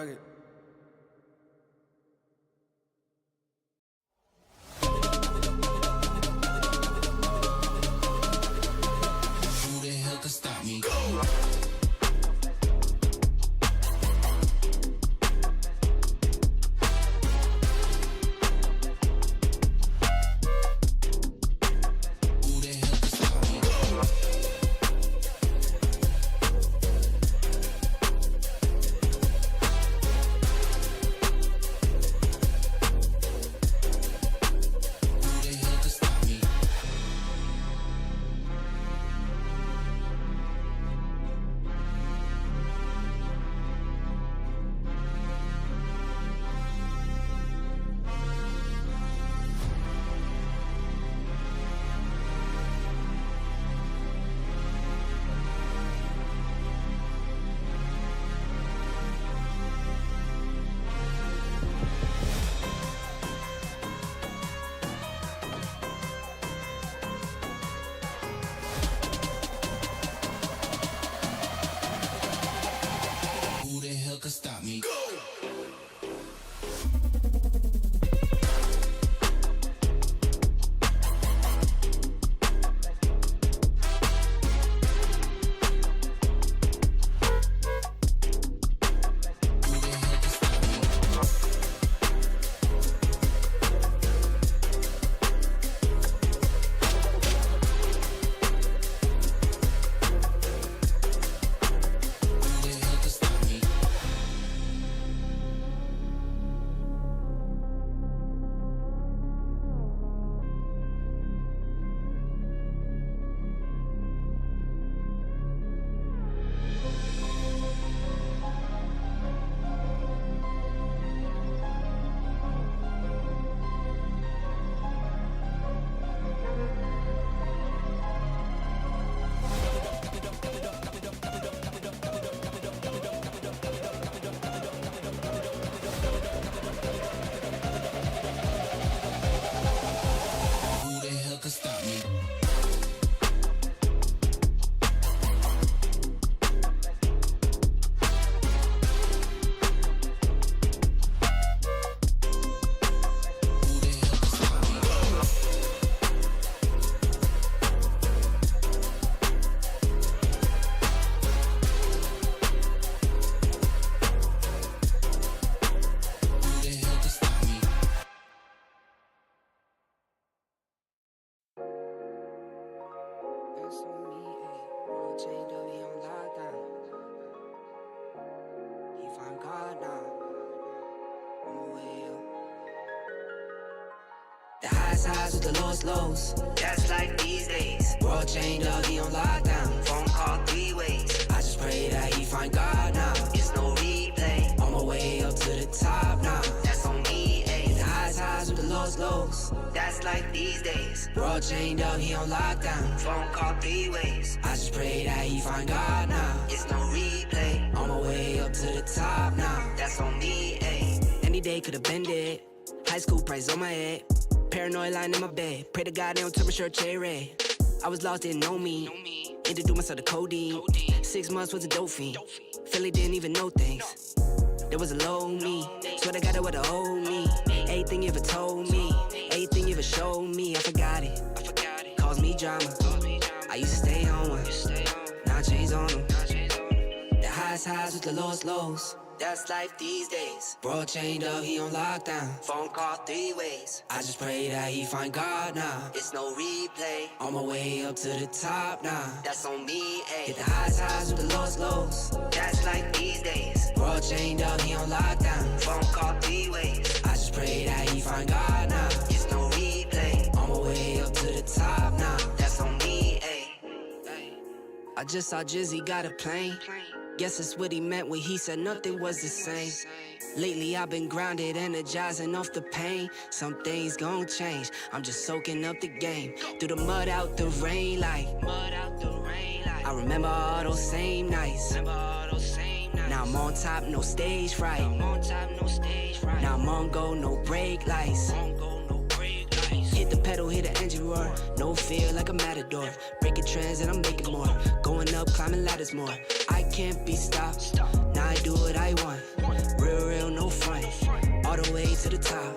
fuck it. Who the hell can stop me? Go! Could stop me. Go! The highs with the lows. That's like these days. World changed up, he on lockdown. Phone call 3 ways. I just pray that he find God now. It's no replay. On my way up to the top now. That's on me, ayy. The highs with the lows. That's like these days. World changed up, he on lockdown. Phone call 3 ways. I just pray that he find God now. It's no replay. On my way up to the top now. That's on me, ayy. Any day could've been dead. High school price on my head. Paranoid lying in my bed. Pray to God they don't turn my shirt red. I was lost, didn't know me. Introduced myself to codeine. 6 months was a dope fiend. Philly didn't even know things. There was a low me. Swear to God it would've owed me. Everything you ever told me. Everything you ever showed me. I forgot it. Caused me drama. I used to stay on one. Now I changed on them. The highs with the lows. That's life these days. Bro chained up, he on lockdown. Phone call 3 ways. I just pray that he find God now. It's no replay. On my way up to the top now. That's on me, ayy. Hit the highs with the lows. That's like these days. Bro chained up, he on lockdown. Phone call 3 ways. I just pray that he find God now. It's no replay. On my way up to the top now. That's on me, ayy. I just saw Jizzy got a plane. Guess that's what he meant when he said nothing was the same. Lately I've been grounded, energizing off the pain. Some things gon' change, I'm just soaking up the game. Through the mud, out the rain, like I remember all those same nights. Now I'm on top, no stage fright. Now I'm on go, no brake lights. Hit the pedal, hit the engine roar. No fear like a matador. Breaking trends and I'm making more. Going up, climbing ladders more. I can't be stopped. Now I do what I want. Real real, no front. All the way to the top.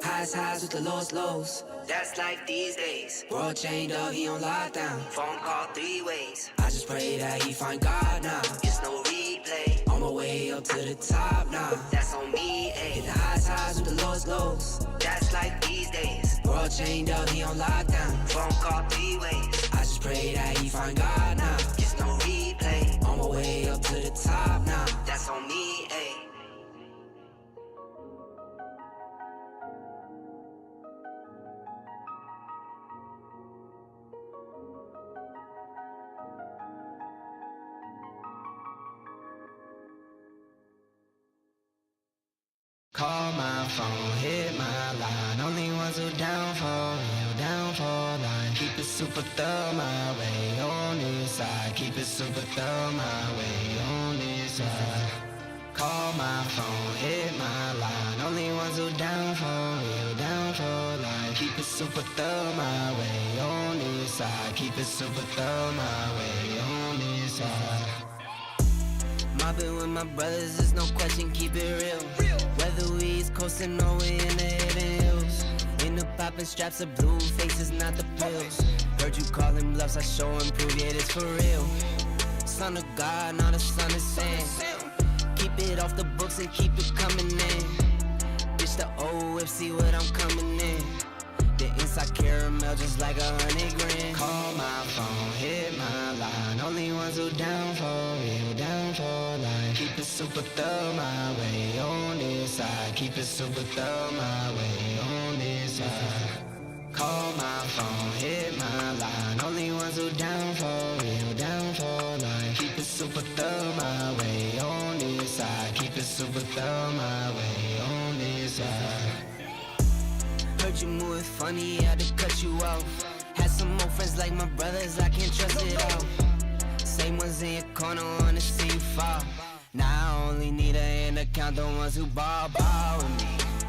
Highs with the lows. That's like these days. World chained up, he on lockdown. Phone call 3 ways. I just pray that he find God now. It's no replay. On my way up to the top now. That's on me, ayy. Hit the highs with the lows. That's like these days. World chained up, he on lockdown. Phone call 3 ways. I just pray that he find God now. It's no replay. On my way up to the top now. That's on me, ayy. Call my phone, hit my line. Only ones who down for real, down for line. Keep it super thug my way on this side. Keep it super thug my way on this side. Call my phone, hit my line. Only ones who down for real, down for line. Keep it super thug my way on this side. Keep it super thug my way on this side. Mobbing with my brothers, there's no question, keep it real. Whether we East coastin' or we in the hidden hills. In the poppin' straps of blue faces, not the pills. Heard you callin' bluffs, I show and prove it is for real. Son of God, not a son of sin. Keep it off the books and keep it coming in. Bitch, the old whip, see what I'm coming in. The inside caramel just like 100 grand. Call my phone, hit my line. Only ones who down for real, down for life. Keep it super thug my way on this side. Keep it super thug my way on this side. Call my phone, hit my line. Only ones who down for real, down for life. Keep it super thug my way on this side. Keep it super thug my way on this side. Heard you moving funny, had to cut you off. Had some more friends like my brothers, I can't trust it all. Same ones in your corner, wanna see you fall. Now I only need a hand to count the ones who ball with me.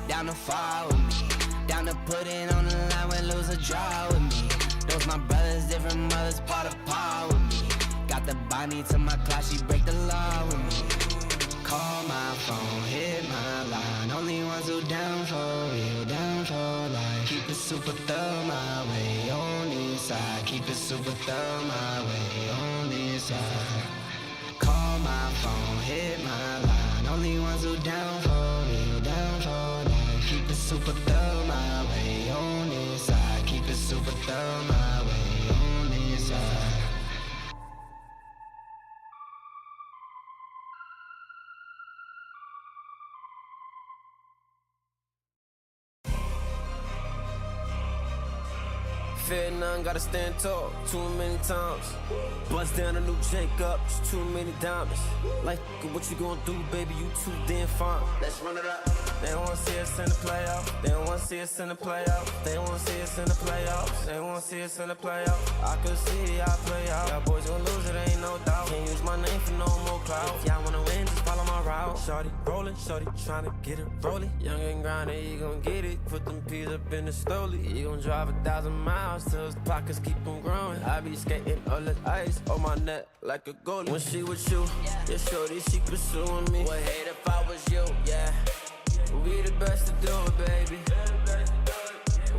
Down to fall with me. Down to put it on the line when lose or draw with me. Those my brothers, different mothers, part of par with me. Got the body to my class, she break the law with me. Call my phone, hit my line. Only ones who down for real, down for life. Keep it super thug my way on this side. Keep it super thug my way on this side. Call my phone, hit my line. Only ones who down for real, down for life. Keep it super thug my way on this side. Keep it super thug my way on this side. Fear none, gotta stand tall too many times. Bust down a new jank up, just too many diamonds. Like, what you gonna do, baby? You too damn fine. Let's run it up. They don't wanna see us in the playoffs. They don't wanna see us in the playoffs. They don't wanna see us in the playoffs. They wanna see us in the playoffs. I could see y'all play out. Y'all boys gonna lose it, ain't no doubt. Can't use my name for no more clout. If y'all wanna win, just follow my route. Shorty rollin', shorty tryna get it rollin'. Young and grindin', he gon' get it. Put them peas up in the stoley. He gon' drive 1,000 miles till his pockets keep on growing. I be skating all the ice on my neck like a goalie. When she with you, yeah, shorty, she pursuing me. Would hate if I was you, yeah. We the best to do it, baby.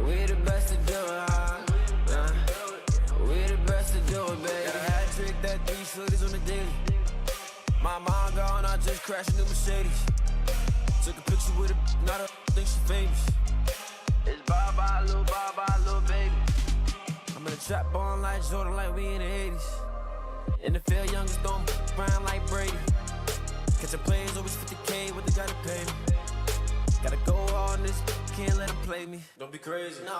We the best to do it, we the best to do it, baby. Got a hat trick, that 3 shorties on the daily. My mind gone, I just crashed in the Mercedes. Took a picture with her, not a think she famous. It's bye-bye, little baby. I'm in the trap ballin' like Jordan, like we in the 80s. In the field, youngest throwin' around like Brady. Catchin' plays, always 50K, what they gotta pay me. Gotta go on this, can't let them play me. Don't be crazy. No.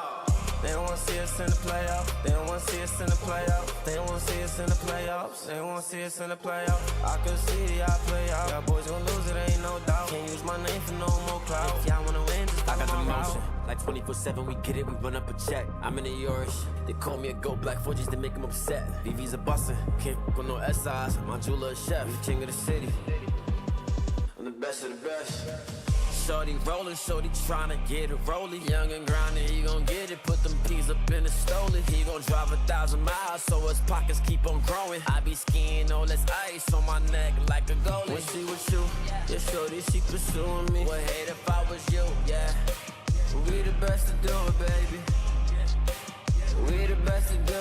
They don't wanna see us in the playoffs. They don't wanna see us in the playoffs. They don't wanna see us in the playoffs. They don't wanna see us in the playoffs. I could see y'all play out. Y'all boys gonna lose it, ain't no doubt. Can't use my name for no more clout. If y'all wanna win, just follow my motion. Like 24/7, we get it, we run up a check. I'm in the Yorish, they call me a gold black 4Gs, they make them upset. VV's a bustin', can't with no SIs. My jeweler a chef, we the king of the city. I'm the best of the best. Shorty rollin', shorty tryna get it rolling. Young and grindin', he gon' get it. Put them peas up in the stoley. He gon' drive 1,000 miles, so his pockets keep on growing. I be skiing all this ice on my neck like a goalie. When she with you, yeah, shorty, she pursuing me. Would hate if I was you, yeah. We the best to do it, baby. We the best to do it,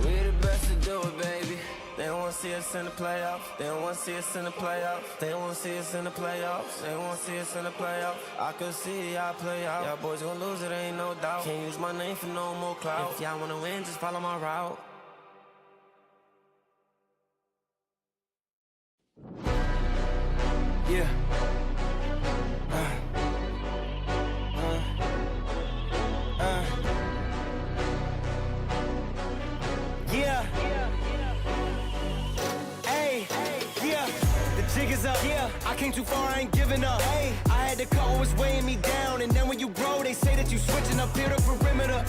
we the best to do it, baby. They don't wanna see us in the playoffs. They don't wanna see us in the playoffs. They don't wanna see us in the playoffs. They don't wanna see us in the playoffs. I could see y'all play out. Y'all boys gon' lose it, ain't no doubt. Can't use my name for no more clout. If y'all wanna win, just follow my route. Yeah. Yeah. Hey, yeah. The jig is up. Yeah. I came too far, I ain't giving up. Hey, I had to cut what was weighing me down. And then when you grow, they say that you switching up here to perimeter.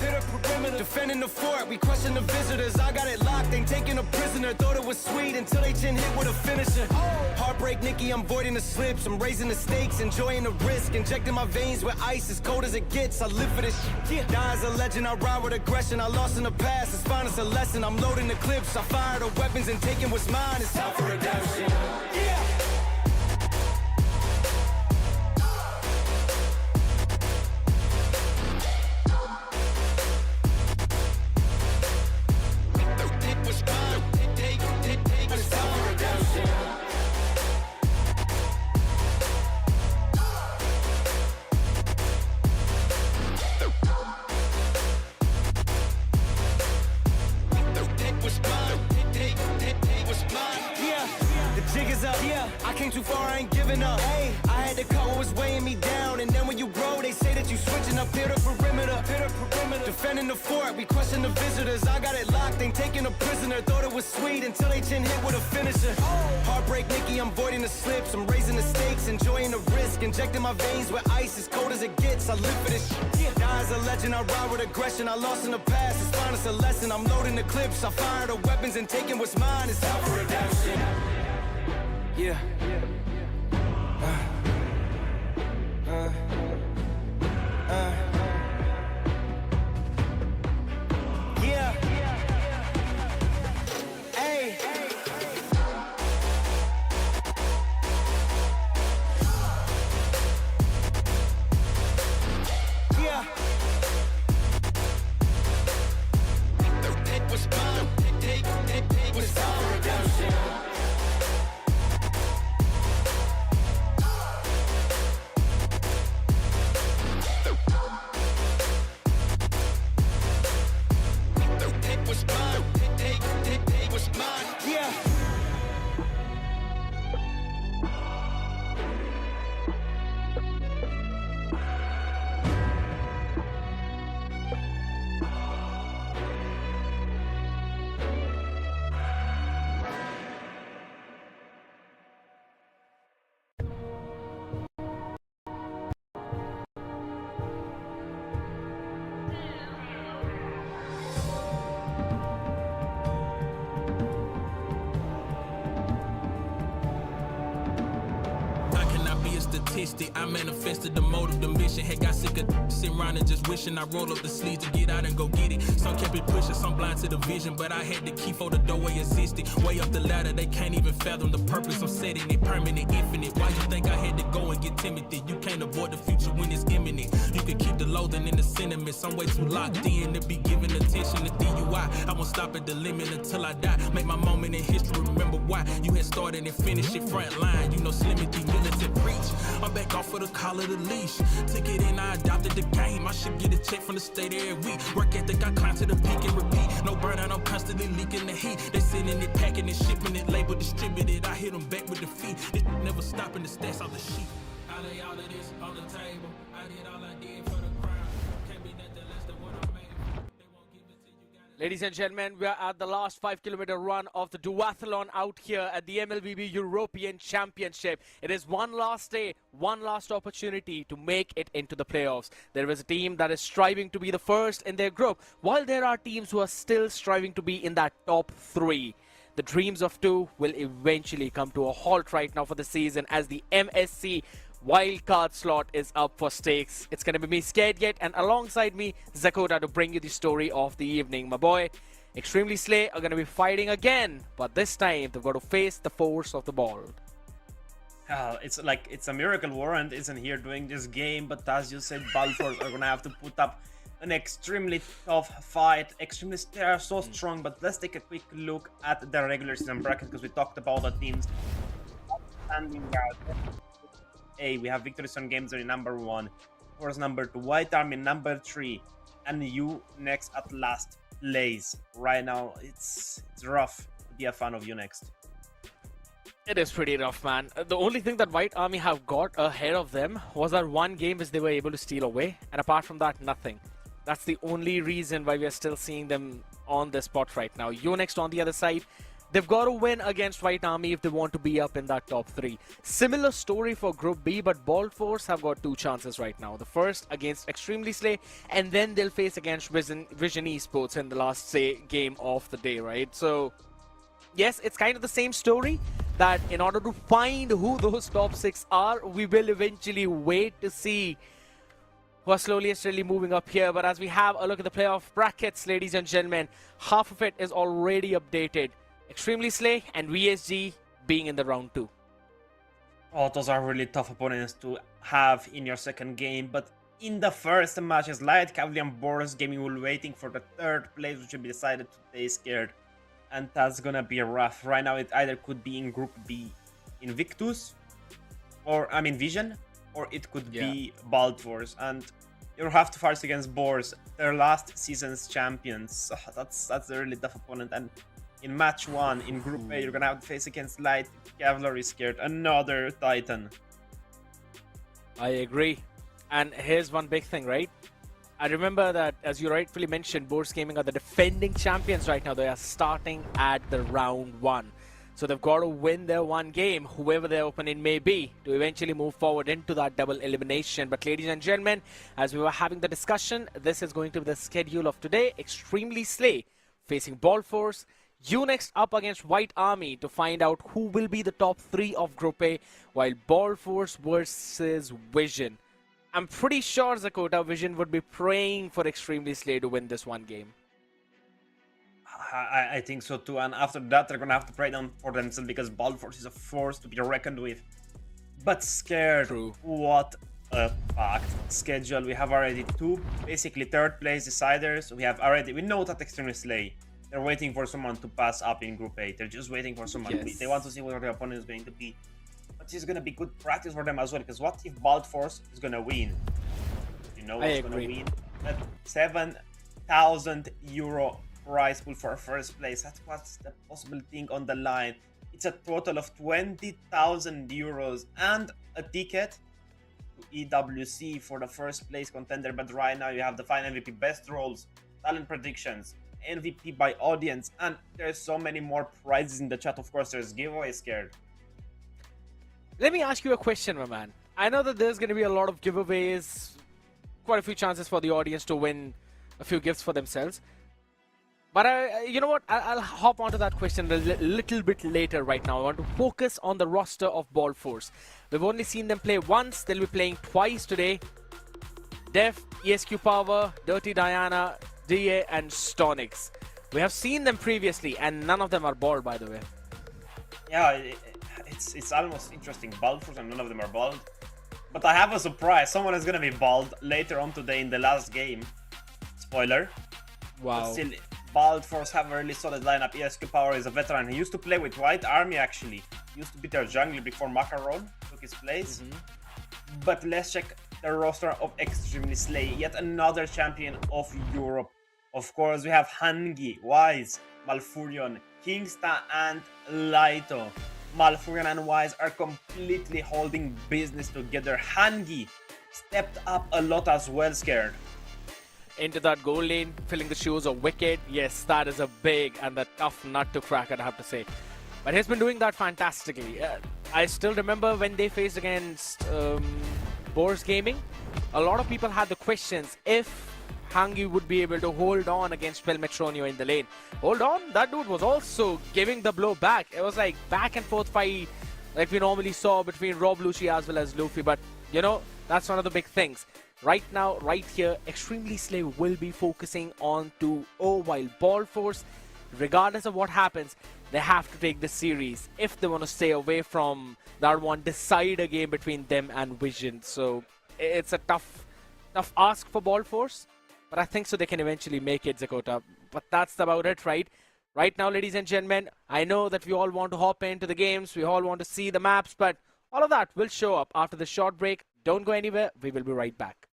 Defending the fort, we crushing the visitors. I got it locked, ain't taking a prisoner. Thought it was sweet until they chin hit with a finisher. Heartbreak, Nikki, I'm voiding the slips. I'm raising the stakes, enjoying the risk. Injecting my veins with ice, as cold as it gets. I live for this shit. Yeah. Die as a legend, I ride with aggression. I lost in the past, it's fine, it's a lesson. I'm loading the clips, I fire the weapons and taking what's mine. It's time for redemption. Yeah. I came too far, I ain't giving up. Hey, I had to cut what was weighing me down. And then when you grow, they say that you switching up here to perimeter. Defending the fort, we crushing the visitors. I got it locked, ain't taking a prisoner. Thought it was sweet until they chin hit with a finisher. Heartbreak, Nikki, I'm voiding the slips. I'm raising the stakes, enjoying the risk. Injecting my veins with ice, as cold as it gets. I live for this shit. Die as a legend, I ride with aggression. I lost in the past, it's fine, it's a lesson. I'm loading the clips, I fire the weapons and taking what's mine. It's time for redemption. Yeah. Yeah. Hey. Yeah. It was mine. It was time for redemption. I manifested the motive, the mission. Had got sick of sitting around and just wishing I roll up the sleeves to get out and go get it. Some kept it pushing, some blind to the vision, but I had the key for the doorway existed. Way up the ladder, they can't even fathom the purpose. I'm setting it permanent, infinite. Why you think I had to go and get timid? You can't avoid the future when it's imminent. You can keep the loathing in the sentiments. I'm way too locked in to be giving attention to DUI. I won't stop at the limit until I die. Make my moment in history, remember why you had started and finished it front line. You know, Slim and D militant preach. I'm back off for the call of the leash. Took it in, I adopted the game. I should get a check from the state every week. Work ethic, I climb to the peak and repeat. No burnout, I'm constantly leaking the heat. They sending it, packing it, shipping it, label distributed. I hit them back with defeat. This never stopping the stats off the sheet. I lay all of this on the table. I did all I did for the crown. Can't be nothing less than what I made. They won't give it to you. Ladies and gentlemen, we are at the last 5-kilometer run of the duathlon out here at the MLBB European Championship. It is one last day, one last opportunity to make it into the playoffs. There is a team that is striving to be the first in their group, while there are teams who are still striving to be in that top 3. The dreams of two will eventually come to a halt right now for the season as the MSC wild card slot is up for stakes. It's going to be me, Scared Yet, and alongside me, Zakota, to bring you the story of the evening. My boy, Extremely Slay are going to be fighting again, but this time they've got to face the force of the ball. It's a miracle Warrant isn't here doing this game, but as you said, Balfour are gonna have to put up an extremely tough fight. They are so strong, but let's take a quick look at the regular season bracket because we talked about the teams standing out. Hey, we have Victory Sun Games in number 1, Force number 2, White Army number 3, and you next at last place. Right now, it's rough to be a fan of you next. It is pretty rough, man. The only thing that White Army have got ahead of them was that one game which they were able to steal away, and apart from that, nothing. That's the only reason why we are still seeing them on this spot right now. Next on the other side, they've got to win against White Army if they want to be up in that top 3. Similar story for Group B, but Bald Force have got 2 chances right now. The first against Extremely Slay, and then they'll face against Vision Esports in the last, game of the day, right? So, yes, it's kind of the same story, that in order to find who those top 6 are, we will eventually wait to see who are slowly and steadily moving up here. But as we have a look at the playoff brackets, ladies and gentlemen, half of it is already updated. Extremely Slay and VSG being in the round 2. Oh, those are really tough opponents to have in your second game, but in the first matches, Light Cavalry and Boris Gaming will waiting for the 3rd place, which will be decided today. Scared. And that's gonna be rough. Right now, it either could be in Group B Invictus, Vision, or it could be Bald Force. And you'll have to fight against Boars, their last season's champions. That's a really tough opponent. And in match 1 in Group A, you're gonna have to face against Light Cavalry. Scared, another Titan. I agree. And here's one big thing, right? I remember that, as you rightfully mentioned, Boars Gaming are the defending champions right now. They are starting at the round 1. So they've got to win their one game, whoever their opponent may be, to eventually move forward into that double elimination. But ladies and gentlemen, as we were having the discussion, this is going to be the schedule of today. Extremely Slay facing Ball Force. You next up against White Army to find out who will be the top 3 of Group A, while Ball Force versus Vision. I'm pretty sure, Zakota, Vision would be praying for Extremely Slay to win this one game. I think so too, and after that they're gonna have to pray down for themselves because Bald Force is a force to be reckoned with. But Scared, True. What a packed schedule. We have already 2 basically 3rd place deciders. We know that Extremely Slay, they're waiting for someone to pass up in Group A. They're just waiting for someone. Yes. They want to see what their opponent is going to be. But this is gonna be good practice for them as well, because what if Bald Force is gonna win? You know what's gonna win? That 7,000 euro prize pool for first place. That's what's the possible thing on the line. It's a total of 20,000 euros and a ticket to EWC for the first place contender. But right now you have the final MVP, best rolls, talent predictions, MVP by audience, and there's so many more prizes in the chat. Of course, there's giveaway. Scared. Let me ask you a question, my man. I know that there's going to be a lot of giveaways, quite a few chances for the audience to win a few gifts for themselves. But you know what? I'll hop onto that question a little bit later right now. I want to focus on the roster of Ball Force. We've only seen them play once. They'll be playing twice today. Def, ESQ Power, Dirty Diana, DA, and Stonix. We have seen them previously, and none of them are bald, by the way. Yeah, it's almost interesting. Bald Force and none of them are bald. But I have a surprise. Someone is gonna be bald later on today in the last game. Spoiler. Wow. But still, Bald Force have a really solid lineup. ESQ Power is a veteran. He used to play with White Army, actually. He used to be their jungler before Macaron took his place. But let's check the roster of Extremely Slay. Yet another champion of Europe. Of course, we have Hangi, Wise, Malfurion, Kingsta, and Laito. Malfurion and Wise are completely holding business together. Hangi stepped up a lot as well. Scared. Into that goal lane, filling the shoes of Wicked. Yes, that is a big and a tough nut to crack, I'd have to say. But he's been doing that fantastically. I still remember when they faced against Boars Gaming, a lot of people had the questions if Hangi would be able to hold on against Pelmetronio in the lane. Hold on, that dude was also giving the blow back. It was like back and forth fight like we normally saw between Rob Lucci as well as Luffy. But, you know, that's one of the big things. Right now, right here, Extremely Slave will be focusing on 2-0, while Ball Force, regardless of what happens, they have to take this series if they want to stay away from that one decider game between them and Vision. So it's a tough ask for Ball Force, but I think so they can eventually make it, Zakota. But that's about it, right? Right now, ladies and gentlemen, I know that we all want to hop into the games, we all want to see the maps, but all of that will show up after the short break. Don't go anywhere, we will be right back.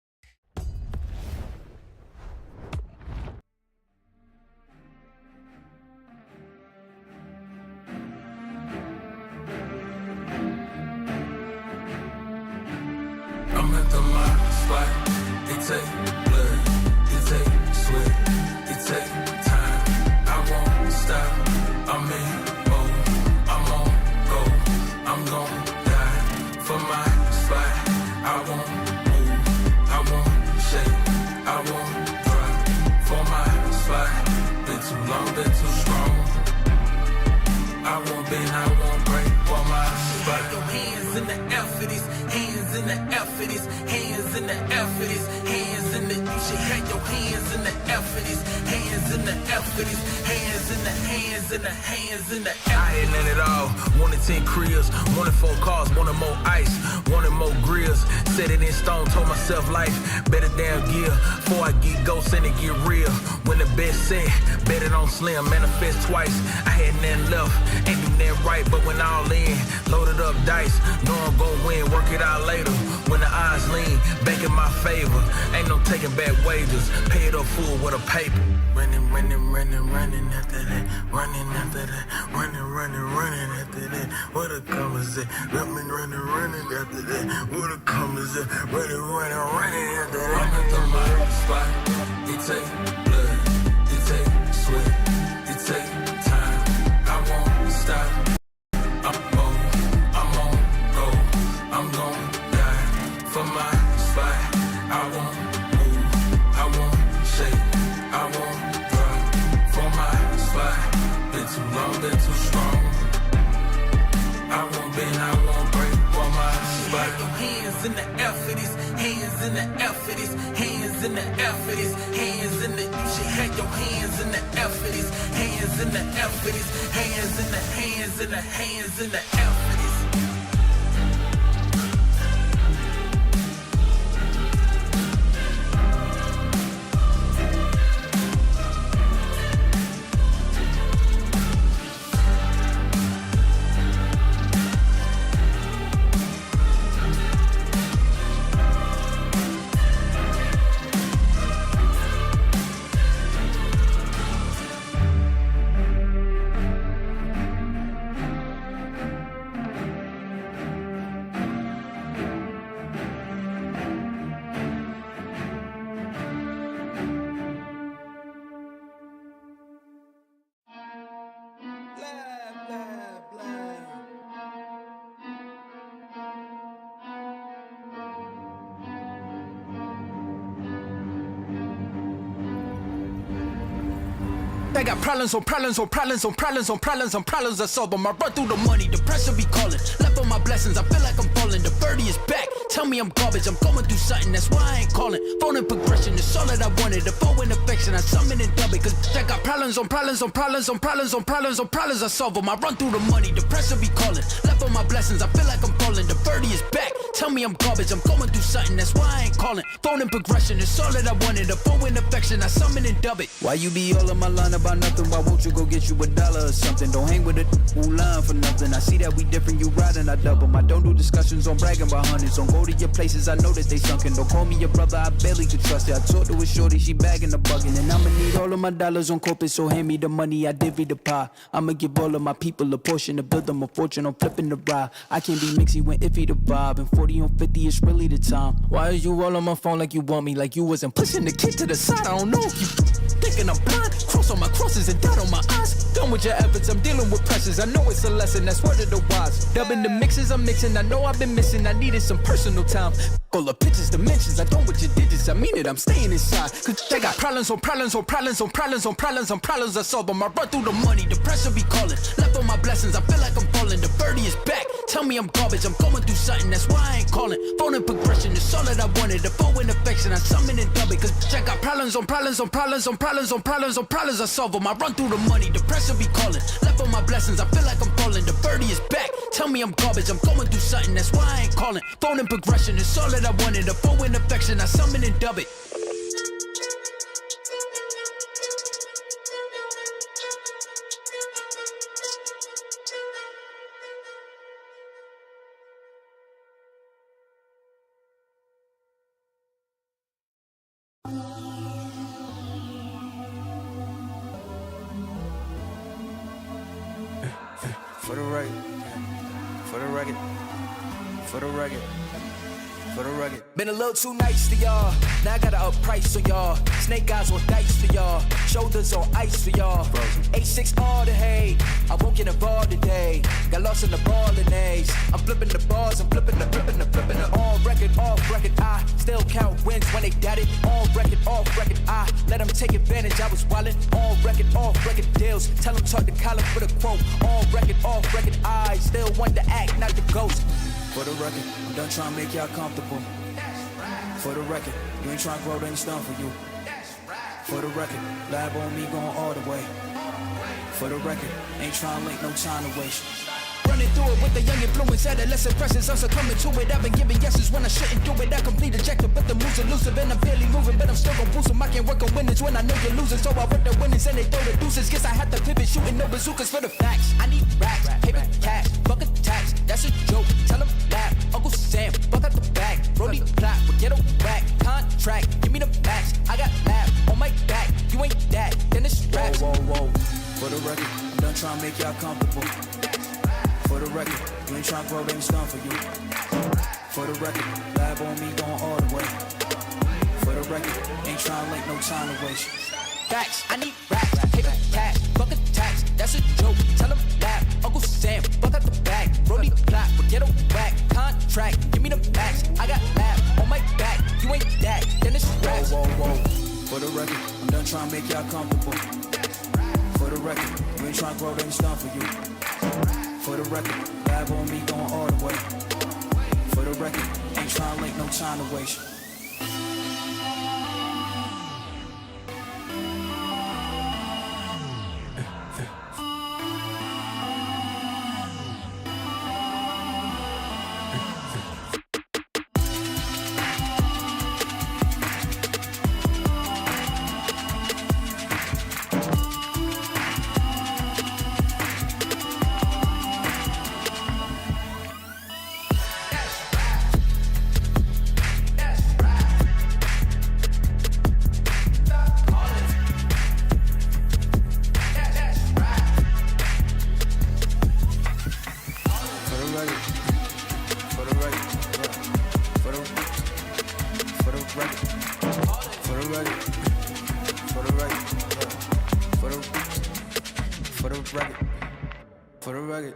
I'm at the mark spot. It take blood, it take sweat, it take time. I won't stop. I'm in mode. I'm on go. I'm gon' die for my spot. I won't move. I won't shake. I won't drop for my spot. Been too long, been too strong. I won't bend, I won't break for my spot. Your hands in the air for this. Hands in the air for this, hands in the air for this, hands in the, you should have your hands in the air for this, hands in the air for this, hands in the, hands in the, hands in the air. I had none at all, wanted 10 cribs, wanted 4 cars, wanted more ice, wanted more grills, set it in stone, told myself life, better damn gear, before I get ghosts and it get real, when the best set, bet it on slim, manifest twice, I had nothing left, ain't do nothing right, but when all in, loaded up dice, know I'm gon' win, work it out later. When the odds lean back in my favor, ain't no taking back wages. Pay it up full with a paper. Running, running, running, running after that. Running after that. Running, running, running after that. What a come is it? Running, running, running after that. What a come is it? Running, running, running after that. I'm at the mark spot. It take blood. It take sweat. It take time. I won't stop. I'm on go. I'm gon' die for my spot. I won't move, I won't shake, I won't drop for my spot. Been too long, been too strong. I won't bend, I won't break for my spot. Your hands in the air for this, hands in the air for this, hands in the air for this, hands in the, you should have your hands in the air for this, hands in the air for this, hands in the, hands in the, hands in the air for this. I got problems on problems on problems on problems on problems on problems I solve them. I run through the money, the pressure be calling. Left on my blessings, I feel like I'm falling. The birdie is back, tell me I'm garbage. I'm going through something, that's why I ain't calling. Phone and progression, it's all that I wanted. The phone in affection, I summon and dub it. Cause I got problems on problems on problems on problems on problems on problems I solve them. I run through the money, the pressure be calling. Left on my blessings, I feel like I'm falling. The birdie is back, tell me I'm garbage. I'm going through something, that's why I ain't calling. Phone and progression, it's all that I wanted. The phone in affection, I summon and dub it. Why you be all in my line about nothing? Why won't you go get you $1 or something? Don't hang with it who lying for nothing. I see that we different, you riding, I double. I don't do discussions on bragging about hundreds. Don't go to your places, I know that they sunken. Don't call me your brother, I barely could trust it. I talked to a shorty, she bagging the bucket. And I'ma need all of my dollars on corporate, so hand me the money, I divvy the pie. I'ma give all of my people a portion to build them a fortune. I'm flipping the ride. I can't be mixy when iffy the vibe. And 40 on 50 is really the time. Why is you all on my phone like you want me? Like you wasn't pushing the kid to the side. I don't know if you thinking I'm blind. Cross on my crosses and dot on my eyes. Done with your efforts, I'm dealing with pressures. I know it's a lesson, that's word of the wise. Dubbing the mixes I'm mixing, I know I've been missing. I needed some personal time. All the pictures, dimensions, I don't with your digits. bitches, I mean it, I'm staying inside. Cause they got problems on problems on problems on problems on problems on problems I solve them. I run through the money, the pressure be calling. Left on my blessings, I feel like I'm falling. The birdie is back, tell me I'm garbage. I'm going through something, that's why I ain't calling. Phone and progression is all that I wanted. The phone in affection, I summon and dub it. Cause I got problems on problems on problems on problems on problems on problems I solve them. I run through the money, the pressure be calling. Left on my blessings, I feel like I'm falling. The birdie is back, tell me I'm garbage. I'm going through something, that's why I ain't calling. Phone and progression is all that I wanted. The phone in affection, I summon and dub it. For the record, for the record, for the record, for the record. Been a little too nice to y'all. Now I gotta up price on y'all. Snake eyes on dice for y'all. Shoulders on ice for y'all. 8-6 all the hate. I won't get involved today. Got lost in the ball and A's. I'm flipping the bars. I'm flipping the all record, off record. I still count wins when they got it. On record, off record. I let them take advantage. I was wildin'. On record, off record deals. Tell them talk to Colin for the quote. On record, off record. I still want to act, not the ghost. For the record, I'm done trying to make y'all comfortable. For the record, you ain't trying to grow, then it's done for you. For the record, lab on me going all the way. For the record, ain't trying to link no time to waste. Running through it with the young influence, adolescent presence, I'm succumbing to it. I've been giving yeses when I shouldn't do it. I complete ejected, but the moves elusive and I'm barely moving, but I'm still gon' boost them. I can't work on winners when I know you're losing, so I work the winners and they throw the deuces. Guess I had to pivot, shooting no bazookas for the facts. I need racks, paper cash, fuck a tax, that's a joke. Tell them laugh, Uncle Sam, fuck out the bag. Brody plot, we get a whack, contract, give me the max. I got laugh on my back, you ain't that, then it's straps. Whoa, whoa, whoa. For the record, I'm done trying to make y'all comfortable. For the record, you ain't trying to grow, then it's done for you. For the record, lab on me going all the way. For the record, ain't trying to link no time to waste. Facts, I need racks, paper cash, fuck a tax, that's a joke. Tell them laugh, Uncle Sam, fuck out the bag. Brody plot, we get a whack, contract, give me the max. I got laugh on my back, you ain't that, then it's straps. Whoa, whoa, whoa. For the record, I'm done trying to make y'all comfortable. For the record, you ain't trying to grow, then it's done for you. For the record, lab on me going all the way. For the record, ain't trying to link no time to waste. For the record.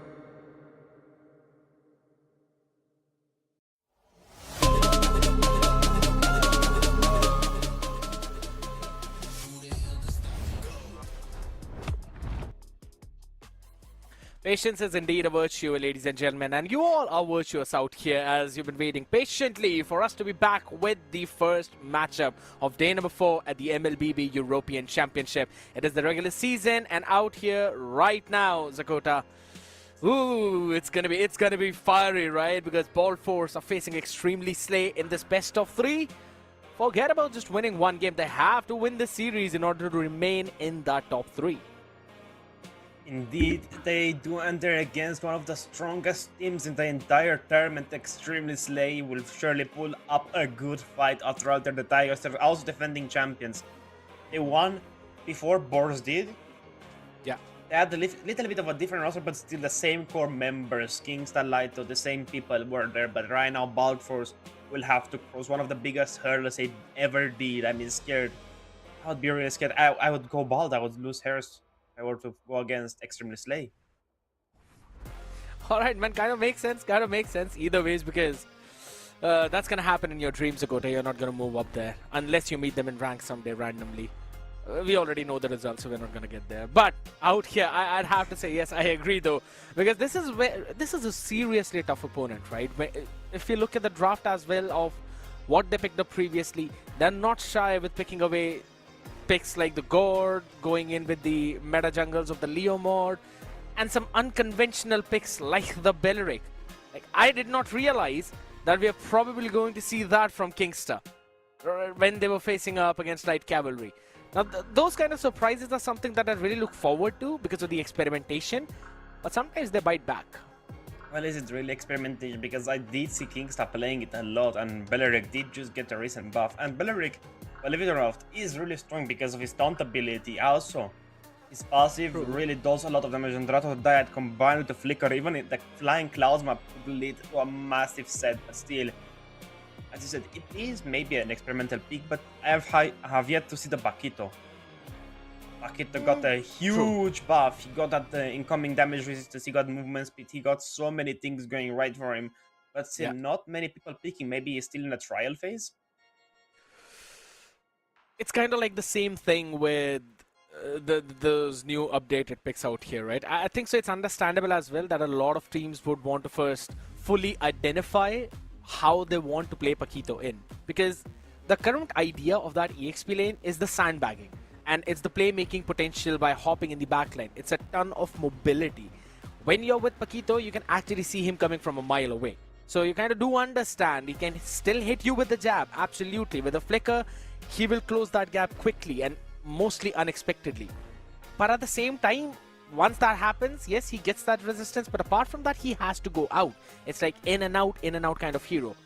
Patience is indeed a virtue, ladies and gentlemen, and you all are virtuous out here as you've been waiting patiently for us to be back with the first matchup of day number 4 at the MLBB European Championship. It is the regular season, and out here right now, Zakota, ooh, it's gonna be fiery, right? Because Ball Force are facing extremely Slay in this best of 3. Forget about just winning one game; they have to win the series in order to remain in that top 3. Indeed, they do, and they're against one of the strongest teams in the entire tournament. Extremely Slay will surely pull up a good fight after all. They're the Tigers. They're also defending champions. They won before Boars did. Yeah. They had a little bit of a different roster, but still the same core members. Kingston, Lighto, the same people were there. But right now, Balforce will have to cross one of the biggest hurdles they ever did. I mean, scared. I would be really scared. I would go bald. I would lose hairs. I were to go against Extremely Slay. Alright, man, kind of makes sense. Either ways, because That's gonna happen in your dreams, Agota. You're not gonna move up there unless you meet them in rank someday randomly. We already know the results, so we're not gonna get there. But out here, I'd have to say yes, I agree though, because this is a seriously tough opponent, right? If you look at the draft as well of what they picked up previously, they're not shy with picking away picks like the Gord, going in with the meta jungles of the Leo mod, and some unconventional picks like the Belleric. Like, I did not realize that we are probably going to see that from Kingster when they were facing up against Light Cavalry. Now, those kind of surprises are something that I really look forward to because of the experimentation, but sometimes they bite back. Well, is it really experimentation? Because I did see Kingster playing it a lot, and Belleric did just get a recent buff. And Belleric, believe it or not, is really strong because of his taunt ability. Also, his passive really does a lot of damage, and Drato Diet combined with the Flicker, even the Flying Clouds map could lead to a massive set. But still, as you said, it is maybe an experimental pick, but I have yet to see the Paquito. Paquito got a huge buff. He got that incoming damage resistance, he got movement speed, he got so many things going right for him. But still, not many people picking. Maybe he's still in a trial phase. It's kind of like the same thing with those new updated picks out here, right? I think so. It's understandable as well that a lot of teams would want to first fully identify how they want to play Paquito in, because the current idea of that EXP lane is the sandbagging, and it's the playmaking potential by hopping in the backline. It's a ton of mobility. When you're with Paquito, you can actually see him coming from a mile away. So you kind of do understand he can still hit you with the jab, absolutely. With a flicker, he will close that gap quickly and mostly unexpectedly. But at the same time, once that happens, yes, he gets that resistance, but apart from that, he has to go out. It's like in and out kind of hero.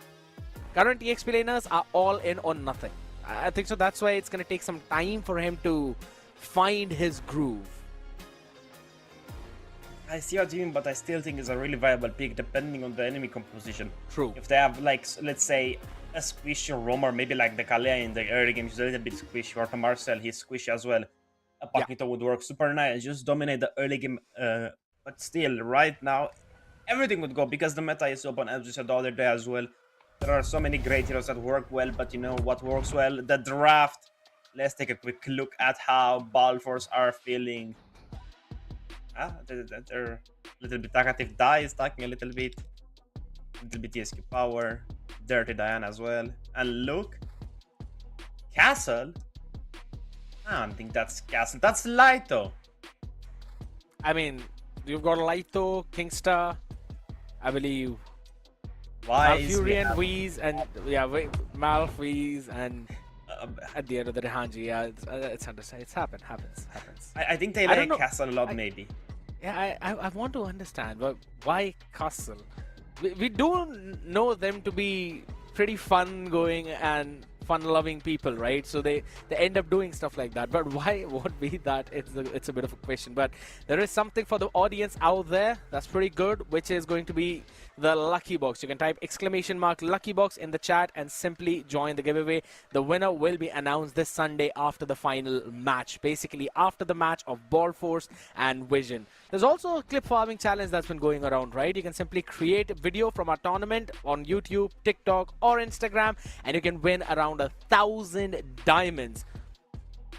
Current EXP laners are all in or nothing. I think so that's why it's going to take some time for him to find his groove. I see what you mean, but I still think it's a really viable pick depending on the enemy composition. True. If they have, like, let's say, a squishy roamer, maybe like the Kalea in the early game, he's a little bit squishy, or the Marcel, he's squishy as well. A Paquito would work super nice, just dominate the early game. But still, right now, everything would go because the meta is open, as we said the other day as well. There are so many great heroes that work well, but you know what works well? The draft. Let's take a quick look at how Balfours are feeling. They're a little bit talkative. Die is talking a little bit TSQ power. Dirty Diana as well. And look, Castle. I don't think that's Castle. That's Lito. I mean, you've got Lito, Kingster, I believe. Malfurion, Wheeze, and Malf, Wheeze, and at the end of the Hanji, it's understand. It's happens. I think they like Castle a lot, maybe. Yeah, I want to understand, but why Castle? We do know them to be pretty fun-going and fun-loving people, right? So they end up doing stuff like that. But why would be that? It's a bit of a question. But there is something for the audience out there that's pretty good, which is going to be the lucky box. You can type !lucky box in the chat and simply join the giveaway. The winner will be announced this Sunday after the final match, basically after the match of Balfours and Vision. There's also a clip farming challenge that's been going around, right? You can simply create a video from our tournament on YouTube, TikTok, or Instagram, and you can win around 1,000 diamonds.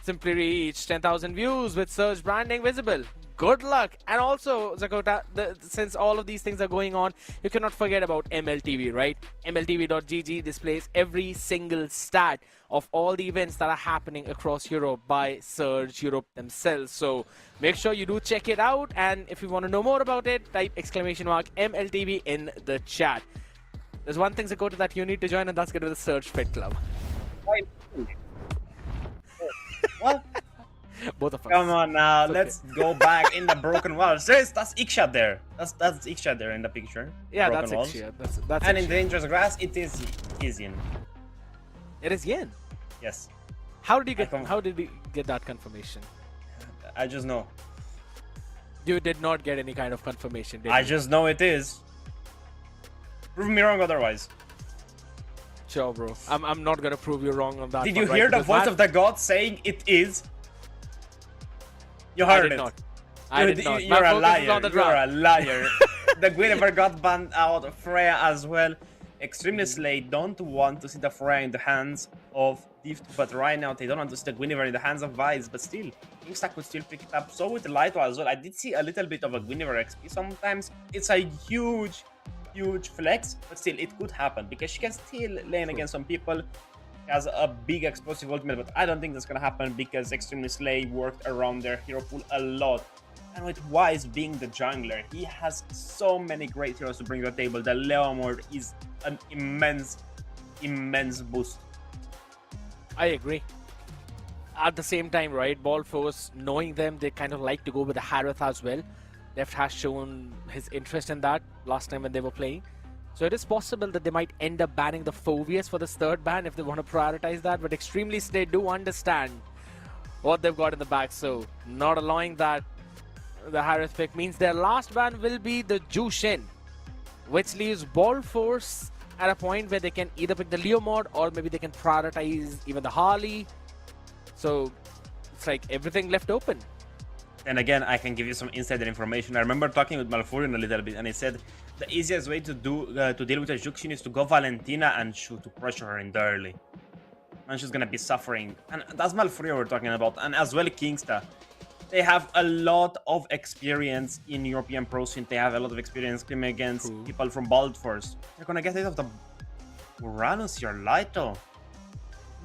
Simply reach 10,000 views with search branding visible. Good luck. And also, Zakota, since all of these things are going on, you cannot forget about MLTV, right? MLTV.gg displays every single stat of all the events that are happening across Europe by Surge Europe themselves. So make sure you do check it out. And if you want to know more about it, type !MLTV in the chat. There's one thing, Zakota, that you need to join, and that's get to the Surge Fit Club. What? Both of us. Come on now, let's go back in the broken walls. That's Ikshad there. That's Ikshad there in the picture. Yeah, broken that's Ikshad. That's and Ikshad. in dangerous grass, it is Yin. It is Yin. Yes. How did you get that confirmation? I just know. You did not get any kind of confirmation, did I you? just know it is. Prove me wrong otherwise. Sure, bro. I'm not gonna prove you wrong on that. Did you hear the voice of the god saying it is? You heard it. I did not. You're a liar. You're a liar. The Guinevere got banned out. Freya as well. Extremely Slay don't want to see the Freya in the hands of Div, but right now they don't want to see the Guinevere in the hands of Vice, but still, Kingsta could still pick it up. So with Lighto as well, I did see a little bit of a Guinevere XP sometimes. It's a huge flex, but still, it could happen, because she can still lane against some people. She has a big explosive ultimate, but I don't think that's gonna happen, because Extremely Slay worked around their hero pool a lot. And with Wise being the jungler, he has so many great heroes to bring to the table. The Leomord is an immense boost. I agree. At the same time, right, Ball Force, knowing them, they kind of like to go with the Harith as well. Deft has shown his interest in that last time when they were playing. So it is possible that they might end up banning the Phoveus for this third ban if they want to prioritize that. But Extremely Slay do understand what they've got in the back. So not allowing that the Harith pick means their last ban will be the Jushin, which leaves Ball Force at a point where they can either pick the Leo mod or maybe they can prioritize even the Harley. So it's like everything left open. And again, I can give you some insider information. I remember talking with Malfurion a little bit, and he said the easiest way to deal with a Jushin is to go Valentina and shoot to pressure her in the early. And she's gonna be suffering. And that's Malfurion we're talking about. And as well Kingsta. They have a lot of experience in European Pro Scene. They have a lot of experience scrimming against people from Bald Force. They're gonna get rid of the Uranus here, Lighto.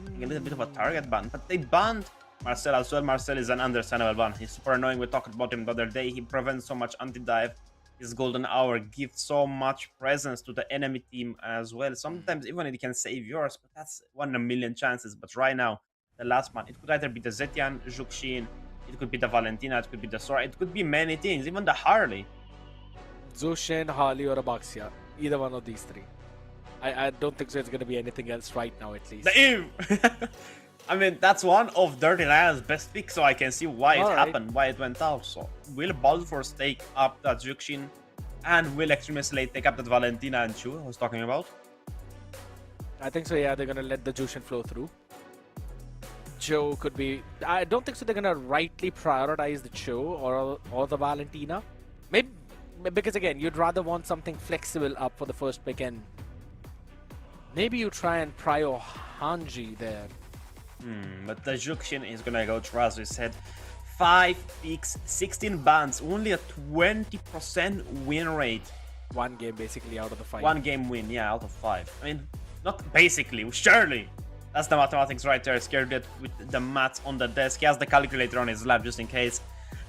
A little bit of a target ban, but they banned Marcel as well. Marcel is an understandable ban. He's super annoying. We talked about him the other day. He prevents so much anti-dive. His golden hour gives so much presence to the enemy team as well. Sometimes even it can save yours, but that's 1 in a million chances. But right now, the last one, it could either be the Zetian, Juxin, it could be the Valentina, it could be the Sora, it could be many things, even the Harley. Zushin, Harley, or Abaxia. Either one of these three. I don't think there's going to be anything else right now, at least. The Eve! I mean, that's one of Dirty Lion's best picks, so I can see why it happened, why it went out. So, will Balfour's take up that Juxin, and will Extremely Slay take up that Valentina and Chu I was talking about? I think so, yeah. They're going to let the Jushin flow through. Cho could be... I don't think so they're going to rightly prioritize the Cho or the Valentina. Maybe, because again, you'd rather want something flexible up for the first pick, and maybe you try and prio Hanji there. But the Juxin is gonna go through, as we said. 5 picks, 16 bans, only a 20% win rate. 1 game basically out of the 5. 1 game win, yeah, out of 5. I mean, not basically, surely. That's the mathematics right there. Scared it with the maths on the desk. He has the calculator on his lap just in case.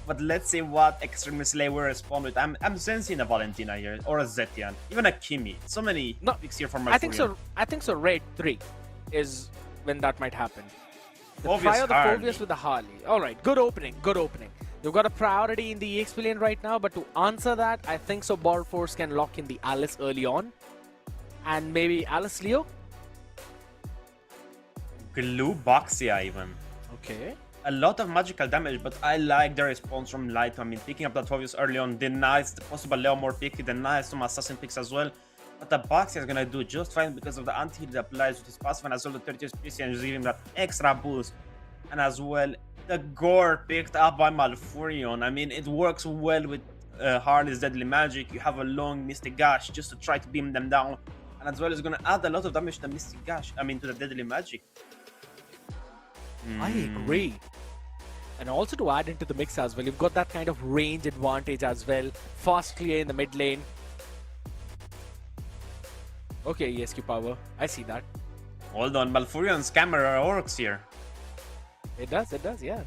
But let's see what Extremely Slay will respond with. I'm sensing a Valentina here, or a Zetian, even a Kimi. So many picks here from my I think so. Raid 3 is when that might happen. Phoveus Try the Harley. Phoveus with the Harley. Alright, good opening. You've got a priority in the EXP lane right now, but to answer that, I think so Ball Force can lock in the Alice early on. And maybe Alice Leo? Glue Boxia even. Okay. A lot of magical damage, but I like the response from Light. I mean, picking up that Phoveus early on denies the possible Leomord pick, denies some assassin picks as well. But the Boxia is gonna do just fine because of the anti-heal that applies with his passive, and as well the 30 SPC, and just give him that extra boost. And as well, the Gore picked up by Malfurion. I mean, it works well with Harley's Deadly Magic. You have a long Mystic Gash just to try to beam them down. And as well, it's gonna add a lot of damage to the Mystic Gash, to the Deadly Magic. I agree. And also to add into the mix as well, you've got that kind of range advantage as well. Fast clear in the mid lane. Okay, ESQ power. I see that. Hold on, Malfurion's camera works here. It does, yeah.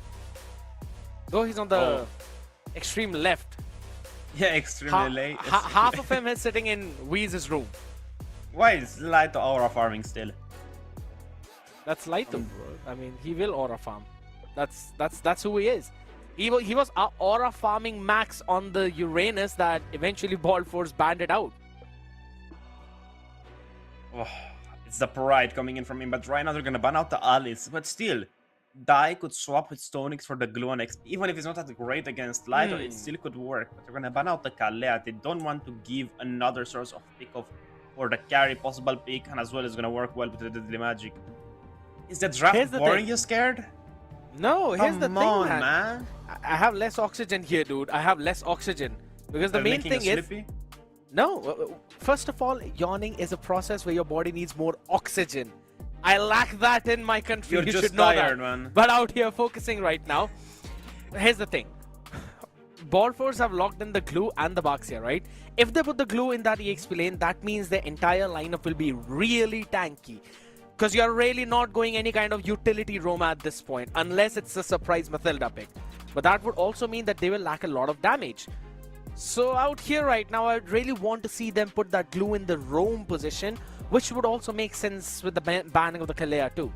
Though he's on the extreme left. Yeah, extremely late. Half of him is sitting in Weeze's room. Why is Light aura farming still? That's Lighto, bro. I mean, he will aura farm. That's who he is. He was aura farming max on the Uranus that eventually Ball Force banned it out. Oh, it's the pride coming in from him, but right now they're gonna ban out the Alice. But still, Dai could swap with Stonix for the Glue on XP. Even if it's not that great against Lighto, it still could work. But they're gonna ban out the Kalea. They don't want to give another source of pick off for the carry possible pick, and as well as gonna work well with the Deadly Magic. Is the draft boring? You scared? No, here's the thing, man. I have less oxygen here, dude. I have less oxygen. Because the main thing is... No, first of all, yawning is a process where your body needs more oxygen. I lack that in my country. You're You just should know tired, that. man. But out here focusing right now, here's the thing. Ball Force have locked in the glue and the Baxia, right? If they put the glue in that EXP lane, that means the entire lineup will be really tanky. Because you're really not going any kind of utility roam at this point, unless it's a surprise Mathilda pick. But that would also mean that they will lack a lot of damage. So out here right now, I really want to see them put that glue in the roam position, which would also make sense with the banning of the Kalea too.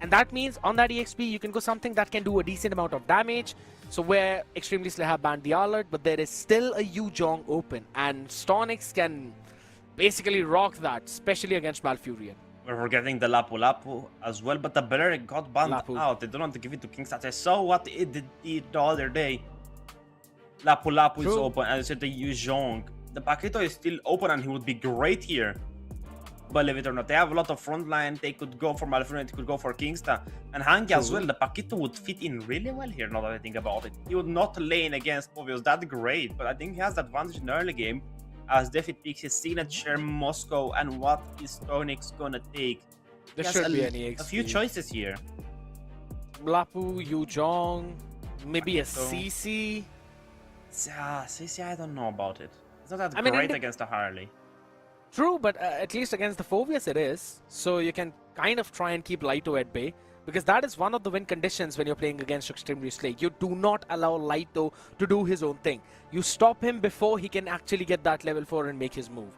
And that means on that EXP, you can go something that can do a decent amount of damage. So where Extremely Slay have banned the Alert, but there is still a Yuzhong open. And Stonix can basically rock that, especially against Malfurion. We're forgetting the Lapu Lapu as well, but the Beller got banned Lapu. out. They don't want to give it to Kingstat. I saw what it did the other day. Lapu Lapu is True. open, and I said the Yuzhong. The Paquito is still open, and he would be great here. Believe it or not, they have a lot of front line. They could go for Malfurion, they could go for Kingsta. And Hangi as well, the Paquito would fit in really well here, now that I think about it. He would not lane against Mobius that great, but I think he has the advantage in the early game, as Defi picks his signature Moscow, and what is Stonix gonna take? There He has should be an EXP. a few choices here. Lapu, Yuzhong, maybe a So- CC. CC, I don't know about it. It's not that I mean, great against a Harley. True, but at least against the Phobius it is. So you can kind of try and keep Lito at bay. Because that is one of the win conditions when you're playing against Extremely Slay. You do not allow Lito to do his own thing. You stop him before he can actually get that level 4 and make his move.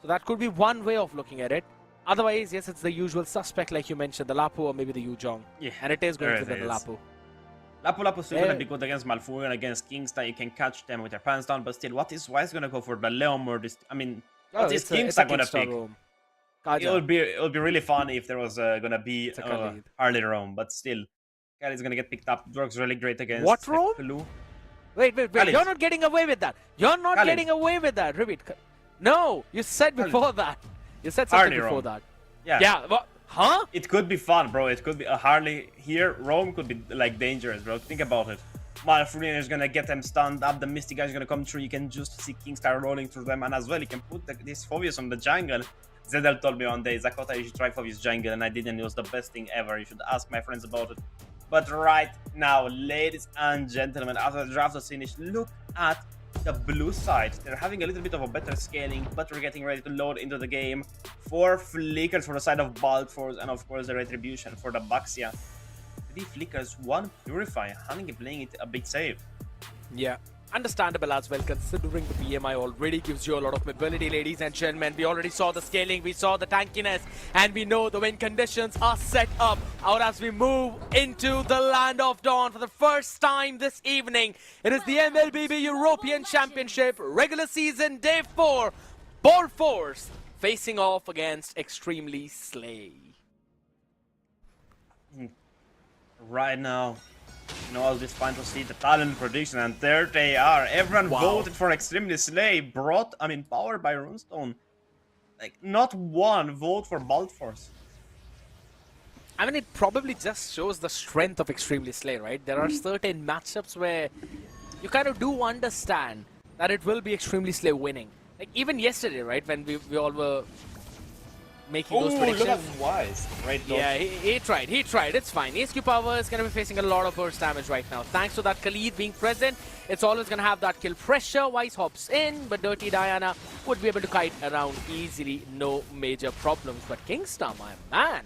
So that could be one way of looking at it. Otherwise, yes, it's the usual suspect like you mentioned, the Lapu or maybe the Yuzhong. Yeah, And it is going there to be it the is. Lapu. Lapu Lapu is still Yeah. gonna be good against Malfurion, against Kingstar. You can catch them with their pants down, but still, why is gonna go for the Leom or this? I mean, what is it's a Kingstar gonna Kingstar pick? roam. It would be really fun if there was gonna be It's a Khalid. Harley roam, but still, Khalid's gonna get picked up. It works really great against What roam? Hekulu. Wait. Khalid. You're not getting away with that. You're not Khalid. getting away with that. Repeat. No, you said Khalid. before that. You said something Harley before roam. that. Yeah. Yeah. What? Huh? It could be fun, bro. It could be a Harley here. Roam could be like dangerous, bro. Think about it. Malfurion is gonna get them stunned up. The Misty guy is gonna come through. You can just see Kingstar rolling through them, and as well, you can put this Phobius on the jungle. Zedel told me one day, Zakota, you should try Phobius jungle, and I didn't. It was the best thing ever. You should ask my friends about it. But right now, ladies and gentlemen, after the draft was finished, look at the blue side. They're having a little bit of a better scaling, but we're getting ready to load into the game. 4 flickers for the side of Bald Force, and of course the retribution for the Baxia. 3 flickers, 1 purify. Hangi playing it a bit safe. Yeah. Understandable as well, considering the BMI already gives you a lot of mobility, ladies and gentlemen. We already saw the scaling, we saw the tankiness, and we know the win conditions are set up out as we move into the Land of Dawn for the first time this evening. It is the MLBB European Championship regular season day 4. Ball Force facing off against Extremely Slay. Right now, I was just fine to see the talent prediction, and there they are. Everyone Wow. voted for Extremely Slay, powered by Runestone. Like, not one vote for Bald Force. I mean, it probably just shows the strength of Extremely Slay, right? There are certain matchups where you kind of do understand that it will be Extremely Slay winning. Like, even yesterday, right, when we all were making those predictions. look at Wise. Right, dodge. Yeah, he tried. It's fine. HQ Power is going to be facing a lot of burst damage right now. Thanks to that Khalid being present, it's always going to have that kill pressure. Wise hops in, but Dirty Diana would be able to kite around easily. No major problems. But Kingstar, my man,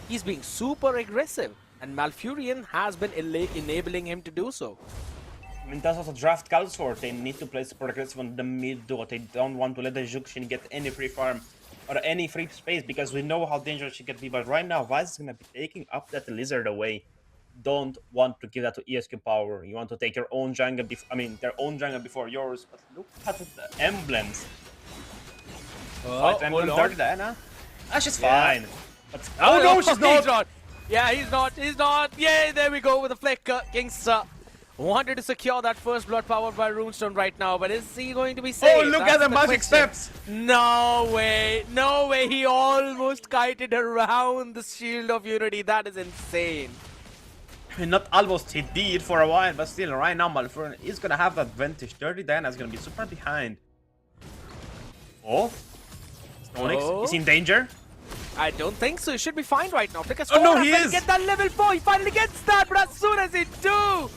he's being super aggressive. And Malfurion has been enabling him to do so. I mean, that's also draft calls for. They need to play super aggressive on the mid dot. They don't want to let the Jukshin get any free farm or any free space, because we know how dangerous she can be. But right now, Vice is going to be taking up that lizard away. Don't want to give that to ESQ Power. You want to take your own jungle, their own jungle before yours. But look at the emblems. Right, emblem Dirty Diana. She's fine. But, oh no, she's not. He's not. Yeah, he's not. Yeah, there we go with a flicker. Kingstar wanted to secure that first blood powered by Runestone right now, but is he going to be safe? Oh, look at the magic steps. No way. He almost kited around the Shield of Unity. That is insane. I mean, not almost, he did for a while, but still, right now, Malfurion is going to have the advantage. Dirty Diana is going to be super behind. Oh, Onyx is in danger. I don't think so. He should be fine right now. Because Oh, no, he is. Get that level 4. He finally gets that, but as soon as he do,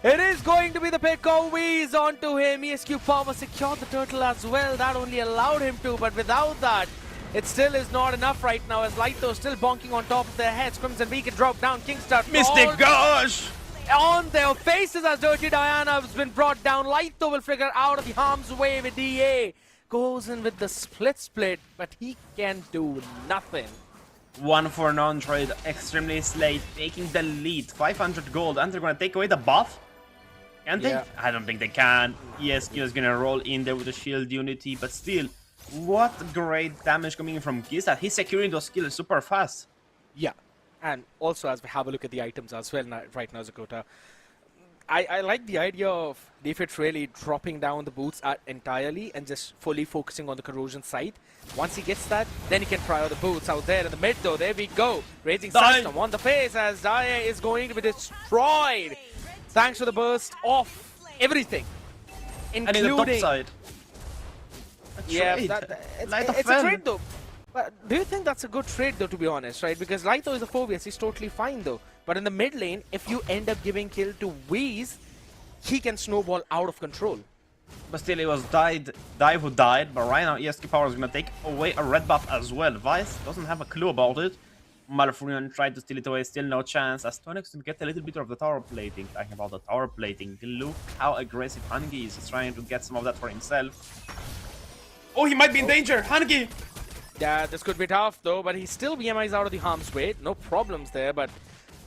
it is going to be the pick of Weeze onto him. ESQ Power secured the turtle as well. That only allowed him to, but without that, it still is not enough right now as Lito still bonking on top of their heads. Crimson Beacon drop down. Kingstar Mystic Gosh! on their faces as Dirty Diana has been brought down. Lito will figure out of the harm's way with DA. Goes in with the split, but he can do nothing. 1 for non-trade, extremely late, taking the lead. 500 gold, and they're gonna take away the buff. Can they? Yeah. I don't think they can. ESQ is gonna roll in there with the shield unity, but still, what great damage coming in from Giza. He's securing those kills super fast. Yeah, and also as we have a look at the items as well right now, Zakota, I like the idea of Defit really dropping down the boots entirely and just fully focusing on the corrosion side. Once he gets that, then he can try out the boots out there in the mid though. There we go. Raging Sandstorm on the face as Daya is going to be destroyed. Thanks to the burst of everything, including... And in the top side. Yeah, it's a trade though. But do you think that's a good trade though, to be honest, right? Because Lito is a Phobius, he's totally fine though. But in the mid lane, if you end up giving kill to Weeze, he can snowball out of control. But still, it was Dive who died, but right now ESQ Power is gonna take away a red buff as well. Vice doesn't have a clue about it. Malfurion tried to steal it away, still no chance. As Tonix will get a little bit of the tower plating. Talking about the tower plating, look how aggressive Hangi is. He's trying to get some of that for himself. Oh, he might be in danger! Hangi! Yeah, this could be tough though, but he still BMI's out of the harm's way. No problems there, but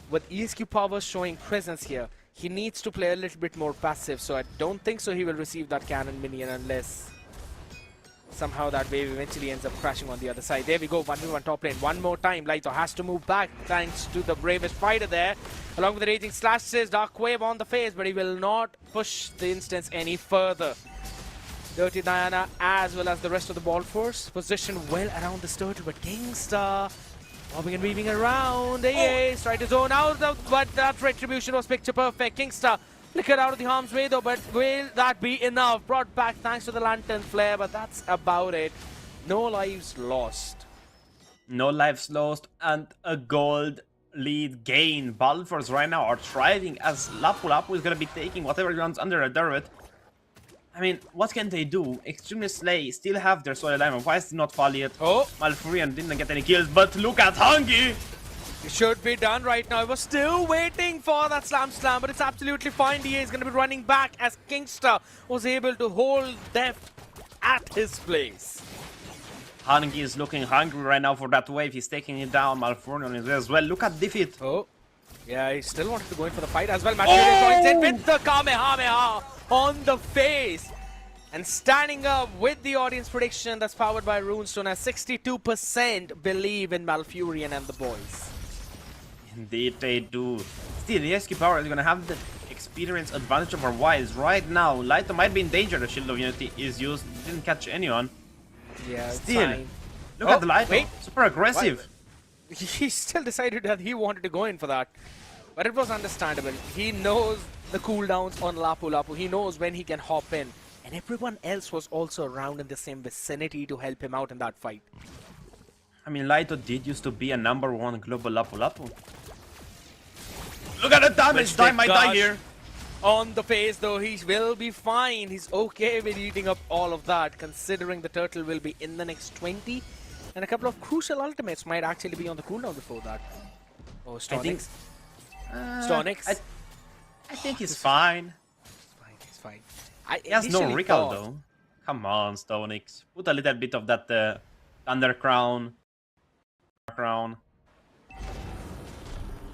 with ESQ Power showing presence here, he needs to play a little bit more passive, so I don't think so he will receive that cannon minion unless somehow that wave eventually ends up crashing on the other side. There we go, 1v1 top lane. One more time, Lito has to move back thanks to the bravest fighter there. Along with the Raging Slashes, Dark Wave on the face, but he will not push the instance any further. Dirty Diana as well as the rest of the ball force positioned well around this turtle, but Kingstar bobbing and weaving around. Ace tried to zone out, but that retribution was picture perfect. Kingstar flickered out of the harm's way though, but will that be enough? Brought back thanks to the lantern flare, but that's about it. No lives lost. No lives lost and a gold lead gain. Balfours right now are thriving as Lapu Lapu is gonna be taking whatever runs under a turret. I mean, what can they do? Extremely Slay still have their solid alignment. Why is it not fall yet? Oh, Malfurion didn't get any kills, but look at Hangi! it should be done right now. I was still waiting for that slam, but it's absolutely fine. DA is going to be running back as Kingstar was able to hold Deft at his place. Hangi is looking hungry right now for that wave. He's taking it down. Malfurion is as well. Look at Defeat. Oh, yeah, he still wanted to go in for the fight as well. Matthew joins in with the Kamehameha on the face. And standing up with the audience prediction that's powered by Runestone as 62% believe in Malfurion and the boys. Indeed they do. Still, the ESQ Power is gonna have the experience advantage over Wise right now. Lito might be in danger. The Shield of Unity is used. Didn't catch anyone. Yeah, Still, fine. look at the Lito. Wait. Super aggressive. He still decided that he wanted to go in for that. But it was understandable. He knows the cooldowns on Lapu Lapu. He knows when he can hop in. And everyone else was also around in the same vicinity to help him out in that fight. I mean, Lito did used to be a #1 global Lapu Lapu. Look at the damage! Time might die here. On the face though, he will be fine. He's okay with eating up all of that, considering the turtle will be in the next 20. And a couple of crucial ultimates might actually be on the cooldown before that. Oh, Stornix. Stornix. I think he's fine. He's fine. He has no recall though. Come on, Stornix. Put a little bit of that Thunder Crown.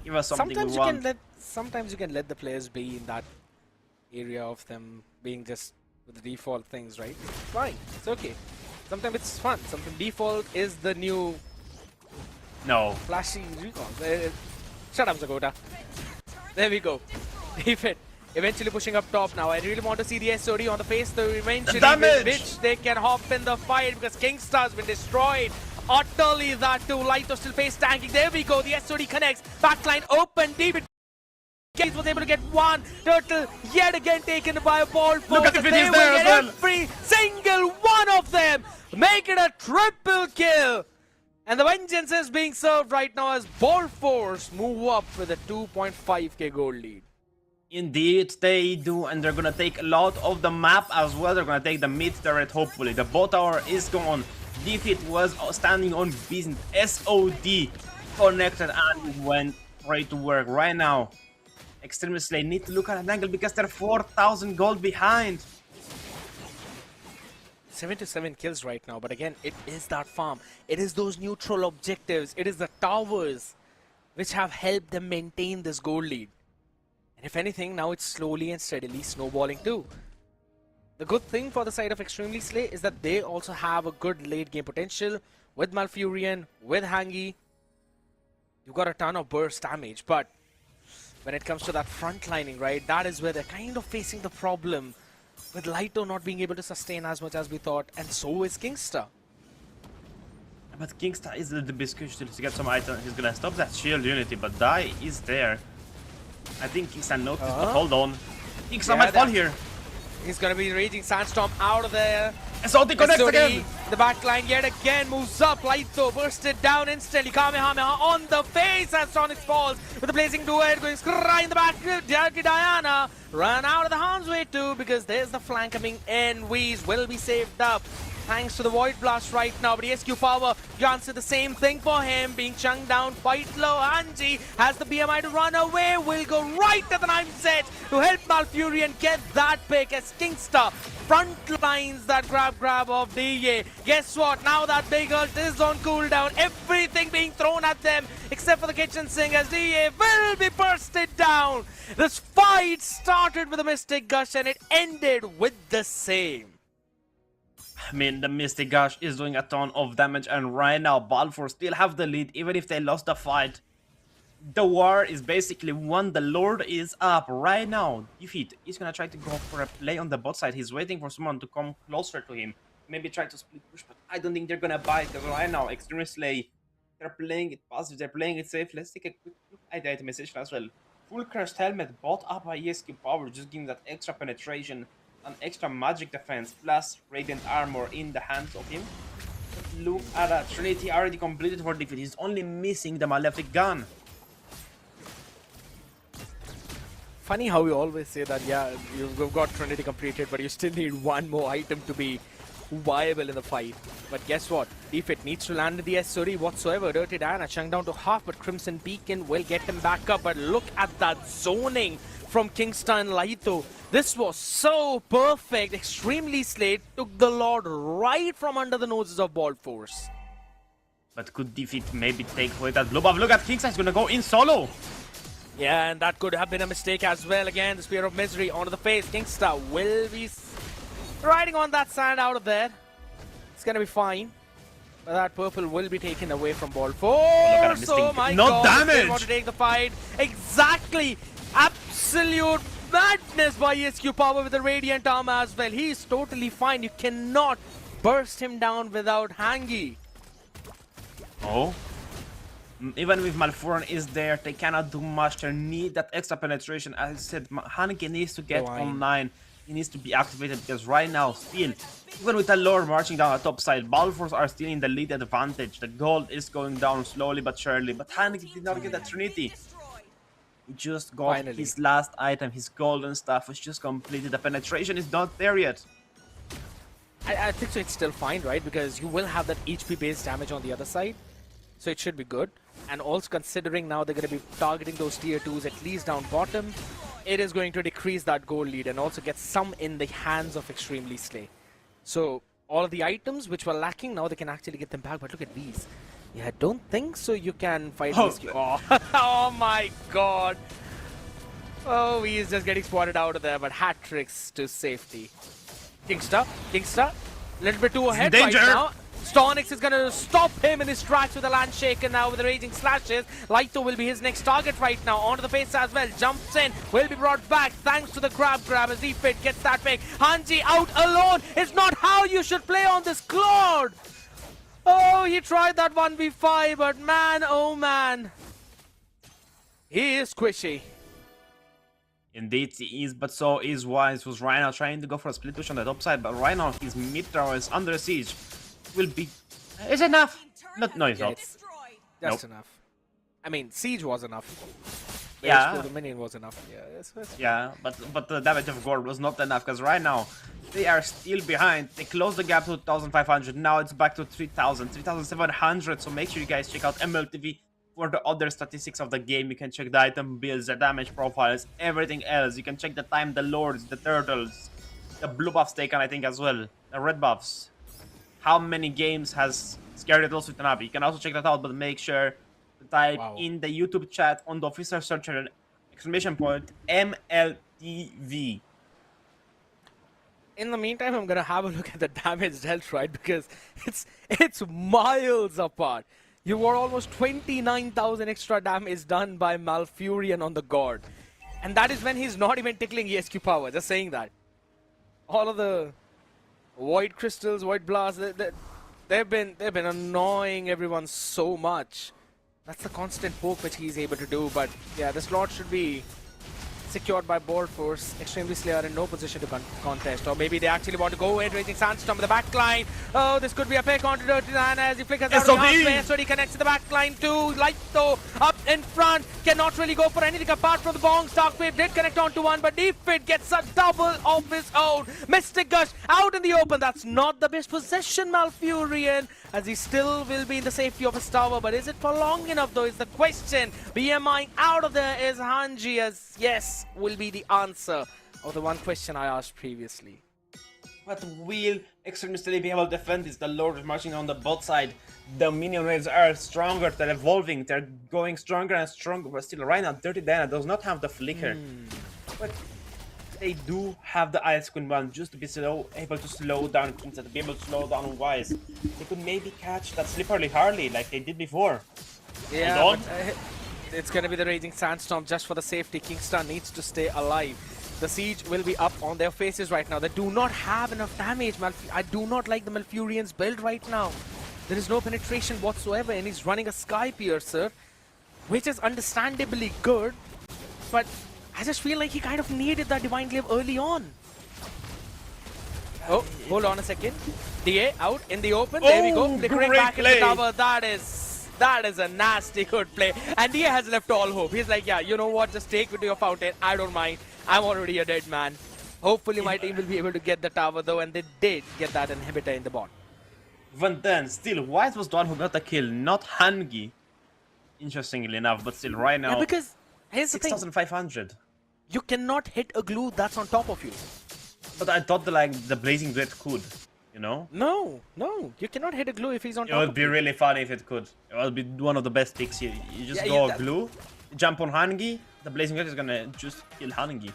Give us something we want. Sometimes you can let the players be in that area of them being just with the default things, right? It's fine. It's okay. Sometimes it's fun. Sometimes default is the new flashy recall. Shut up, Zagota. There we go. Defit eventually pushing up top now. I really want to see the SOD on the face though eventually, with which they can hop in the fight because Kingstar's been destroyed. Utterly that too. Lito still face tanking. There we go. The SOD connects. Backline open. Defit He was able to get one. Turtle yet again taken by a ball. Look at the They finish will there as get well. every single one of them. Make it a triple kill. And the vengeance is being served right now as Ball Force move up with a 2.5k goal lead. Indeed, they do, and they're gonna take a lot of the map as well. They're gonna take the mid turret, hopefully. The bot tower is gone. Defeat was standing on business. SOD connected and went right to work right now. Extremists they need to look at an angle because they're 4,000 gold behind. 77 kills right now, but again, it is that farm. It is those neutral objectives. It is the towers which have helped them maintain this goal lead. And if anything, now it's slowly and steadily snowballing too. The good thing for the side of Extremely Slay is that they also have a good late game potential with Malfurion, with Hangi. You've got a ton of burst damage, but when it comes to that front lining, right, that is where they're kind of facing the problem with Lito not being able to sustain as much as we thought, and so is Kingsta. But Kingsta is the biscuit still to get some item. He's gonna stop that shield unity, but Die is there. I think Kingsta noticed, but hold on. Kingsta might fall here. He's gonna be raging Sandstorm out of there. SOD connects SOD, again. the back line yet again moves up. Lito bursted down instantly. Kamehameha on the face as Sonic falls with the blazing duet going scry in the back. Dirty Diana run out of the harm's way too because there's the flank coming in. Weeze will be saved up thanks to the Void Blast right now, but ESQ Power answer the same thing for him, being chunked down quite low. Hanji has the BMI to run away, will go right to the 9th set to help Malfurion get that pick as Kingsta front lines that grab of DA. Guess what? Now that big ult is on cooldown, everything being thrown at them except for the kitchen sink as DA will be bursted down. This fight started with a Mystic Gush and it ended with the same. I mean, the Mystic Gush is doing a ton of damage, and right now Balfour still have the lead, even if they lost the fight. The war is basically won. The Lord is up right now. Defeat is gonna try to go for a play on the bot side. He's waiting for someone to come closer to him. Maybe try to split push, but I don't think they're gonna buy it, because right now Extreme Slay, they're playing it positive, they're playing it safe. Let's take a quick look at the itemization as well. Full Cursed Helmet bought up by ESQ Power, just giving that extra penetration, an extra magic defense, plus Radiant Armor in the hands of him. But look at that, Trinity already completed for Defeat. He's only missing the Malefic Gun. Funny how we always say that, yeah, you've got Trinity completed, but you still need one more item to be viable in the fight. But guess what? Defeat needs to land in the SOD whatsoever. Dirty Diana chunked down to half, but Crimson Beacon will get him back up. But look at that zoning from Kingsta and Lito. This was so perfect. Extremely Slate took the Lord right from under the noses of Ball Force. But could Defeat maybe take away that blue buff? Look at Kingsta, he's gonna go in solo. Yeah, and that could have been a mistake as well. Again, the Spear of Misery onto the face. Kingsta will be riding on that sand out of there. It's gonna be fine. But that purple will be taken away from Ball Force. Oh my god, damage! They want to take the fight. Exactly. Absolute madness by ESQ Power with the Radiant Armor as well. He's totally fine. You cannot burst him down without Hangi. Oh. Even if Malfurion is there, they cannot do much. They need that extra penetration. As I said, Hangi needs to get online. He needs to be activated because right now, still, even with the Lord marching down the top side, Balfours are still in the lead advantage. The gold is going down slowly but surely. But Hangi did not get that Trinity. He just got his last item, his golden stuff was just completed. The penetration is not there yet. I think so. It's still fine, right? Because you will have that HP based damage on the other side. So it should be good. And also considering now they're going to be targeting those tier 2s at least down bottom, it is going to decrease that goal lead and also get some in the hands of Extremely Slay. So all of the items which were lacking, now they can actually get them back. But look at these. Yeah, I don't think so you can fight this. Oh my god. Oh, he is just getting spotted out of there, but hat tricks to safety. Kingsta, a little bit too ahead right now. Stornix is going to stop him in his tracks with a land shaker now with the raging slashes. Lito will be his next target right now. Onto the face as well. Jumps in. Will be brought back thanks to the grab as Defeat gets that pick. Hanji out alone. It's not how you should play on this Claude. Oh, he tried that 1v5, but man, oh man. He is squishy. Indeed he is, but so is Wise, who's right now trying to go for a split push on the top side, but right now his mid tower is under siege. Will be... Is enough? No, it's not. Just Nope. enough. I mean, siege was enough. Yeah. For the minion was enough. Yeah, it's Yeah, but the damage of Gore was not enough, because right now they are still behind. They closed the gap to 2,500. Now it's back to 3,000, 3,700. So make sure you guys check out MLTV for the other statistics of the game. You can check the item builds, the damage profiles, everything else. You can check the time, the lords, the turtles, the blue buffs taken, I think, as well, the red buffs. How many games has Scaredos with an up? You can also check that out, but make sure to type in the YouTube chat on the official searcher exclamation point MLTV. In the meantime, I'm gonna have a look at the damage dealt, right? Because it's miles apart. You were almost 29,000 extra damage done by Malfurion on the god, and that is when he's not even tickling ESQ power. Just saying that. All of the void crystals, void blasts, they've been annoying everyone so much. That's the constant poke which he's able to do. But yeah, this slot should be secured by Board Force. Extremely Slayer in no position to contest. Or maybe they actually want to go in, raising Sandstorm in the back line. Oh, this could be a pair counter to Tirana as he flickers out of the halfway. So he connects to the back line too. Lighto up in front. Cannot really go for anything apart from the bongs. Darkwave did connect onto one, but Defit gets a double of his own. Mystic Gush out in the open. That's not the best possession, Malfurion, as he still will be in the safety of his tower. But is it for long enough, though, is the question. BMI out of there is Hanji, as yes will be the answer of the one question I asked previously. But will Extremistly be able to defend this? The Lord is marching on the bot side. The minion waves are stronger, they're evolving, they're going stronger and stronger, but still right now Dirty Diana does not have the flicker. But they do have the Ice Queen one just to be able to slow down Kingston, to be able to slow down Wise. They could maybe catch that Slippery Harley like they did before. Yeah, but, it's gonna be the Raging Sandstorm just for the safety. Kingston needs to stay alive. The siege will be up on their faces right now. They do not have enough damage. I do not like the Malfurion's build right now. There is no penetration whatsoever, and he's running a Sky Piercer, which is understandably good, but I just feel like he kind of needed that Divine Glaive early on. Oh, hold on a second. DA out in the open. There we go. Flickering back in the tower. That is a nasty good play. And DA has left all hope. He's like, yeah, you know what? Just take me to your fountain. I don't mind. I'm already a dead man. Hopefully my team will be able to get the tower though, and they did get that inhibitor in the bot. Even then, still, Wise was the one who got the kill, not Hangi. Interestingly enough, but still, right now, Yeah, because here's the thing. 6,500. You cannot hit a glue that's on top of you. But I thought the Blazing Blade could, you know? No, you cannot hit a glue if he's on It top would of be you. really funny if it could. It would be one of the best picks here. You just go glue, jump on Hangi, the Blazing Blade is gonna just kill Hangi.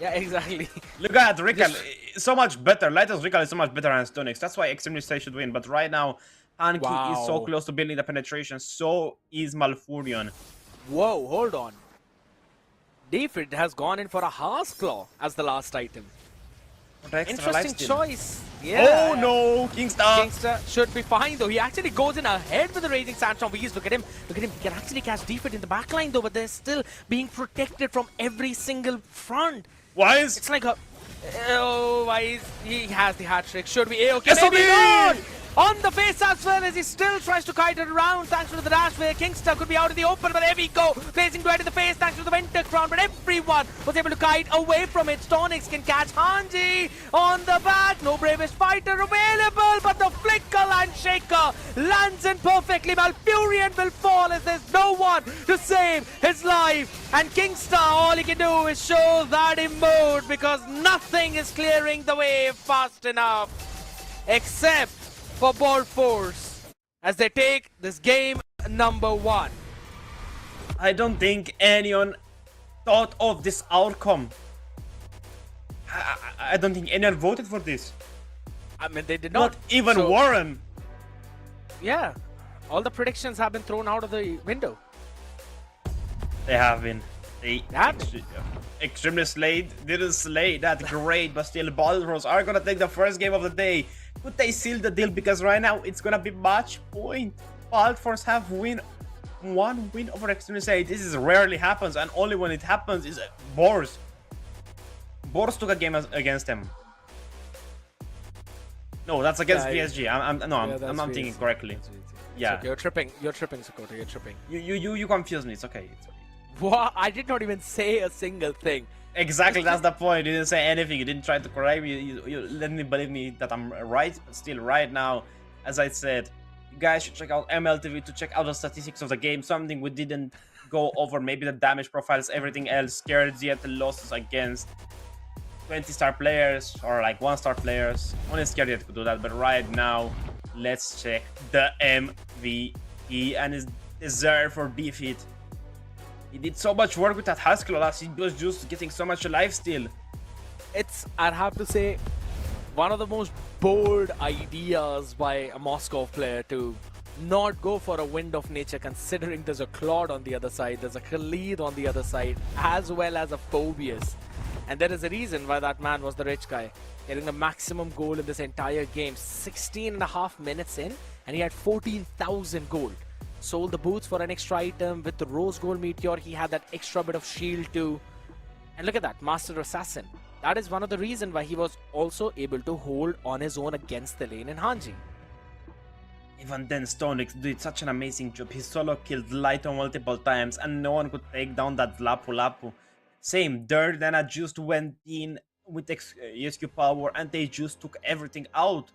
Yeah, exactly. Look at Rikal, so much better. Lighthouse Rikal is so much better than Stonix. That's why Extremely Stay should win. But right now, Hangi is so close to building the penetration. So is Malfurion. Whoa, hold on. Defid has gone in for a Hearth Claw as the last item. Interesting choice. Yeah. Oh no, Kingstar. Kingstar should be fine though. He actually goes in ahead with the Raging Sandstorm. Look at him. Look at him. He can actually catch Defid in the backline though, but they're still being protected from every single front. Wise. It's like a... Oh, Wise. He has the hat trick. Should be A-okay. SOB! Maybe not! On the face as well as he still tries to kite it around thanks to the dash where Kingstar could be out in the open, but there we go. Placing right in the face thanks to the Winter Crown, but everyone was able to kite away from it. Stonix can catch Hanji on the back. No bravest fighter available, but the flicker and shaker lands in perfectly. Malfurion will fall as there's no one to save his life. And Kingstar, all he can do is show that emote because nothing is clearing the way fast enough. Except for Board Force as they take this game number 1. I don't think anyone thought of this outcome. I don't think anyone voted for this. I mean, they did not. Not even Warren. Yeah, all the predictions have been thrown out of the window. They have been. Extremely Slade didn't slay that great, but still Balros are gonna take the first game of the day. Could they seal the deal? Because right now it's gonna be match point. Balros have one win over Extremely Slade. This is rarely happens, and only when it happens is Boars. Boris took a game against him. No, that's against Yeah, PSG. I'm not PSG. thinking correctly. It's Yeah. okay. You're tripping, Sakota, you're tripping. You confuse me. It's okay. What? I did not even say a single thing. Exactly, that's the point. You didn't say anything. You didn't try to correct me. You let me believe me that I'm right. But still, right now, as I said, you guys should check out MLTV to check out the statistics of the game. Something we didn't go over. Maybe the damage profiles, everything else. Scared yet the losses against 20-star players or like 1-star players. Only Scared yet could do that. But right now, let's check the MVP and his desire for defeat. He did so much work with that Husky class. He was just getting so much alive still. I'd have to say, one of the most bold ideas by a Moscow player to not go for a Wind of Nature, considering there's a Claude on the other side, there's a Khalid on the other side, as well as a Phobius. And there is a reason why that man was the rich guy, getting the maximum goal in this entire game. 16.5 minutes in, and he had 14,000 gold. Sold the boots for an extra item. With the Rose Gold Meteor, he had that extra bit of shield too. And look at that, Master Assassin. That is one of the reasons why he was also able to hold on his own against the lane in Hanji. Even then, Stonix did such an amazing job. He solo killed Lighto multiple times and no one could take down that Lapu Lapu. Same, Dirty Dana just went in with ESQ power and they just took everything out.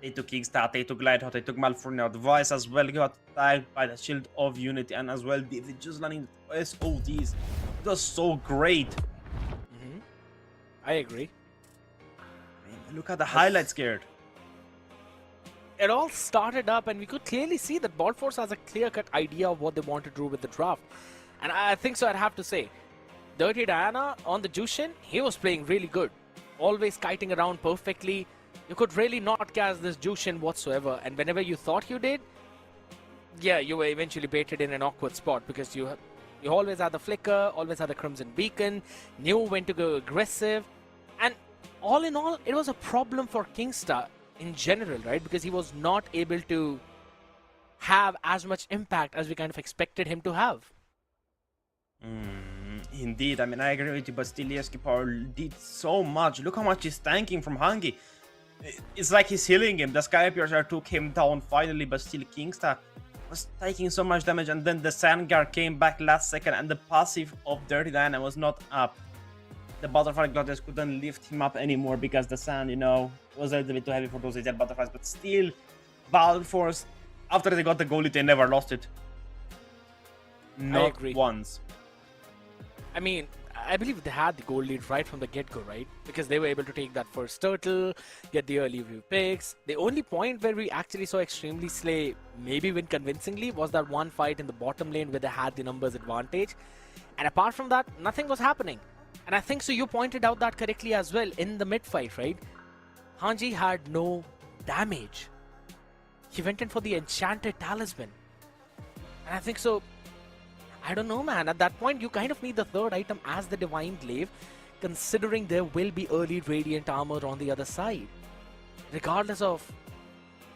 They took Kickstart, they took Lightheart, they took Malfurnier. The Voice as well got tagged by the Shield of Unity and as well they just landing the SODs. It was so great. I agree. Man, look at the highlights, Scared. It all started up and we could clearly see that Bot Force has a clear-cut idea of what they want to do with the draft. And I think so, I'd have to say, Dirty Diana on the Jushin, he was playing really good. Always kiting around perfectly. You could really not catch this Jushin whatsoever. And whenever you thought you did, yeah, you were eventually baited in an awkward spot because you always had the Flicker, always had the Crimson Beacon, knew when to go aggressive. And all in all, it was a problem for Kingstar in general, right? Because he was not able to have as much impact as we kind of expected him to have. Indeed, I mean, I agree with you, but still ESQ Power did so much. Look how much he's tanking from Hangi. It's like he's healing him. The Sky Piercer took him down finally, but still Kingstar was taking so much damage. And then the Sandgar came back last second and the passive of Dirty Diana was not up. The Butterfly Goddess couldn't lift him up anymore because the sand, you know, was a little bit too heavy for those dead butterflies. But still, Bald Force, after they got the goalie, they never lost it. Not once. I mean, I believe they had the goal lead right from the get-go, right? Because they were able to take that first turtle, get the early view picks. The only point where we actually saw Extremely Slay maybe win convincingly was that one fight in the bottom lane where they had the numbers advantage. And apart from that, nothing was happening. And I think so you pointed out that correctly as well in the mid-fight, right? Hanji had no damage. He went in for the Enchanted Talisman. And I think so, I don't know, man. At that point, you kind of need the third item as the Divine Glaive, considering there will be early Radiant Armor on the other side. Regardless of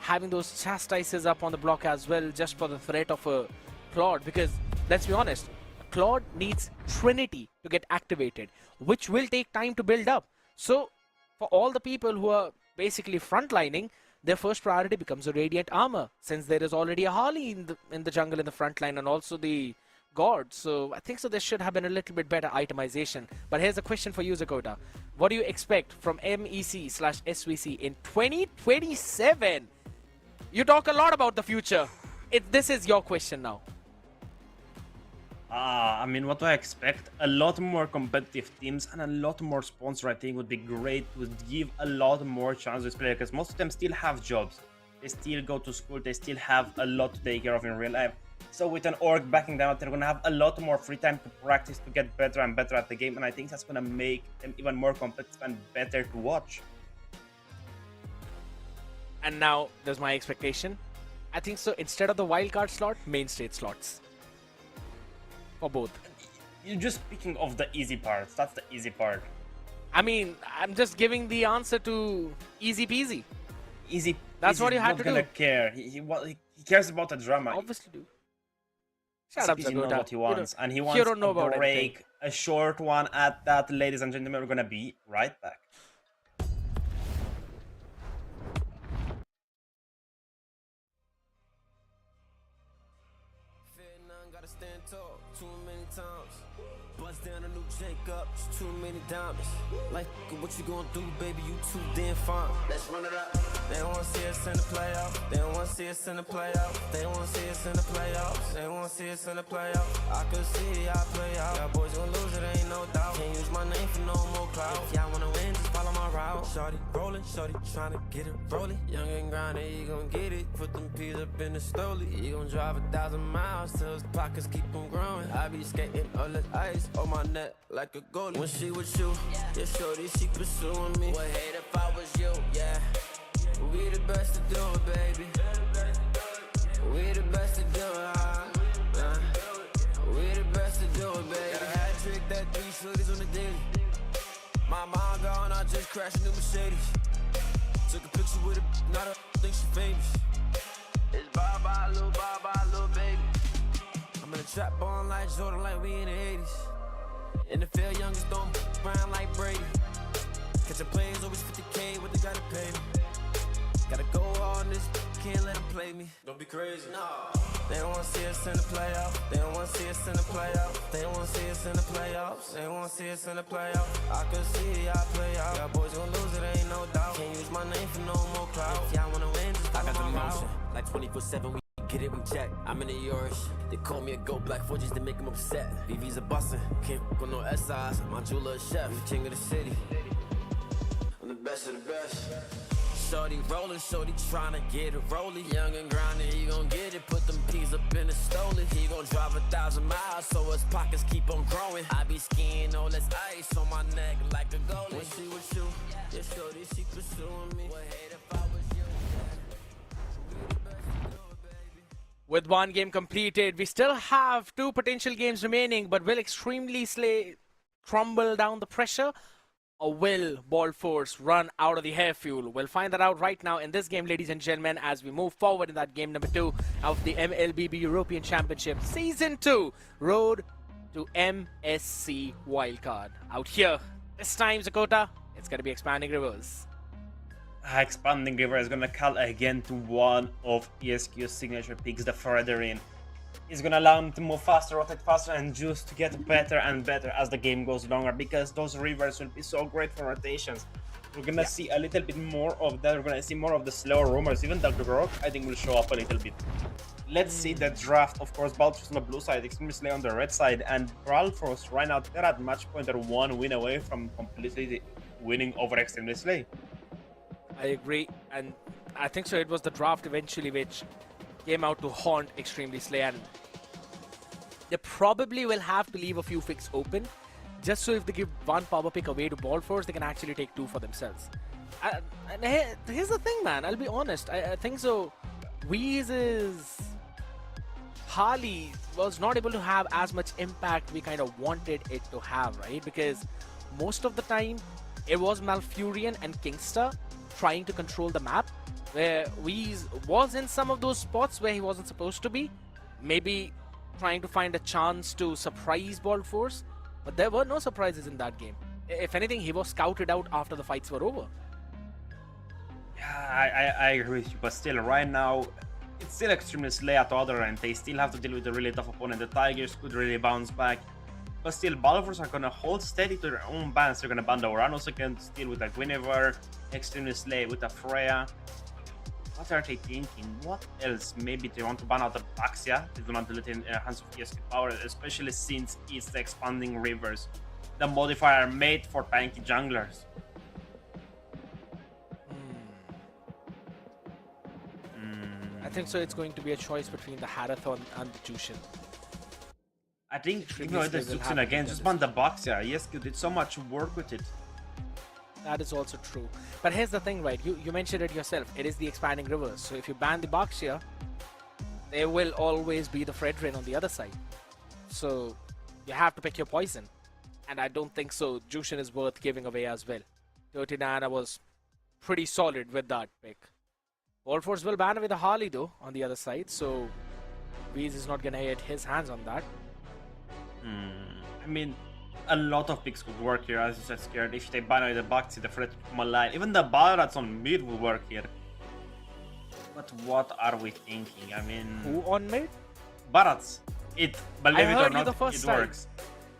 having those Chastises up on the block as well, just for the threat of a Claude. Because, let's be honest, Claude needs Trinity to get activated, which will take time to build up. So, for all the people who are basically frontlining, their first priority becomes a Radiant Armor, since there is already a Harley in the jungle in the front line and also the God. So I think so there should have been a little bit better itemization. But here's a question for you, Zakota. What do you expect from MEC/SVC in 2027? You talk a lot about the future. This is your question now. I mean, what do I expect? A lot more competitive teams and a lot more sponsor, I think, would be great. Would give a lot more chance to this player, because most of them still have jobs. They still go to school. They still have a lot to take care of in real life. So with an org backing them up, they're going to have a lot more free time to practice, to get better and better at the game. And I think that's going to make them even more competitive and better to watch. And now, there's my expectation. I think so, instead of the wildcard slot, main stage slots. For both. You're just speaking of the easy parts. That's the easy part. I mean, I'm just giving the answer to easy peasy. Easy. That's what you had to do. He's not gonna care. He cares about the drama. Obviously do. Shut up, He knows Zagoda. what he wants, and he wants you don't know a about break A short one at that, ladies and gentlemen. We're gonna be right back. Gotta stand tall too many times. Bust down a new Jacobs, too many diamonds. Like, what you gonna do, baby? You too damn fine. Let's run it up. They wanna see us in the playoffs. They wanna see us in the playoffs. They wanna see us in the playoffs. They wanna see us in the playoffs. I could see y'all play out. Y'all boys gonna lose, it ain't no doubt. Can't use my name for no more clout. If y'all wanna win, just follow my route. Shorty rolling, shorty tryna get it rolling. Young and grinding, you gon' get it. Put them peas up in the stoley. You gon' drive 1,000 miles till his pockets keep on growing. I be skating all the ice on my neck like a goalie. When she with you, yeah, shorty, she pursuing me. Would hate if I was you, yeah. We the best to do it, baby. We the best to do it, we the best to do it, baby. Got a hat trick, that 3 shorties on the daily. My mind gone, I just crashed a new Mercedes. Took a picture with a, not a think she famous. It's bye-bye, little baby. I'm in a trap ball like Jordan, like we in the 80s. In the field, youngest don't around like Brady. Catching plays, always 50K, what they gotta pay me. Gotta go on this, can't let them play me. Don't be crazy. No. They don't wanna see us in the playoffs. They don't wanna see us in the playoffs. They don't wanna see us in the playoffs. They don't wanna see us in the playoffs. I could see y'all play out. Y'all boys gonna lose, it ain't no doubt. Can't use my name for no more clout. If y'all wanna win, just I got the motion. Like 24/7, we get it, we check. I'm in the Irish. They call me a goat, black 4Gs to make them upset. VV's a bustin', can't with no SIs. My jeweler a chef, I'm the king of the city. I'm the best of the best. Shorty rollin', shorty tryna get it rolling. Young and grinding, he gon' get it. Put them peas up in the stoley. He gon' drive 1,000 miles, so his pockets keep on growing. I be skiing all this ice on my neck like a goalie. When she with you, yeah, shorty, she pursuing me. Would hate if I was you. With one game completed, we still have 2 potential games remaining, but will Extremely Slay crumble down the pressure? Or will Ball Force run out of the hair fuel? We'll find that out right now in this game, ladies and gentlemen, as we move forward in that game number 2 of the MLBB European Championship Season 2, Road to MSC Wildcard. Out here, this time, Zakota, it's going to be Expanding Rivers. Expanding River is gonna call again to one of ESQ's signature picks, the Frederian. It's gonna allow him to move faster, rotate faster, and just to get better and better as the game goes longer, because those rivers will be so great for rotations. We're gonna see a little bit more of that. We're gonna see more of the slower rumors. Even the Grok, I think, will show up a little bit. Let's see the draft. Of course, Balthus on the blue side, Extremely Slay on the red side, and Balthus right now, they're at match point. They're 1 win away from completely winning over Extremely Slay. I agree, and I think so. It was the draft eventually which came out to haunt Extremely Slay, and they probably will have to leave a few picks open, just so if they give 1 power pick away to Ball Force, they can actually take 2 for themselves. And here's the thing, man. I'll be honest. I think so. Weeze's Harley was not able to have as much impact we kind of wanted it to have, right? Because most of the time, it was Malfurion and Kingster trying to control the map, where Weeze was in some of those spots where he wasn't supposed to be, maybe trying to find a chance to surprise Ball Force, but there were no surprises in that game. If anything, he was scouted out after the fights were over. Yeah, I agree with you, but still, right now, it's still Extremely Slay at the other end. They still have to deal with a really tough opponent. The Tigers could really bounce back. But still, Balfours are gonna hold steady to their own bans. They're gonna ban the Oranos against, deal with a Guinevere, Extremely Slay with a Freya. What are they thinking? What else? Maybe they want to ban out the Baxia. They don't want to let it in the hands of ESQ power, especially since it's the Expanding Rivers, the modifier made for tanky junglers. I think so. It's going to be a choice between the Harathon and the Jushin. I think, Extremely even though Slay it's will Zuxin have again, to just do ban the Baxia. ESQ did so much work with it. That is also true. But here's the thing, right? You mentioned it yourself. It is the Expanding Rivers. So if you ban the Baxia, there will always be the Fredrin on the other side. So you have to pick your poison. And I don't think so. Jushin is worth giving away as well. Dirty Diana was pretty solid with that pick. Wallforce will ban away the Harley though on the other side. So Weeze is not going to get his hands on that. I mean, a lot of picks could work here, as you said, Scared. If they ban the Bakti, the threat from a line, even the Barats on mid will work here. But what are we thinking? I mean, Who on mid? Barats. Believe it or heard you not, the first it time. works.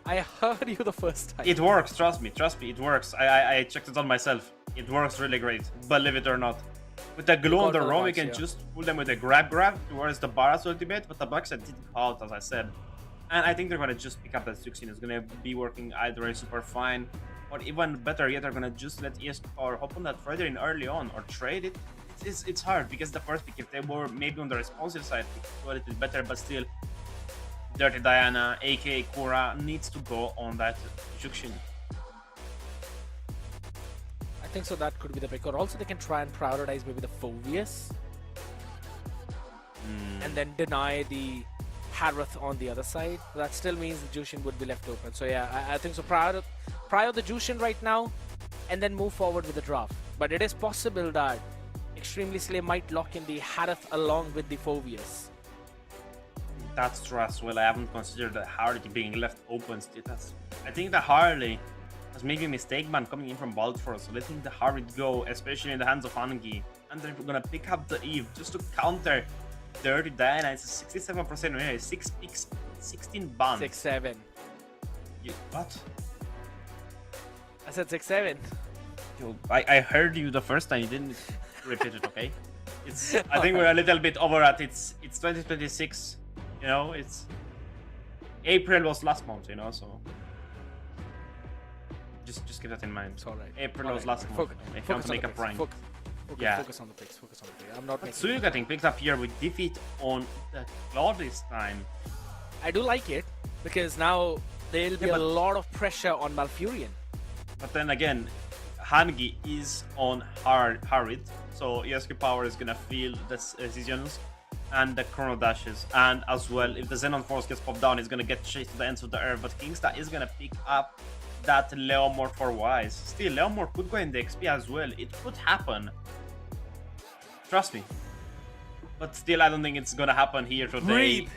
I heard you the first time. It works, trust me, it works. I checked it on myself. It works really great, believe it or not. With the glue on the roam, you can just pull them with a grab towards the Barats ultimate, but the Backside didn't out, as I said. And I think they're gonna just pick up that 16. It's gonna be working either way super fine, or even better yet, they're gonna just let ES Power hop on that Fredder in early on or trade it. It's hard because the first pick, if they were maybe on the responsive side, it could do a little better, but still, Dirty Diana, aka Kura, needs to go on that Jukshin. I think so. That could be the pick. Or also they can try and prioritize maybe the Phoveus, and then deny the Harith on the other side. That still means the Jushin would be left open. So yeah, I think so. Prior the Jushin right now, and then move forward with the draft. But it is possible that Extremely Slay might lock in the Harith along with the Phoveus. That's true as well. I haven't considered the Harley being left open still. I think the Harley was maybe a mistake man coming in from Baltford, so letting the Harley go, especially in the hands of Hangi. And they're gonna pick up the Eve just to counter Dirty Diana. It's a 67% win, 6 picks, 16 bans. 6-7. What? I said 6-7. Yo, I heard you the first time, you didn't repeat it, okay? I think we're a little bit over at it's 2026, you know, it's April was last month, you know, so just keep that in mind. It's alright. April was last month. If you want to make a prank. Focus on the picks. Focus on the picks. I'm not making. Suyu getting picked up here with defeat on the Claw this time. I do like it because now there'll be a lot of pressure on Malfurion. But then again, Hangi is on Harid, so ESQ Power is gonna feel the decisions and the chrono dashes, and as well, if the Xenon Force gets popped down, he's gonna get chased to the ends of the earth. But Kingsta is gonna pick up that Leomord for Wise. Still, Leomord could go in the XP as well. It could happen. Trust me. But still, I don't think it's gonna happen here today.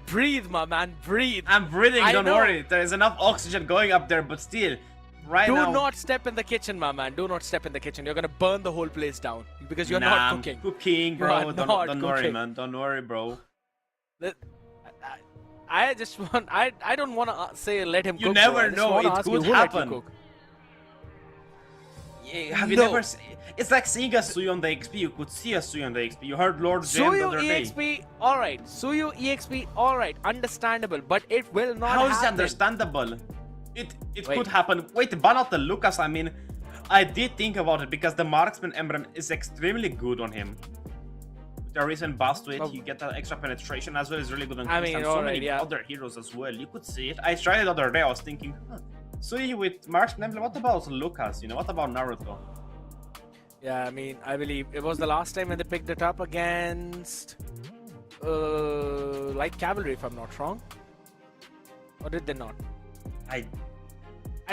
Breathe, my man, breathe. I'm breathing, don't worry. There is enough oxygen going up there, but still, right now... Do not step in the kitchen, my man. Do not step in the kitchen. You're gonna burn the whole place down because you're not cooking. I'm cooking, bro. Don't worry, man. Don't worry, bro. I just want... I don't want to say let him cook. You never know. It could happen. Yeah, have you never seen... It's like seeing a Suyu on the XP. You could see a Suyu on the XP. You heard Lord Jen the other day. Suyu EXP, alright. Suyu EXP, alright. Understandable, but it will not happen. How is it understandable? It could happen. Wait, ban out the Lucas. I mean, I did think about it because the Marksman Emran is extremely good on him. With the recent buff to it, you get that extra penetration as well as really good on so many other heroes as well. You could see it. I tried it the other day. I was thinking, Suyu with Marksman Emblem, what about Lucas? You know, what about Naruto? Yeah, I mean, I believe it was the last time when they picked it up against Light Cavalry, if I'm not wrong. Or did they not? I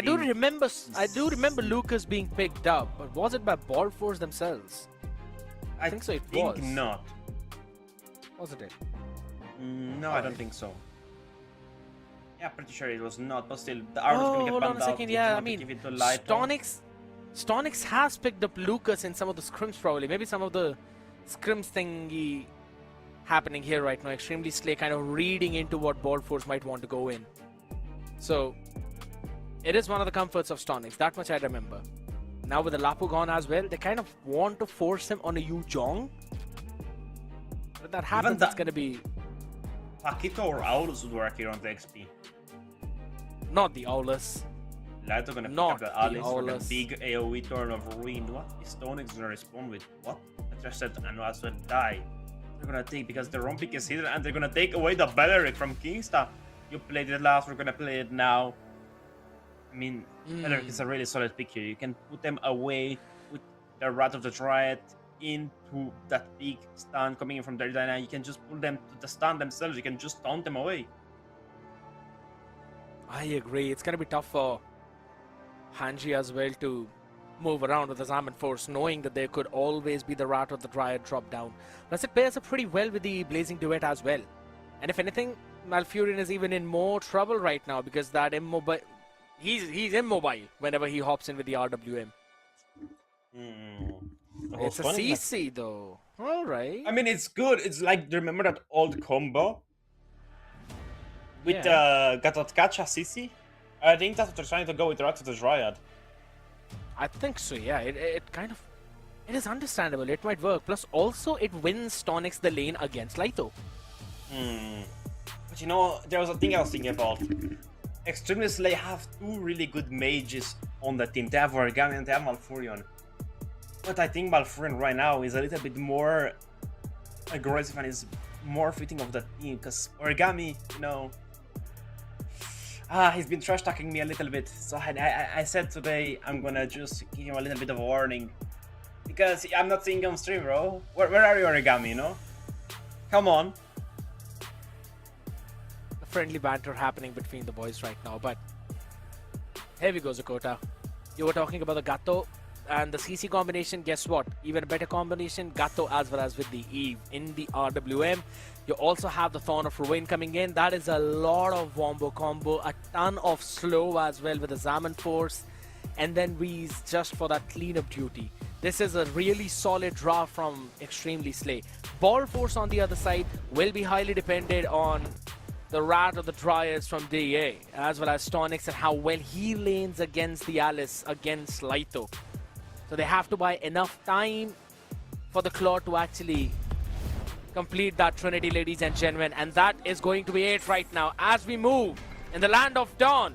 do remember Lucas being picked up, but was it by Ball Force themselves? I think so. It was. Not. Wasn't it? No, I don't think so. Yeah, pretty sure it was not, but still, the armor's gonna get hold banned on a second. Yeah, I mean, Stonix has picked up Lucas in some of the scrims probably. Maybe some of the scrims thingy happening here right now. Extremely Slay kind of reading into what Ball Force might want to go in. So, it is one of the comforts of Stonix. That much I remember. Now with the Lapu gone as well, they kind of want to force him on a Yu Zhong. If that happens, it's going to be... Paquito or Aulus would work here on the XP. Not the Aulus. Lighto gonna pick up the Alice for the big AoE turn of Ruin. What is Stonix gonna respond with? What? I just said and as well die. They're gonna take because the Ron pick is hidden and they're gonna take away the Beleric from Kingsta. You played it last, we're gonna play it now. I mean, Beleric is a really solid pick here. You can put them away with the Wrath of the Dryad into that big stun coming in from Dirty Diana. You can just pull them to the stun themselves. You can just taunt them away. I agree. It's gonna be tough for Hanji as well to move around with his Armored Force, knowing that there could always be the Wrath of the Dryad drop down. Plus, it pairs up pretty well with the Blazing Duet as well. And if anything, Malfurion is even in more trouble right now because that He's immobile whenever he hops in with the RWM. It's a CC though. All right. I mean, it's good. It's like, remember that old combo with Gatotkacha CC? I think that's what they're trying to go with Rat to the Dryad. I think so, yeah. It kind of... It is understandable. It might work. Plus, also, it wins Tonix the lane against Lito. But you know, there was a thing I was thinking about. Extremely Slay have two really good mages on the team. They have Origami and they have Malfurion. But I think Malfurion right now is a little bit more aggressive and is more fitting of the team. Because Origami, you know... he's been trash talking me a little bit. So I said today I'm gonna just give him a little bit of a warning. Because I'm not seeing him on stream, bro. Where are you, Origami, you know? Come on. A friendly banter happening between the boys right now, but... Here we go, Zakota. You were talking about the Gato and the CC combination. Guess what? Even a better combination, Gato as well as with the Eve in the RWM. You also have the Thorn of Ruin coming in. That is a lot of wombo combo, a ton of slow as well with the Zaman Force, and then Reese just for that cleanup duty. This is a really solid draw from Extremely Slay. Ball Force on the other side will be highly dependent on the Rat or the Dryads from DA, as well as Tonix and how well he lanes against the Alice against Lito. So they have to buy enough time for the Claw to actually complete that Trinity, ladies and gentlemen. And that is going to be it right now as we move in the Land of Dawn.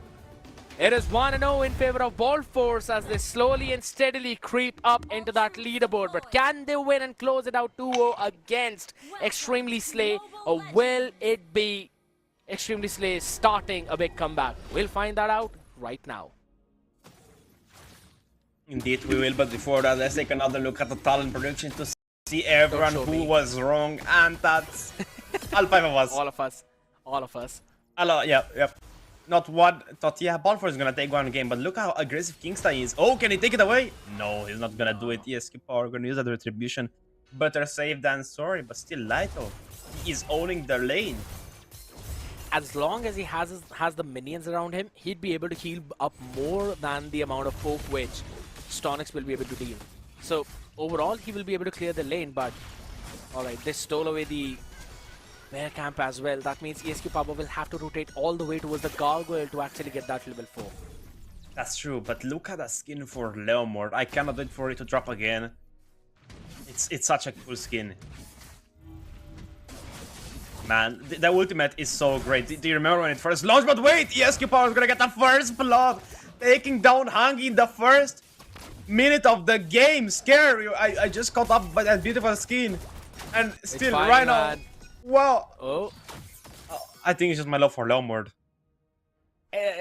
It is 1-0 in favor of Ball Force as they slowly and steadily creep up into that leaderboard. But can they win and close it out 2-0 against Extremely Slay? Or will it be Extremely Slay starting a big comeback? We'll find that out right now. Indeed we will, but before that, let's take another look at the talent prediction to see everyone who was wrong, and that's all 5 of us. All of us. All of us. Hello, yep. Not one, thought, yeah, Balfour is gonna take one game, but look how aggressive Kingston is. Oh, can he take it away? No, he's not gonna do it. ESQ Power gonna use that retribution. Better safe than sorry, but still Lito. He is owning the lane. As long as he has the minions around him, he'd be able to heal up more than the amount of poke which Tonix will be able to deal. So overall, he will be able to clear the lane, but alright, they stole away the Bear Camp as well. That means ESQ Power will have to rotate all the way towards the Gargoyle to actually get that level 4. That's true, but look at the skin for Leomord. I cannot wait for it to drop again. It's such a cool skin. Man, the ultimate is so great. Do you remember when it first launched? But wait, ESQ Power is gonna get the first blood, taking down Hangi in the first minute of the game. Scary. I just caught up by that beautiful skin, and still fine, right man. now. Wow. Oh. I think it's just my love for Leomord.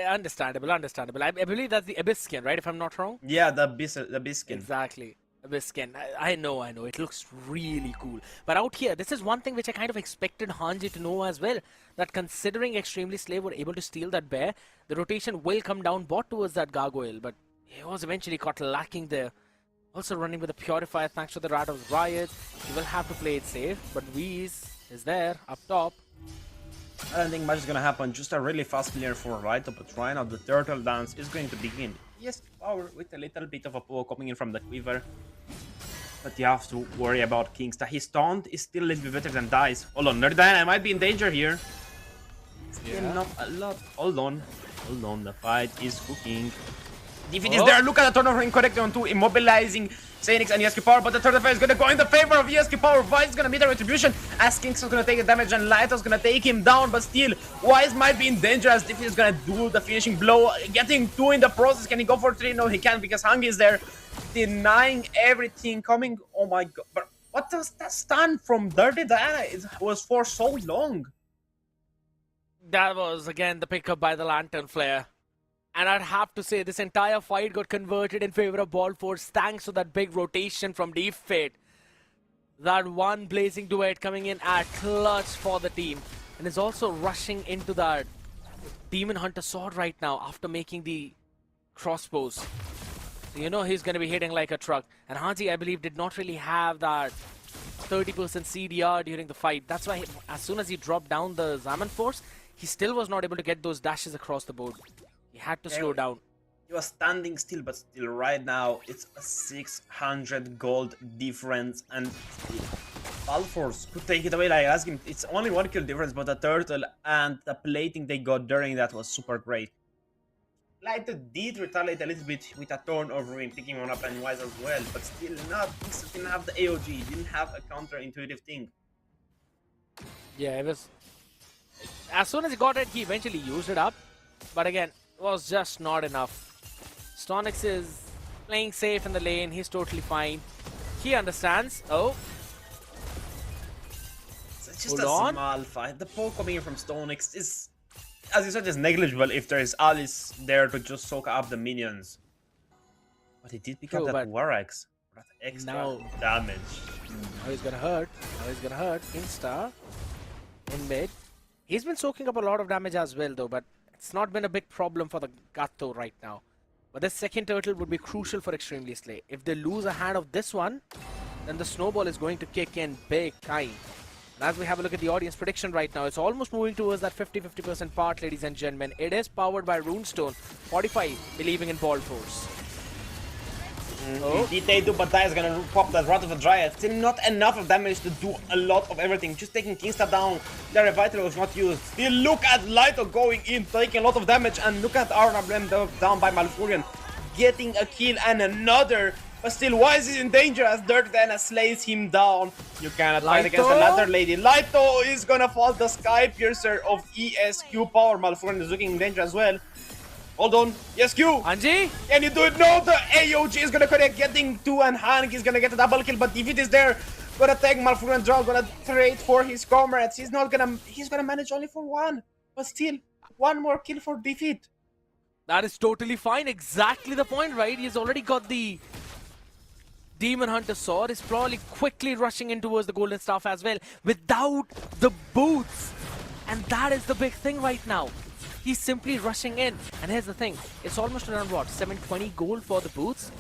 Understandable. I believe that's the Abyss skin, right? If I'm not wrong. Yeah, the Abyss skin. Exactly. Abyss skin. I know. It looks really cool. But out here, this is one thing which I kind of expected Hanji to know as well. That considering Extremely Slay were able to steal that bear, the rotation will come down bot towards that Gargoyle. But he was eventually caught lacking there. Also running with a Purifier thanks to the Rat of Riots. He will have to play it safe. But Weeze is there up top. I don't think much is gonna happen. Just a really fast clear for Rito, but right now the turtle dance is going to begin. Yes, Power with a little bit of a pull coming in from the Quiver. But you have to worry about Kingston. His taunt is still a little bit better than Dice. Hold on, Nerdine, I might be in danger here. Still not a lot. Hold on, the fight is cooking. Defeat is there. Look at the turn of ring connected onto immobilizing Xenix and ESQ Power, but the turtle is going to go in the favor of ESQ Power. Wise is going to be the retribution as Kingston's going to take the damage and Lito's going to take him down, but still Wise might be in danger as Defeat is going to do the finishing blow, getting 2 in the process. Can he go for 3? No, he can't because Hung is there denying everything coming. Oh my god, but what does that stun from Dirty Diana? It was for so long. That was again the pickup by the Lantern Flare. And I'd have to say this entire fight got converted in favor of Ball Force thanks to that big rotation from Deep Fate. That one blazing duet coming in at clutch for the team. And is also rushing into that Demon Hunter sword right now after making the crossbows. So you know he's going to be hitting like a truck. And Hanji, I believe, did not really have that 30% CDR during the fight. That's why as soon as he dropped down the Zaman Force, he still was not able to get those dashes across the board. He He had to slow down. He was standing still, but still right now it's a 600 gold difference, and Balforce could take it away. Like ask him, it's only 1 kill difference, but the turtle and the plating they got during that was super great. Lighto did retaliate a little bit with a turn of ruin, picking one up and wise as well, but still not. He didn't have the AOG, didn't have a counterintuitive thing. Yeah, it was. As soon as he got it, he eventually used it up, but again, it was just not enough. Stonix is playing safe in the lane. He's totally fine. He understands. Oh. It's just a small fight. The poke coming in from Stonix is, as you said, is negligible if there is Alice there to just soak up the minions. But he did pick up that Warax for that extra damage. Now he's gonna hurt. Now he's gonna hurt. Insta. In mid. He's been soaking up a lot of damage as well though, but it's not been a big problem for the Gatto right now. But this second turtle would be crucial for Extremely Slay. If they lose a hand of this one, then the snowball is going to kick in big time. And as we have a look at the audience prediction right now, it's almost moving towards that 50-50% part, ladies and gentlemen. It is powered by Runestone. 45 believing in Ball Force. Indeed they do, but Dai is gonna pop that Wrath of the Dryad. Still not enough of damage to do a lot of everything. Just taking Kingstar down. The Revital was not used. Still look at Lighto going in, taking a lot of damage. And look at Arna Blem down by Malfurion. Getting a kill and another. But still, Wise is in danger as Dirt Dana slays him down. You cannot fight against the Ladder Lady. Lighto is gonna fall the Sky Piercer of ESQ power. Malfurion is looking in danger as well. Hold on, ESQ! Anji? Can you do it? No, the AOG is gonna connect, getting two, and Hank is gonna get a double kill, but Defeat is there. Gonna take Malfurion draw, gonna trade for his comrades. He's gonna manage only for one. But still, one more kill for Defeat. That is totally fine. Exactly the point, right? He's already got the Demon Hunter sword. He's probably quickly rushing in towards the Golden Staff as well without the boots. And that is the big thing right now. He's simply rushing in. And here's the thing. It's almost around what? 720 gold for the boots?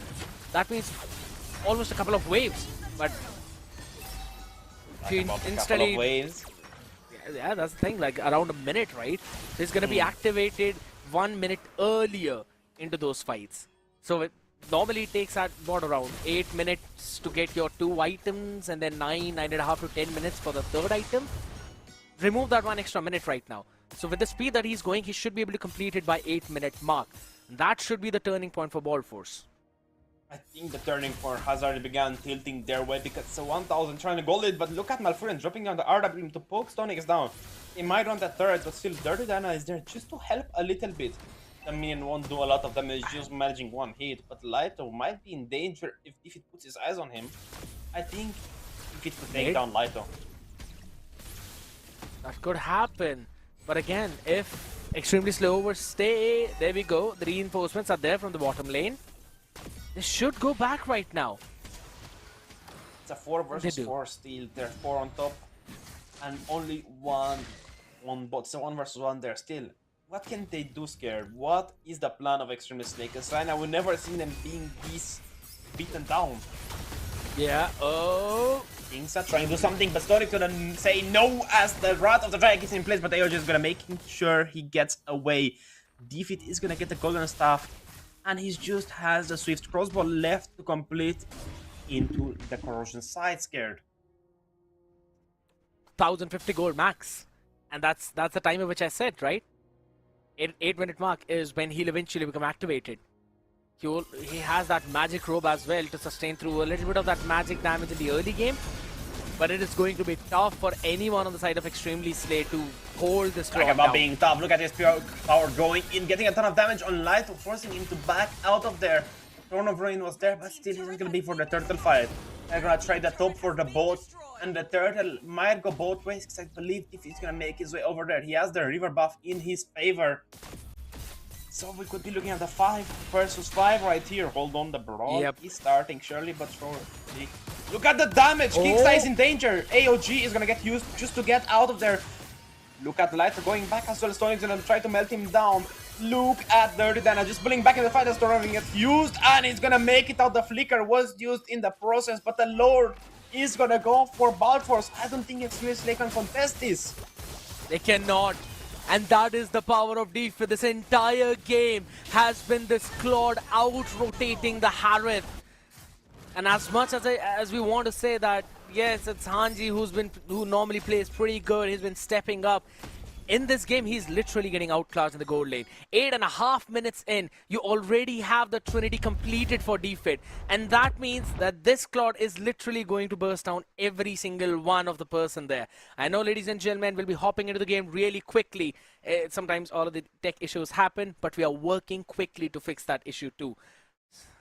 That means almost a couple of waves. But instantly, waves. Yeah, that's the thing. Like around a minute, right? He's going to be activated 1 minute earlier into those fights. So it normally takes at what, around 8 minutes to get your 2 items, and then 9.5 to 10 minutes for the third item. Remove that 1 extra minute right now. So with the speed that he's going, he should be able to complete it by 8-minute mark. That should be the turning point for Ball Force. I think the turning point has already begun tilting their way because it's a 1000 trying to gold it, but look at Malfurion dropping down the RW to poke Stonix down. He might run that turret, but still Dirty Dana is there just to help a little bit. The minion won't do a lot of damage, just managing one hit, but Lighto might be in danger if it puts his eyes on him. I think if it could take down Lighto. That could happen. But again, if Extremely Slow overstay, there we go. The reinforcements are there from the bottom lane. They should go back right now. It's a 4 versus 4 steal. There's 4 on top. And only one bot. So 1 versus 1 there still. What can they do, Scared? What is the plan of Extremely Snake? Because right now we've never seen them being this beaten down. Yeah, oh. Things are trying to do something, but Stonix gonna say no as the Wrath of the Dragon is in place, but AOG is gonna make sure he gets away. Defeat is gonna get the Golden Staff, and he just has the Swift Crossbow left to complete into the Corrosion side, Scared. 1050 gold max. And that's the time at which I said, right? 8-minute mark is when he'll eventually become activated. He has that magic robe as well to sustain through a little bit of that magic damage in the early game. But it is going to be tough for anyone on the side of Extremely Slay to hold this Talk about being tough. Look at his power going in, getting a ton of damage on Light, forcing him to back out of there. Throne of Ruin was there, but still he's going to be for the turtle fight. They're going to trade the top for the boat, and the turtle might go both ways, because I believe if he's going to make his way over there. He has the river buff in his favor. So we could be looking at the 5 versus 5 right here. Hold on, the brawl is starting surely but surely. Look at the damage! Kingstar is in danger! AOG is gonna get used just to get out of there. Look at the Lighter going back as well. Stonix gonna try to melt him down. Look at Dirty Dana just pulling back in the fight as Storm gets used, and he's gonna make it out. The flicker was used in the process, but the Lord is gonna go for Ball Force. I don't think Extremely Slay can contest this. They cannot. And that is the power of defense. This entire game has been this Claude out-rotating the Harith. And as much as we want to say that, yes, it's Hanji who normally plays pretty good. He's been stepping up. In this game, he's literally getting outclassed in the goal lane. 8.5 minutes in, you already have the Trinity completed for defense. And that means that this Claude is literally going to burst down every single one of the person there. I know, ladies and gentlemen, we'll be hopping into the game really quickly. Sometimes all of the tech issues happen, but we are working quickly to fix that issue too.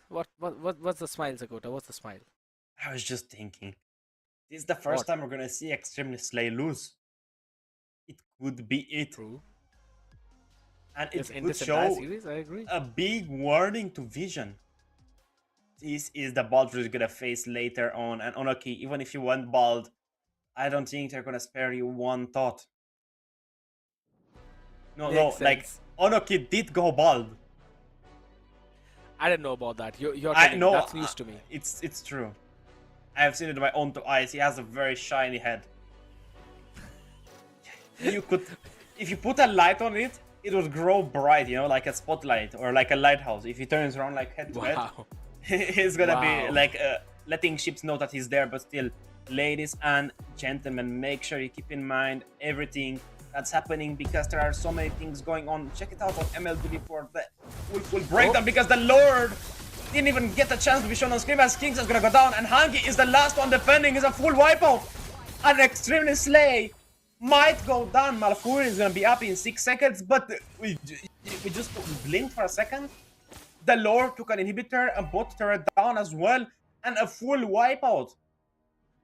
What's the smile, Zakota? What's the smile? I was just thinking, this is the first time we're gonna see Extremely Slay lose. It could be it. True. And it In could this entire show series, I agree. a big warning to Vision. This is the Bald we're gonna face later on. And Onoki, even if you went Bald, I don't think they're gonna spare you one thought. No, like Onoki did go Bald. I didn't know about that. You're telling me. That's news to me. It's true. I have seen it with my own two eyes. He has a very shiny head. You could, if you put a light on it, it would grow bright, you know, like a spotlight or like a lighthouse. If he turns around like head to head, he's gonna be like letting ships know that he's there. But still, ladies and gentlemen, make sure you keep in mind everything that's happening because there are so many things going on. Check it out on MLBB for the full breakdown because the Lord didn't even get a chance to be shown on screen as Kings is gonna go down and Hangi is the last one defending. Is a full wipeout. And Extremely Slay might go down. Malfurion is gonna be up in 6 seconds, but we just blinked for a second. The Lord took an inhibitor and bot turret down as well, and a full wipeout.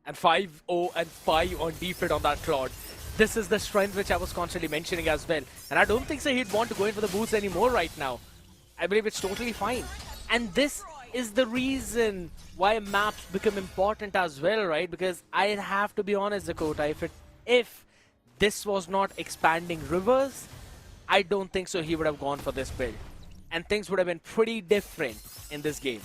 And 5-0 and 5 on defense on that Claude. This is the strength which I was constantly mentioning as well. And I don't think so he'd want to go in for the boost anymore right now. I believe it's totally fine. And this is the reason why maps become important as well, right? Because I have to be honest, Dakota, if this was not expanding rivers, I don't think so he would have gone for this build. And things would have been pretty different in this game.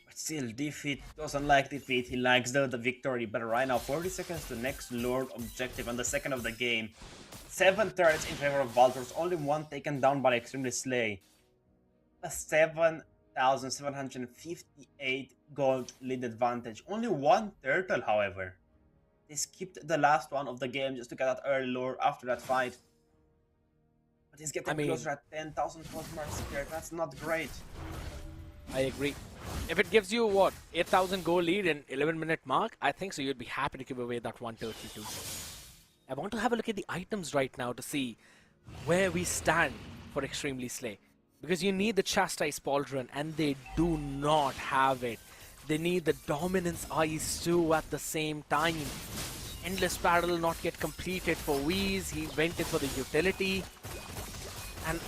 But still, defeat doesn't like defeat, he likes the victory. But right now, 40 seconds to next Lord objective on the second of the game. 7 turrets in favor of Valtors, only 1 taken down by Extremely Slay. A 7,758 gold lead advantage. Only 1 turtle, however. They skipped the last one of the game just to get that early lore after that fight. But he's getting closer at 10,000 gold marks here. That's not great. I agree. If it gives you, what, 8,000 gold lead in 11-minute mark, I think so you'd be happy to give away that 132. I want to have a look at the items right now to see where we stand for Extremely Slay. Because you need the Chastise Pauldron, and they do not have it. They need the Dominance Eyes too at the same time. Endless Battle not yet completed for Wheeze. He went in for the utility. And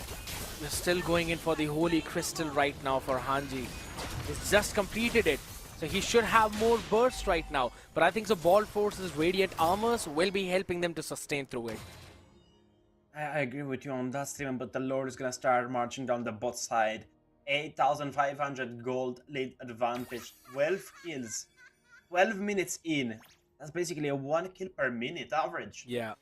we're still going in for the Holy Crystal right now for Hanji. He's just completed it. So he should have more burst right now. But I think the Bald Force's Radiant Armors will be helping them to sustain through it. I agree with you on that, Steven, but the Lord is gonna start marching down the bot side. 8,500 gold lead advantage, 12 kills, 12 minutes in. That's basically a 1 kill per minute average. Yeah,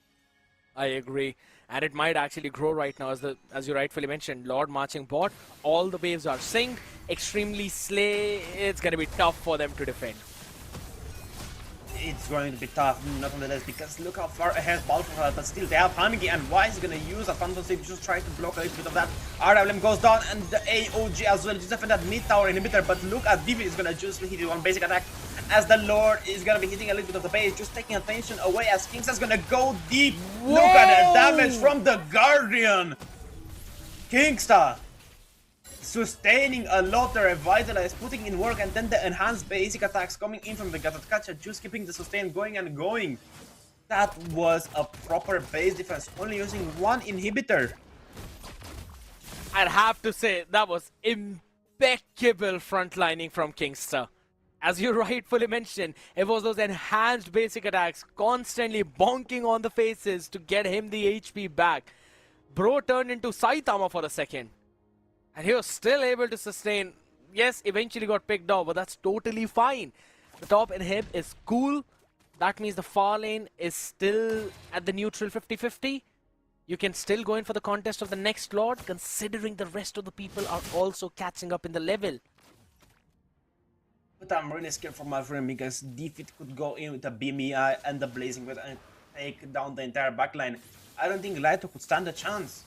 I agree. And it might actually grow right now, as you rightfully mentioned. Lord marching bot, all the waves are synced. Extremely Slay, it's gonna be tough for them to defend. It's going to be tough, nonetheless, because look how far ahead Balfour has, but still they have Hangi, and Wise is going to use a Phantom Save to just try to block a little bit of that. RWM goes down, and the AOG as well, just defend that mid-tower inhibitor, but look at Divi is going to just hit it on basic attack, as the Lord is going to be hitting a little bit of the base, just taking attention away as King's is going to go deep. Whoa! Look at the damage from the Guardian! Kingstar sustaining a lot, the Revitalize, putting in work, and then the enhanced basic attacks coming in from the Gatatkacha, just keeping the sustain going and going. That was a proper base defense, only using 1 inhibitor. I'd have to say, that was impeccable frontlining from Kingster. As you rightfully mentioned, it was those enhanced basic attacks constantly bonking on the faces to get him the HP back. Bro turned into Saitama for a second. And he was still able to sustain. Yes, eventually got picked off, but that's totally fine. The top inhib is cool. That means the far lane is still at the neutral 50-50. you can still go in for the contest of the next Lord, considering the rest of the people are also catching up in the level. But I'm really scared for my friend because Defeat could go in with a BMI and the Blazing Wet and take down the entire backline. I don't think Laito could stand a chance.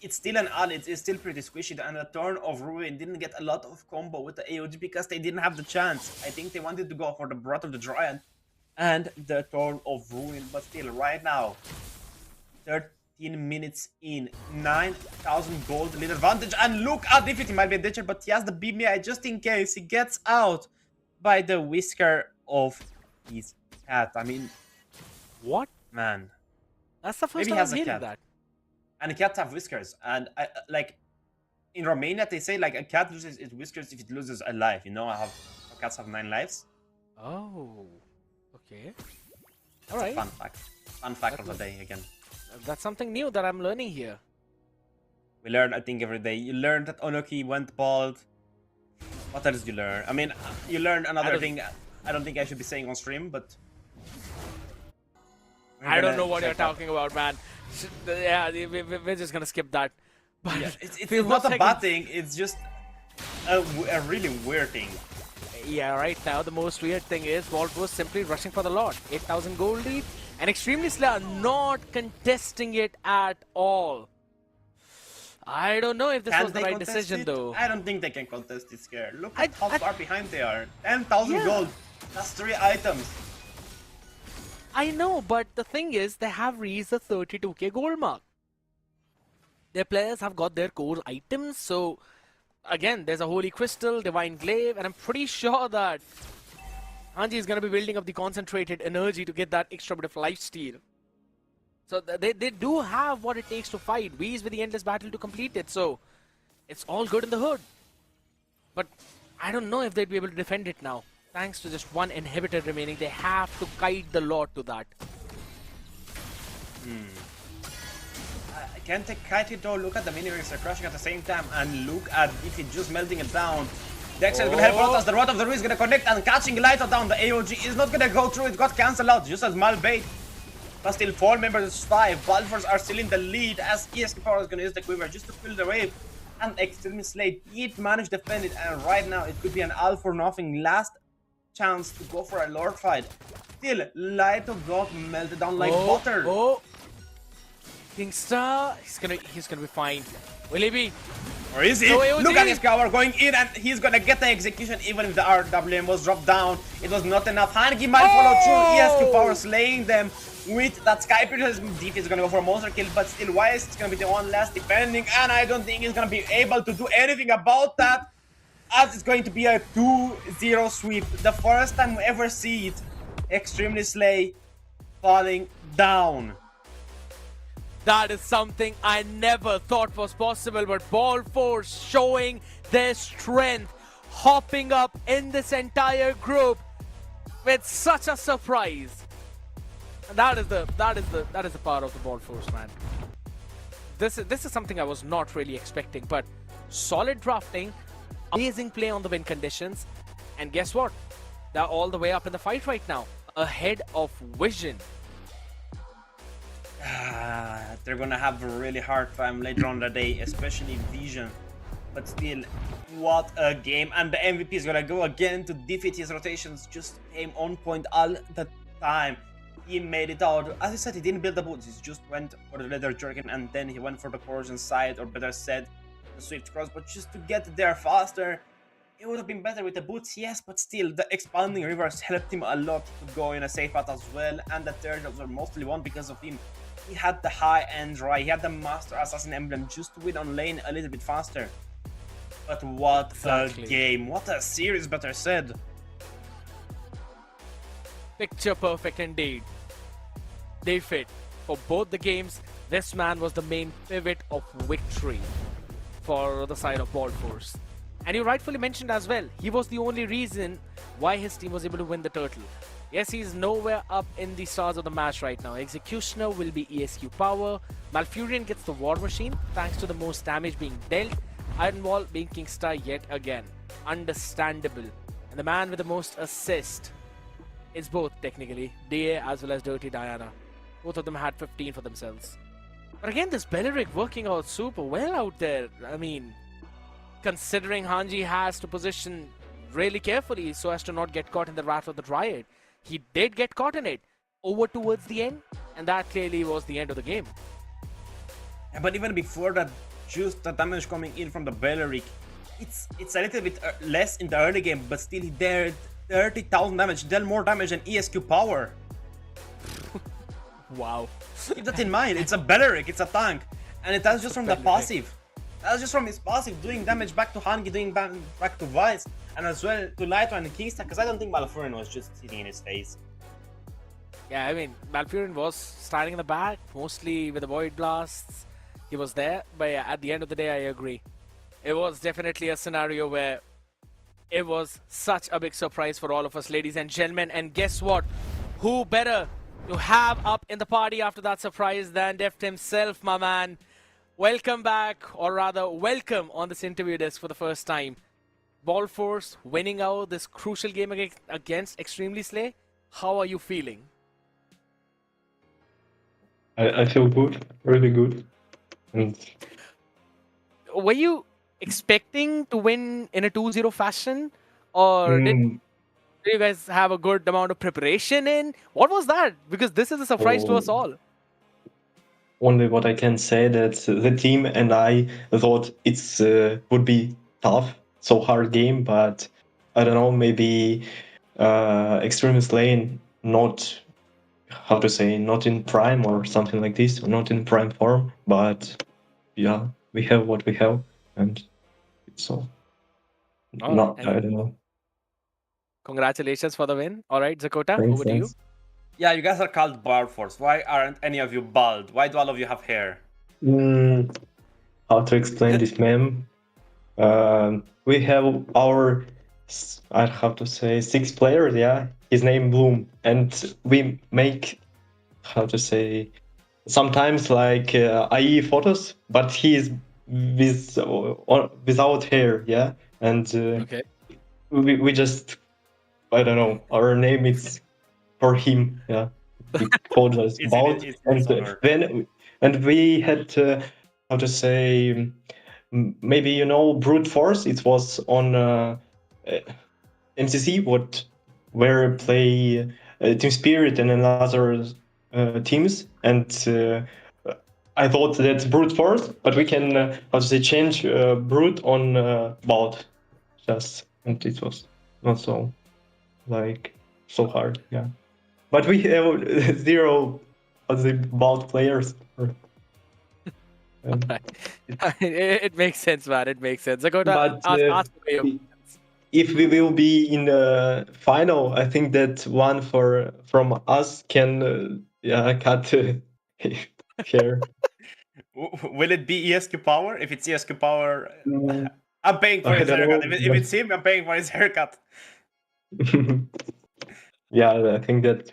It's still an ally, it's still pretty squishy, and the turn of Ruin didn't get a lot of combo with the AOG because they didn't have the chance. I think they wanted to go for the Breath of the Giant and the turn of Ruin, but still, right now, 13 minutes in, 9,000 gold lead advantage, and look at Defeat, he might be a ditcher, but he has the BMI just in case he gets out by the whisker of his cat. I mean, What? man. That's the first Maybe he time has I'm a hearing cat. that. And cats have whiskers, and like in Romania they say like a cat loses its whiskers if it loses a life. You know, cats have 9 lives. Oh, okay. That's All right. a fun fact of the day again. That's something new that I'm learning here. We learn, I think, every day. You learn that Onoki went bald. What else did you learn? I mean, you learned another thing. I don't think I should be saying on stream, but I don't know what you're talking about, man. Yeah, we're just gonna skip that. But Yeah, it's few not more a bad thing. It's just a really weird thing. Yeah, right now the most weird thing is Vault was simply rushing for the Lord. 8,000 gold lead, and Extremely Slayer not contesting it at all. I don't know if this was the right decision, though. I don't think they can contest it, Scare. Look I- at how I- far behind they are. 10,000 Yeah. gold. That's 3 items. I know, but the thing is, they have reached the 32k gold mark. Their players have got their core items, so again, there's a Holy Crystal, Divine Glaive, and I'm pretty sure that Hanji is going to be building up the concentrated energy to get that extra bit of lifesteal. So they do have what it takes to fight. Weeze with the Endless Battle to complete it, so it's all good in the hood. But I don't know if they'd be able to defend it now. Thanks to just one inhibitor remaining, they have to kite the Lord to that. Can't take kite it though. Look at the mini rings, they're crushing at the same time, and look at if it's just melting it down. Dexter is gonna help out as the Rod of the Ruin is gonna connect and catching Lighto down. The AOG is not gonna go through, it got cancelled out just as Malbait. But still 4 members 5. Balfours are still in the lead as ESK Power is gonna use the quiver just to kill the wave. And Extremely Slade did manage to defend it, and right now it could be an all for nothing last chance to go for a Lord fight. Still, Lighto got melted down like butter. Oh, Kingstar, he's gonna be fine. Will he be? Or is he? No AOG. Look at his power going in, and he's gonna get the execution even if the RWM was dropped down. It was not enough. Hangi might follow through. ESQ Power slaying them with that Sky Pierce. Deep is gonna go for a monster kill, but still Wise is gonna be the one last defending, and I don't think he's gonna be able to do anything about that, as it's going to be a 2-0 sweep. The first time we ever see it. Extremely Slay falling down. That is something I never thought was possible, but Ball Force showing their strength, hopping up in this entire group with such a surprise. And that is the power of the Ball Force, man. This is something I was not really expecting, but solid drafting, amazing play on the win conditions, and guess what? They're all the way up in the fight right now, ahead of Vision. They're gonna have a really hard time later on the day, especially Vision. But still, what a game. And the MVP is gonna go again to defeat his rotations. Just came on point all the time. He made it out. As I said, he didn't build the boots. He just went for the leather jerkin, and then he went for the corrosion side, or better said, the swift cross. But just to get there faster, it would have been better with the boots, yes, but still, the expanding rivers helped him a lot to go in a safe path as well. And the third were mostly won because of him. He had the high-end Rai, he had the Master Assassin emblem just to win on lane a little bit faster. But what a game, what a series, better said. Picture perfect indeed. They fit. For both the games, this man was the main pivot of victory for the side of Ball Force. And you rightfully mentioned as well, he was the only reason why his team was able to win the turtle. Yes, he's nowhere up in the stars of the match right now. Executioner will be ESQ Power. Malfurion gets the War Machine, thanks to the most damage being dealt. Iron Wall being Kingstar yet again. Understandable. And the man with the most assist is both technically DA as well as Dirty Diana. Both of them had 15 for themselves. But again, this Belleric working out super well out there. I mean, considering Hanji has to position really carefully so as to not get caught in the wrath of the Dryad. He did get caught in it over towards the end, and that clearly was the end of the game. Yeah, but even before that, just the damage coming in from the Belleric, it's a little bit less in the early game, but still he did 30,000 damage, dealt more damage than ESQ Power. Wow. Keep that in mind, it's a Belleric, it's a tank, and that's just from the passive. That's just from his passive, doing damage back to Hangi, doing back to Vice, and as well to Lightra and Kingston, because I don't think Malfurion was just sitting in his face. Yeah, I mean, Malfurion was starting in the back, mostly with the Void Blasts. He was there, but yeah, at the end of the day, I agree. It was definitely a scenario where it was such a big surprise for all of us, ladies and gentlemen. And guess what? Who better to have up in the party after that surprise than Deft himself, my man. Welcome back, or rather, welcome on this interview desk for the first time. Ball Force winning out this crucial game against Extremely Slay. How are you feeling? I feel good, really good. And Were you expecting to win in a 2-0 fashion, or did you guys have a good amount of preparation in? What was that? Because this is a surprise to us all. only what I can say that the team and I thought it's would be tough, so hard game, but I don't know, maybe Extremist Lane not, how to say, not in prime or something like this, or not in prime form, but yeah, we have what we have, and it's so. All No, right, I don't know. Congratulations for the win. All right, Zakota, Thanks, over to you. thanks. Yeah, you guys are called Bald Force. Why aren't any of you bald? Why do all of you have hair? How to explain this meme? We have our, I have to say, 6 players, yeah? His name Bloom. And we make, how to say, sometimes like IE photos, but he is without hair, yeah? And Okay. we just, I don't know, our name is for him, yeah? We called us It's Bald. in his And honor. and we had, how to say, maybe you know Brute Force. It was on MCC, where play Team Spirit and another teams, and I thought that's Brute Force, but we can how to say change Brute on Bald, just, and it was not so like so hard, yeah. But we have 0 of the Bald players. It makes sense, man. It makes sense. Zakota, But ask away. if we will be in the final, I think that one from us can cut hair. Will it be ESQ Power? If it's ESQ Power, I'm paying for I his don't haircut. know, If it's him, I'm paying for his haircut. Yeah, I think that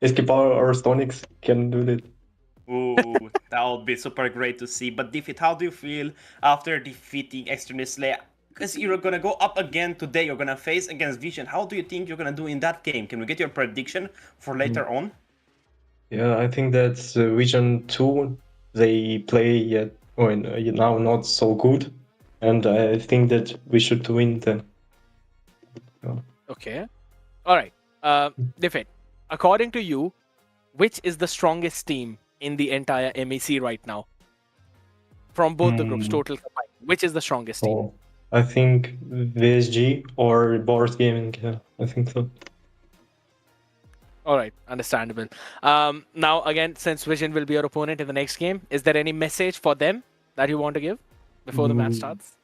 Escapar or Stonix can do that. Ooh, that would be super great to see. But Defeat, how do you feel after defeating Extremely Slay? Because you're gonna go up again today. You're gonna face against Vision. How do you think you're gonna do in that game? Can we get your prediction for later on? Yeah, I think that Vision 2, they play now not so good. And I think that we should win them. Okay. All right. Defend. According to you, which is the strongest team in the entire MEC right now? From both the groups, total combined. Which is the strongest team? Oh, I think VSG or Board Gaming. Yeah, I think so. All right, understandable. Now, again, since Vision will be your opponent in the next game, is there any message for them that you want to give before the match starts?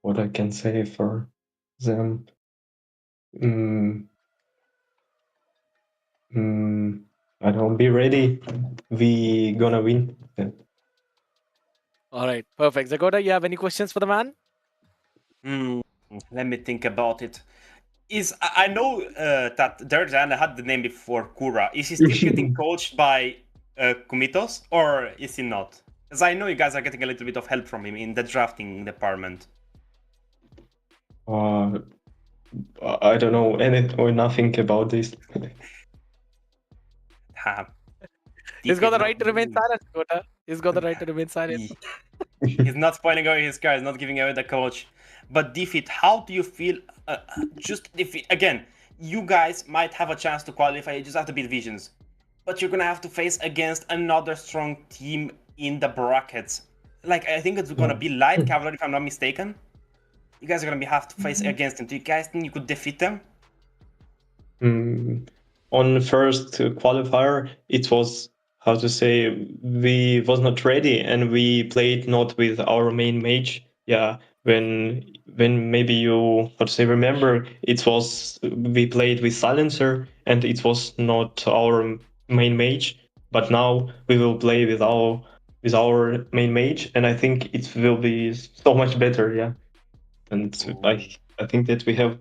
What I can say for them? I don't be ready. We gonna win. Yeah. All right, perfect. Zakota, you have any questions for the man? Let me think about it. I know that Derjan had the name before Kura. Is he still getting coached by Kumitos, or is he not? Because I know you guys are getting a little bit of help from him in the drafting department. I don't know anything or nothing about this. Yeah. He's got the Defeat right to remain not- silent, Kota. He's got the right to remain silent. He's not spoiling away his cards, not giving away the coach. But defeat, how do you feel? Just defeat again. You guys might have a chance to qualify. You just have to beat Visions, but you're gonna have to face against another strong team in the brackets. Like I think it's gonna be Light Cavalry, if I'm not mistaken. You guys are gonna have to face against them. Do you guys think you could defeat them? On the first qualifier, it was, how to say, we was not ready and we played not with our main mage. Yeah, when maybe you, how to say, remember, it was, we played with Silencer and it was not our main mage, but now we will play with our main mage, and I think it will be so much better. Yeah, and I think that we have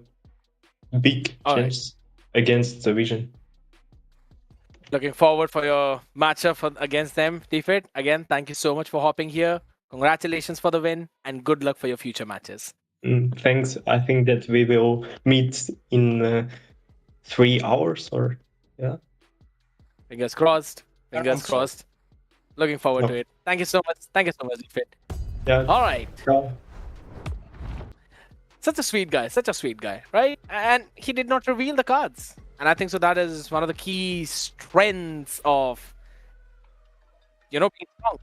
big All right. chance against the Vision. Looking forward for your matchup against them, Defeat. Again, thank you so much for hopping here. Congratulations for the win and good luck for your future matches. Thanks. I think that we will meet in 3 hours, or yeah. Fingers crossed. Fingers Also- crossed. Looking forward to it. Thank you so much. Thank you so much, Defeat. Yeah. All right. Yeah. Such a sweet guy, right? And he did not reveal the cards. And I think so that is one of the key strengths of, being strong.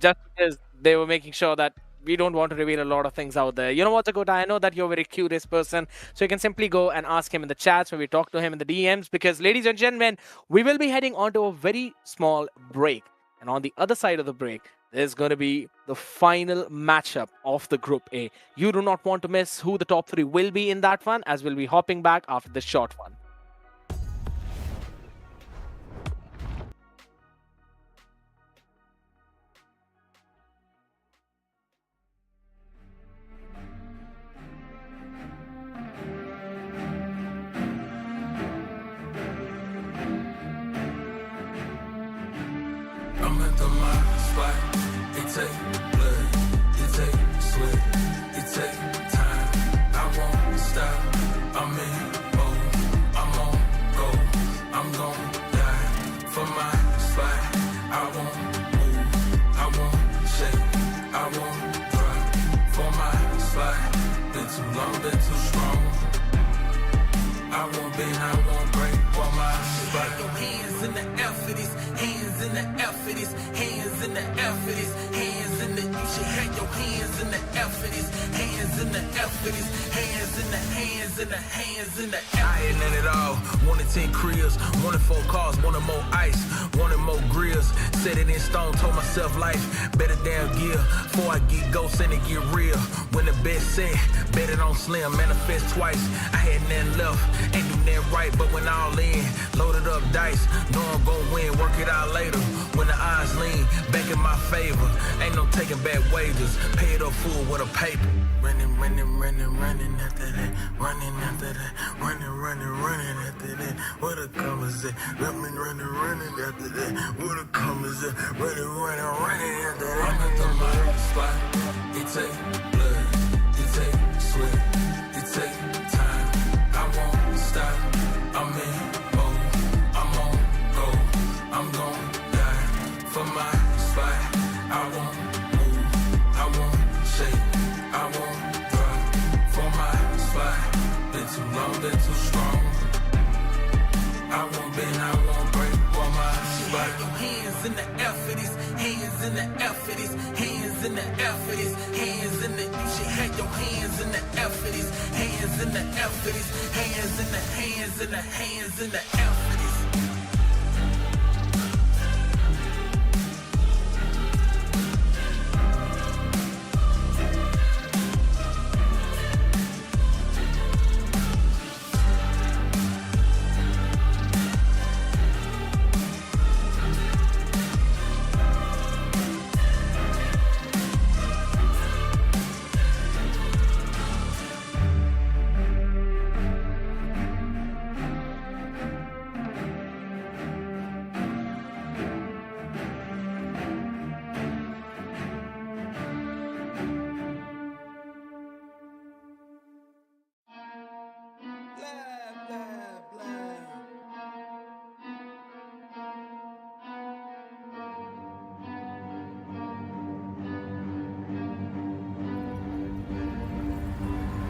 Just because they were making sure that we don't want to reveal a lot of things out there. You know what, Dakota? I know that you're a very curious person. So you can simply go and ask him in the chats when we talk to him in the DMs. Because, ladies and gentlemen, we will be heading on to a very small break. And on the other side of the break, there's going to be the final matchup of the Group A. You do not want to miss who the top 3 will be in that one, as we'll be hopping back after this short one. I'm at the my spot. It take blood, it take sweat, it take time. I won't stop. I'm in mode. I'm on go. I'm gon' die for my spot. I won't move. I won't shake. I won't drop for my spot. Been too long, been too strong. I won't bend, I won't break for my spot. Your hands in the air for this. Hands in the air for this, hands in the air for this, hands in the, you should have your hands in the air for this, hands in the air for this, hands in the, hands in the, hands in the air. I ain't none at all, wanted 10 cribs, wanted 4 cars, wanted more ice, wanted more grills, set it in stone, told myself life, better damn gear, before I get ghosts and it get real, when the best set, bet it on slim, manifest twice, I had nothing left, ain't do nothing right, but when all in, loaded up dice, know I'm gon' win, work it out later. When the odds lean back in my favor, ain't no taking back wages. Pay it up full with a paper. Running, running, running, running after that. Running after that. Running, running, running after that. What a commas at? Running, running, running after that. What a commas at? Running, running, running after that. I'm at the my spot. It take blood. It take sweat. It take time. I won't stop. I'm in mode. I'm on go. I'm gon' die for my spot. I won't move, I won't shake, I won't drop for my spot. Been too long, been too strong. I won't bend, I won't break for my spot. Your hands in the air for this, hands in the air for this, hands in the air for this, hands in the, you should have your hands in the air for this, hands in the air for this, hands in the, hands in the, hands in the air for this.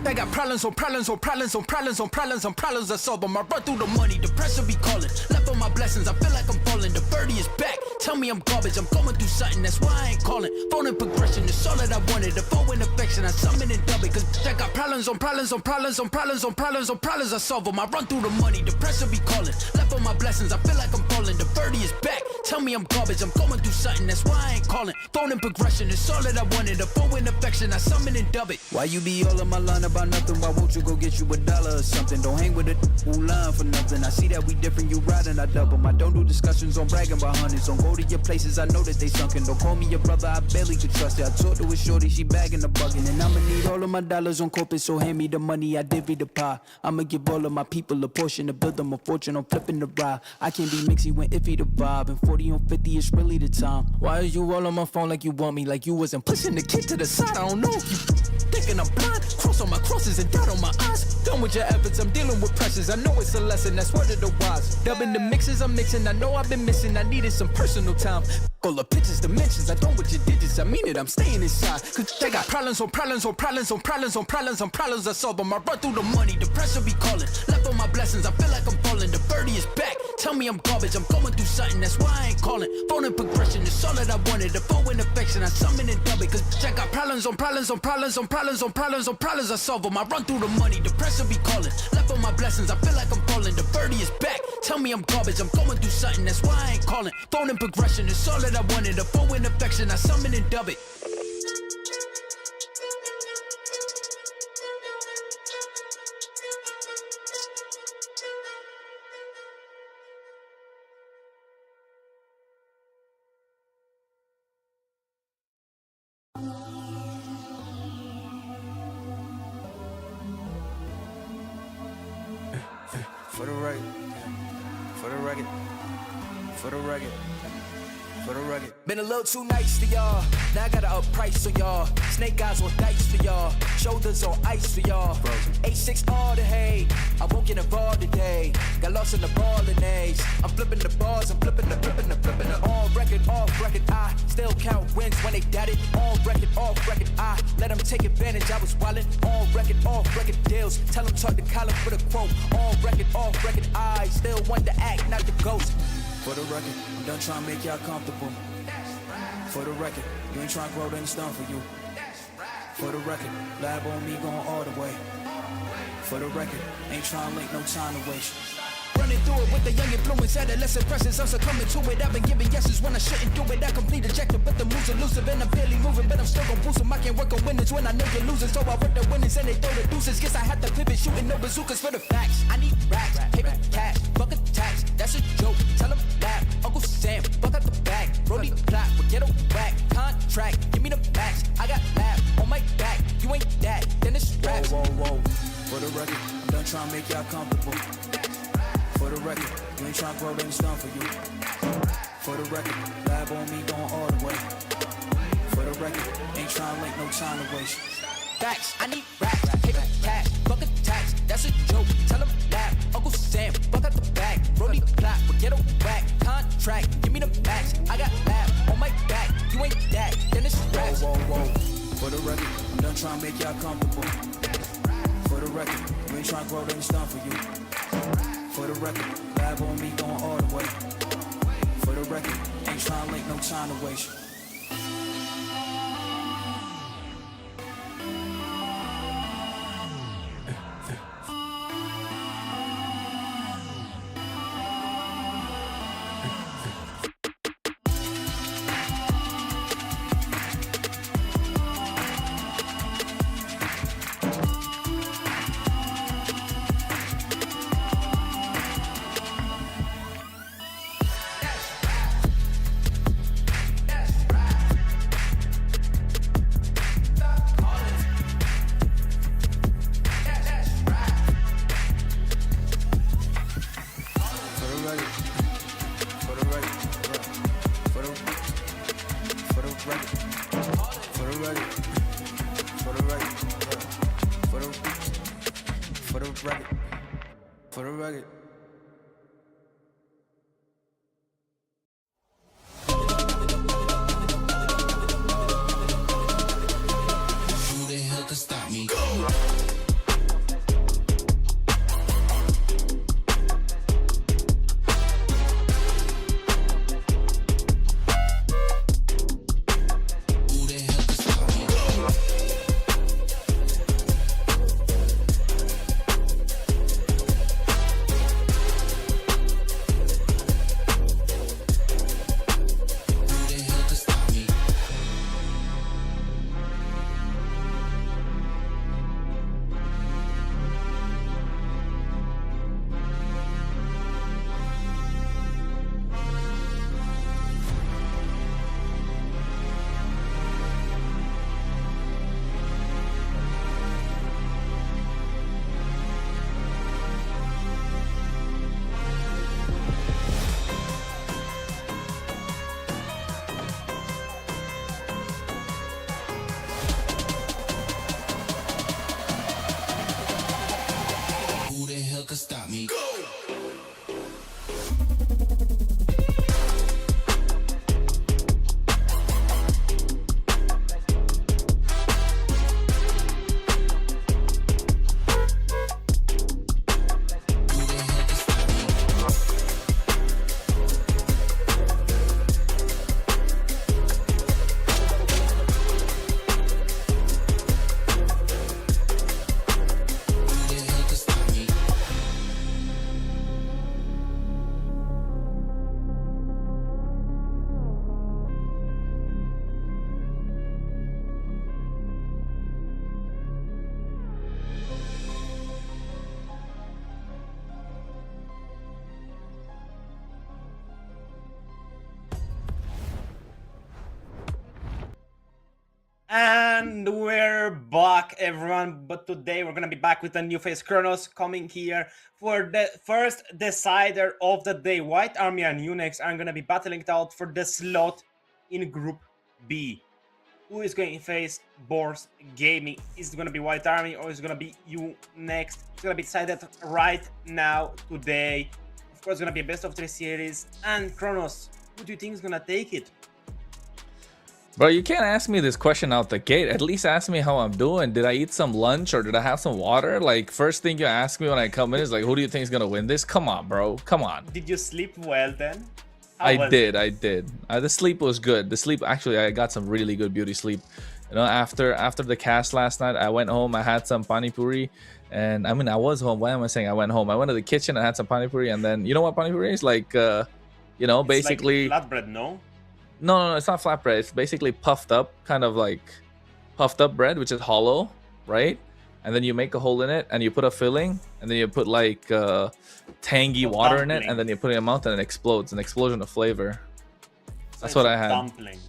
They got problems on problems on problems on problems on problems on problems. I solve them. I run through the money, the pressure be calling. Left on my blessings, I feel like I'm falling. The birdie is back. Tell me I'm garbage, I'm going through something, that's why I ain't calling. Phone and progression, it's all that I wanted. The phone and affection, I summon and dub it. Cause I got problems on problems on problems on problems on problems on problems. I solve them. I run through the money, the pressure be calling. Left on my blessings, I feel like I'm falling. The birdie is back. Tell me I'm garbage, I'm going through something, that's why I ain't calling. Phone and progression, it's all that I wanted. The phone and affection, I summon and dub it. Why you be all on my line about nothing? Why won't you go get you $1 or something? Don't hang with it who line for nothing. I see that we different, you riding, I double. I don't do discussions on bragging about hundreds. Don't go to your places, I know that they sunken. Don't call me your brother, I barely could trust it. I talked to a shorty, she bagging the bugging. And I'ma need all of my dollars on corporate, so hand me the money, I divvy the pie. I'ma give all of my people a portion to build them a fortune. I'm flipping the ride. I can't be mixy when iffy the vibe. And 40 on 50 is really the time. Why are you all on my phone like you want me? Like you wasn't pushing the kid to the side. I don't know if you thinking I'm blind. Cross on my crosses and doubt on my eyes. Done with your efforts, I'm dealing with pressures. I know it's a lesson, that's word of the wise. Dubbing the mixes I'm mixing, I know I've been missing. I needed some personal time. All the pictures, dimensions, I don't with your digits. I mean it, I'm staying inside. Cause they got problems on problems on problems on problems on problems on problems. I solve them. I run through the money, the pressure be calling. Left on my blessings, I feel like I'm falling. The birdie is back. Tell me I'm garbage, I'm going through something, that's why I ain't calling. Phone and progression, it's all that I wanted. The phone and affection, I summon and dub it. Cause I got problems on problems on problems on problems on problems on problems. I solve them. I run through the money, the pressure be calling. Left on my blessings, I feel like I'm falling. The birdie is back. Tell me I'm garbage, I'm going through something, that's why I ain't calling. Phone and progression, it's all that I wanted. The phone and affection, I summon and dub it. For the record, for the record, for the record, for the record. Been a little too nice to y'all. Now I gotta up price on y'all. Snake eyes on dice for y'all. Shoulders on ice for y'all. 8-6 all the hay. I won't get involved today. Got lost in the ball and A's. I'm flipping the bars. I'm flipping the. On record, off record. I still count wins when they doubt it. On record, off record. I let them take advantage. I was wildin'. On record, off record deals. Tell them talk to Colin for the quote. On record, off record. I still want the act, not the ghost. For the record, I'm done trying to make y'all comfortable. For the record, you ain't trying to grow, then it's done for you. For the record, lab on me going all the way. For the record, ain't trying to link, no time to waste. Running through it with the young influence, adolescent presence, I'm succumbing to it. I've been giving yeses when I shouldn't do it. I complete ejected, but the moves elusive and I'm barely moving, but I'm still gon' boost them. I can't work on winners when I know you're losing, so I work the winners and they throw the deuces. Guess I have to pivot, shooting no bazookas for the facts. I need racks, paper cash, fuck a tax, that's a joke. Tell them laugh, Uncle Sam, fuck out the bag. Brody plot, we get a whack, contract, give me the max. I got lab on my back, you ain't that, then it's straps. Whoa, whoa, whoa. For the record, I'm done trying to make y'all comfortable. For the record, you ain't trying to grow, then it's done for you. For the record, lab on me going all the way. For the record, ain't trying to link, no time to waste. Facts, I need racks, paper cash, fuck a tax, that's a joke. Tell them laugh, Uncle Sam, fuck out the bag. Brody plot, we get a whack, contract, give me the max. I got lab on my back, you ain't that, then it's straps. Whoa, whoa, whoa. For the record, I'm done trying to make y'all comfortable. For the record, you ain't trying to grow, then it's done for you. For the record, lab on me going all the way. For the record, ain't trying to link, no time to waste. For the record. Who the hell can stop me? Go! And we're back, everyone, but today we're gonna be back with a new face. Kronos coming here for the first decider of the day. White Army and Unix are gonna be battling it out for the slot in Group B. Who is going to face Boars Gaming? Is it gonna be White Army or is it gonna be Unix? It's gonna be decided right now, today. Of course, it's gonna be a best of 3 series. And Kronos, who do you think is gonna take it? Bro, you can't ask me this question out the gate. At least ask me how I'm doing. Did I eat some lunch or did I have some water? Like, first thing you ask me when I come in is like, who do you think is gonna win this? Come on, bro. Come on. Did you sleep well then? I did. The sleep was good. The sleep, actually, I got some really good beauty sleep. You know, after the cast last night, I went home. I had some pani puri, and I mean, I was home. Why am I saying I went home? I went to the kitchen and had some pani puri, and then you know what pani puri is? Like, you know, It's basically like flatbread, no? No, it's not flatbread. It's basically puffed up, kind of like puffed up bread, which is hollow, right? And then you make a hole in it, and you put a filling, and then you put like tangy water in it, and then you put it in your mouth, and it explodes. An explosion of flavor. That's what I had. Dumpling.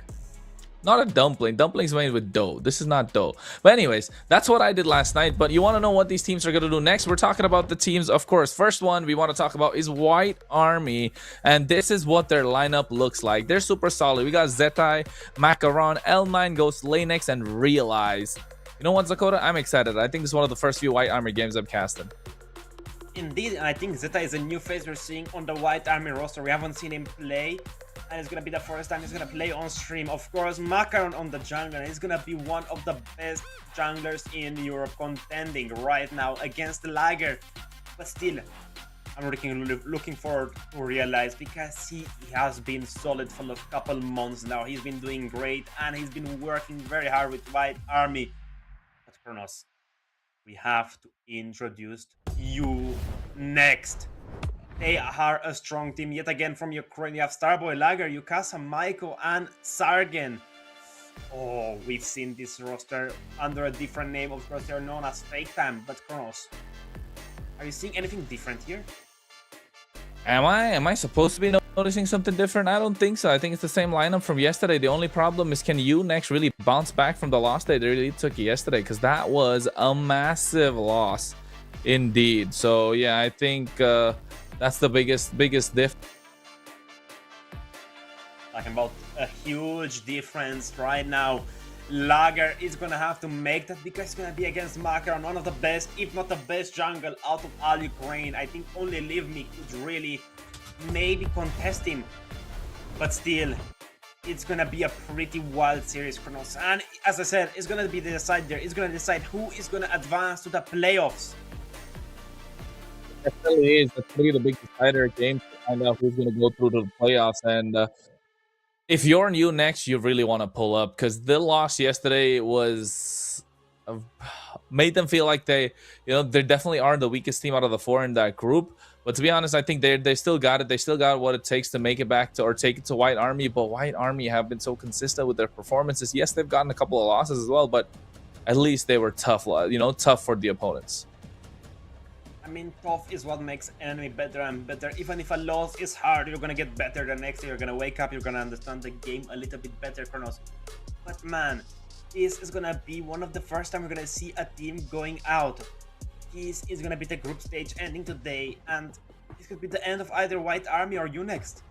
Not a dumpling. Dumplings made with dough. This is not dough. But anyways, that's what I did last night. But you want to know what these teams are going to do next? We're talking about the teams, of course. First one we want to talk about is White Army. And this is what their lineup looks like. They're super solid. We got Zetai, Macaron, L9 Ghost, Lanex, and Realize. You know what, Zakota? I'm excited. I think this is one of the first few White Army games I'm casting. Indeed, and I think Zeta is a new face we're seeing on the White Army roster. We haven't seen him play, and it's gonna be the first time he's gonna play on stream. Of course, Macaron on the jungle, and he's gonna be one of the best junglers in Europe, contending right now against the Lager. But still, I'm looking forward to Realize, because he has been solid for a couple months now. He's been doing great, and he's been working very hard with White Army. But Kronos, we have to introduce you next. They are a strong team yet again from Ukraine. You have Starboy, Lager, Yukasa, Maiko, and Sargen. Oh, we've seen this roster under a different name. Of course, they're known as Fake Time. But Kronos, are you seeing anything different here? Am I supposed to be noticing something different? I don't think so. I think it's the same lineup from yesterday. The only problem is, can you next really bounce back from the loss they really took yesterday? Because that was a massive loss indeed. So yeah, I think that's the biggest diff. Talking about a huge difference right now. Lager is gonna have to make that, because it's gonna be against Macaron, one of the best, if not the best jungle out of all Ukraine. I think only Live Me could really maybe contest him, but still, it's gonna be a pretty wild series, Kronos. And as I said, it's gonna be the decider. It's gonna decide who is gonna advance to the playoffs. It really is. That's really the big decider game to find out who's going to go through to the playoffs. And if you're new next, you really want to pull up, because the loss yesterday was made them feel like they definitely are the weakest team out of the 4 in that group. But to be honest, I think they still got it. They still got what it takes to make it back to, or take it to White Army. But White Army have been so consistent with their performances. Yes, they've gotten a couple of losses as well, but at least they were tough. Tough for the opponents. I mean, tough is what makes enemy better and better. Even if a loss is hard, you're gonna get better the next day. You're gonna wake up, you're gonna understand the game a little bit better, Kronos. But man, this is gonna be one of the first time we're gonna see a team going out. This is gonna be the group stage ending today, and this could be the end of either White Army or Unext.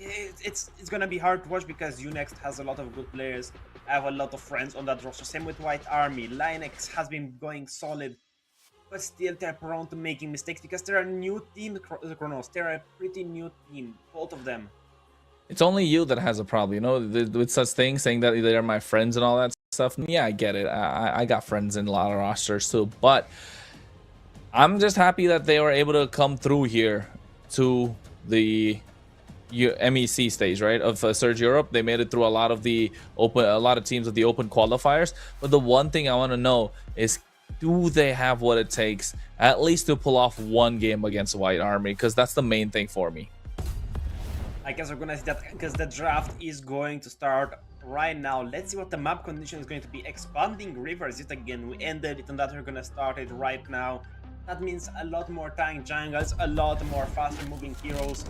It's gonna be hard to watch, because Unext has a lot of good players. I have a lot of friends on that roster. Same with White Army. Linex has been going solid, but still they're prone to making mistakes, because they're a new team, Kronos. They're a pretty new team, both of them. It's only you that has a problem, with such things, saying that they're my friends and all that stuff. Yeah, I get it. I got friends in a lot of rosters too, but I'm just happy that they were able to come through here to the MEC stage, right, of Surge Europe. They made it through a lot of teams of the open qualifiers. But the one thing I want to know is, do they have what it takes at least to pull off one game against White Army? Because that's the main thing for me. I guess we're gonna see that, because the draft is going to start right now. Let's see what the map condition is going to be. Expanding rivers yet again. We ended it on that. We're gonna start it right now. That means a lot more tank jungles, a lot more faster moving heroes.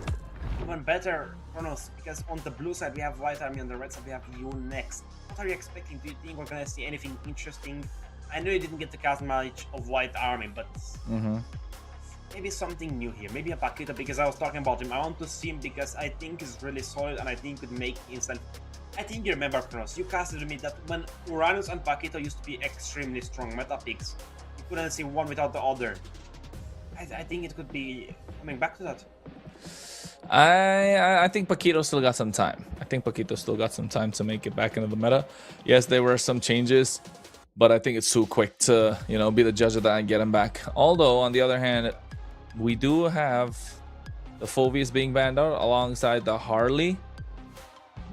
even better, Kronos, because on the blue side we have White Army, on the red side we have you next. What are you expecting? Do you think we're gonna see anything interesting? I know you didn't get to cast much of White Army, but maybe something new here. Maybe a Paquito, because I was talking about him. I want to see him because I think he's really solid and I think could make instant. I think you remember, Kronos, you casted to me that when Uranus and Paquito used to be extremely strong meta picks, you couldn't see one without the other. I think it could be coming back to that. I think Paquito still got some time. I think Paquito still got some time to make it back into the meta. Yes, there were some changes, but I think it's too quick to, you know, be the judge of that and get him back. Although, on the other hand, we do have the Phoveus being banned out alongside the Harley.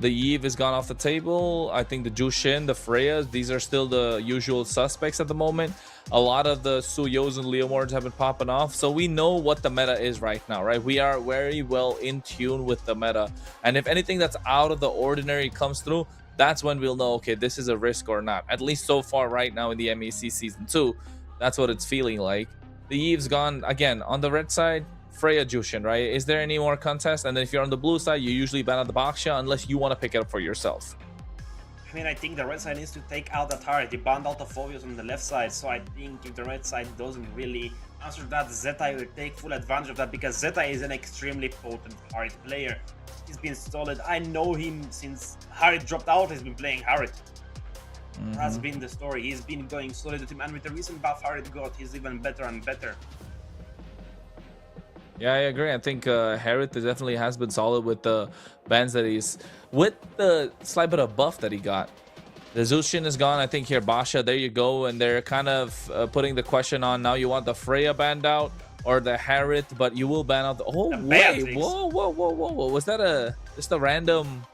The Eve is gone off the table. I think the Jushin, the Freyas, these are still the usual suspects at the moment. A lot of the Suyos and Leomords have been popping off. So we know what the meta is right now, right? We are very well in tune with the meta. And if anything that's out of the ordinary comes through, that's when we'll know, okay, this is a risk or not. At least so far right now in the MEC Season 2, that's what it's feeling like. The Eve's gone, again, on the red side, Freya Jushin, right? Is there any more contest? And then if you're on the blue side, you usually ban out the Baksha unless you want to pick it up for yourself. I mean, I think the red side needs to take out the turret. They banned out the Phoveus on the left side, so I think if the red side doesn't really answer that, Zeta will take full advantage of that, because Zeta is an extremely potent Harit player. He's been solid. I know him since Harit dropped out. He's been playing Harit. That's been the story. He's been going solid with him, and with the recent buff Harit got, he's even better and better. Yeah, I agree. I think Harit definitely has been solid with the bans that he's... With the slight bit of buff that he got. The Zushin is gone. I think here, Basha, there you go. And they're kind of putting the question on, now you want the Freya banned out or the Harit, but you will ban out the... Oh, wait. Whoa. Was that just a random...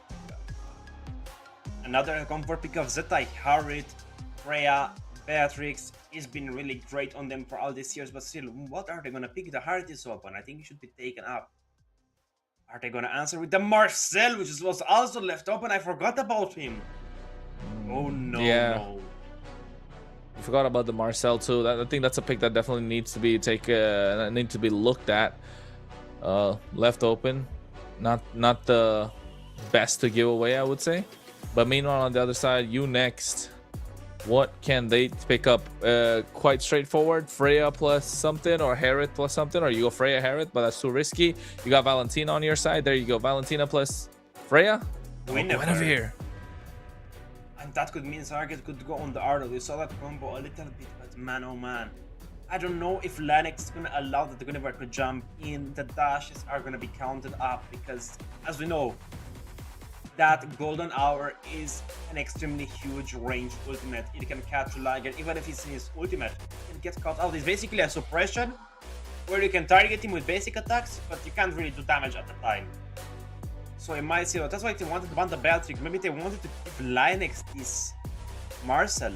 Another comfort pick of Zeta, Harit, Freya, Beatrix. He's been really great on them for all these years, but still, what are they gonna pick? The Harit is open. I think it should be taken up. Are they gonna answer with the Marcel, which was also left open? I forgot about him. Oh no, no. I forgot about the Marcel too. I think that's a pick that definitely needs to be looked at. Left open, not the best to give away, I would say. But meanwhile, on the other side, you next. What can they pick up? Quite straightforward. Freya plus something, or Harit plus something, or you go Freya Harit, but that's too risky. You got Valentina on your side. There you go. Valentina plus Freya. Guinevere. And that could mean Sarget could go on the Ardor. We saw that combo a little bit, but man, oh man. I don't know if Lennox is going to allow the Guinevere to jump in. The dashes are going to be counted up because, as we know, that golden hour is an extremely huge range ultimate. It can catch a Liger, even if it's in his ultimate, it gets caught out. It's basically a suppression where you can target him with basic attacks, but you can't really do damage at the time. So I might see that's why they wanted to ban the Beatrix. Maybe they wanted to give Linux this Marcel.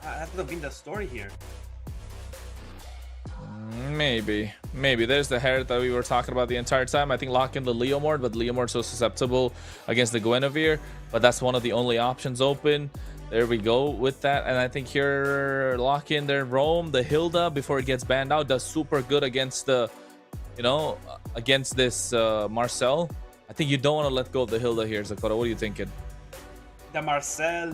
That would have been the story here. Maybe. There's the Harit that we were talking about the entire time. I think lock in the Leomord, but Leomord's so susceptible against the Guinevere. But that's one of the only options open. There we go with that. And I think here, lock in their Rome, the Hilda, before it gets banned out, does super good against the, against this Marcel. I think you don't want to let go of the Hilda here, Zakota. What are you thinking? The Marcel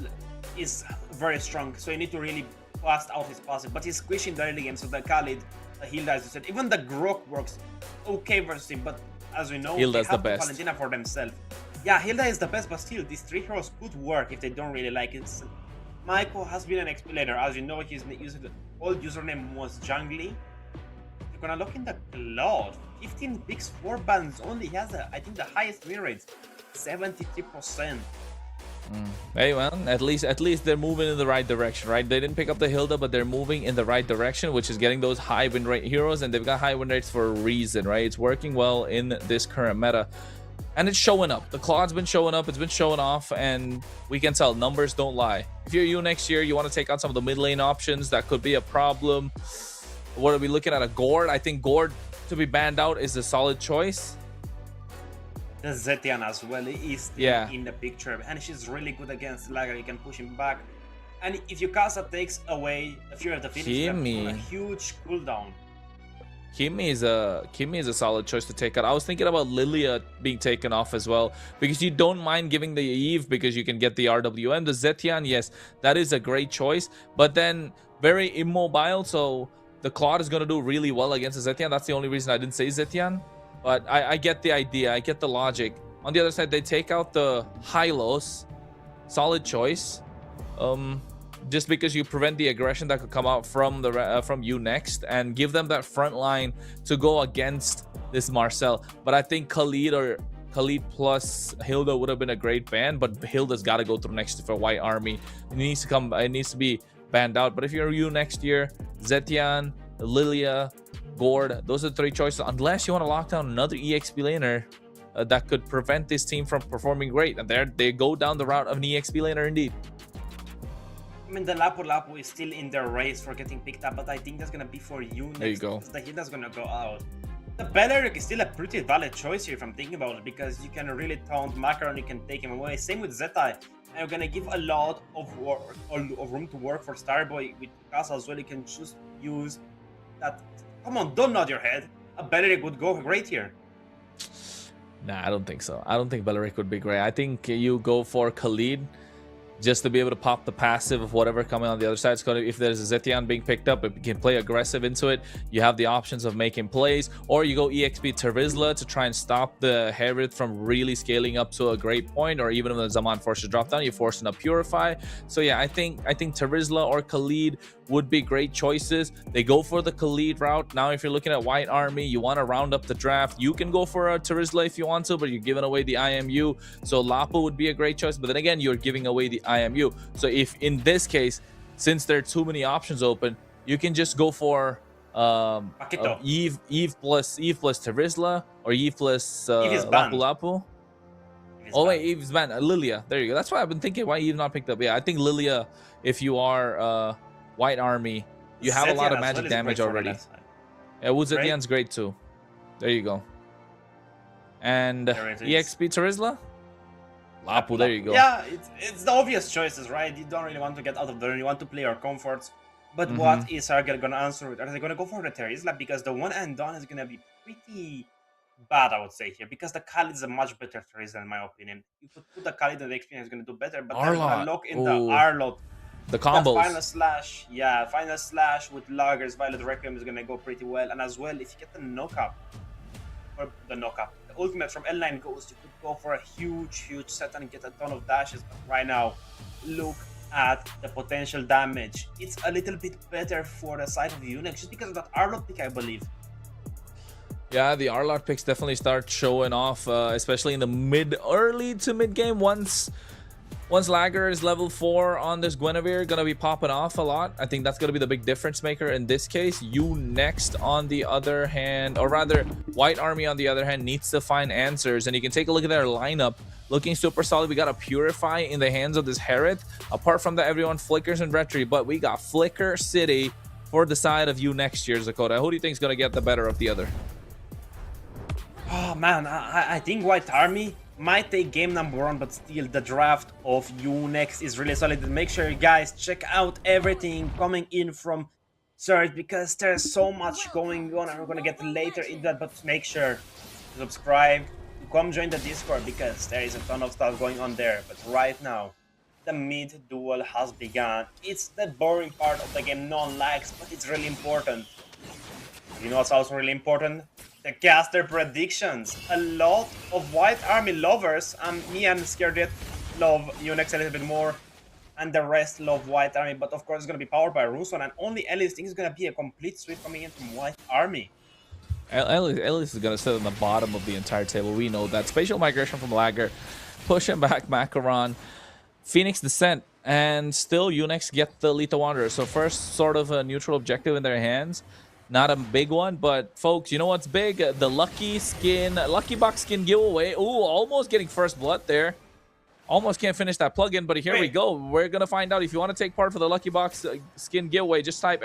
is very strong, so you need to really blast out his passive, but he's squishing the early game, so the Khalid, the Hilda, as you said, even the Grok works okay versus him, but as we know, Hilda's they have the best. Valentina for themselves. Yeah, Hilda is the best, but still, these three heroes could work if they don't really like it. Michael has been an explainer, as you know, his old username was Jungly. They're gonna look in the Cloud. 15 picks, 4 bans only. He has, I think, the highest win rates, 73%. Hey, well, at least they're moving in the right direction, right? They didn't pick up the Hilda, but they're moving in the right direction, which is getting those high win rate heroes, and they've got high win rates for a reason, right? It's working well in this current meta, and it's showing up. The Claude's been showing up, it's been showing off, and we can tell numbers don't lie. If you're you next year, you want to take out some of the mid lane options, that could be a problem. What are we looking at? A Gord? I think Gord to be banned out is a solid choice. The Zetian as well is in the picture, and she's really good against Lager. You can push him back, and if your Casa takes away the Fury of the Phoenix, on a huge cooldown. Kimmy is a solid choice to take out. I was thinking about Lilia being taken off as well, because you don't mind giving the Eve because you can get the RWM. The Zetian, yes, that is a great choice, but then very immobile, so the Claude is going to do really well against the Zetian. That's the only reason I didn't say Zetian, but I get the idea. I get the logic. On the other side, they take out the Hylos. Solid choice. Just because you prevent the aggression that could come out from the from you next, and give them that front line to go against this Marcel. But I think Khalid plus Hilda would have been a great ban, but Hilda's got to go through next for White Army. It needs to be banned out. But if you're you next year, Zetian, Lilia, Gord, those are the 3 choices, unless you want to lock down another EXP laner that could prevent this team from performing great. And there they go down the route of an EXP laner indeed. I mean, the Lapu Lapu is still in the race for getting picked up, but I think that's gonna be for you next. There you go. The Hilda's gonna go out. The Beleric is still a pretty valid choice here if I'm thinking about it, because you can really taunt Macaron, you can take him away. Same with Zetai. And you're gonna give a lot of room to work for Starboy with Casa as well. You can just use that. Come on, don't nod your head. A Beleric would go great here. Nah, I don't think so. I don't think Beleric would be great. I think you go for Khalid, just to be able to pop the passive of whatever coming on the other side. It's gonna, if there's a Zetian being picked up, if you can play aggressive into it, you have the options of making plays, or you go EXP Terizla to try and stop the Herod from really scaling up to a great point, or even when the Zaman forces drop down, you force in a Purify. So yeah, I think Terizla or Khalid would be great choices. They go for the Khalid route. Now, if you're looking at White Army, you want to round up the draft, you can go for a Terizla if you want to, but you're giving away the IMU. So Lapo would be a great choice, but then again, you're giving away the IMU. So if in this case, since there are too many options open, you can just go for Eve plus Terizla, or Eve plus Lapu Lapu. Oh wait, Eve's banned. Lilia, there you go. That's why I've been thinking why Eve not picked up. Yeah, I think Lilia, if you are White Army, you have a lot of magic damage already. Yeah, Wuzetian's great too. There you go. And EXP Terizla? Lapu, there you go. Yeah, it's the obvious choices, right? You don't really want to get out of there, you want to play your comforts. But what is Argel gonna answer with? Are they gonna go for the Terizla? Because the one and done is gonna be pretty bad, I would say here, because the Khalid is a much better Terizla in my opinion. You could put the Khalid and the experience is gonna do better, but they're gonna lock in the Arlot. The combos. The final slash, yeah, final slash with Lagers, Violet Requiem is gonna go pretty well. And as well, if you get the knockup, or the knockup, the ultimate from L9 Ghost, you could go for a huge set and get a ton of dashes. But right now, look at the potential damage. It's a little bit better for the side of Unix, just because of that Arlot pick, I believe. Yeah, the Arlot picks definitely start showing off, especially in the early to mid game. Once Lager is level 4 on this Guinevere, gonna be popping off a lot. I think that's gonna be the big difference maker in this case. You next, on the other hand, or rather, White Army on the other hand, needs to find answers. And you can take a look at their lineup. Looking super solid. We got a Purify in the hands of this Herod. Apart from that, everyone flickers and Retry, but we got Flicker City for the side of you next year, Zakota. Who do you think is gonna get the better of the other? Oh man, I think White Army might take game number 1, but still the draft of Unix is really solid. Make sure you guys check out everything coming in from Surge, because there's so much going on and we're gonna get later into that. But make sure to subscribe, to come join the Discord, because there is a ton of stuff going on there. But right now, the mid duel has begun. It's the boring part of the game, no one likes, but it's really important. You know what's also really important? The caster predictions. A lot of White Army lovers, me and Scared love Unix a little bit more, and the rest love White Army, but of course it's going to be powered by Ruson, and only Ellis thinks it's going to be a complete sweep coming in from White Army. Ellis is going to sit on the bottom of the entire table. We know that. Spatial migration from Lager, pushing back Macaron, Phoenix Descent, and still Unix get the Lethal Wanderer. So first sort of a neutral objective in their hands. Not a big one, but folks, you know what's big? The Lucky Box skin giveaway. Ooh, almost getting first blood there. Almost can't finish that plugin, but here we go. We're gonna find out. If you want to take part for the Lucky Box skin giveaway, just type !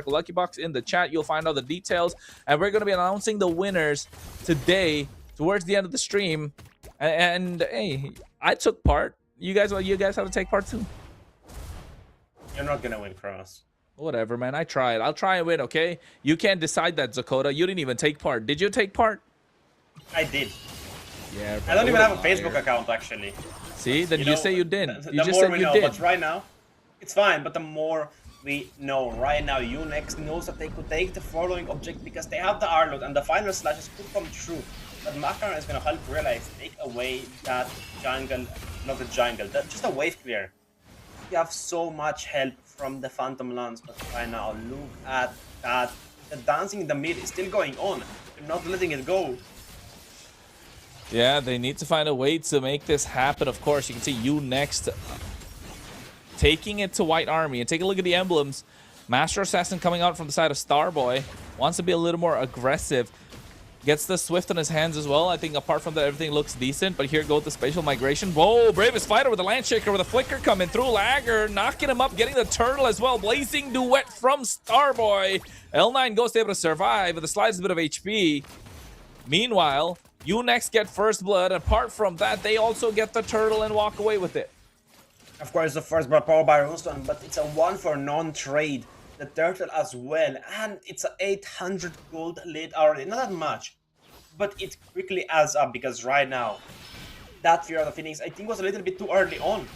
Lucky Box in the chat. You'll find out the details, and we're gonna be announcing the winners today towards the end of the stream. And hey, I took part. You guys have to take part too. You're not gonna win, Kronos. Whatever, man. I tried. I'll try and win, okay? You can't decide that, Zakota. You didn't even take part. Did you take part? I did. Yeah. I don't even have a Facebook account, actually. See? Then you know, say you didn't. The You just more said we you know, did. but right now, it's fine. But the more we know, right now, Unex knows that they could take the following object because they have the Arlot and the final slashes could come true. But Macaron is going to help Realize take away that jungle, not the jungle, just a wave clear. You have so much help from the Phantom Lance, but right now, look at that. The dancing in the mid is still going on. They're not letting it go. Yeah, they need to find a way to make this happen. Of course, you can see you next taking it to White Army. And take a look at the emblems. Master Assassin coming out from the side of Starboy. Wants to be a little more aggressive. Gets the Swift on his hands as well. I think apart from that, everything looks decent. But here goes the Spatial Migration. Whoa, Bravest Fighter with the Landshaker with a Flicker coming through. Lagger knocking him up, getting the Turtle as well. Blazing Duet from Starboy. L9 Ghost able to survive with a slides a bit of HP. Meanwhile, Unex get first blood. Apart from that, they also get the Turtle and walk away with it. Of course, the first blood powered by Runestone, but it's a 1-for-none trade. The Turtle as well, and it's a 800 gold late already. Not that much, but it quickly adds up because right now, that Fear of the Phoenix I think was a little bit too early on.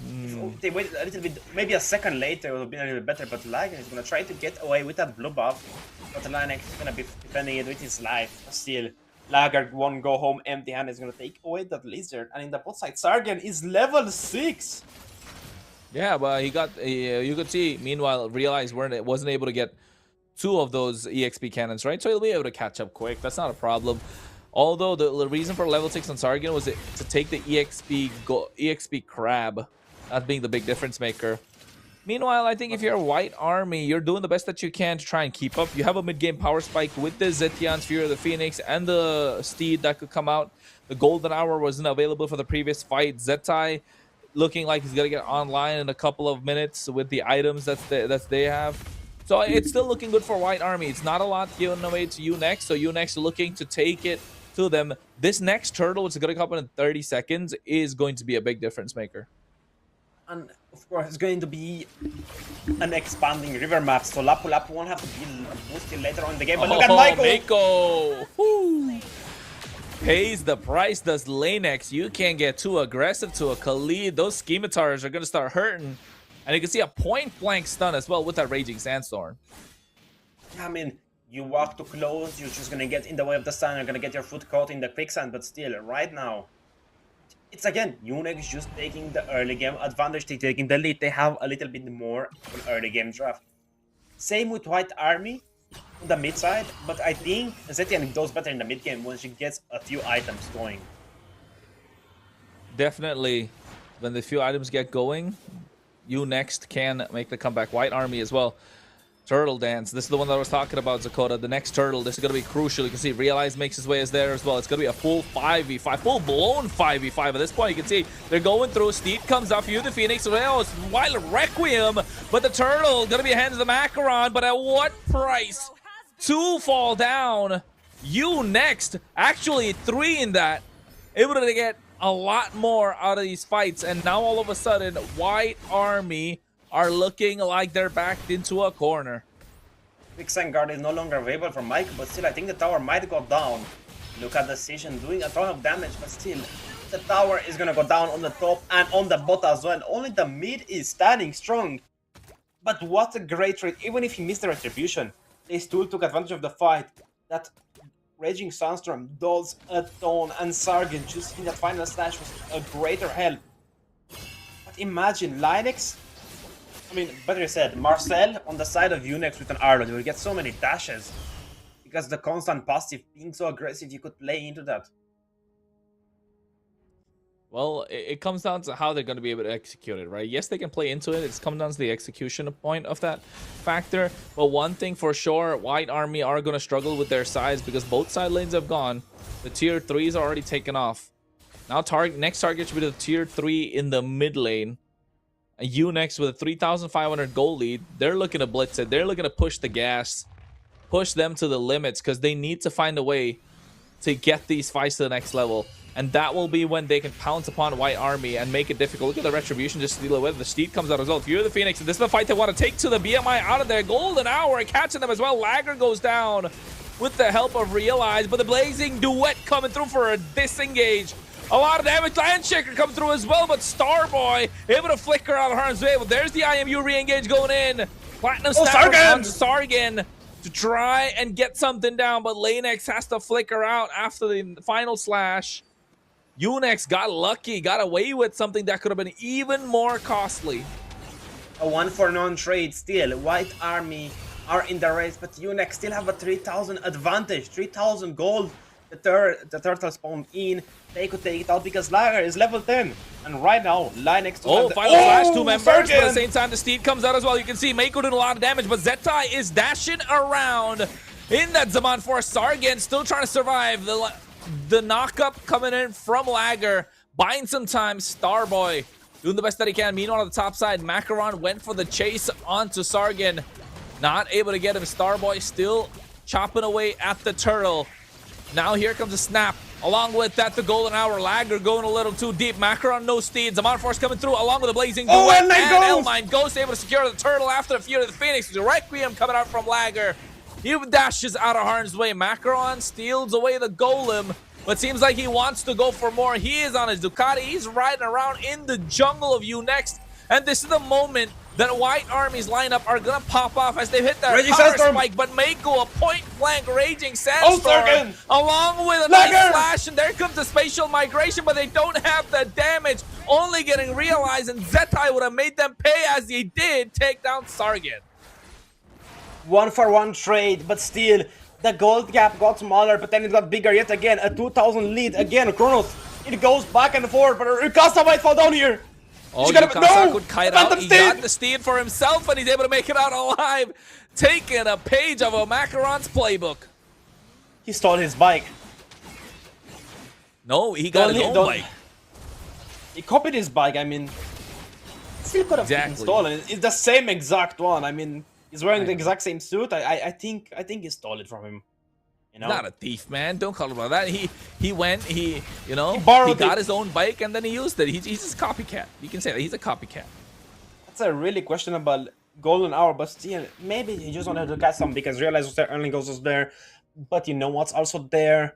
If they waited a little bit, maybe a second later, it would have been a little bit better. But Lagan is gonna try to get away with that blue buff, but Lanex is gonna be defending it with his life. Still, Lager won't go home empty-handed. Is gonna take away that lizard, and in the bot side, Sargon is level 6. Yeah, but he got, you could see, meanwhile, Realize wasn't able to get 2 of those EXP cannons, right? So he'll be able to catch up quick. That's not a problem. Although the reason for level 6 on Sargon was to take the EXP crab, that being the big difference maker. Meanwhile, I think if you're a White Army, you're doing the best that you can to try and keep up. You have a mid-game power spike with the Zetian's Fury of the Phoenix and the Steed that could come out. The Golden Hour wasn't available for the previous fight. Zetai looking like he's gonna get online in a couple of minutes with the items that they have. So it's still looking good for White Army. It's not a lot given away to Unex, so Unex looking to take it to them. This next turtle, which is gonna come in 30 seconds, is going to be a big difference maker. And of course, it's going to be an expanding river map, so Lapu Lapu won't have to be boosted later on in the game. But look at Michael! Mako! Woo! Pays the price, does Lanex. You can't get too aggressive to a Khalid. Those Schematars are going to start hurting. And you can see a point-blank stun as well with that Raging Sandstorm. I mean, you walk too close, you're just going to get in the way of the sun, you're going to get your foot caught in the quicksand, but still, right now, it's again, Unex just taking the early game advantage, they're taking the lead. They have a little bit more of an early game draft. Same with White Army on the mid side, but I think Zetian does better in the mid game when she gets a few items going. Definitely, when the few items get going, Unex can make the comeback. White Army as well. Turtle Dance. This is the one that I was talking about, Zakota. The next turtle. This is going to be crucial. You can see Realize makes his way as there as well. It's going to be a full 5v5. Full-blown 5v5. At this point, you can see they're going through. Steed comes up. You, the Phoenix. Well, it's Wild Requiem. But the turtle going to be hands the Macaron. But at what price? 2 fall down. Unex. Actually, 3 in that. Able to get a lot more out of these fights. And now, all of a sudden, White Army are looking like they're backed into a corner. Quicksand Guard is no longer available for Mike, but still I think the tower might go down. Look at the Decision doing a ton of damage, but still the tower is gonna go down on the top and on the bot as well. Only the mid is standing strong. But what a great trade. Even if he missed the retribution, they still took advantage of the fight. That Raging Sandstorm does a ton, and Sargon just in that final slash was a greater help. But imagine Linux, I mean, better said, Marcel on the side of Unex with an Arlo. You will get so many dashes because the constant passive being so aggressive, you could play into that. Well, it comes down to how they're going to be able to execute it, right? Yes, they can play into it. It's come down to the execution point of that factor. But one thing for sure, White Army are going to struggle with their size because both side lanes have gone. The tier 3s are already taken off. Now, next target should be the tier 3 in the mid lane. Unex with a 3,500 gold lead. They're looking to blitz it. They're looking to push the gas, push them to the limits because they need to find a way to get these fights to the next level. And that will be when they can pounce upon White Army and make it difficult. Look at the Retribution just steal away. The Steed comes out as well. Fear of the Phoenix. And this is the fight they want to take to the BMI out of there. Golden Hour catching them as well. Lagger goes down with the help of Realize. But the Blazing Duet coming through for a disengage. A lot of damage. Landshaker coming through as well. But Starboy able to flicker out of harm's way. Well, there's the IMU re-engage going in. Platinum Snapper onto Sargon to try and get something down. But Lanex has to flicker out after the final slash. Unex got lucky, got away with something that could have been even more costly. A 1-for-none trade still. White Army are in the race, but Unex still have a 3,000 advantage, 3,000 gold. The turtle spawned in. They could take it out because Lager is level 10. And right now, Linex... Final slash, 2 members, but at the same time, the Steed comes out as well. You can see Mako doing a lot of damage, but Zetai is dashing around in that Zaman Force. Sargon still trying to survive. The knock-up coming in from Lagger, buying some time. Starboy doing the best that he can. Meanwhile, on the top side, Macaron went for the chase onto Sargon. Not able to get him. Starboy still chopping away at the turtle. Now here comes a snap. Along with that, the Golden Hour. Lagger going a little too deep. Macaron, no steeds. Zaman Force coming through along with the Blazing Duet. And L9 Ghost able to secure the turtle after the Fear of the Phoenix. The Requiem coming out from Lagger. He dashes out of harm's way. Macaron steals away the Golem, but seems like he wants to go for more. He is on his Ducati. He's riding around in the jungle of Unext. And this is the moment that White Army's lineup are going to pop off as they hit that power spike. But Mako, a point-blank Raging Sandstorm, along with a nice slash. And there comes the Spatial Migration, but they don't have the damage. Only getting realized, and Zetai would have made them pay as he did take down Sargon. 1-for-1 trade, but still the gold gap got smaller, but then it got bigger yet again. A 2,000 lead again. Kronos, it goes back and forth, but Yukasa might fall down here. Oh, Yukasa could kite out. He got the Steed for himself, and he's able to make it out alive, taking a page of a Macaron's playbook. He stole his bike. No, he got his own bike. He copied his bike. I mean, still could have stolen it. It's the same exact one. I mean, he's wearing the exact same suit. I think he stole it from him. You know? Not a thief, man. Don't call him about that. He went, he got his own bike and then he used it. He's just a copycat. You can say that. He's a copycat. That's a really questionable Golden Hour, but still, maybe he just wanted to catch some because realized was there, Erling Ghost was there. But you know what's also there?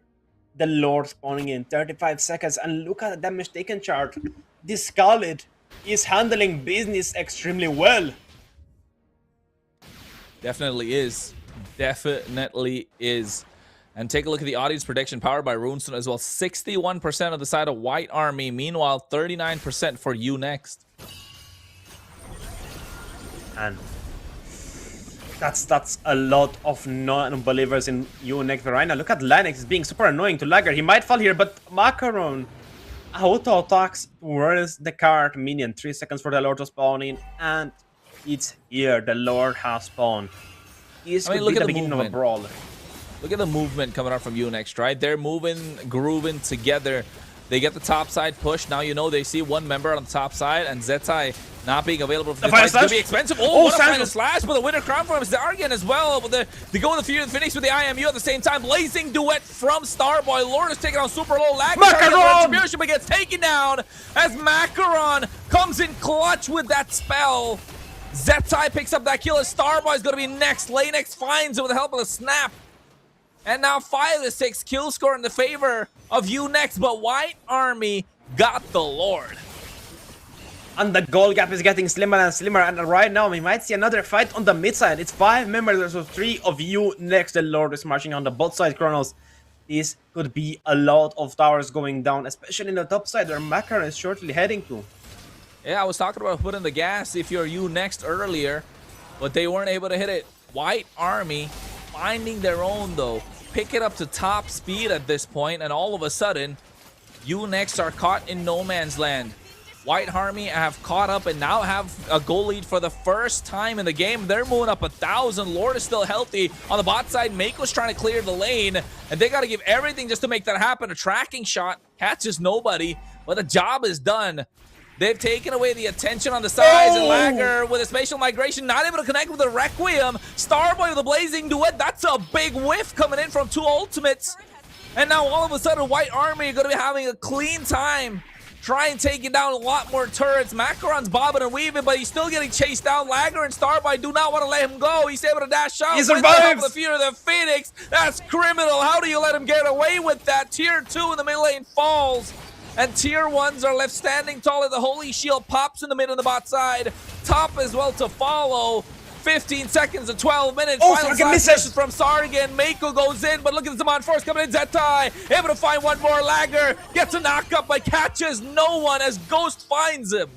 The Lord spawning in 35 seconds. And look at the damage taken chart. This Scarlet is handling business extremely well. Definitely is. Definitely is. And take a look at the audience prediction powered by Runestone as well. 61% of the side of White Army. Meanwhile, 39% for Unext. And that's a lot of non-believers in Unext right now. Look at Linux is being super annoying to Lagger. He might fall here, but Macaron auto attacks towards the card minion. 3 seconds for the Lord to spawn in, and it's here. The Lord has spawned. This could be the beginning of a brawl. Look at the movement coming out from Unext, right? They're moving, grooving together. They get the top side push. Now you know they see one member on the top side, and Zetai not being available for the fight. It's going to be expensive. Oh, what a final slash, but the winner crown for him is Zargan as well. But they go in the Fear of the Phoenix with the IMU at the same time. Blazing Duet from Starboy. Lord is taking on super low lag. Retribution, but gets taken down as Macaron comes in clutch with that spell. Zetai picks up that kill as Starboy is going to be next. Lanex finds it with the help of the snap. And now 5-6 kill score in the favor of Unext, but White Army got the Lord. And the gold gap is getting slimmer and slimmer, and right now we might see another fight on the mid side. It's 5 members versus 3 of Unext. The Lord is marching on the both side, Kronos. This could be a lot of towers going down, especially in the top side where Macaron is shortly heading to. Yeah, I was talking about putting the gas if you're Unext earlier, but they weren't able to hit it. White Army finding their own though. Pick it up to top speed at this point, and all of a sudden, Unext are caught in no man's land. White Army have caught up and now have a goal lead for the first time in the game. They're moving up 1,000. Lord is still healthy. On the bot side, Mako's trying to clear the lane, and they got to give everything just to make that happen. A tracking shot catches nobody, but the job is done. They've taken away the attention on the sides, and Lagger with a spatial migration, not able to connect with the Requiem. Starboy with a Blazing Duet. That's a big whiff coming in from 2 ultimates. And now all of a sudden, White Army are going to be having a clean time trying taking down a lot more turrets. Macaron's bobbing and weaving, but he's still getting chased down. Lagger and Starboy do not want to let him go. He's able to dash out. He survives! With the fear of the Phoenix. That's criminal. How do you let him get away with that? Tier 2 in the mid lane falls. And Tier 1s are left standing tall. The Holy Shield pops in the mid and the bot side. Top as well to follow. 15 seconds to 12 minutes. Oh, Final Sargon misses. misses from Sargon. Mako goes in, but look at the Zaman Force coming in. Zetai able to find one more. Lagger gets a knockup, but catches no one as Ghost finds him.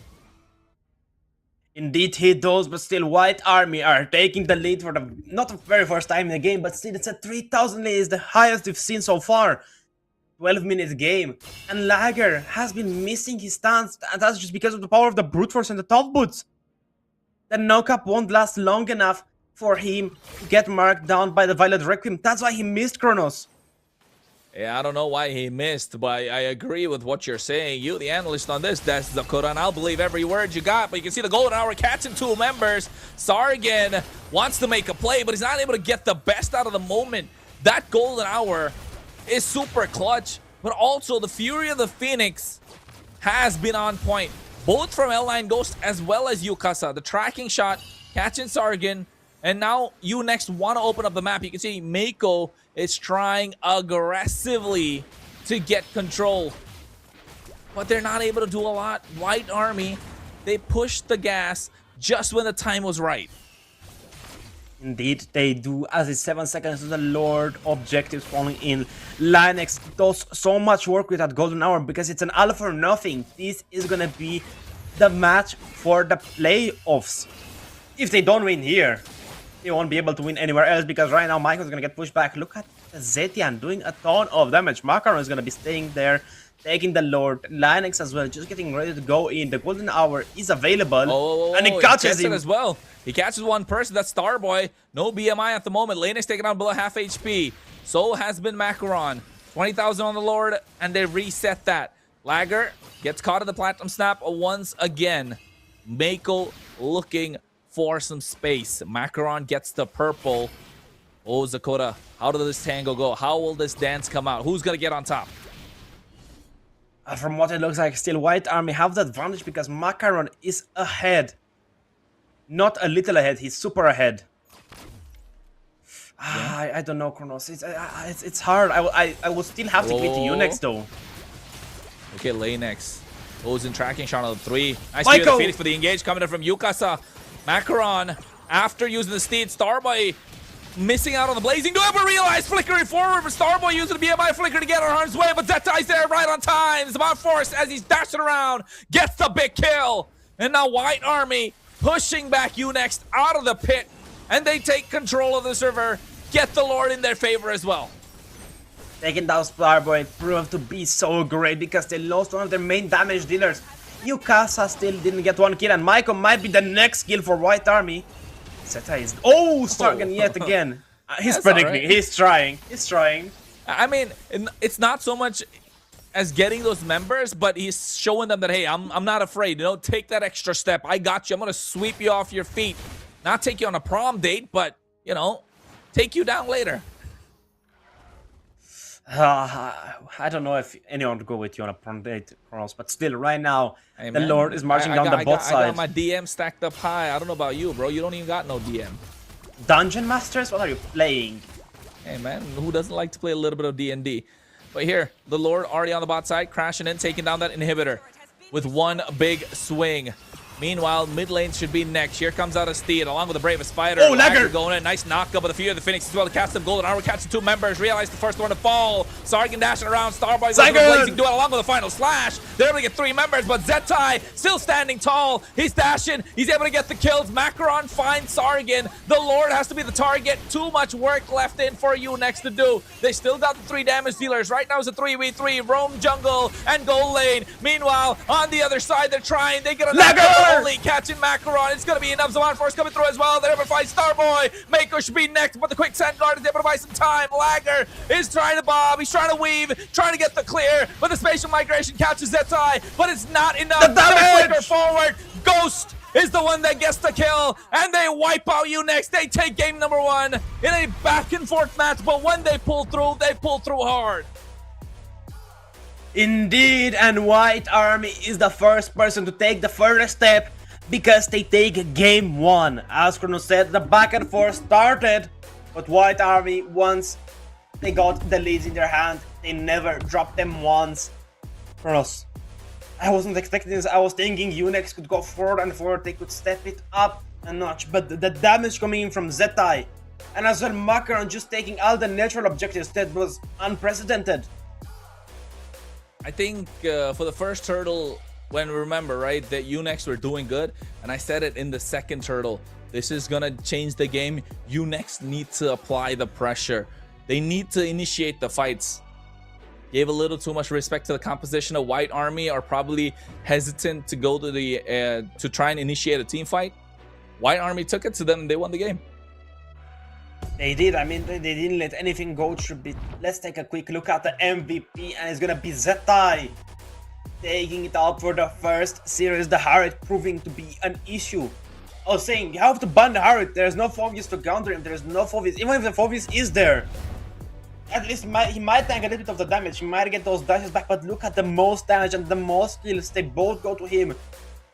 Indeed he does, but still White Army are taking the lead for the, not the very first time in the game, but still it's a 3,000 lead, is the highest we've seen so far. 12-minute game, and Lagger has been missing his stance, and that's just because of the power of the Brute Force and the top boots. The knock-up won't last long enough for him to get marked down by the Violet Requiem. That's why he missed Kronos. Yeah, I don't know why he missed, but I agree with what you're saying. You, the analyst on this, that's Dakota, and I'll believe every word you got. But you can see the Golden Hour catching 2 members. Sargon wants to make a play, but he's not able to get the best out of the moment. That Golden Hour is super clutch, but also the Fury of the Phoenix has been on point. Both from L9 Ghost as well as Yukasa. The tracking shot, catching Sargon, and now you next want to open up the map. You can see Mako is trying aggressively to get control, but they're not able to do a lot. White Army, they pushed the gas just when the time was right. Indeed, they do, as it's 7 seconds to the Lord. Objectives falling in. Linux does so much work with that Golden Hour because it's an all for nothing. This is gonna be the match for the playoffs. If they don't win here, they won't be able to win anywhere else because right now Michael's gonna get pushed back. Look at Zetian doing a ton of damage. Macaron is gonna be staying there, taking the Lord. Linux as well, just getting ready to go in. The Golden Hour is available, and he catches him as well. He catches one person, that's Starboy. No BMI at the moment. Lane is taken out below half HP. So has been Macaron. 20,000 on the Lord, and they reset that. Lagger gets caught in the Platinum Snap once again. Mako looking for some space. Macaron gets the purple. Oh, Zakota, how does this tango go? How will this dance come out? Who's going to get on top? From what it looks like, still White Army have the advantage because Macaron is ahead. Not a little ahead, he's super ahead. Yeah. I don't know, Kronos. It's hard. I will still have to give it to you next though. Okay, Lanex goes in tracking shot on the 3. Nice to hear the Phoenix for the engage coming in from Yukasa. Macaron, after using the Steed, Starboy missing out on the Blazing. Do ever realize flickering forward for Starboy using the BMI flicker to get on harm's way, but Zetai's there right on time. It's about force as he's dashing around, gets the big kill. And now White Army pushing back Unext out of the pit, and they take control of the server, get the Lord in their favor as well. Taking down Starboy proved to be so great because they lost one of their main damage dealers. Yukasa still didn't get one kill, and Maiko might be the next kill for White Army. Zeta is... Oh, Sargon yet again. He's predicting, right. He's trying. I mean, it's not so much as getting those members, but he's showing them that, hey, I'm not afraid. You know, take that extra step. I got you. I'm going to sweep you off your feet. Not take you on a prom date, but, you know, take you down later. I don't know if anyone would go with you on a prom date, Kronos, but still, right now, hey, the Lord is marching down the bot side. I got my DM stacked up high. I don't know about you, bro. You don't even got no DM. Dungeon Masters? What are you playing? Hey, man, who doesn't like to play a little bit of D&D? But here, the Lord already on the bot side, crashing in, taking down that inhibitor with one big swing. Meanwhile, mid lane should be next. Here comes out a Steed along with the Bravest Spider. Oh, Lagger going in. Nice knockup of the Fear of the Phoenix as well to cast some Golden Hour, catching 2 members. Realize the first one to fall. Sargon dashing around. Starboy goes with the Blazing Duel along with the final slash. They're able to get 3 members, but Zetai still standing tall. He's dashing. He's able to get the kills. Macaron finds Sargon. The Lord has to be the target. Too much work left in for you next to do. They still got the 3 damage dealers. Right now it's a 3v3. Roam jungle and goal lane. Meanwhile, on the other side, they're trying. They get a Lagger only catching Macaron. It's going to be enough. Zaman Force coming through as well. They're able to fight Starboy. Mako should be next, but the Quicksand Guard is able to buy some time. Lagger is trying to bob. He's trying to weave, trying to get the clear, but the Spatial Migration catches Zetai, but it's not enough. The damage! Flicker forward. Ghost is the one that gets the kill, and they wipe out you next. They take game number 1 in a back and forth match, but when they pull through hard. Indeed, and White Army is the first person to take the further step because they take game 1. As Chrono said, the back and forth started, but White Army, once they got the leads in their hand, they never dropped them once. Chronos, I wasn't expecting this. I was thinking Unix could go forward and forward, they could step it up a notch, but the damage coming in from Zetai, and as well Macaron just taking all the natural objectives, that was unprecedented. I think for the first turtle, when remember, right, that Unix were doing good, and I said it in the second turtle, this is gonna change the game. Unix need to apply the pressure. They need to initiate the fights. Gave a little too much respect to the composition of White Army, are probably hesitant to go to the to try and initiate a team fight. White Army took it to them and they won the game. They did. I mean, they didn't let anything go through. Let's take a quick look at the MVP, and it's gonna be Zetai taking it out for the first series. The Harriet proving to be an issue. I was saying, you have to ban the Harriet. There's no Phobius to counter him. There's no Phobius. Even if the Phobius is there, at least he might tank a little bit of the damage. He might get those dashes back, but look at the most damage and the most kills. They both go to him.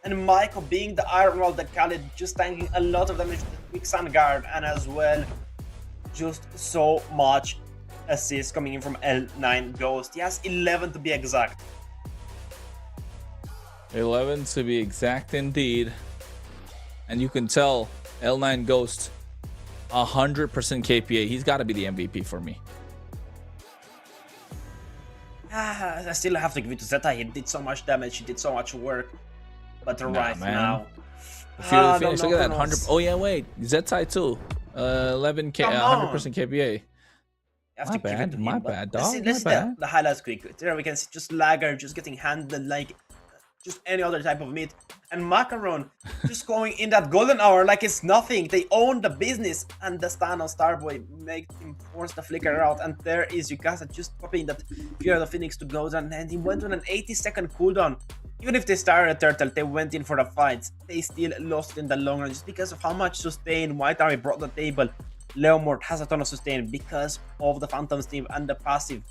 And Michael, being the Iron Wall, the Khalid, just tanking a lot of damage with the quick Sun Guard, and as well, just so much assist coming in from L9 Ghost. He has 11 to be exact. 11 to be exact indeed. And you can tell L9 Ghost 100% KPA. He's got to be the MVP for me. I still have to give it to Zeta. He did so much damage, he did so much work. But right now, if you finish, look at that 100. Oh yeah, wait, Zetai too. 11k, 100% KPA. My bad, dog. Let's see the highlights quick. There we can see just Lagger just getting handled like just any other type of meat, and Macaron just going in that golden hour like it's nothing. They own the business, and the stand on Starboy make him force the flicker out, and there is Yukasa just popping that Fear of the Phoenix to go down, and he went on an 80-second cooldown. Even if they started a turtle, they went in for the fights. They still lost in the long run just because of how much sustain White Army brought to the table. Leomord has a ton of sustain because of the Phantom Steam and the passive.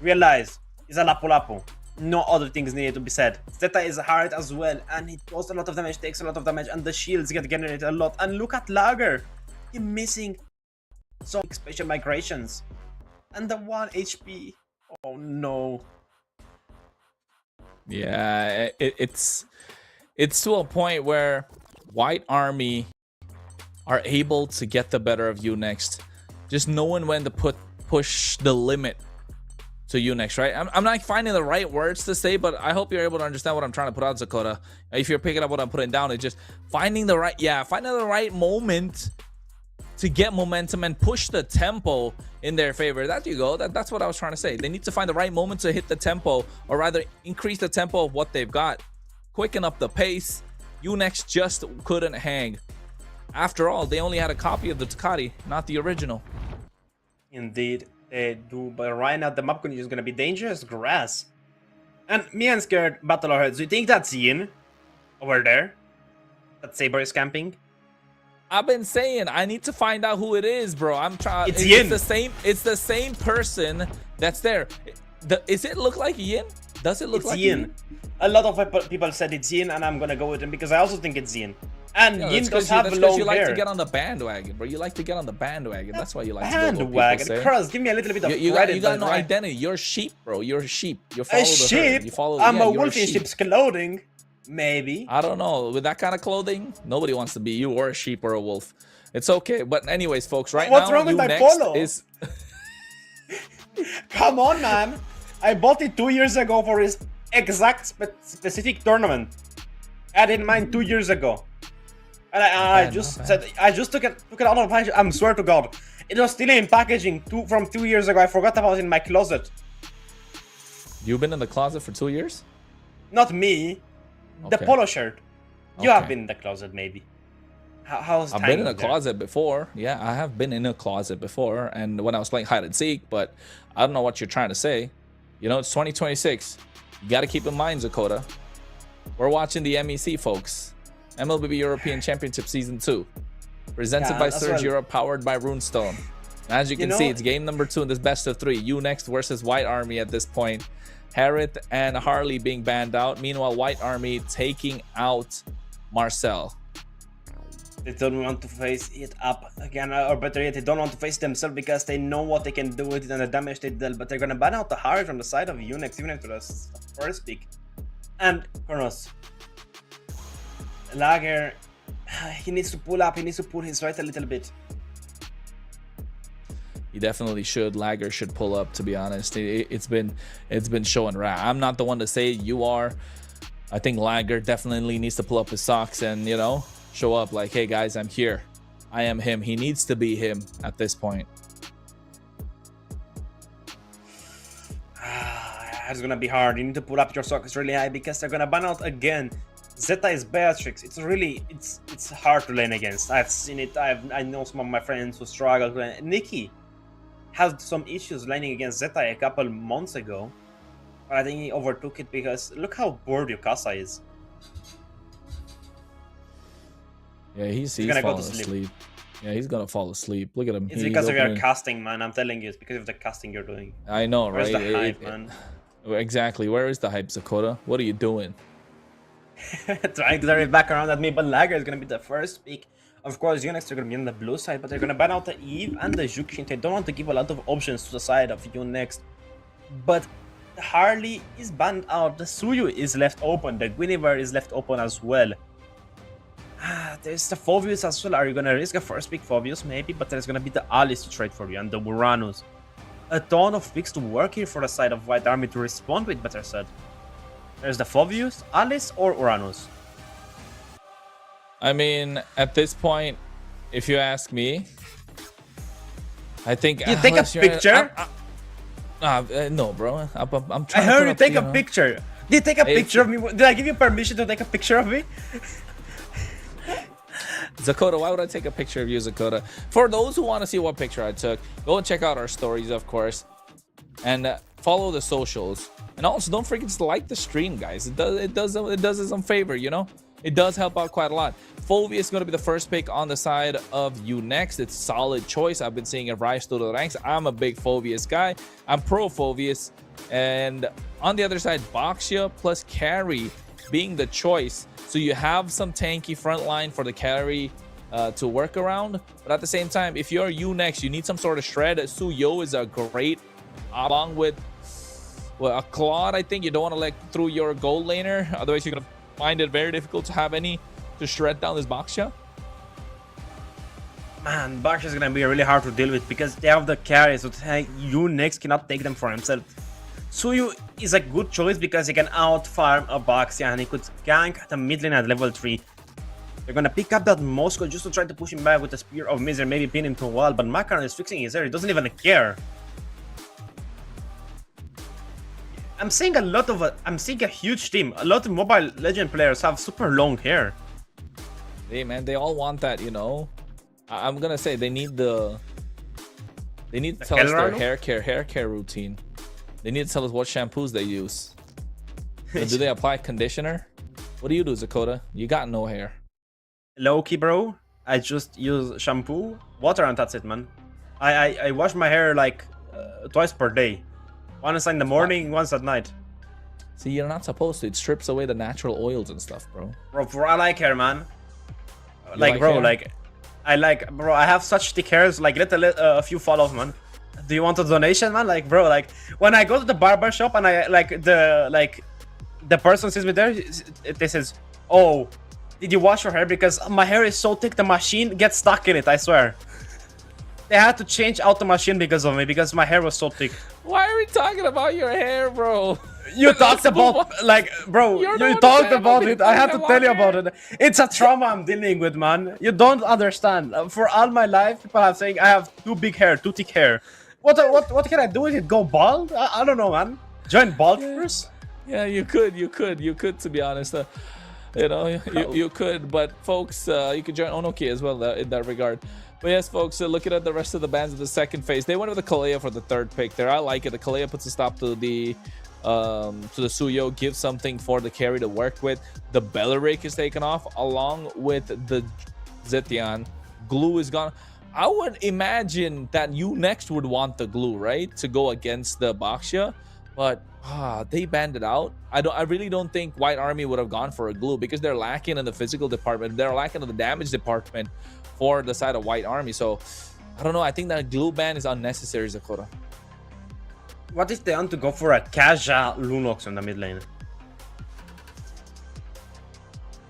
Realize, it's a Lapu-Lapu. No other things needed to be said. Zeta is hard as well, and he does a lot of damage, takes a lot of damage, and the shields get generated a lot. And look at Lager. He's missing some special migrations. And the 1 HP. Oh no. Yeah, it's to a point where White Army are able to get the better of Unix, just knowing when to push the limit to Unix, right? I'm not finding the right words to say, but I hope you're able to understand what I'm trying to put out, Dakota. If you're picking up what I'm putting down, it's just finding the right moment to get momentum and push the tempo in their favor. That you go. That's what I was trying to say. They need to find the right moment to hit the tempo, or rather increase the tempo of what they've got. Quicken up the pace. Unix just couldn't hang. After all, they only had a copy of the Ducati, not the original. Indeed, they do. But right now, the map condition is going to be dangerous grass. And me and Scared Battle Heads, do you think that's Yin over there? That Saber is camping? I've been saying I need to find out who it is, bro. I'm trying. It's Yin. It's the same person that's there. Is it look like Yin? Does it look like Yin? A lot of people said it's Yin, and I'm gonna go with him because I also think it's Yin. And Yin does have long hair. You like to get on the bandwagon, bro. You like to get on the bandwagon. That's why you like to go to bandwagon. Cross, give me a little bit of credit. You got no identity. You're sheep, bro. You're a sheep. You follow the herd. You follow. I'm a wolf in sheep's clothing. Maybe. I don't know. With that kind of clothing, nobody wants to be you or a sheep or a wolf. It's okay. But anyways, folks, right now, what's wrong with my polo? Come on, man. I bought it 2 years ago for his exact specific tournament. I had it in mind 2 years ago. And I just took it out of the package. I swear to God. It was still in packaging from 2 years ago. I forgot about it in my closet. You've been in the closet for 2 years? Not me. The polo shirt. You have been in the closet, maybe. How's I've been in a closet before. Yeah, I have been in a closet before. And when I was playing hide and seek, but I don't know what you're trying to say. You know, it's 2026. You got to keep in mind, Dakota. We're watching the MEC, folks. MLBB European Championship Season 2. Presented by Surge Europe, powered by Runestone. As you can see, it's game number 2 in this best of 3. Unix versus White Army at this point. Harith and Harley being banned out. Meanwhile, White Army taking out Marcel. They don't want to face it up again, or better yet, they don't want to face themselves because they know what they can do with it and the damage they dealt. But they're gonna ban out the Harry from the side of Unix, even after the first pick. And Kronos, Lager, he needs to pull up. He needs to pull his weight a little bit. He definitely should. Lager should pull up. To be honest, it's been showing. I'm not the one to say it, you are. I think Lager definitely needs to pull up his socks and, you know, show up like, hey guys, I'm here. I am him. He needs to be him at this point. It's gonna be hard. You need to pull up your socks really high because they're gonna ban out again. Zeta is Beatrix. It's hard to lane against. I've seen it. I know some of my friends who struggle. Nikki had some issues laning against Zeta a couple months ago, but I think he overtook it because look how bored Yukasa is. Yeah, he's falling asleep. Yeah, he's gonna fall asleep. Look at him. It's because of your casting, man. I'm telling you, it's because of the casting you're doing. I know, right? Where's the hype, man? Exactly. Where is the hype, Zakota? What are you doing? Trying to turn it back around at me, but Lager is gonna be the first pick. Of course, Unix are gonna be on the blue side, but they're gonna ban out the Eve and the Jukshin. They don't want to give a lot of options to the side of Unix. But Harley is banned out. The Suyu is left open. The Guinevere is left open as well. There's the Phobius as well. Are you gonna risk a first pick Phobius? Maybe, but there's gonna be the Alice to trade for you and the Uranus. A ton of picks to work here for the side of White Army to respond with, better said. There's the Phobius, Alice, or Uranus. I mean, at this point, if you ask me, I think you take a picture. No, bro. I'm trying. I heard you take a picture. Did you take a picture of me? Did I give you permission to take a picture of me? Zakota, why would I take a picture of you, Zakota? For those who want to see what picture I took, go and check out our stories, of course, and follow the socials. And also, don't forget to like the stream, guys. It does us some favor, you know. It does help out quite a lot. Phobius is going to be the first pick on the side of you next. It's a solid choice. I've been seeing it rise through the ranks. I'm a big Phobius guy. I'm pro Phobius. And on the other side, Boxia plus carry being the choice. So you have some tanky front line for the carry to work around. But at the same time, if you're you next, you need some sort of shred. Suyo is a great, along with a Claude. I think you don't want to let through your gold laner. Otherwise, you're going to find it very difficult to have any to shred down this Boxia. Man, Boxia is going to be really hard to deal with because they have the carry. So you next cannot take them for himself. Suyu is a good choice because he can out-farm a Boxia and he could gank the mid lane at level 3. They're gonna pick up that Moscow just to try to push him back with the Spear of Misery, maybe pin him to a wall, but Makaron is fixing his hair, he doesn't even care. I'm seeing a huge team. A lot of Mobile Legend players have super long hair. Hey man, they all want that, you know. I'm gonna say they need to tell us their hair care routine. They need to tell us what shampoos they use. Do they apply conditioner? What do you do, Zakota? You got no hair. Low-key, bro. I just use shampoo, water, and that's it, man. I wash my hair like twice per day. Once in the morning, once at night. See, you're not supposed to. It strips away the natural oils and stuff, bro. Bro, I like hair, man. Like, bro, hair? Bro, I have such thick hairs. Like, let a few fall off, man. Do you want a donation, man? Like, bro, like when I go to the barber shop and the person sees me there, they says, "Oh, did you wash your hair? Because my hair is so thick, the machine gets stuck in it." I swear. They had to change out the machine because of me, because my hair was so thick. Why are we talking about your hair, bro? You talked about, like, bro, you talked about it. I had to tell you about it. It's a trauma I'm dealing with, man. You don't understand. For all my life, people have saying I have too thick hair. What can I do with it? Go bald? I don't know, man. Join balders? Yeah, you could, to be honest. You know, you could, but folks, you could join Onoki as well in that regard. But yes, folks, looking at the rest of the bands of the second phase, they went with the Kalea for the third pick there. I like it. The Kalea puts a stop to the Suyo, gives something for the carry to work with. The Belleric is taken off along with the Zetian. Glue is gone. I would imagine that you next would want the Glue, right? To go against the Boxia. but they banned it out. I really don't think White Army would have gone for a glue because they're lacking in the physical department. They're lacking in the damage department for the side of White Army. So I don't know. I think that glue ban is unnecessary, Zakota. What if they want to go for a Kaja Lunox on the mid lane?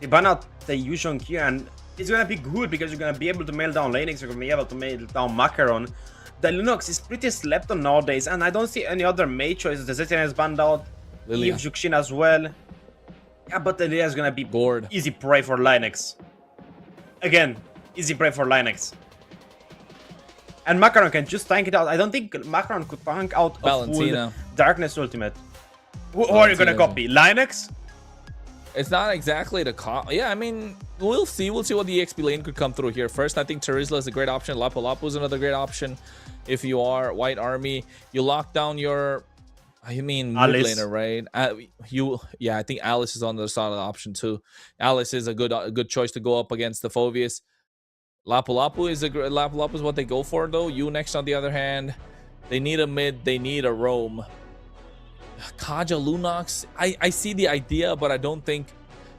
They ban out the Yushong here, and it's gonna be good because you're gonna be able to mail down Lanix, you're gonna be able to mail down Macaron. The Lunox is pretty slept on nowadays, and I don't see any other mate choices. The Zetian is banned out, Lilia. Eve Juxin as well. Yeah, but Lilia is gonna be Gourd. easy prey for Linux. Again, easy prey for Linux. And Macaron can just tank it out. I don't think Macaron could tank out a Valentina. full Darkness ultimate. Who are you gonna copy? Linux? It's not exactly the yeah, I mean, we'll see what the EXP lane could come through here. First, I think Terizla is a great option. Lapu Lapu is another great option. If you are White Army, you lock down your, mid laner, right? Yeah, I think Alice is on the side of the option too. Alice is a good choice to go up against the Phoveus. Lapu Lapu is what they go for though. You next, on the other hand, they need a mid, they need a roam. Kaja Lunox, I see the idea, but I don't think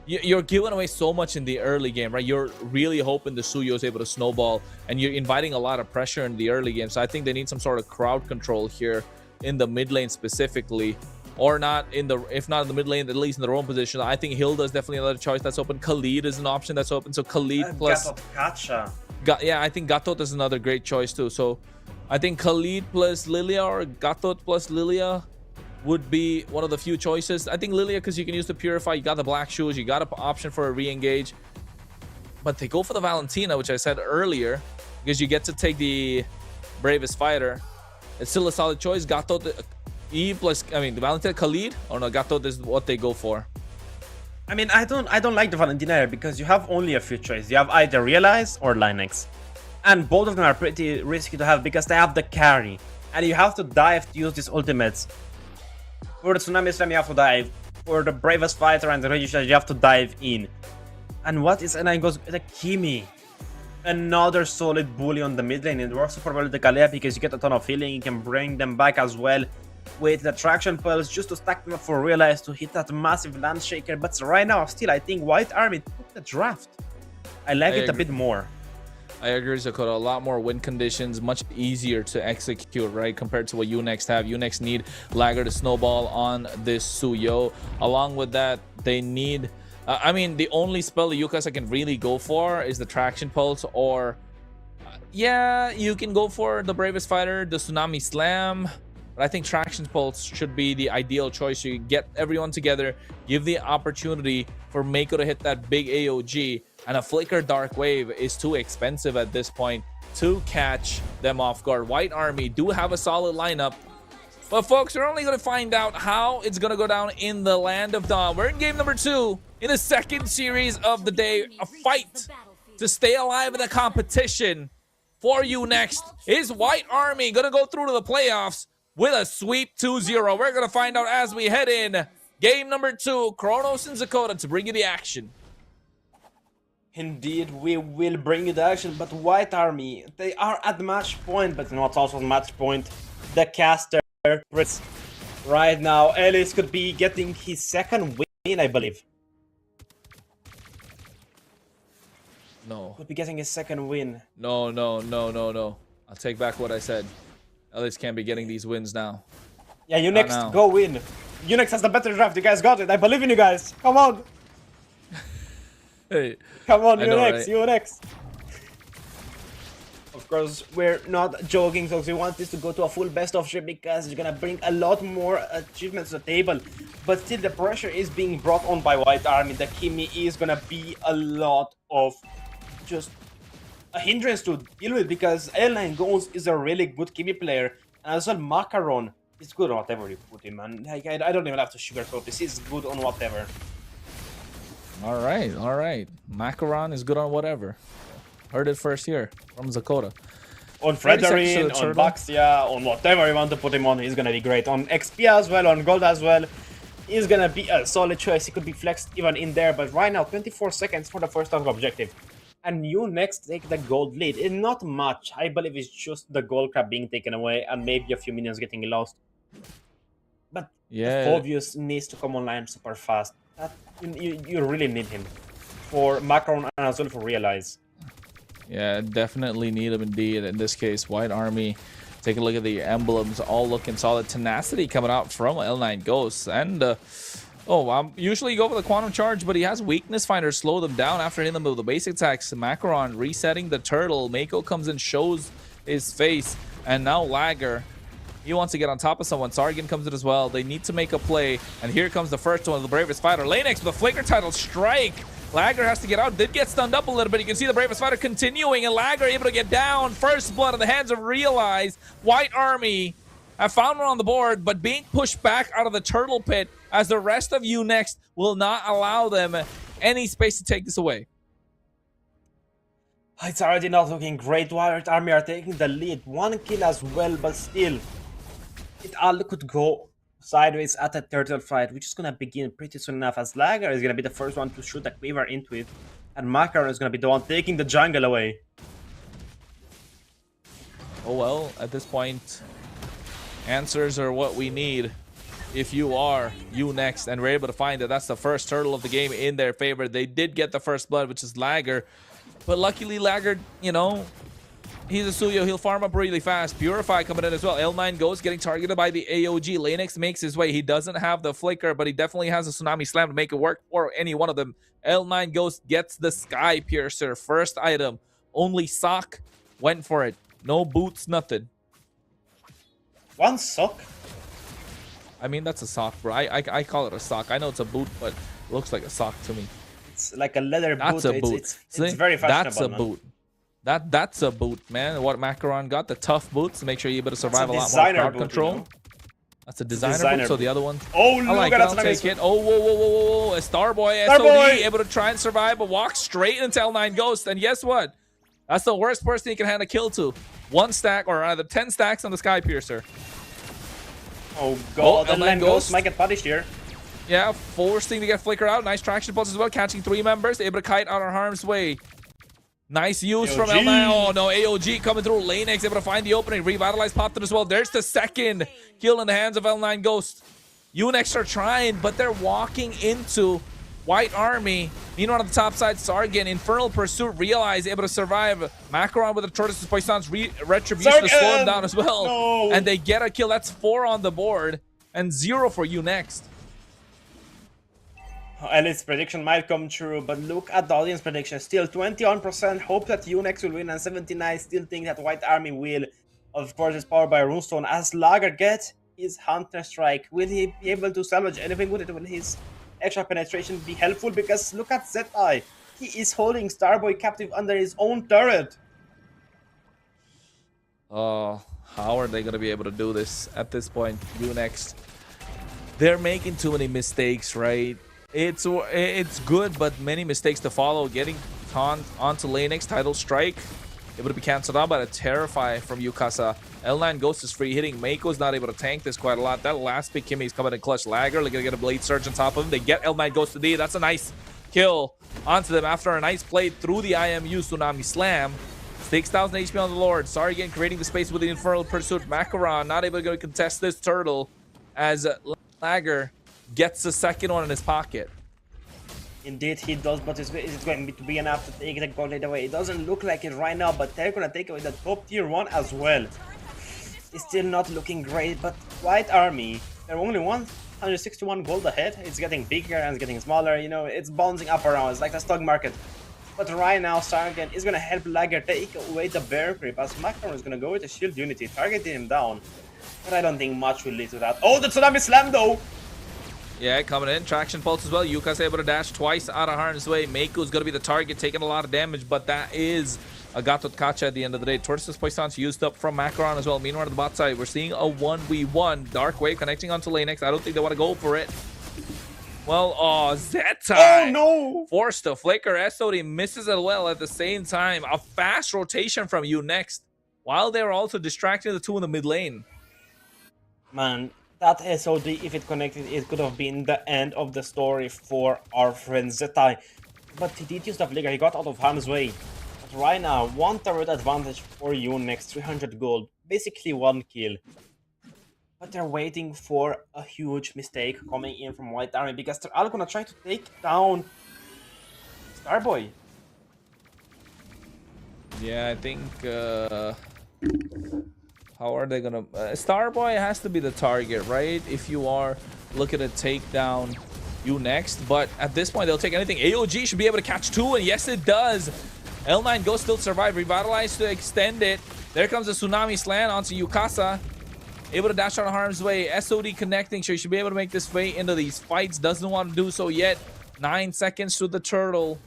you're giving away so much in the early game, right? You're really hoping the Suyo is able to snowball, and you're inviting a lot of pressure in the early game. So I think they need some sort of crowd control here in the mid lane specifically, or not in the, if not in the mid lane, at least in the roam position. I think Hilda is definitely another choice that's open. Khalid is an option that's open. So Khalid plus Gatot. yeah, I think Gatot is another great choice too. So I think Khalid plus Lilia or Gatot plus Lilia would be one of the few choices. I think Lilia, because you can use the Purify, you got the black shoes, you got an option for a re-engage. But they go for the Valentina, which I said earlier, because you get to take the Bravest Fighter. It's still a solid choice. Gatot, Eve plus, the Valentina, Khalid, or no, Gatot is what they go for. I mean, I don't like the Valentina here because you have only a few choices. You have either Realize or Linux. And both of them are pretty risky to have because they have the carry. And you have to dive to use these ultimates. For the Tsunami Slam, you have to dive. For the Bravest Fighter and the Registrar, you have to dive in. And what is, and then goes the Kimi. Another solid bully on the mid lane. It works super well with the Galea because you get a ton of healing. You can bring them back as well with the Traction Pulse just to stack them up for Realize to hit that massive Land Shaker. But right now, still, I think White Army took the draft. I like it a bit more. I agree, Zakota. A lot more win conditions, much easier to execute, right? Compared to what you next have. You next need Lagger to snowball on this Suyo. Along with that, they need... the only spell that Yukasa can really go for is the Traction Pulse, or... yeah, you can go for the Bravest Fighter, the Tsunami Slam. But I think Traction Pulse should be the ideal choice. You get everyone together, give the opportunity for Mako to hit that big AOG, and a Flicker Dark Wave is too expensive at this point to catch them off guard. White Army do have a solid lineup, but folks, we're only going to find out how it's going to go down in the Land of Dawn. We're in game number 2 in the second series of the day. A fight to stay alive in the competition. For you next, is White Army going to go through to the playoffs with a sweep 2-0? We're going to find out as we head in game number 2. Kronos and Zakota to bring you the action. Indeed, we will bring you the action, but White Army, they are at match point, but you know what's also match point? The caster. Right now, Ellis could be getting his second win, I believe. No. Could be getting his second win. No. I'll take back what I said. Ellis can't be getting these wins now. Yeah, Unix, go win. Unix has the better draft. You guys got it. I believe in you guys. Come on. Hey. Come on, I know, Unix, right? Unix. Of course, we're not joking, so we want this to go to a full best of 3 because it's gonna bring a lot more achievements to the table. But still, the pressure is being brought on by White Army. The Kimi is gonna be a lot of just a hindrance to deal with because L9 Goons is a really good Kimi player, and as well Macaron is good on whatever you put him, and like, I don't even have to sugarcoat this. He's good on whatever. All right. Macaron is good on whatever. Heard it first here from Zakota. On Frederick, on Baxia, on whatever you want to put him on, he's gonna be great. On XP as well, on Gold as well, he's gonna be a solid choice. He could be flexed even in there, but right now, 24 seconds for the first target objective. And you next take the gold lead. It's not much. I believe it's just the gold crab being taken away and maybe a few minions getting lost. But Yeah. Phobius needs to come online super fast. You really need him for Macron and as well for Realize. Yeah, definitely need him indeed. In this case, White Army. Take a look at the emblems, all looking solid. Tenacity coming out from L9 Ghosts. And, usually you go for the Quantum Charge, but he has Weakness Finder slow them down after hitting them with the basic attacks. Macaron resetting the turtle. Mako comes and shows his face. And now Lagger, he wants to get on top of someone. Sargon comes in as well. They need to make a play. And here comes the first one of the Bravest Fighter. Lanex with the Flicker title strike. Lagger has to get out. Did get stunned up a little bit. You can see the Bravest Fighter continuing, and Lagger able to get down. First blood in the hands of Realize. White Army have found one on the board, but being pushed back out of the turtle pit as the rest of you next will not allow them any space to take this away. It's already not looking great. White Army are taking the lead. One kill as well, but still, it all could go sideways at a turtle fight, which is gonna begin pretty soon enough, as Lagger is gonna be the first one to shoot a quiver into it, and Macaron is gonna be the one taking the jungle away. Oh well, at this point, answers are what we need. If you are you next, and we're able to find that that's the first turtle of the game in their favor. They did get the first blood, which is Lagger, but luckily Lagger, you know, he's a Suyo. He'll farm up really fast. Purify coming in as well. L9 Ghost getting targeted by the AOG. Lanex makes his way. He doesn't have the Flicker, but he definitely has a Tsunami Slam to make it work for any one of them. L9 Ghost gets the Sky Piercer. First item. Only sock. Went for it. No boots, nothing. One sock? I mean, that's a sock, bro. I call it a sock. I know it's a boot, but it looks like a sock to me. It's like a leather boot. That's a boot. It's very fashionable. That's a boot. That's a boot, man. What Macaron got, the tough boots to make sure you're able to survive a lot more crowd boot, control. You know? That's a designer boot, so the other one. Oh, I like it. I'll take it. Oh, whoa. A Starboy SOD able to try and survive, but walk straight into L9 Ghost. And guess what? That's the worst person you can hand a kill to. 1 stack, or rather 10 stacks on the Sky Piercer. Oh, God. L9 Ghost might get punished here. Yeah, forcing to get Flicker out. Nice traction pulse as well, catching 3 members. Able to kite out of harm's way. Nice use AOG. from L9. Oh, no, AOG coming through. Lanex able to find the opening. Revitalize popped it as well. There's the second kill in the hands of L9 Ghost. Unix are trying, but they're walking into White Army. Meanwhile, on the top side, Sargon, Infernal Pursuit, Realize, able to survive. Macaron with the Tortoise's Poisson's Retribution to slow him down as well. No. And they get a kill. That's 4 on the board, and 0 for you next. Elite's prediction might come true, but look at the audience prediction. Still 21% hope that Unix will win, and 79% still think that White Army will. Of course, it's powered by Runestone. As Lager gets his Hunter Strike, will he be able to salvage anything with it? Will his extra penetration be helpful? Because look at Zeti. He is holding Starboy captive under his own turret. Oh, how are they going to be able to do this at this point? Unix, they're making too many mistakes, right? It's good, but many mistakes to follow. Getting onto Lanex, title strike, able to be cancelled out by the Terrify from Yukasa. L9 Ghost is free hitting. Mako's not able to tank this quite a lot. That last big Kimmy's coming in clutch. Lagger, they're gonna get a Blade Surge on top of him. They get L9 Ghost to D. That's a nice kill onto them after a nice play through the IMU Tsunami Slam. 6,000 HP on the Lord. Sargon creating the space with the Infernal Pursuit. Macaron not able to contest this turtle as Lagger gets the second one in his pocket. Indeed, he does, but is it going to be enough to take the gold lead away? It doesn't look like it right now, but they're going to take away the top tier 1 as well. It's still not looking great, but White Army, they're only 161 gold ahead. It's getting bigger and it's getting smaller, you know, it's bouncing up around. It's like the stock market. But right now, Sargon is going to help Lagger take away the Bear Creep, as Macaron is going to go with the Shield Unity, targeting him down. But I don't think much will lead to that. Oh, the Tsunami Slam though! Yeah, coming in. Traction Pulse as well. Yuka's able to dash twice out of harm's way. Mako's going to be the target, taking a lot of damage, but that is a Gato Kacha at the end of the day. Tortoise's Poisson's used up from Macaron as well. Meanwhile, on the bot side, we're seeing a 1v1. Dark Wave connecting onto Lanex. I don't think they want to go for it. Well, oh, Zeti. Oh, no! Forced to flicker. SOD misses it well at the same time. A fast rotation from you next, while they're also distracting the 2 in the mid lane. Man, that SOD, if it connected, it could have been the end of the story for our friend Zeti. But he did use the flicker, he got out of harm's way. But right now, 1 turret advantage for you next, 300 gold. Basically 1 kill. but they're waiting for a huge mistake coming in from White Army because they're all gonna try to take down Starboy. Yeah, I think how are they gonna Starboy has to be the target, right? If you are looking to take down you next, but at this point they'll take anything. AOG should be able to catch 2, and yes it does. L9 Ghost still survive, Revitalize to extend it. There comes a Tsunami Slam onto Yukasa, able to dash out of harm's way. SOD connecting, so you should be able to make this way into these fights. Doesn't want to do so yet. 9 seconds to the turtle.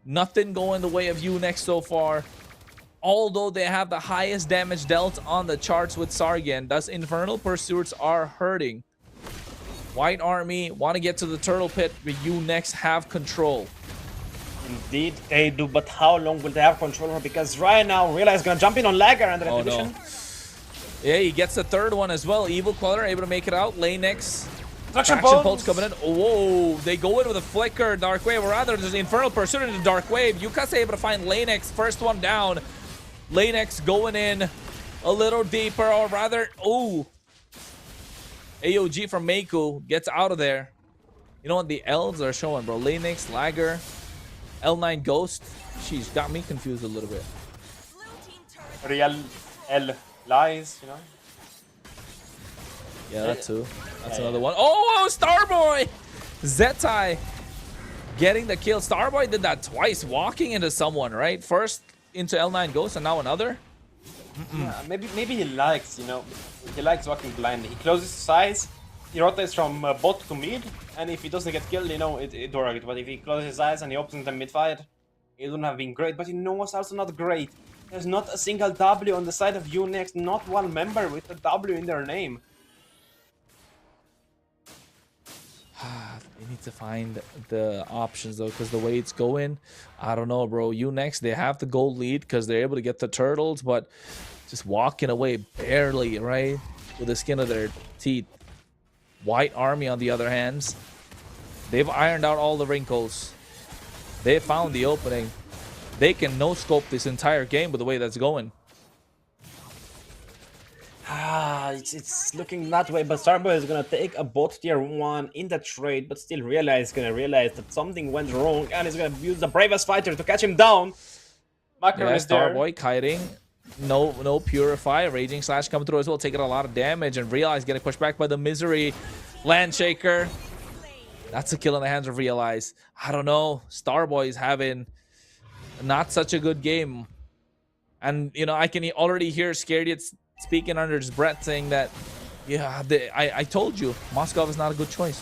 Nothing going the way of Unex so far. Although they have the highest damage dealt on the charts with Sargon, thus Infernal Pursuits are hurting. White Army want to get to the turtle pit, but Unex have control. Indeed they do, but how long will they have control over? Because right now Realize is gonna jump in on Lagger and the Retribution. No. Yeah, he gets the third one as well. Evil Queller able to make it out. Lanex. Traction Pulse coming in. Whoa, they go in with a Flicker, Dark Wave, or rather there's the Infernal Pursuit into Dark Wave. Yukasa able to find Lanex, first one down. Lanex going in a little deeper, or rather, oh. AOG from Mako gets out of there. You know what the L's are showing, bro? Lanex, Lagger, L9 Ghost. She's got me confused a little bit. Real L lies, you know. Yeah, that too. That's another one. Oh, Starboy! Zetai getting the kill. Starboy did that twice, walking into someone, right? First into L9 Ghost and now another. Yeah, maybe he likes, you know, he likes walking blindly. He closes his eyes, he rotates from bot to mid, and if he doesn't get killed, you know, it worked. But if he closes his eyes and he opens them mid-fight, it wouldn't have been great. But you know what's also not great? There's not a single W on the side of Unex, not one member with a W in their name. They need to find the options though, because the way it's going, I don't know, bro. Unex, they have the gold lead because they're able to get the turtles, but just walking away barely, right? With the skin of their teeth. White Army, on the other hand, they've ironed out all the wrinkles. They found the opening. They can no-scope this entire game with the way that's going. It's looking that way, but Starboy is gonna take a bot tier 1 in the trade, but still gonna realize that something went wrong, and he's gonna use the bravest fighter to catch him down. Macron is there. Starboy kiting. No Purify. Raging Slash coming through as well, taking a lot of damage, and Realize getting pushed back by the Misery. Landshaker. That's a kill in the hands of Realize. I don't know. Starboy is having not such a good game. And, you know, I can already hear Scared speaking under his breath saying that, yeah, I told you, Moskov is not a good choice.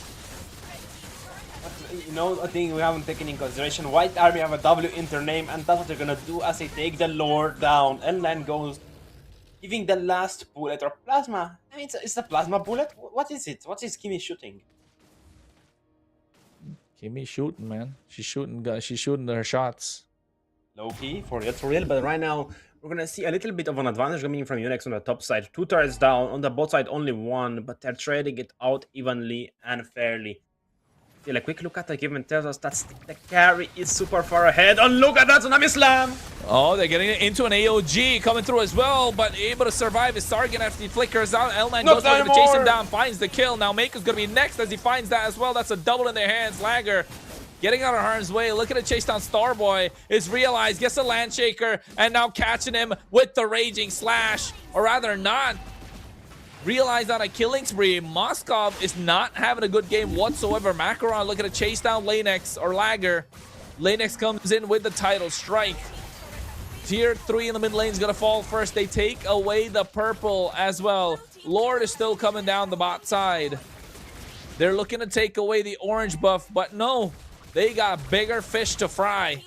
You know, I think we haven't taken in consideration. White Army have a W in their name, and that's what they're gonna do as they take the Lord down. L9 goes, giving the last bullet or plasma. I mean, it's a plasma bullet. What is it? What is Kimi shooting? Kimi shooting, man. She's shooting her shots. Low key, for real. But right now, we're gonna see a little bit of an advantage coming from Unex on the top side. 2 turrets down, on the bot side only 1, but they're trading it out evenly and fairly. Still, a quick look at the game and tells us that the carry is super far ahead. And look at that Tsunami Slam! Oh, they're getting into an AOG coming through as well, but able to survive is Sargon after he flickers out. L9 goes over to chase him down, finds the kill. Now Mako's gonna be next as he finds that as well. That's a double in their hands. Lagger getting out of harm's way, looking to chase down Starboy. Is Realized, gets a Landshaker, and now catching him with the Raging Slash. Or rather not. Realized on a killing spree. Moskov is not having a good game whatsoever. Macaron looking to chase down Lanex or Lagger. Lanex comes in with the title strike. Tier 3 in the mid lane is going to fall first. They take away the purple as well. Lord is still coming down the bot side. They're looking to take away the orange buff, but no. They got bigger fish to fry.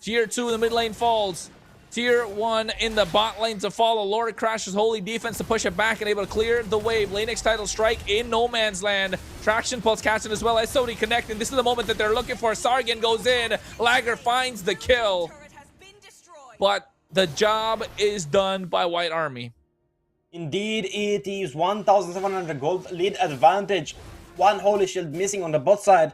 Tier 2 in the mid lane falls. Tier 1 in the bot lane to follow. Lord crashes holy defense to push it back and able to clear the wave. Lanex title strike in no man's land. Traction pulse catching as well. SOD connecting. This is the moment that they're looking for. Sargon goes in. Lagger finds the kill. But the job is done by White Army. Indeed, it is 1,700 gold lead advantage. 1 holy shield missing on the bot side.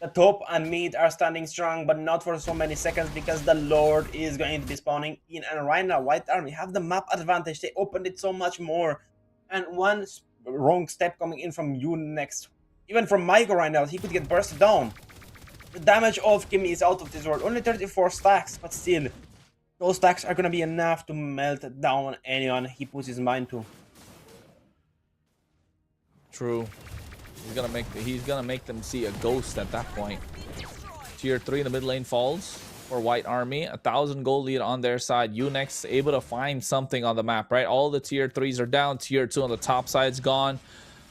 The top and mid are standing strong, but not for so many seconds because the Lord is going to be spawning in. And right now, White Army have the map advantage. They opened it so much more. And one wrong step coming in from you next. Even from Michael right now, he could get bursted down. The damage of Kimmy is out of this world. Only 34 stacks, but still, those stacks are gonna be enough to melt down anyone he puts his mind to. True. He's gonna make them see a ghost at that point. Tier 3 in the mid lane falls for White Army. 1,000 gold lead on their side. Unex able to find something on the map, right? All the tier 3s are down. Tier 2 on the top side's gone.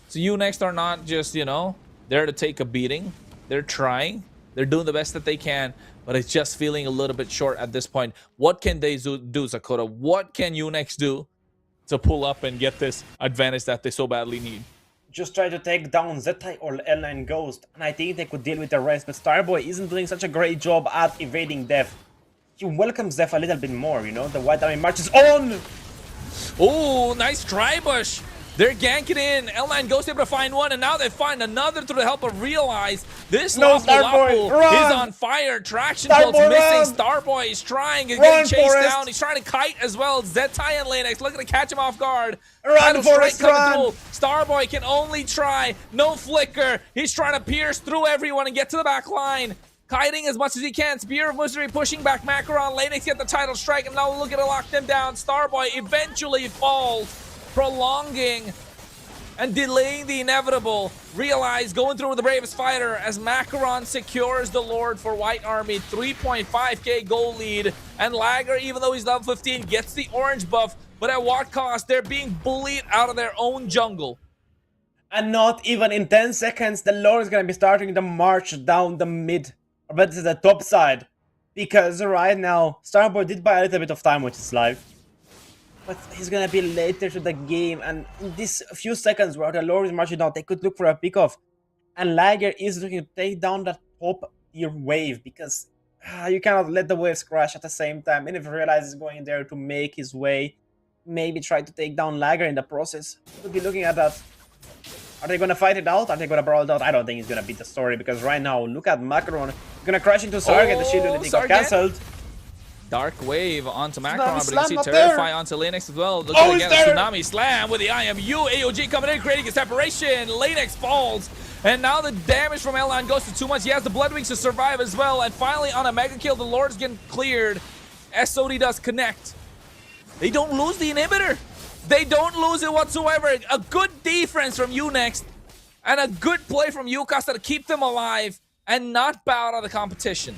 So Unex are not just, you know, there to take a beating. They're trying. They're doing the best that they can, but it's just feeling a little bit short at this point. What can they do, Zakota? What can Unex do to pull up and get this advantage that they so badly need? Just try to take down Zeta or L9 Ghost, and I think they could deal with the rest, but Starboy isn't doing such a great job at evading death. He welcomes death a little bit more, you know? The White Army marches on! Oh, nice try, Bush. They're ganking in. L9 Ghost able to find one, and now they find another through the help of Realize. This Lapu is on fire. Traction belt's missing. Starboy is trying. He's getting chased down. He's trying to kite as well. Zetai and Lanex looking to catch him off guard. Run, Forrest, coming through. Starboy can only try. No flicker. He's trying to pierce through everyone and get to the back line. Kiting as much as he can. Spear of Misery pushing back Macaron. Lanex get the title strike, and now looking to lock them down. Starboy eventually falls, prolonging and delaying the inevitable. Realize going through with the bravest fighter as Macaron secures the Lord for White Army. 3.5k gold lead, and Lagger, even though he's level 15, gets the orange buff, but at what cost? They're being bullied out of their own jungle. And not even in 10 seconds, the Lord is going to be starting the march down the mid, but to the top side, because right now Starboy did buy a little bit of time with his life, but he's gonna be later to the game, and in this few seconds where the Lord is marching down, they could look for a pick-off, and Lager is looking to take down that top tier wave, because you cannot let the waves crash at the same time. And if Realize is going there to make his way, maybe try to take down Lager in the process, we'll be looking at that. Are they gonna fight it out? Are they gonna brawl it out? I don't think it's gonna beat the story, because right now, look at Macaron. Gonna crash into Sargon. The shield unity got cancelled. Dark Wave onto Macaron, but you can see Terrify onto Lanex as well. Look again, Tsunami Slam with the IMU. AOG coming in, creating a separation. Lanex falls, and now the damage from L9 goes to too much. He has the Blood Wings to survive as well, and finally on a mega kill, the Lord's getting cleared. SOD does connect. They don't lose the inhibitor. They don't lose it whatsoever. A good defense from Unex, and a good play from Yukasa to keep them alive and not bow out of the competition.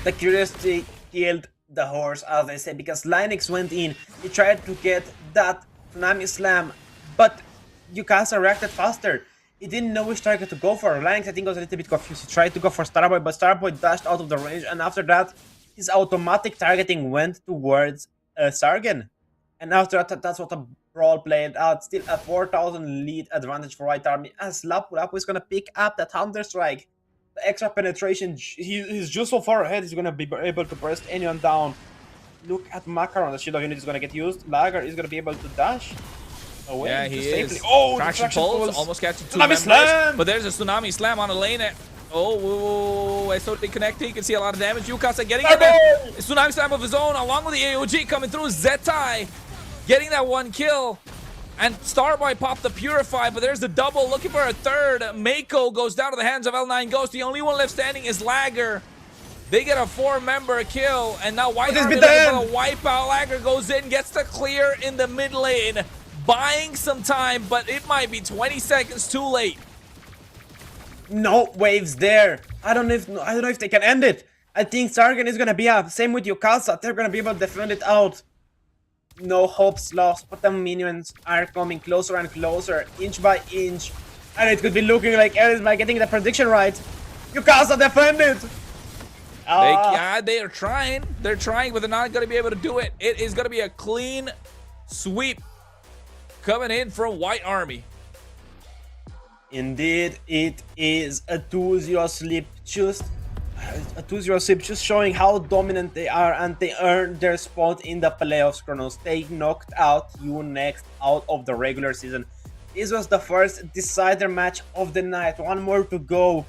The curiosity killed the horse, as they say, because Linux went in. He tried to get that Tsunami Slam, but Yukasa reacted faster. He didn't know which target to go for. Linux, I think, was a little bit confused. He tried to go for Starboy, but Starboy dashed out of the range, and after that, his automatic targeting went towards Sargon. And after that, that's what the brawl played out. Still a 4,000 lead advantage for White Army, as Lapu is going to pick up that Thunder Strike. The extra penetration, he's just so far ahead, he's going to be able to burst anyone down. Look at Macaron, the shield of unit is going to get used. Lager is going to be able to dash away. Yeah, he safely. is. Oh, Traction pulls, almost catching two Tsunami members, Slam! but there's a Tsunami Slam on a lane. Oh, I started connecting. You can see a lot of damage. Yukasa getting it there. Tsunami Slam of his own, along with the AOG coming through. Zetai getting that one kill. And Starboy popped the Purify, but there's the double, looking for a third. Mako goes down to the hands of L9 Ghost. The only one left standing is Lager. They get a 4-member kill, and now White Army looking for a wipeout. Lager goes in, gets the clear in the mid lane, buying some time, but it might be 20 seconds too late. No waves there. I don't know if they can end it. I think Sargon is gonna be up. Same with Yukasa. They're gonna be able to defend it out. No hopes lost, but the minions are coming closer and closer, inch by inch. And it could be looking like Eris by getting the prediction right. Yukasa defended! They are trying. They're trying, but they're not going to be able to do it. It is going to be a clean sweep coming in from White Army. Indeed, it is a 2-0 slip. A 2-0 slip, just showing how dominant they are, and they earned their spot in the playoffs. Chronos, they knocked out Unex out of the regular season. This was the first decider match of the night. One more to go.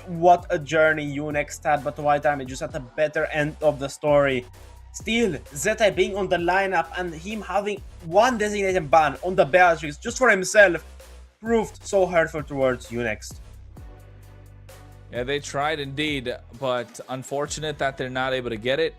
What a journey Unex had, but White Army just at the better end of the story. Still, Zeta being on the lineup and him having one designated ban on the Beatrix just for himself proved so hurtful towards Unext. Yeah, they tried indeed, but unfortunate that they're not able to get it.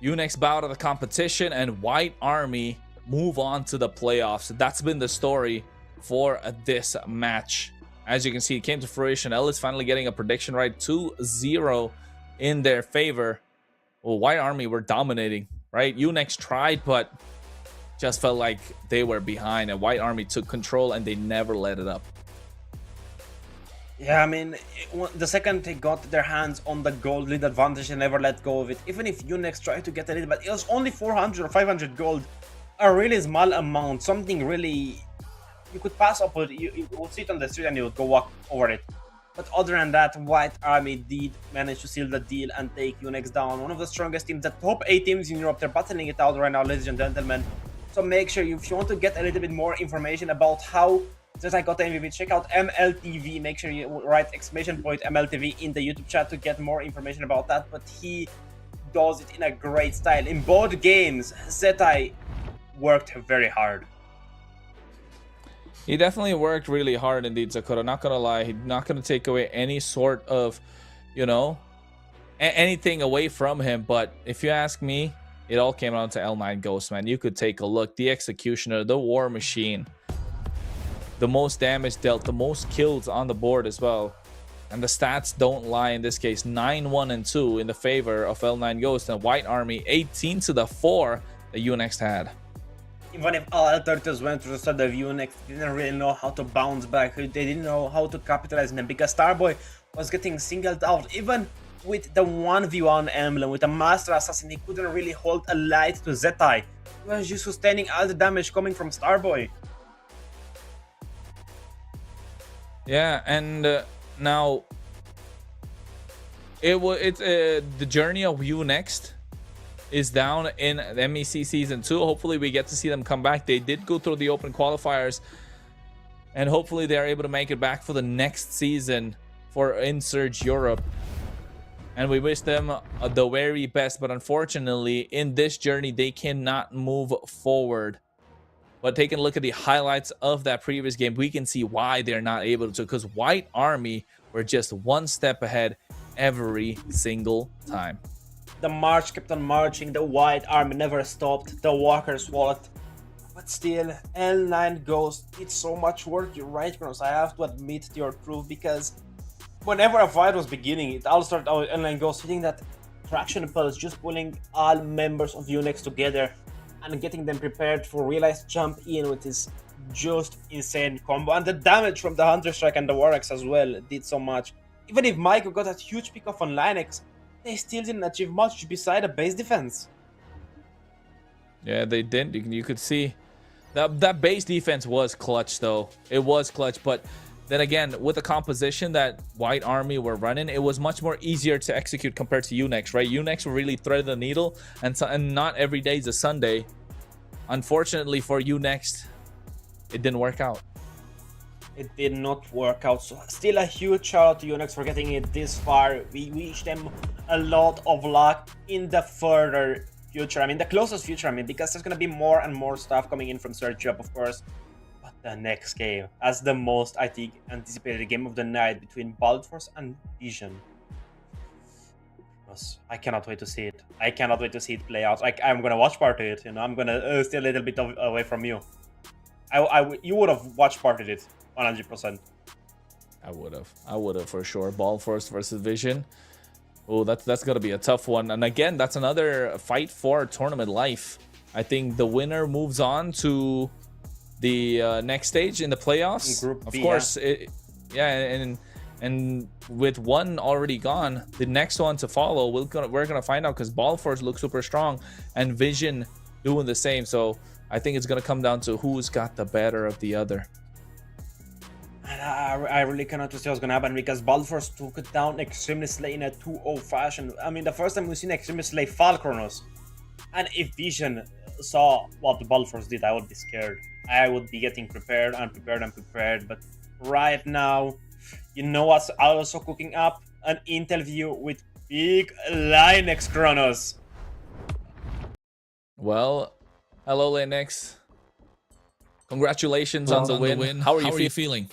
Unext bow out of the competition and White Army move on to the playoffs. That's been the story for this match. As you can see, it came to fruition. Ellis finally getting a prediction right, 2-0 in their favor. Well, White Army were dominating, right? Unext tried, but just felt like they were behind, and White Army took control and they never let it up. Yeah, I mean, the second they got their hands on the gold lead advantage, they never let go of it. Even if Unext tried to get a lead, but it was only 400 or 500 gold, a really small amount, something really you could pass up with. You would sit on the street and you would go walk over it. But other than that, White Army did manage to seal the deal and take Unext down. One of the strongest teams, the top 8 teams in Europe, they're battling it out right now, ladies and gentlemen. So make sure, if you want to get a little bit more information about how Zeta got the MVP, check out MLTV. Make sure you write !MLTV in the YouTube chat to get more information about that. But he does it in a great style. In both games, Zeta worked very hard. He definitely worked really hard indeed, Sakura. Not gonna lie, he's not gonna take away any sort of, you know, anything away from him. But if you ask me, it all came down to L9 Ghost, man. You could take a look. The Executioner, the War Machine, the most damage dealt, the most kills on the board as well. And the stats don't lie in this case. 9-1-2 in the favor of L9 Ghost, and White Army 18-4 that Unext had. Even if all alternatives went to the start of Unext, they didn't really know how to bounce back. They didn't know how to capitalize on them because Starboy was getting singled out. Even with the 1v1 emblem, with a Master Assassin, he couldn't really hold a light to Zeta. He was just sustaining all the damage coming from Starboy. Yeah, and now it's the journey of Unext is down in the MEC Season 2. Hopefully we get to see them come back. They did go through the open qualifiers, and hopefully they're able to make it back for the next season for Insurge Europe. And we wish them the very best, but unfortunately in this journey they cannot move forward. But taking a look at the highlights of that previous game, we can see why they're not able to, because White Army were just one step ahead every single time. The march kept on marching, the White Army never stopped, the walkers walked. But still, L9 Ghost did so much work, you're right, Kronos. I have to admit to your truth, because whenever a fight was beginning, it all started out with L9 Ghost hitting that traction pulse, just pulling all members of Unext together and getting them prepared for realized jump in with his just insane combo. And the damage from the Hunter Strike and the War Axe as well did so much. Even if Michael got that huge pick off on Linex, they still didn't achieve much beside a base defense. Yeah, they didn't. You could see that base defense was clutch, though. It was clutch, but then again, with the composition that White Army were running, it was much more easier to execute compared to Unext, right? Unext really threaded the needle, and not every day is a Sunday. Unfortunately for Unext, it didn't work out. It did not work out. So still a huge shout out to Unext for getting it this far. We wish them a lot of luck in the further future. I mean, the closest future, because there's going to be more and more stuff coming in from Surge Europe, of course. But the next game, as the most, I think, anticipated game of the night between Baltforce and Vision. I cannot wait to see it. I cannot wait to see it play out. I'm going to watch part of it, I'm going to stay a little bit away from you. You would have watched part of it, 100%. I would have for sure. Baltforce versus Vision. Oh, that's gonna be a tough one. And again, that's another fight for tournament life. I think the winner moves on to the next stage in the playoffs. Group B, of course, and with one already gone, the next one to follow, we're gonna find out, because Baltforce looks super strong and Vision doing the same. So I think it's gonna come down to who's got the better of the other. I really cannot see what's gonna happen, because Baltforce took it down Extremely Slay in a 2-0 fashion. I mean, the first time we've seen Extremely Slay fall, Kronos. And if Vision saw what Baltforce did, I would be scared. I would be getting prepared. But right now, you know what's also cooking up? An interview with Big Linex, Kronos. Well, hello, Lennox. Congratulations on the win. How are you feeling?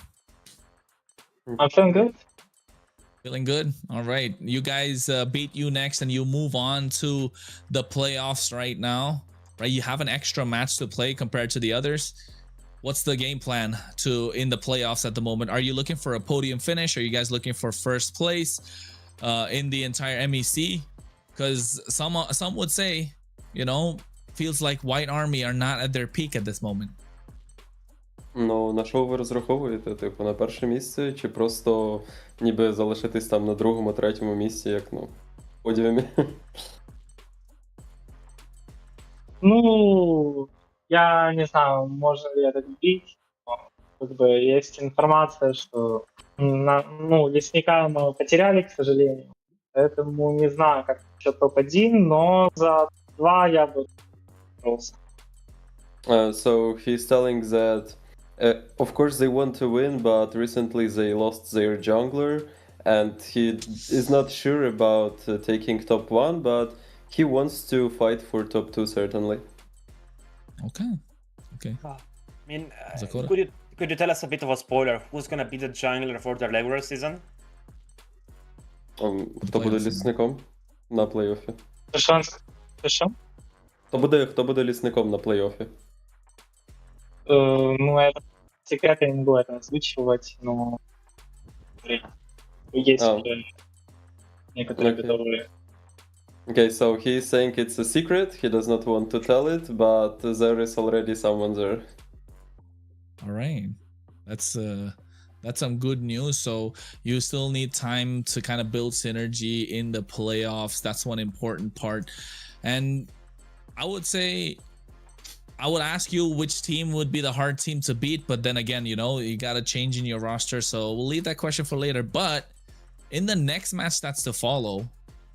I'm feeling good. Feeling good. All right. You guys beat you next, and you move on to the playoffs right now. Right? You have an extra match to play compared to the others. What's the game plan in the playoffs at the moment? Are you looking for a podium finish? Are you guys looking for first place in the entire MEC? Because some would say, you know, feels like White Army are not at their peak at this moment. Ну, на що ви розраховуєте? Типу, на перше місце, чи просто ніби залишитись там на другому, третьому місці, як, ну, в подіумі? Ну, я не знаю, можно ли это бить. Но, как бы есть информация, что лесника мы потеряли, к сожалению. Поэтому не знаю, как счет топ-1, но за 2 я бы боролся. So he's telling that, of course they want to win, but recently they lost their jungler, and he is not sure about taking top 1, but he wants to fight for top 2 certainly. Okay. I mean, Zakora? could you tell us a bit of a spoiler? Who's gonna be the jungler for the regular season? Хто буде лісником на плей-оффі? Что? Хто буде лісником на плей-оффі? Ну, это секрет, я не буду это озвучивать, но есть уже некоторые, которые... Okay, so he's saying it's a secret, he does not want to tell it, but there is already someone there. All right. That's some good news. So you still need time to kind of build synergy in the playoffs. That's one important part. And I would say, I would ask you which team would be the hard team to beat, but then again, you know, you got to change in your roster. So we'll leave that question for later. But in the next match that's to follow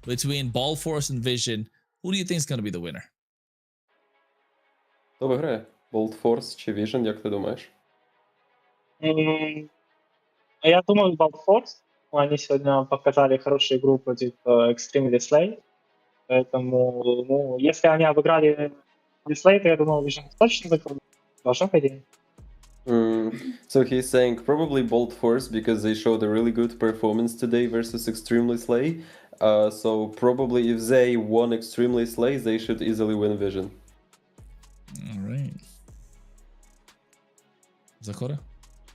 between Ball Force and Vision, who do you think is going to be the winner? Хто виграє? Bolt Force чи Vision, як ти думаєш? Я думаю, Balforce. Они сегодня показали хорошую игру против Extreme Slay. Поэтому, ну, если они обыграли Slay, то я думаю, Vision точно закроют. Должно, по идее. So he's saying probably Bolt Force because they showed a really good performance today versus Extremely Slay. So probably if they won Extremely Slay, they should easily win Vision. All right. Zakora?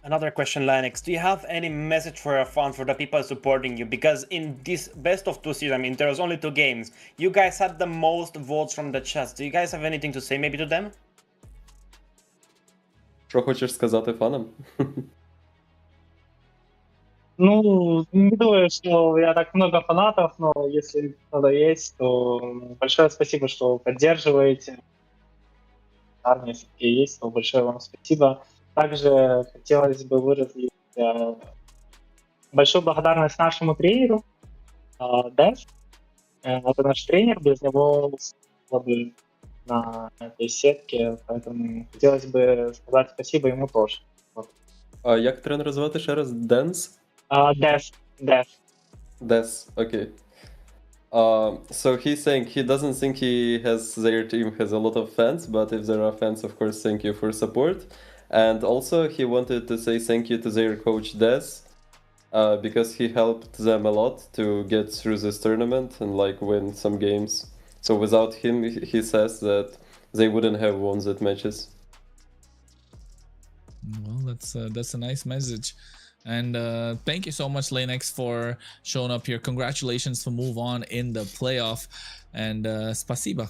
Another question, Linux. Do you have any message for your fans, for the people supporting you? Because in this best of 2 season, I mean, there was only 2 games. You guys had the most votes from the chats. Do you guys have anything to say maybe to them? Що хочеш сказати фанам? Ну, не думаю, что я так много фанатов, но если кто-то есть, то большое спасибо, что поддерживаете. Армия, если есть, то большое вам спасибо. Также хотелось бы выразить большую благодарность нашему тренеру, Дэс. Это наш тренер, без него было бы на этой сетке, поэтому хотелось бы сказать спасибо ему тоже. Вот. А як тренера звати ще раз? Денс? Дэс. Des, okay. So he's saying he doesn't think their team has a lot of fans, but if there are fans, of course, thank you for support. And also he wanted to say thank you to their coach Des, because he helped them a lot to get through this tournament and like win some games. So without him, he says that they wouldn't have won that matches. Well, that's a nice message. And thank you so much, Lennox, for showing up here. Congratulations to move on in the playoff. And spasiba.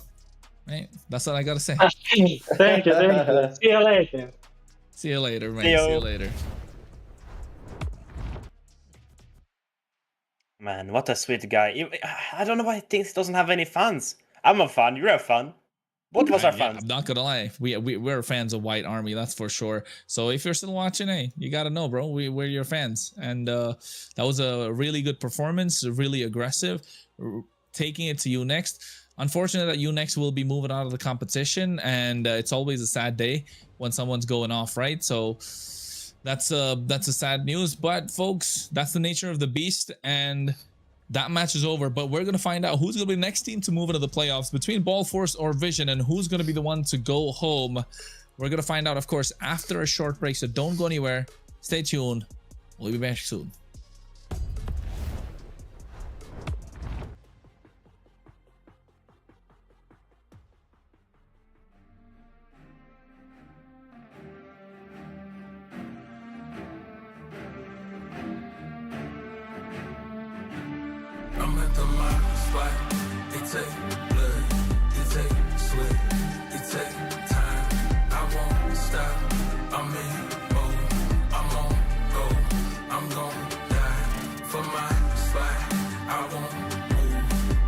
Right? That's what I gotta say. Thank you. See you later. See you later, man. See See you later. Man, what a sweet guy. I don't know why he thinks he doesn't have any fans. I'm a fan. You're a fan. Both of us are fans. I'm not gonna lie. We're fans of White Army, that's for sure. So if you're still watching, hey, you gotta know, bro. We're your fans. And that was a really good performance, really aggressive, taking it to you next. Unfortunate that UNext will be moving out of the competition, and it's always a sad day when someone's going off, right? So that's a sad news, but folks, that's the nature of the beast, and that match is over, but we're going to find out who's going to be the next team to move into the playoffs between Ball Force or Vision, and who's going to be the one to go home. We're going to find out, of course, after a short break, so don't go anywhere. Stay tuned. We'll be back soon. I'm at the mark spot. It take blood, it take sweat, it take time. I won't stop. I'm in mode. I'm on go. I'm gon' die for my spot. I won't move.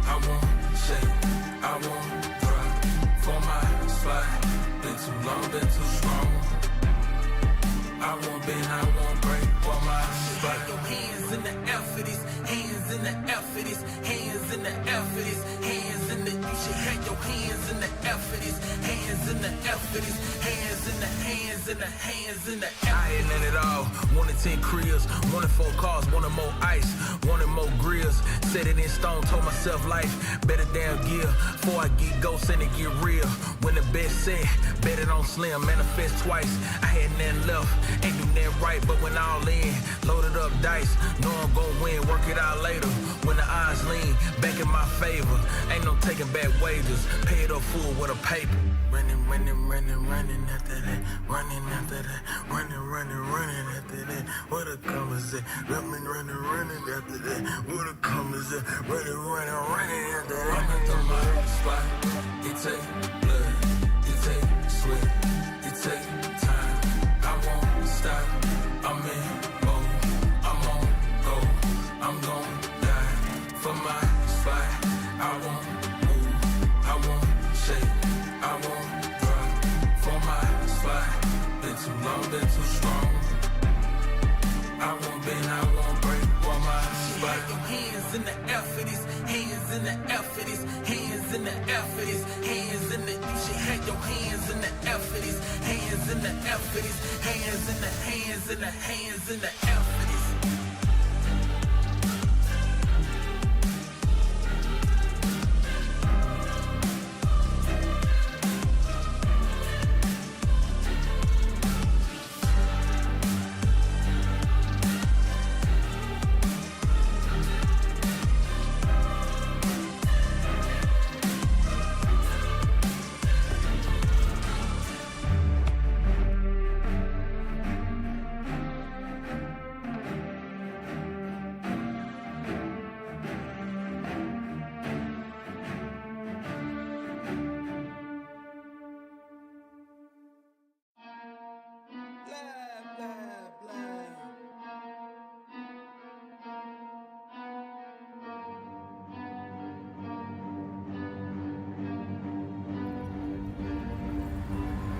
I won't shake. I won't drop for my spot. Been too long, been too strong. I won't bend, I won't break for my spot. Your hands in the air for this. Hands in the air for this, hands in the air for this, hands in the, you should have your hands in the air for this, hands in the air for this, hands in the, hands in the, hands in the air. I ain't none at all, wanted 10 cribs, wanted 4 cars, wanted more ice, wanted more grills, set it in stone, told myself life, better damn gear, before I get ghosts and it get real, when the best set, bet it on slim, manifest twice, I had nothing left, ain't do nothing right, but when all in, loaded up dice, know I'm gon' win, work it out later. When the odds lean back in my favor, ain't no taking back wages. Pay it up full with a paper. Running, running, running, running after that. Running after that. Running, running, running after that. What a comers at? Running, running, running after that. What a comers at? Running, running, running after that. I'm at the mark spot. It take blood. It take sweat. It take time. I won't stop. I'm in mode. I'm on go. I'm gon' die for my spot. I won't move, I won't shake, I won't drop for my spot. Been too long, been too strong. I won't bend, I won't break for my spot. Your hands in the air for this, hands in the air for this, hands in the air for this, hands in the, you should have your hands in the air for this, hands in the air for this, hands in the, hands in the, hands in the air for this.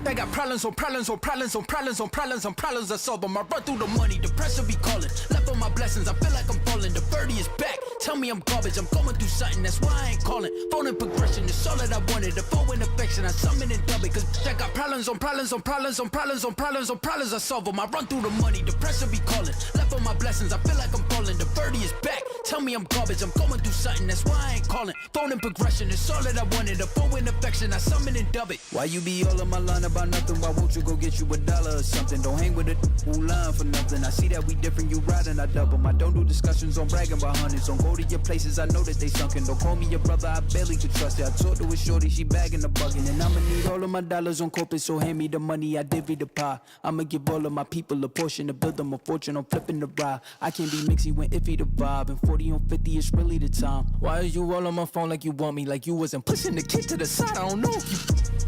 I got problems on problems on problems on problems on problems on problems. I solve them. I run through the money. The pressure be calling. Left on my blessings. I feel like I'm falling. The birdie is back. Tell me I'm garbage. I'm going through something. That's why I ain't calling. Phone and progression. It's all that I wanted. The phone and affection. I summon and dub it. Cause I got problems on problems on problems on problems on problems on problems. I solve them. I run through the money. The pressure be calling. Left on my blessings. I feel like I'm falling. The birdie is back. Tell me I'm garbage. I'm going through something. That's why I ain't calling. Phone and progression. It's all that I wanted. The phone and affection. I summon and dub it. Why you be all on my line about nothing? Why won't you go get you $1 or something? Don't hang with it who line for nothing. I see that we different, you riding, I double. I don't do discussions on bragging about hundreds. Don't go to your places, I know that they sunken. Don't call me your brother, I barely could trust it. I talked to a shorty, she bagging the bugging. And I'ma need all of my dollars on corporate, so hand me the money, I divvy the pie. I'ma give all of my people a portion to build them a fortune. I'm flipping the ride. I can't be mixy when iffy the vibe. And 40 on 50 is really the time. Why is you all on my phone like you want me? Like you wasn't pushing the kid to the side. I don't know if you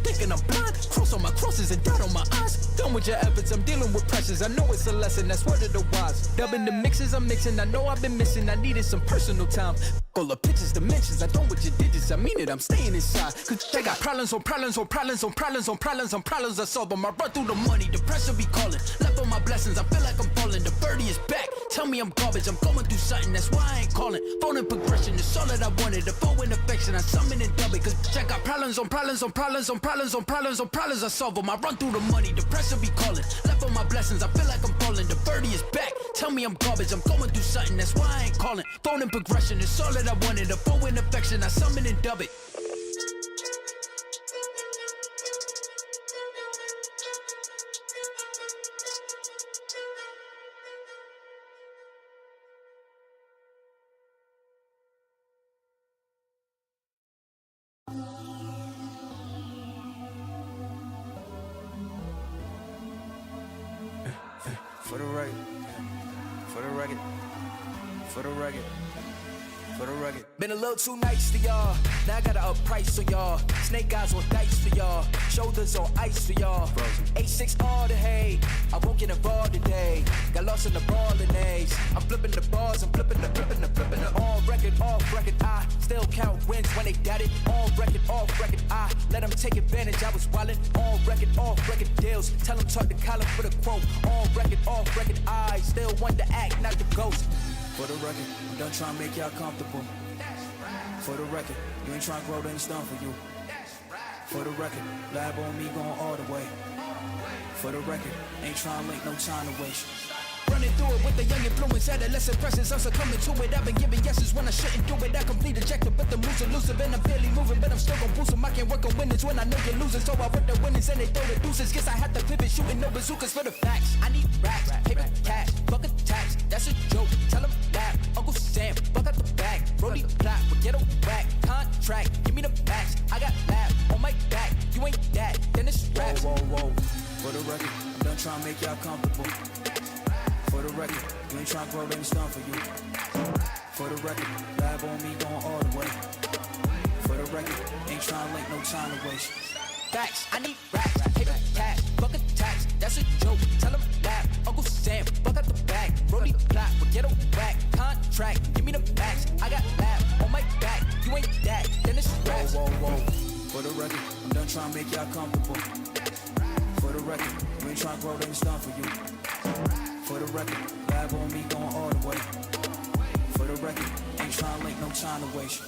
thinking I'm blind. Cross on my crosses and dot on my eyes. Done with your efforts, I'm dealing with pressures. I know it's a lesson, that's word of the wise. Dubbing the mixes I'm mixing, I know I've been missing. I needed some personal time. All the pictures, dimensions, I don't with your digits. I mean it, I'm staying inside. Cause I got problems on problems on problems on problems on problems on problems. I solve them. I run through the money, the pressure be calling. Left on my blessings, I feel like I'm falling. The birdie is back. Tell me I'm garbage, I'm going through something, that's why I ain't calling. Phone and progression, it's all that I wanted. The phone in affection, I summon and dub it. Cause I got problems on problems on problems on problems on problems on problems, I solve them. I run through the money, the pressure be calling. Left on my blessings, I feel like I'm falling. The birdie is back, tell me I'm garbage, I'm going through something, that's why I ain't calling. Phone and progression, it's all that I wanted. The phone in affection, I summon and dub it. For the record, for the record, for the record, for the record. Been a little too nice to y'all. Now I gotta up price on y'all. Snake eyes on dice for y'all. Shoulders on ice for y'all. 8-6 all the hay. I won't get involved today. Got lost in the ball and A's. I'm flipping the bars. I'm flipping the all record, off record. I still count wins when they got it. On record, off record. I let them take advantage. I was wildin'. On record, off record deals. Tell them talk to Colin for the quote. On record, off record. I still want to act, not the ghost. For the record, I'm done trying to make y'all comfortable. For the record, you ain't trying to grow, then it's done for you. For the record, lab on me going all the way. For the record, ain't trying to make no time to waste. Running through it with the young influence, adolescent presence, I'm succumbing to it. I've been giving yeses when I shouldn't do it. I complete ejected, but the moves elusive, and I'm barely moving, but I'm still gon' boost them. I can't work on winners when I know you're losing, so I work the winners and they throw the deuces. Guess I have to pivot, shooting no bazookas for the facts. I need racks, paper cash, fuck a tax, that's a joke. Tell them laugh, Uncle Sam, fuck out the bag. Brody plot, but get a whack, contract, give me the max. I got lab on my back, you ain't that, then it's raps. Whoa, whoa, whoa. For the record, I'm done trying to make y'all comfortable. For the record, you ain't trying to grow, then it's done for you. For the record, lab on me going all the way. For the record, ain't trying to link, no time to waste. Facts, I need racks, paper cash, fuck a tax, that's a joke. Tell them laugh, Uncle Sam, fuck out the bag. Brody plot, but get a whack, contract, give me the max. I got lab on my back, you ain't that, then it's raps. Whoa, whoa, whoa. For the record, I'm done trying to make y'all comfortable. For the record, you ain't trying to grow, then it's done for you. For the record, lab on me going all the way. For the record, ain't trying to link, no time to waste.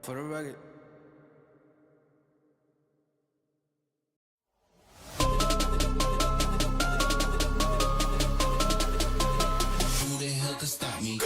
For the record. Who the hell can stop me?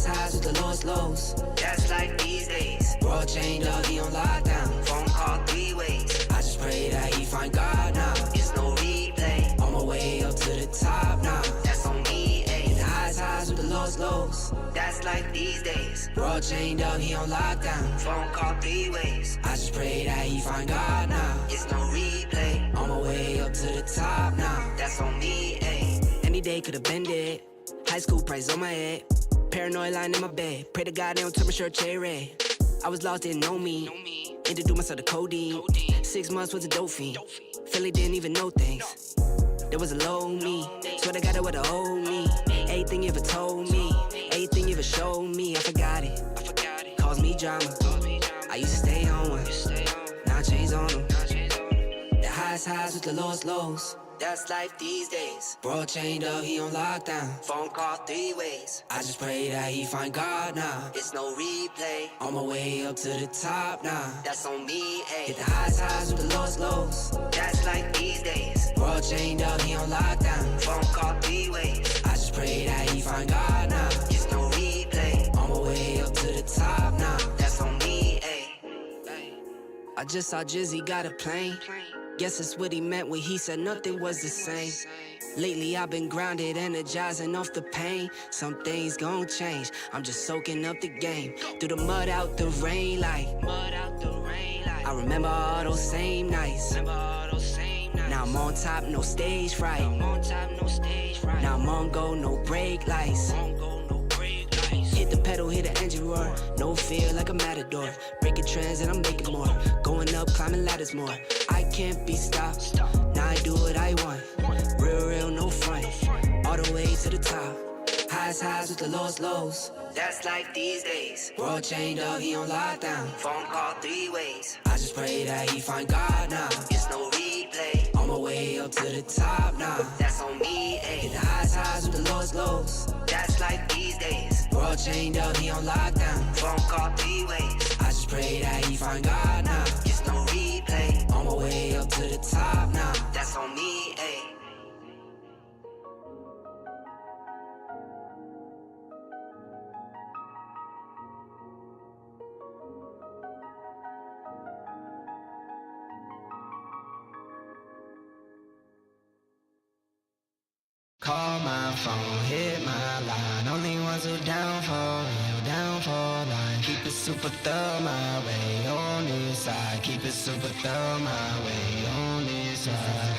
highs with the lowest lows. That's like these days. World chained up, he on lockdown. Phone call 3 ways. I just pray that he find God now. It's no replay. On my way up to the top now. That's on me, ayy. The highs with the lowest lows. That's like these days. World chained up, he on lockdown. Phone call 3 ways. I just pray that he find God now. It's no replay. On my way up to the top now. That's on me, ayy. Any day could've been dead. High school price on my head. Paranoid lying in my bed. Pray to God they don't turn my shirt cherry red. I was lost, didn't know me. Introduced myself to codeine. 6 months was a dope fiend. Philly didn't even know things. There was a low me. Swear to God it would've owed me. Everything you ever told me. Everything you ever showed me. I forgot it. Caused me drama. I used to stay on one. Now I changed on them. The highs with the lowest lows. That's life these days. World chained up, he on lockdown. Phone call 3 ways. I just pray that he find God now. It's no replay. On my way up to the top now. That's on me, ayy. Hit the highs with the lowest lows. That's like these days. World chained up, he on lockdown. Phone call 3 ways. I just pray that he find God now. It's no replay. On my way up to the top now. That's on me, ayy. I just saw Jizzy got a plane. Guess that's what he meant when he said nothing was the same. Lately I've been grounded, energizing off the pain. Some things gon' change, I'm just soaking up the game. Through the mud, out the rain, like I remember all those same nights. Now I'm on top, no stage fright. Now I'm on go, no brake lights. Hit the pedal, hit the engine roar. No fear like a matador. Breaking trends and I'm making more. Going up, climbing ladders more. I can't be stopped. Now I do what I want. Real, no front. All the way to the top. Highs with the lowest lows. That's like these days. World chained up, he on lockdown. Phone call 3 ways. I just pray that he find God now. It's no replay. On my way up to the top now. That's on me, ayy. Hit the highs with the lowest lows. That's like these days. World chained up, he on lockdown. Phone call 3 ways. I just pray that he find God now. It's no replay. On my way up to the top now. That's on me, ayy. Call my phone, hit my line. Only ones who down for real, down for line. Keep it super thorough my way on this side. Keep it super thorough my way on this side.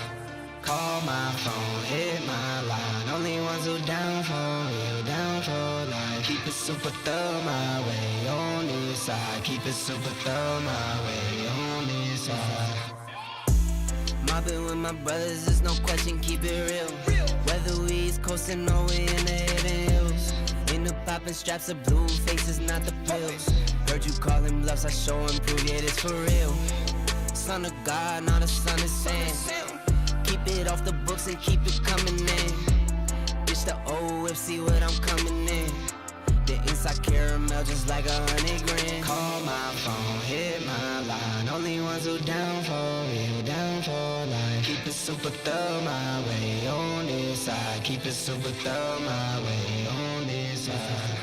Call my phone, hit my line. Only ones who down for real, down for line. Keep it super thorough my way on this side. Keep it super thorough my way on this side. Mobbing with my brothers, there's no question, keep it real. Whether we East coastin' or we in the hidden hills. In the poppin' straps of blue faces, not the pills. Heard you callin' bluffs, I show and prove it is for real. Son of God, not a son of sand. Keep it off the books and keep it coming in. Bitch, the old whip, see what I'm coming in. The inside caramel just like 100 grand. Call my phone, hit my line. Only ones who down for real, down for line. Keep it super thorough my way on this side. Keep it super thorough my way on this side.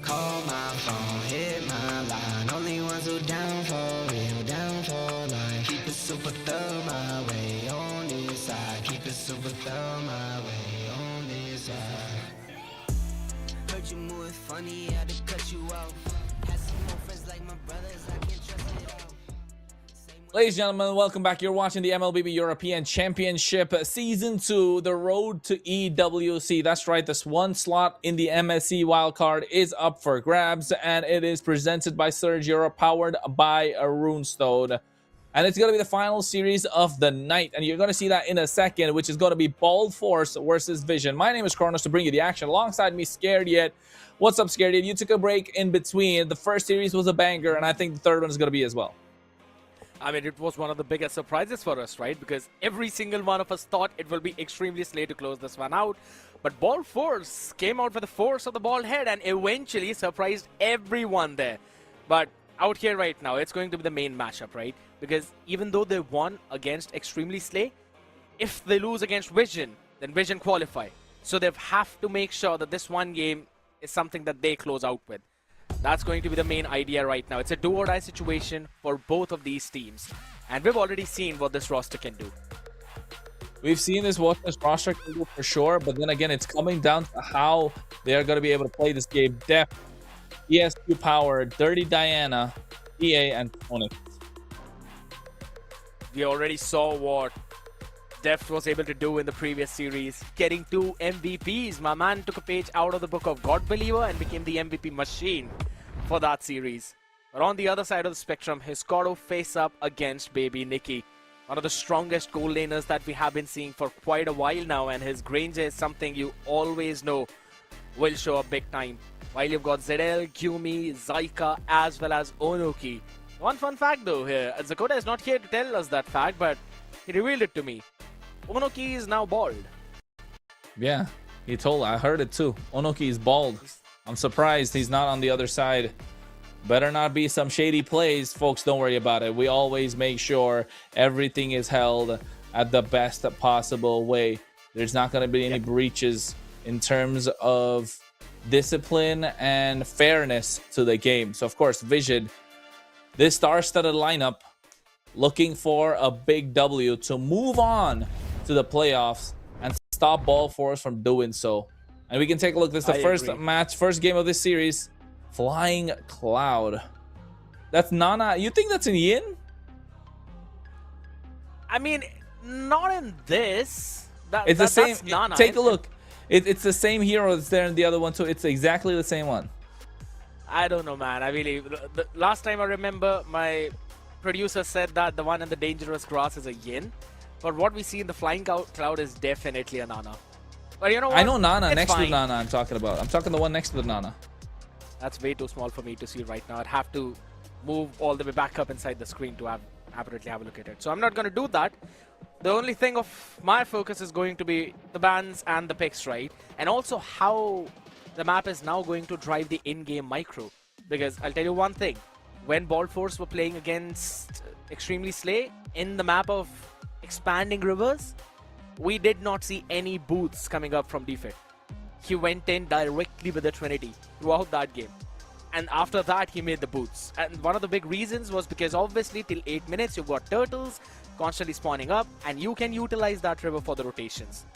Call my phone, hit my line. Only ones who down for real, down for line. Keep it super thorough my way on this side. Keep it super thorough my way on this side. Heard you moving funny, had to cut you off. Had some more friends like my brothers, I can't trust it all. Ladies and gentlemen, welcome back. You're watching the MLBB European Championship Season 2, the road to EWC. That's right, this one slot in the MSC wildcard is up for grabs, and it is presented by Surge Europe, powered by Runestone. And it's going to be the final series of the night, and you're going to see that in a second, which is going to be Bold Force versus Vision. My name is Kronos to bring you the action. Alongside me, Scared Yet. What's up, Scared Yet? You took a break in between. The first series was a banger, and I think the third one is going to be as well. I mean, it was one of the biggest surprises for us, right? Because every single one of us thought it will be extremely slow to close this one out. But Ball Force came out with the force of the ball head and eventually surprised everyone there. But out here right now, it's going to be the main matchup, right? Because even though they won against Extremely Slay, if they lose against Vision, then Vision qualify. So they have to make sure that this one game is something that they close out with. That's going to be the main idea right now. It's a do-or-die situation for both of these teams. And we've already seen what this roster can do. We've seen what this roster can do for sure, but then again, it's coming down to how they are going to be able to play this game. Def, ESQ Power, Dirty Diana, EA, and Onyx. We already saw what Deft was able to do in the previous series, getting 2 MVPs. My man took a page out of the book of God Believer and became the MVP machine for that series. But on the other side of the spectrum, he's got to face up against Baby Nikki, one of the strongest goal laners that we have been seeing for quite a while now, and his Granger is something you always know will show up big time. While you've got ZL, Gyumi, Zaika, as well as Onoki. One fun fact though here, Zakota is not here to tell us that fact, but he revealed it to me. Onoki is now bald. Yeah, I heard it too. Onoki is bald. I'm surprised he's not on the other side. Better not be some shady plays, folks. Don't worry about it. We always make sure everything is held at the best possible way. There's not going to be any breaches in terms of discipline and fairness to the game. So of course, Vision, this star-studded lineup, looking for a big W to move on to the playoffs and stop Ball Force from doing so. And we can take a look. This is the first game of this series. Flying Cloud. That's Nana. You think that's in Yin? I mean, not in this. It's the same. That's Nana. Take a look. It's the same hero that's there in the other one too. It's exactly the same one. I don't know, man. I really. The last time I remember, my producer said that the one in the dangerous grass is a Yin, but what we see in the Flying Cloud is definitely a Nana. But you know what? I know Nana. It's next fine. to Nana I'm talking about. I'm talking the one next to the Nana. That's way too small for me to see right now. I'd have to move all the way back up inside the screen to accurately have a look at it. So I'm not going to do that. The only thing of my focus is going to be the bans and the picks, right? And also how the map is now going to drive the in-game micro. Because I'll tell you one thing. When Ball Force were playing against Extremely Slay in the map of Expanding Rivers, we did not see any boots coming up from Defect. He went in directly with the Trinity throughout that game. And after that, he made the boots. And one of the big reasons was because obviously till 8 minutes, you've got turtles constantly spawning up, and you can utilize that river for the rotations.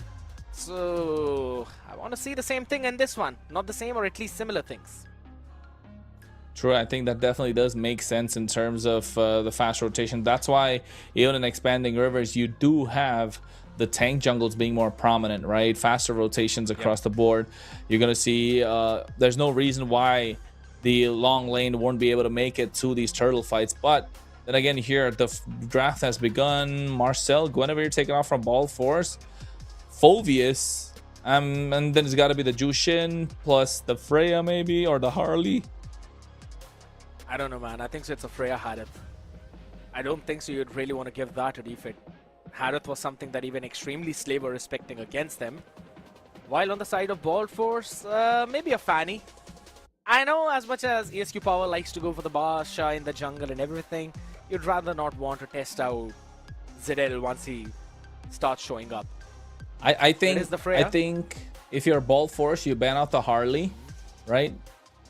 So I want to see the same thing in this one. Not the same, or at least similar things. True, I think that definitely does make sense in terms of the fast rotation. That's why even in Expanding Rivers, you do have the tank jungles being more prominent, right? Faster rotations across the board. You're going to see there's no reason why the long lane won't be able to make it to these turtle fights. But then again, here, the draft has begun. Marcel, Guinevere taking off from Ball Force. Phovius, and then it's got to be the Jushin plus the Freya maybe, or the Harley. I don't know, man. I think so it's a Freya Harith. I don't think so you'd really want to give that to Defect. Harith was something that even Extremely Slay were respecting against them. While on the side of Ball Force, maybe a Fanny. I know as much as ESQ Power likes to go for the Basha in the jungle and everything, you'd rather not want to test out ZL once he starts showing up. I think if you're Ball Force, you ban out the Harley, right?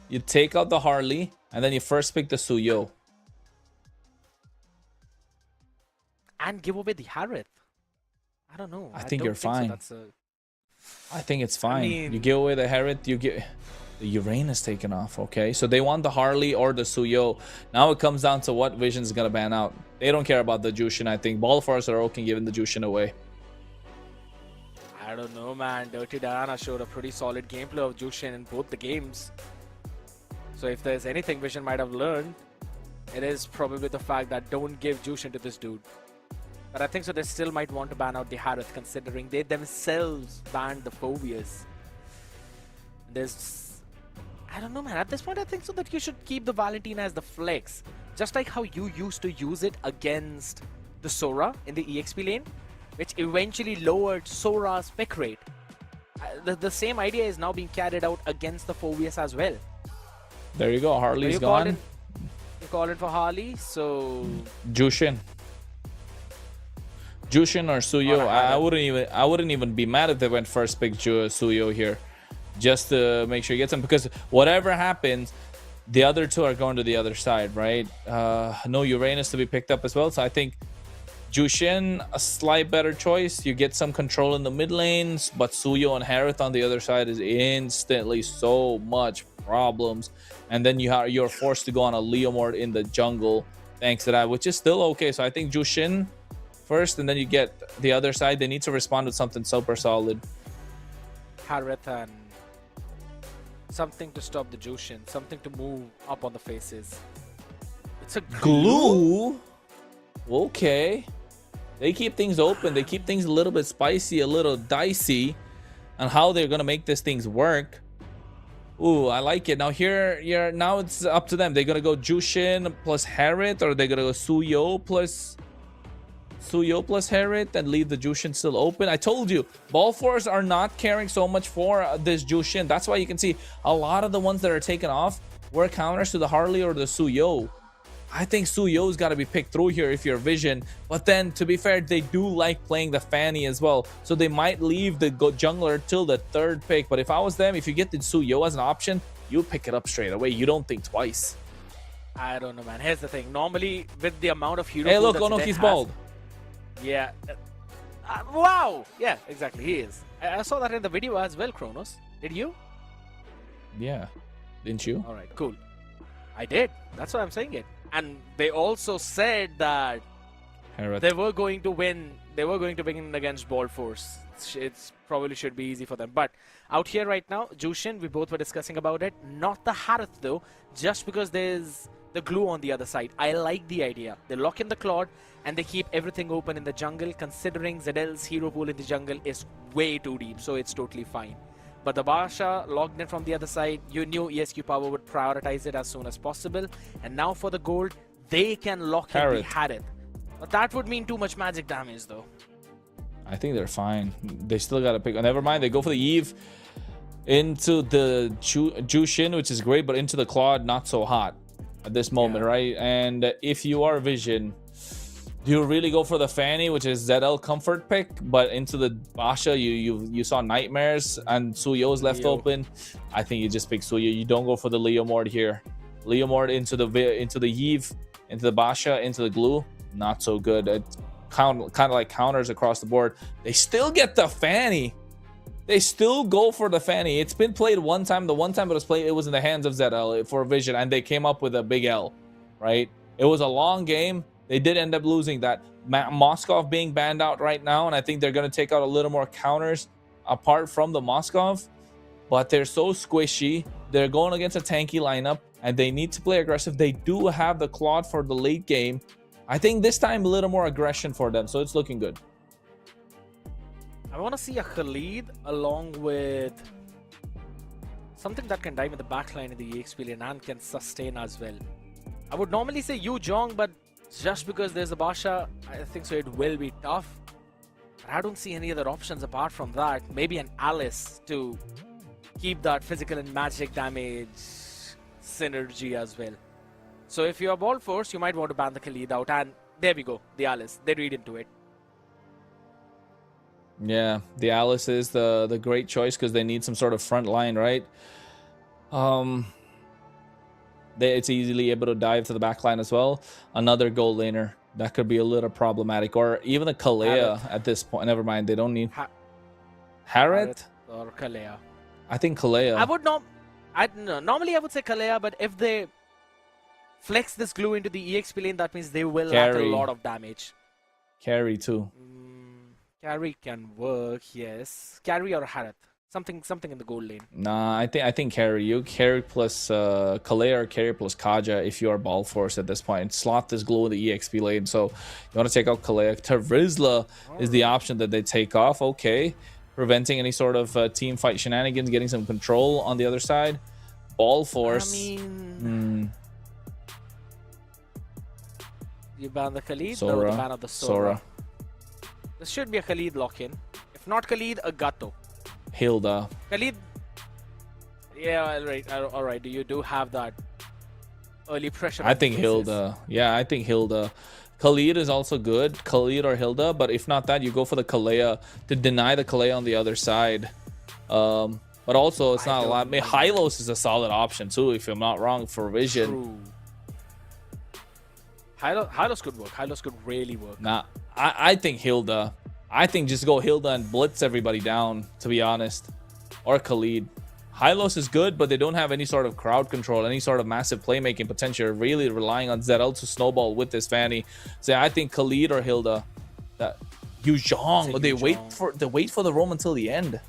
You take out the Harley, and then you first pick the Suyo. And give away the Harith. I don't know. I think you're fine. I think it's fine. I mean, you give away the Harith, you get the Uranus taken off. Okay, so they want the Harley or the Suyo. Now it comes down to what Vision's gonna ban out. They don't care about the Jushin. I think Ball Force are okay giving the Jushin away. I don't know, man. Dirty Diana showed a pretty solid gameplay of Jushin in both the games. So if there's anything Vision might have learned, it is probably the fact that don't give Jushin to this dude. But I think so they still might want to ban out the Harith, considering they themselves banned the Phobias. I don't know, man. At this point, I think so that you should keep the Valentina as the flex. Just like how you used to use it against the Sora in the EXP lane, which eventually lowered Sora's pick rate. The same idea is now being carried out against the Phobias as well. There you go. Harley's gone. You call it for Harley, so Jushin or Suyo. I wouldn't even be mad if they went first pick Suyo here. just to make sure he gets them, because whatever happens, the other two are going to the other side, right? No Uranus to be picked up as well, so I think Jushin, a slight better choice. You get some control in the mid lanes, but Suyo and Harith on the other side is instantly so much problems. And then you're forced to go on a Leomord in the jungle thanks to that, which is still okay. So I think Jushin first, and then you get the other side. They need to respond with something super solid. Harith and something to stop the Jushin, something to move up on the faces. It's a glue. Okay. They keep things open. They keep things a little bit spicy, a little dicey on how they're going to make these things work. Ooh, I like it. Now now it's up to them. They're going to go Jushin plus Harith, or they're going to go Suyo plus Harith and leave the Jushin still open. I told you, ball fours are not caring so much for this Jushin. That's why you can see a lot of the ones that are taken off were counters to the Harley or the Suyo. I think Suyo's got to be picked through here if you're Vision. But then, to be fair, they do like playing the Fanny as well. So they might leave the jungler till the third pick. But if I was them, if you get the Suyo as an option, you pick it up straight away. You don't think twice. I don't know, man. Here's the thing. Normally, with the amount of hero... Hey, look, oh no, he's bald. Yeah. Wow! Yeah, exactly. He is. I saw that in the video as well, Kronos. Did you? Yeah. Didn't you? All right, cool. I did. That's why I'm saying it. And they also said that they were going to win. They were going to win against Ball Force. It's probably should be easy for them. But out here right now, Jushin, we both were discussing about it. Not the Harith though, just because there's the glue on the other side. I like the idea. They lock in the Claude and they keep everything open in the jungle, considering Zedel's hero pool in the jungle is way too deep, so it's totally fine. But the Basha logged in from the other side. You knew ESQ Power would prioritize it as soon as possible. And now for the gold, they can lock in the Harith. But that would mean too much magic damage though. I think they're fine. They still got to pick. Never mind. They go for the Eve into the Jushin, which is great, but into the Claude, not so hot at this moment, right? And if you are Vision, do you really go for the Fanny, which is ZL comfort pick, but into the Basha, you saw Nightmares and Suyo's left open? I think you just pick Suyo. You don't go for the Leomord here. Leomord into the Eve, into the Basha, into the glue. Not so good. It's kind of like counters across the board. They still get the Fanny. They still go for the Fanny. It's been played one time. The one time it was played, it was in the hands of ZL for Vision, and they came up with a big L, right? It was a long game. They did end up losing that. Moskov being banned out right now, and I think they're going to take out a little more counters apart from the Moskov. But they're so squishy. They're going against a tanky lineup, and they need to play aggressive. They do have the Claude for the late game. I think this time a little more aggression for them, so it's looking good. I want to see a Khalid along with something that can dive in the backline in the EXP lane and can sustain as well. I would normally say Yu Jong, but just because there's a Basha, I think so it will be tough. But I don't see any other options apart from that. Maybe an Alice to keep that physical and magic damage synergy as well. So if you're Ball Force, you might want to ban the Khalid out. And there we go, the Alice. They read into it. Yeah, the Alice is the great choice because they need some sort of front line, right? It's easily able to dive to the back line as well. Another gold laner. That could be a little problematic. Or even a Kalea at this point. Never mind. They don't need... Harith? Or Kalea. I think Kalea. I would not... Normally I would say Kalea, but if they flex this glue into the EXP lane, that means they will have a lot of damage. Carry too. Carry can work, yes. Carry or Harith. Something in the gold lane. Nah, I think carry. You carry plus Kalea or carry plus Kaja if you are Ball Force at this point. Slot this glue in the EXP lane. So you want to take out Kalea. Tarizla is the option that they take off. Okay. Preventing any sort of team fight shenanigans, getting some control on the other side. Ball Force. I mean... You ban the Khalid? Sora. No, the ban of the Sora. This should be a Khalid lock-in. If not Khalid, a Gato. Hilda. Khalid. Yeah, all right. You do have that early pressure. I think Hilda. Yeah, I think Hilda. Khalid is also good. Khalid or Hilda. But if not that, you go for the Kalea to deny the Kalea on the other side. But also, it's not a lot. I mean, Hylos is a solid option too, if I'm not wrong, for Vision. True. Hylos could work. Hylos could really work. Nah, I think Hilda. I think just go Hilda and blitz everybody down, to be honest. Or Khalid. Hylos is good, but they don't have any sort of crowd control, any sort of massive playmaking potential. Really relying on ZL to snowball with this Fanny. So I think Khalid or Hilda. That Yuzhong. They wait for the roam until the end.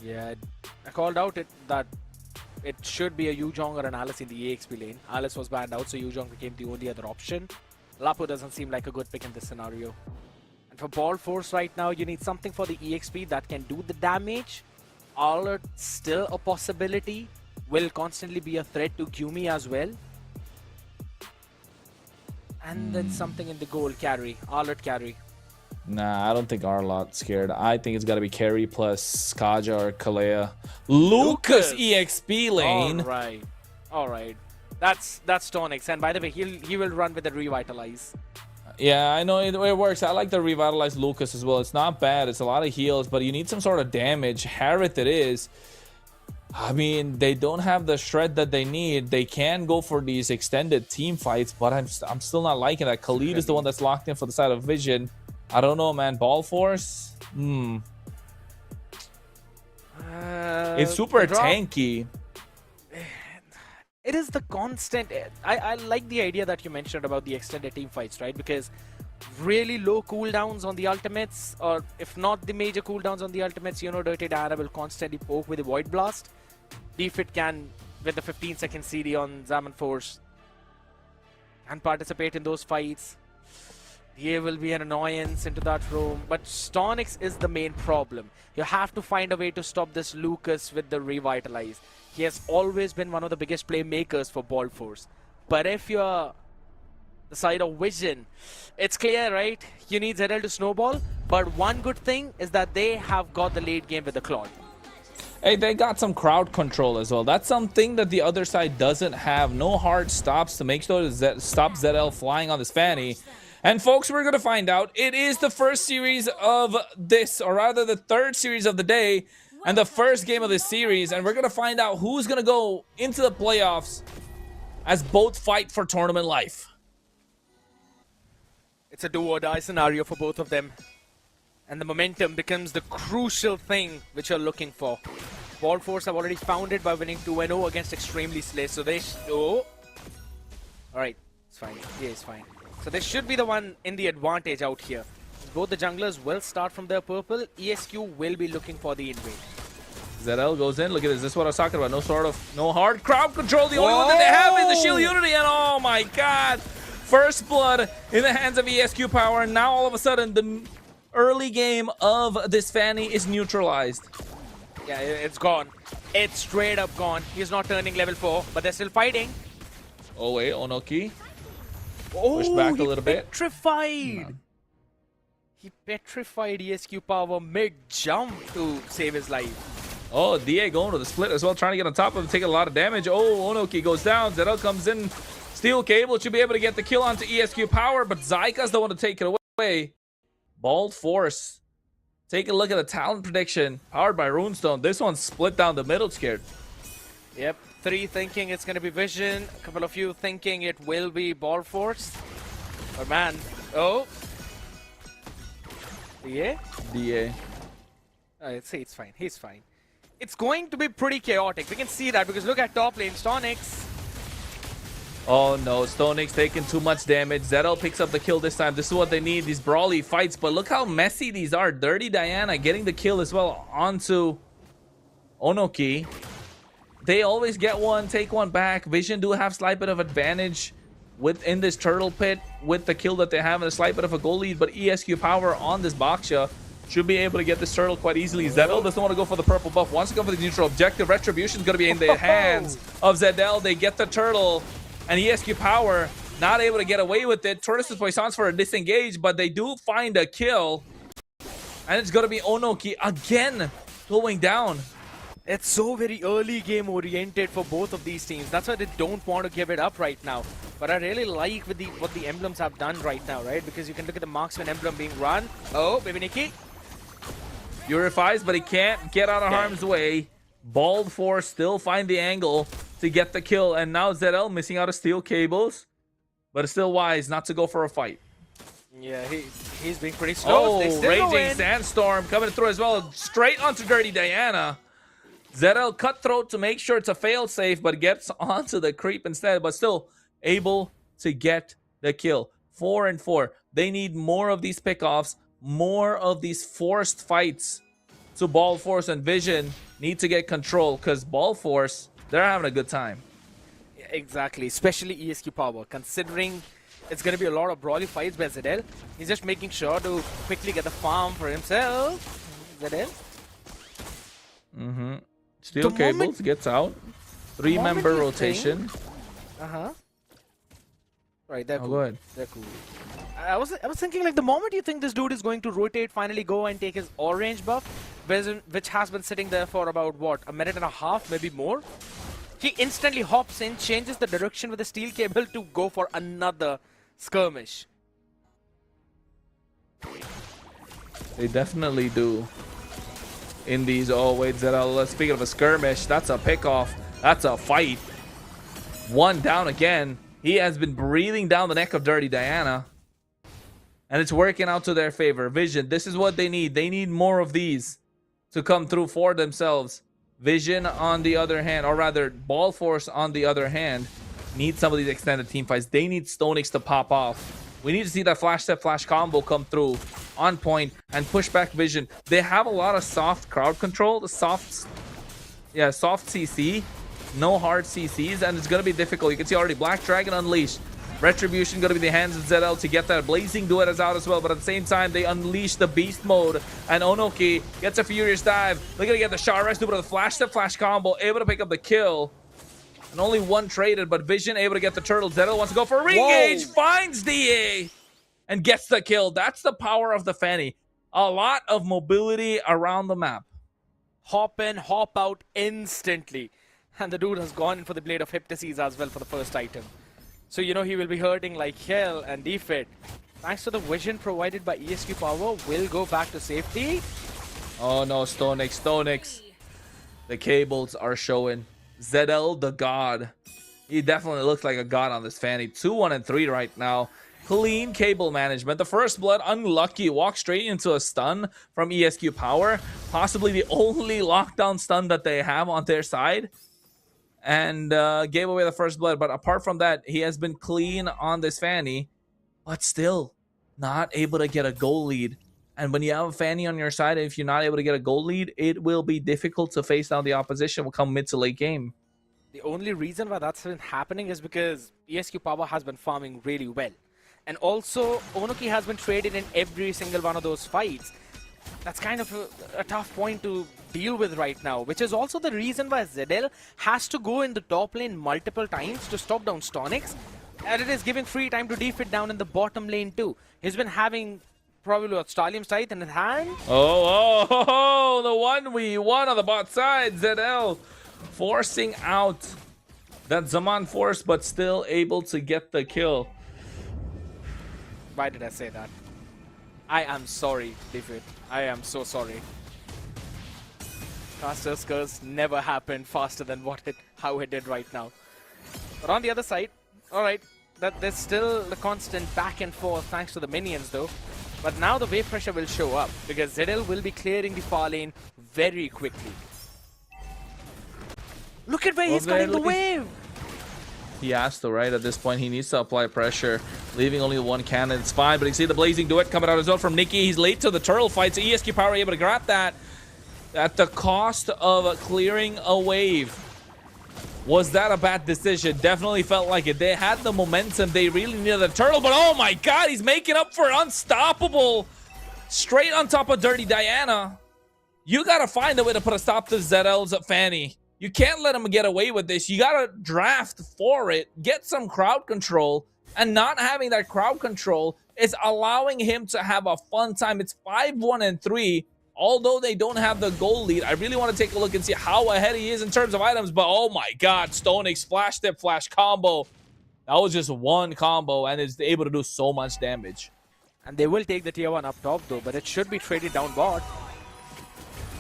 Yeah, I called out that it should be a Yuzhong or an Alice in the EXP lane. Alice was banned out, so Yuzhong became the only other option. Lapo doesn't seem like a good pick in this scenario. And for Ball Force right now, you need something for the EXP that can do the damage. Alert still a possibility. Will constantly be a threat to Gyumi as well. And then something in the goal carry. Alert carry. Nah, I don't think Arlot's scared. I think it's got to be Carry plus Kaja or Kalea. Lucas EXP lane. All right. That's Tonix. And by the way, he will run with the Revitalize. Yeah, I know it works. I like the Revitalize Lucas as well. It's not bad. It's a lot of heals, but you need some sort of damage. Harith it is. I mean, they don't have the shred that they need. They can go for these extended team fights, but I'm still not liking that. Khalid is the one that's locked in for the side of Vision. I don't know, man. Ball Force? It's super tanky. It is the constant. I like the idea that you mentioned about the extended team fights, right? Because really low cooldowns on the ultimates, or if not the major cooldowns on the ultimates, you know, Dirty Diana will constantly poke with the Void Blast. Defit can, with the 15-second CD on Zaman Force, and participate in those fights. Here will be an annoyance into that room, but Stonix is the main problem. You have to find a way to stop this Lucas with the Revitalize. He has always been one of the biggest playmakers for Ball Force. But if you're the side of Vision, it's clear, right? You need ZL to snowball, but one good thing is that they have got the late game with the Claude. Hey, they got some crowd control as well. That's something that the other side doesn't have. No hard stops to make sure to stop ZL flying on this Fanny. And folks, we're going to find out. It is the first series of this, or rather the third series of the day, and the first game of this series. And we're going to find out who's going to go into the playoffs as both fight for tournament life. It's a do-or-die scenario for both of them. And the momentum becomes the crucial thing which you're looking for. Ball Force have already found it by winning 2-0 against Extremely Slay. So they... Alright, it's fine. Yeah, it's fine. So they should be the one in the advantage out here. Both the junglers will start from their purple. ESQ will be looking for the invade. ZL goes in. Look at this. This is what I was talking about. No hard crowd control. The only one that they have is the Shield Unity. And oh my god. First blood in the hands of ESQ Power. And now all of a sudden the early game of this Fanny is neutralized. Yeah, it's gone. It's straight up gone. He's not turning level 4, but they're still fighting. Oh wait, Onoki. Oh, push back a little bit. Petrified. He petrified ESQ Power mid-jump to save his life. Oh, DA going to the split as well, trying to get on top of him, taking a lot of damage. Oh, Onoki goes down. ZL comes in. Steel Cable should be able to get the kill onto ESQ Power, but Zyka's the one to take it away. Bald Force. Take a look at the talent prediction. Powered by Runestone. This one's split down the middle, scared. Yep. 3 thinking it's going to be Vision. A couple of you thinking it will be Ball Force. Oh, man. Oh. DA? DA. See, it's fine. He's fine. It's going to be pretty chaotic. We can see that because look at top lane. Stonix. Oh no, Stonix taking too much damage. ZL picks up the kill this time. This is what they need, these brawly fights. But look how messy these are. Dirty Diana getting the kill as well onto Onoki. They always get one, take one back. Vision do have slight bit of advantage within this turtle pit with the kill that they have and a slight bit of a goal lead. But ESQ Power on this Baksha should be able to get this turtle quite easily. ZL doesn't want to go for the purple buff. Wants to go for the neutral objective. Retribution is going to be in the hands of ZL. They get the turtle. And ESQ Power not able to get away with it. Tortoise's Poissons for a disengage, but they do find a kill. And it's going to be Onoki again going down. It's so very early game oriented for both of these teams. That's why they don't want to give it up right now. But I really like what the emblems have done right now, right? Because you can look at the marksman emblem being run. Oh, baby Nikki. Purifies, but he can't get out of harm's way. Bald Force still find the angle to get the kill. And now ZL missing out of steel cables. But it's still wise not to go for a fight. Yeah, he's being pretty slow. Oh, Raging Sandstorm coming through as well. Straight onto Dirty Diana. ZL Cutthroat to make sure it's a fail-safe, but gets onto the creep instead. But still able to get the kill. 4 and 4. They need more of these pickoffs. More of these forced fights. So Ball Force and Vision need to get control, because Ball Force, they're having a good time. Yeah, exactly, especially ESQ Power, considering it's going to be a lot of brawly fights by ZL. He's just making sure to quickly get the farm for himself. ZL. Steel cables gets out. 3-member rotation. Right, they're cool. Go ahead. They're cool. I was thinking, like, the moment you think this dude is going to rotate, finally go and take his orange buff, which has been sitting there for about, what, a minute and a half, maybe more? He instantly hops in, changes the direction with the steel cable to go for another skirmish. They definitely do. In these, oh wait, ZL, speaking of a skirmish, that's a pickoff. That's a fight. One down again. He has been breathing down the neck of Dirty Diana. And it's working out to their favor. Vision, this is what they need. They need more of these to come through for themselves. Vision, on the other hand, or rather, Ball Force, on the other hand, need some of these extended team fights. They need StoneX to pop off. We need to see that flash step flash combo come through on point and push back Vision. They have a lot of soft crowd control, the soft CC, no hard CCs, and it's going to be difficult. You can see already Black Dragon Unleashed. Retribution going to be the hands of ZL to get that. Blazing Duet is out as well, but at the same time, they unleash the beast mode, and Onoki gets a furious dive. They're going to get the Shard Rest, but the flash step flash combo, able to pick up the kill. And only one traded, but Vision able to get the turtle. ZL wants to go for a re-engage, finds DA, and gets the kill. That's the power of the Fanny. A lot of mobility around the map. Hop in, hop out instantly. And the dude has gone in for the Blade of Hip Disease as well for the first item. So, you know, he will be hurting like hell, and Defit, thanks to the vision provided by ESQ Power, will go back to safety. Oh no, StoneX. The cables are showing. ZL, the god. He definitely looks like a god on this Fanny. 2-1 and 3 right now. Clean cable management. The first blood, unlucky. Walk straight into a stun from ESQ Power. Possibly the only lockdown stun that they have on their side. And gave away the first blood. But apart from that, he has been clean on this Fanny. But still, not able to get a goal lead. And when you have a Fanny on your side, if you're not able to get a goal lead, it will be difficult to face down the opposition will come mid to late game. The only reason why that's been happening is because ESQ Power has been farming really well. And also, Onoki has been traded in every single one of those fights. That's kind of a tough point to deal with right now, which is also the reason why ZL has to go in the top lane multiple times to stop down StoneX. And it is giving free time to Defit down in the bottom lane too. He's been having probably what, Stallium's Tithe in his hand. Oh, the 1v1 on the bot side. ZL forcing out that Zaman force, but still able to get the kill. Why did I say that? I am sorry, Defit. I am so sorry. Caster's Curse never happened faster than how it did right now. But on the other side, alright, there's still the constant back and forth thanks to the minions though. But now the wave pressure will show up because ZL will be clearing the far lane very quickly. Look at where he's cutting the wave! He has to, right? At this point, he needs to apply pressure. Leaving only one cannon, it's fine. But you see the Blazing Duet coming out as well from Nikki. He's late to the turtle fight, so ESQ Power able to grab that at the cost of clearing a wave. Was that a bad decision? Definitely felt like it. They had the momentum. They really needed the turtle, but oh my god, he's making up for unstoppable. Straight on top of Dirty Diana. You gotta find a way to put a stop to ZL's Fanny. You can't let him get away with this. You gotta draft for it, get some crowd control, and not having that crowd control is allowing him to have a fun time. It's 5-1 and 3. Although they don't have the goal lead, I really want to take a look and see how ahead he is in terms of items. But oh my god, StoneX flash step flash combo. That was just one combo and is able to do so much damage. And they will take the tier 1 up top though, but it should be traded down bot.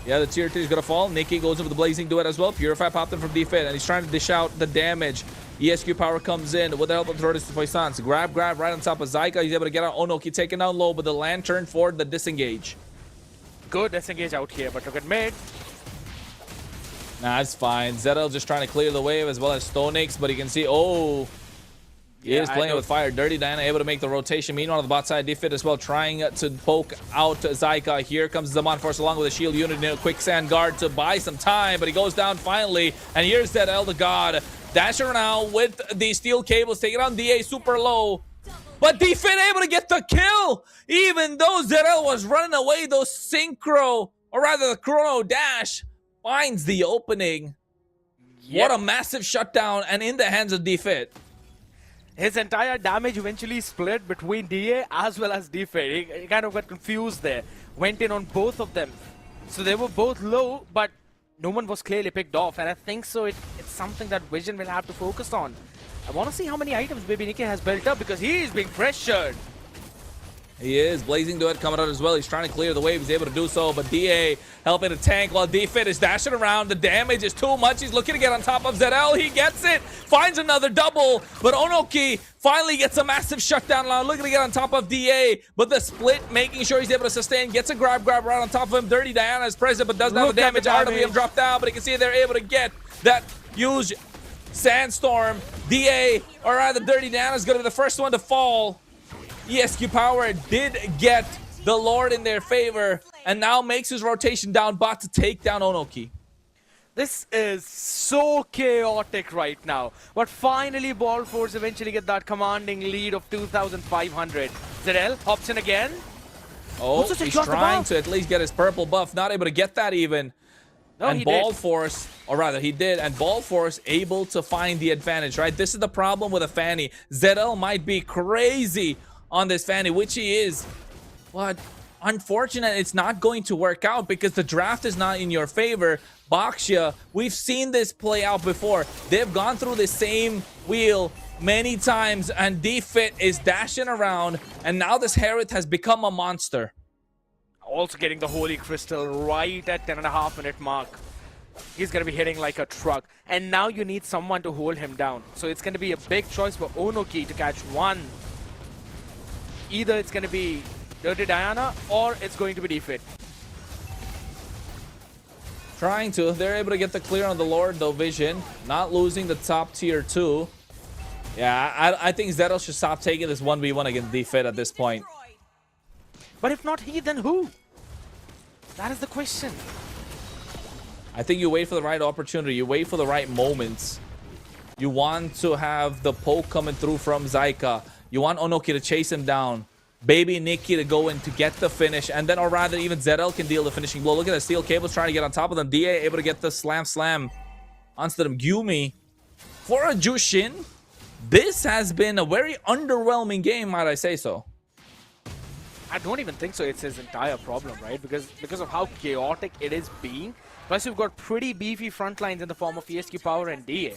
Yeah, the tier 2 is going to fall. Nikki goes over the Blazing Duet as well. Purify popped in from defense, and he's trying to dish out the damage. ESQ power comes in with the help of Tortoise Poissons. Grab right on top of Zyka. He's able to get out Onoki, taken down low, but the Lantern for the disengage. Good disengage out here, but look at mid. Nah, it's fine. Zedel just trying to clear the wave as well as Stonix, but he can see, oh, he is playing with fire. Dirty Diana able to make the rotation. Meanwhile, the bot side defit as well, trying to poke out Zyka. Here comes Zaman Force along with a shield unit in a quicksand guard to buy some time, but he goes down finally. And here's that Elder God dashing around with the steel cables, taking on DA super low. But defit able to get the kill, even though Zedel was running away. Those synchro, or rather the chrono dash, finds the opening. What a massive shutdown, and in the hands of defit. His entire damage eventually split between DA as well as defit. He kind of got confused there. Went in on both of them. So they were both low, but no one was clearly picked off. And I think so it's something that Vision will have to focus on. I want to see how many items Baby Nikki has built up because he is being pressured. He is. Blazing Duet coming out as well. He's trying to clear the wave. He's able to do so, but DA helping to tank while defit is dashing around. The damage is too much. He's looking to get on top of Zedel. He gets it. Finds another double, but Onoki finally gets a massive shutdown now. Looking to get on top of DA, but the split, making sure he's able to sustain. Gets a grab right on top of him. Dirty Diana is present, but doesn't have the damage. RWM dropped down, but you can see they're able to get that huge sandstorm. DA, or rather Dirty Diana, is going to be the first one to fall. ESQ Power did get the Lord in their favor and now makes his rotation down bot to take down Onoki. This is so chaotic right now. But finally, Ball Force eventually get that commanding lead of 2,500. Zedel hops in again. Oh, he's trying to at least get his purple buff. Not able to get that even. No, and Ball Force, or rather he did, and Ball Force able to find the advantage, right? This is the problem with a Fanny. Zedel might be crazy on this Fanny, which he is, but unfortunately it's not going to work out because the draft is not in your favor. Baxia, we've seen this play out before. They've gone through the same wheel many times, and defit is dashing around, and now this Harith has become a monster. Also getting the Holy Crystal right at 10.5-minute mark. He's going to be hitting like a truck, and now you need someone to hold him down. So it's going to be a big choice for Onoki to catch one. Either it's going to be Dirty Diana or it's going to be defit. Trying to. They're able to get the clear on the Lord, though. Vision not losing the top tier 2. Yeah, I think Zedel should stop taking this 1v1 against defit at this point. But if not he, then who? That is the question. I think you wait for the right opportunity. You wait for the right moments. You want to have the poke coming through from Zyka. You want Onoki to chase him down. Baby Nikki to go in to get the finish. And then, or rather, even Zedel can deal the finishing blow. Look at the steel cables trying to get on top of them. DA able to get the slam onto them. Gyumi for a Jushin. This has been a very underwhelming game, might I say so. I don't even think so. It's his entire problem, right? Because of how chaotic it is being. Plus, you've got pretty beefy front lines in the form of ESQ Power and DA.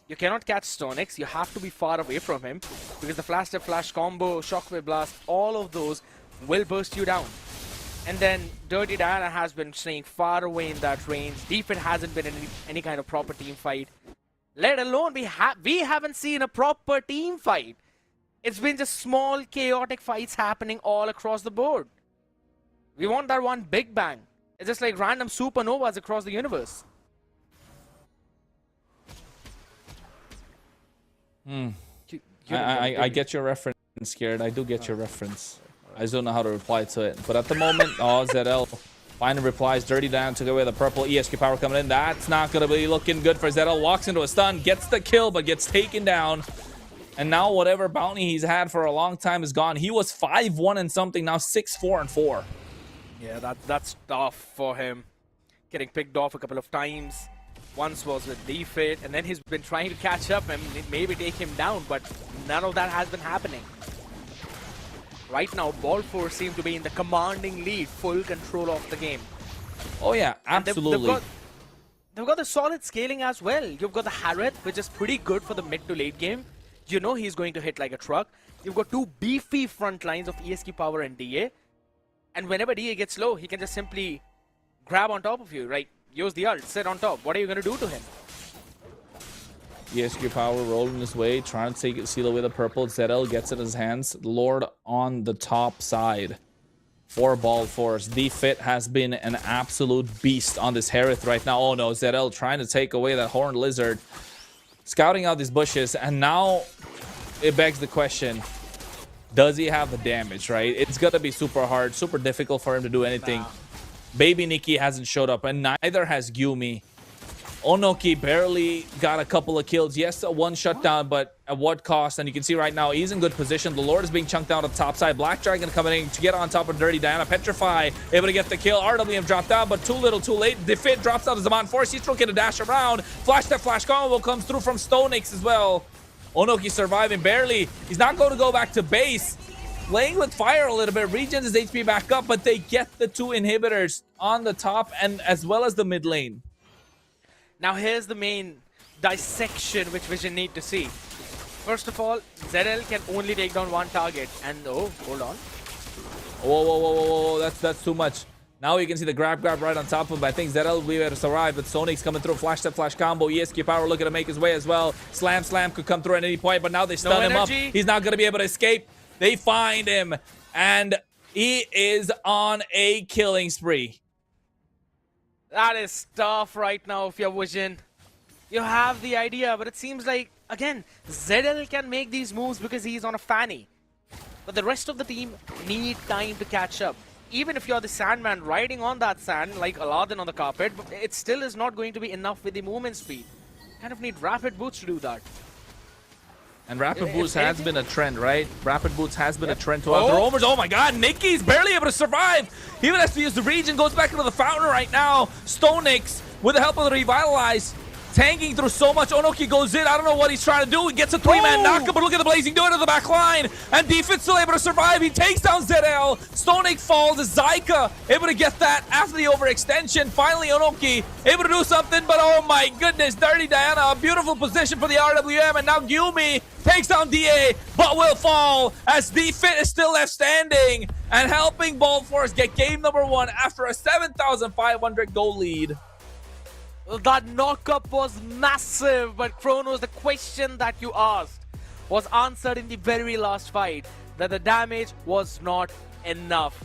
You cannot catch Stonix. You have to be far away from him because the flash step flash combo, shockwave blast, all of those will burst you down. And then Dirty Diana has been staying far away in that range. Defit hasn't been in any kind of proper team fight. Let alone we haven't seen a proper team fight. It's been just small chaotic fights happening all across the board. We want that one big bang. It's just like random supernovas across the universe. I get your reference, Scared. I do get your reference. I just don't know how to reply to it. But at the moment, oh, Zedel finally replies. Dirty Down took away the purple. ESQ Power coming in. That's not going to be looking good for Zedel. Walks into a stun, gets the kill, but gets taken down. And now whatever bounty he's had for a long time is gone. He was 5-1 and something, now 6-4 and 4. Yeah, that's tough for him. Getting picked off a couple of times. Once was with defit, and then he's been trying to catch up and maybe take him down, but none of that has been happening. Right now, Ball Force seem to be in the commanding lead, full control of the game. Oh yeah, absolutely. They've got the solid scaling as well. You've got the Harith, which is pretty good for the mid to late game. You know he's going to hit like a truck. You've got two beefy front lines of ESQ Power and DA. And whenever DA gets low, he can just simply grab on top of you, right? Use the ult, sit on top. What are you going to do to him? ESQ power rolling his way, trying to take it, seal away the purple. ZL gets it in his hands. Lord on the top side for Ball Force. D-Fit has been an absolute beast on this Harith right now. Oh no, ZL trying to take away that Horned Lizard. Scouting out these bushes, and now it begs the question, does he have the damage, right? It's gonna be super hard, super difficult for him to do anything. Nah. Baby Nikki hasn't showed up, and neither has Gyumi. Onoki barely got a couple of kills. Yes, a one shutdown, but at what cost? And you can see right now, he's in good position. The Lord is being chunked down to the top side. Black Dragon coming in to get on top of Dirty Diana. Petrify able to get the kill. RWM dropped down, but too little, too late. Defit drops out of Zaman Force. He's trying to dash around. Flash that flash combo comes through from Stonix as well. Onoki surviving barely. He's not going to go back to base. Playing with fire a little bit, regens his HP back up, but they get the two inhibitors on the top and as well as the mid lane. Now here's the main dissection which Vision need to see. First of all, ZL can only take down one target, and oh, hold on. Whoa, that's too much. Now you can see the grab right on top of him. I think ZL will be able to survive, but Sonic's coming through. Flash that flash combo. ESQ power looking to make his way as well. Slam could come through at any point, but now they stun him up. He's not going to be able to escape. They find him, and he is on a killing spree. That is tough right now if you're Vision. You have the idea, but it seems like, again, ZL can make these moves because he's on a fanny. But the rest of the team need time to catch up. Even if you're the Sandman riding on that sand, like Aladdin on the carpet, but it still is not going to be enough with the movement speed. Kind of need rapid boots to do that. And rapid boots has been a trend, right? Rapid boots has been a trend throughout the roamers. Oh my god, Nikki's barely able to survive. He even has to use the regen, goes back into the fountain right now. Stonix, with the help of the Revitalize, tanking through so much. Onoki goes in, I don't know what he's trying to do. He gets a three-man knockup, but look at the Blazing Dude in the back line. And Defit's still able to survive. He takes down ZL. Stonix falls. Zyka able to get that after the overextension. Finally, Onoki able to do something, but oh my goodness, Dirty Diana, a beautiful position for the RWM, and now Gyumi takes down DA, but will fall as Defit is still left standing and helping Ball Force get game number 1 after a 7,500 goal lead. That knockup was massive, but Chronos, the question that you asked was answered in the very last fight, that the damage was not enough.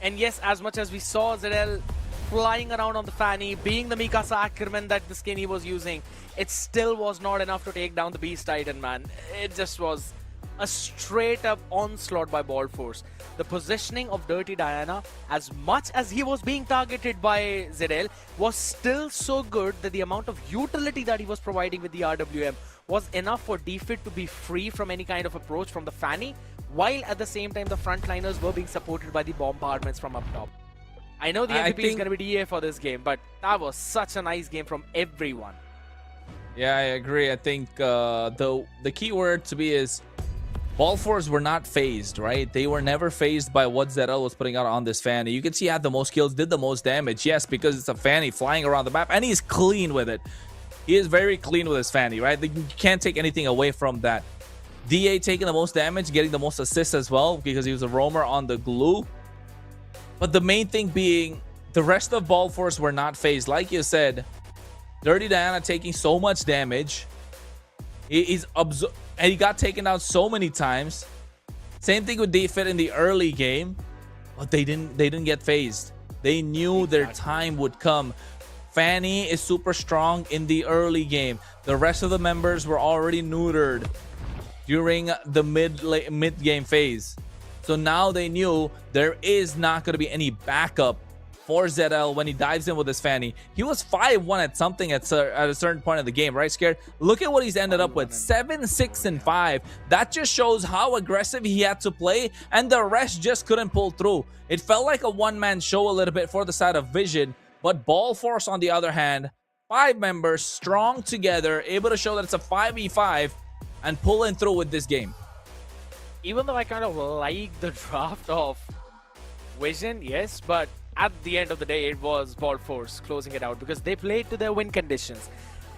And yes, as much as we saw ZL flying around on the fanny, being the Mikasa Ackerman that the Skinny was using, it still was not enough to take down the Beast Titan, man. It just was a straight up onslaught by Ball Force. The positioning of Dirty Diana, as much as he was being targeted by ZL, was still so good that the amount of utility that he was providing with the RWM was enough for Defit to be free from any kind of approach from the fanny, while at the same time the frontliners were being supported by the bombardments from up top. I know the MVP is going to be DA for this game, but that was such a nice game from everyone. Yeah, I agree. I think the key word to me is Ball Force were not phased, right? They were never phased by what ZL was putting out on this Fanny. You can see he had the most kills, did the most damage. Yes, because it's a Fanny flying around the map, and he's clean with it. He is very clean with his Fanny, right? You can't take anything away from that. DA taking the most damage, getting the most assists as well, because he was a roamer on the glue. But the main thing being, the rest of Ball Force were not phased. Like you said, Dirty Diana taking so much damage. And he got taken out so many times. Same thing with Defit in the early game, but they didn't get phased. They knew their time would come. Fanny is super strong in the early game. The rest of the members were already neutered during the mid game phase. So now they knew there is not going to be any backup for ZL when he dives in with his Fanny. He was 5-1 at something at a certain point of the game, right, Scared? Look at what he's ended up with, 7, 6, and 5. That just shows how aggressive he had to play, and the rest just couldn't pull through. It felt like a one-man show a little bit for the side of Vision, but Ball Force, on the other hand, 5 members strong together, able to show that it's a 5v5 and pulling through with this game. Even though I kind of like the draft of Vision, yes, but at the end of the day, it was Ball Force closing it out because they played to their win conditions.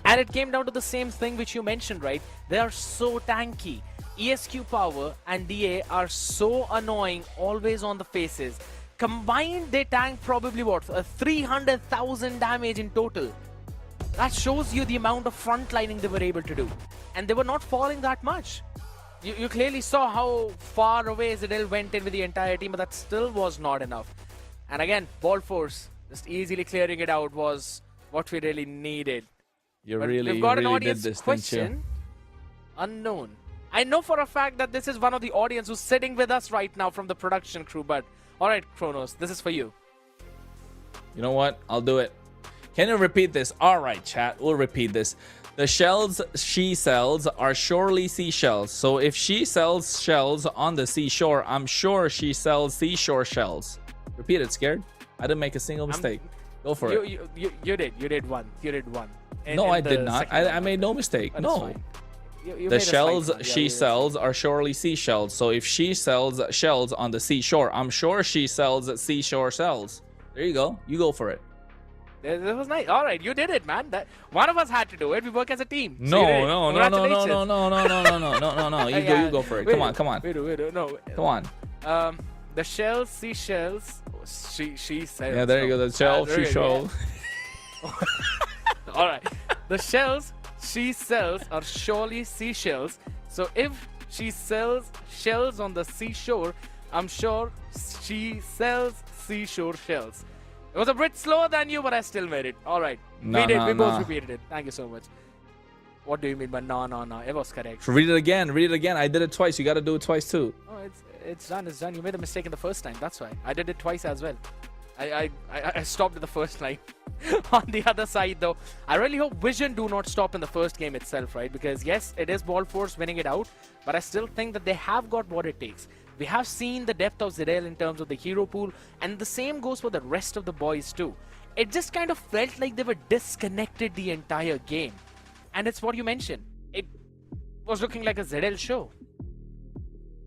And it came down to the same thing which you mentioned, right? They are so tanky. ESQ power and DA are so annoying, always on the faces. Combined, they tanked probably what, 300,000 damage in total. That shows you the amount of frontlining they were able to do. And they were not falling that much. You clearly saw how far away Zedel went in with the entire team, but that still was not enough. And again, Ball Force, just easily clearing it out was what we really needed. We've We've got an really audience did this, question. didn't you? Unknown. I know for a fact that this is one of the audience who's sitting with us right now from the production crew, but alright, Kronos, this is for you. You know what? I'll do it. Can you repeat this? Alright, chat, we'll repeat this. The shells she sells are surely seashells. So if she sells shells on the seashore, I'm sure she sells seashore shells. Repeat it, Scared. I didn't make a single mistake. Go for it. You did one. You did one. No, I did not. I made no mistake. No. The shells she sells are surely seashells. So if she sells shells on the seashore, I'm sure she sells seashore shells. There you go. You go for it. That was nice. All right, you did it, man. That one of us had to do it. We work as a team. So No. You go for it. Come on. Wait, no. Come on. The shells, seashells. She sells. Yeah, there you go. The shell, she sells. All right. The shells she sells are surely seashells. So if she sells shells on the seashore, I'm sure she sells seashore shells. It was a bit slower than you, but I still made it. All right. We both repeated it. Thank you so much. What do you mean by no? It was correct. Read it again. I did it twice. You got to do it twice too. Oh, it's done. It's done. You made a mistake in the first time. That's why. I did it twice as well. I stopped at the first line. On the other side, though, I really hope Vision do not stop in the first game itself, right? Because, yes, it is Ball Force winning it out, but I still think that they have got what it takes. We have seen the depth of Zedel in terms of the hero pool, and the same goes for the rest of the boys too. It just kind of felt like they were disconnected the entire game. And it's what you mentioned. It was looking like a Zedel show.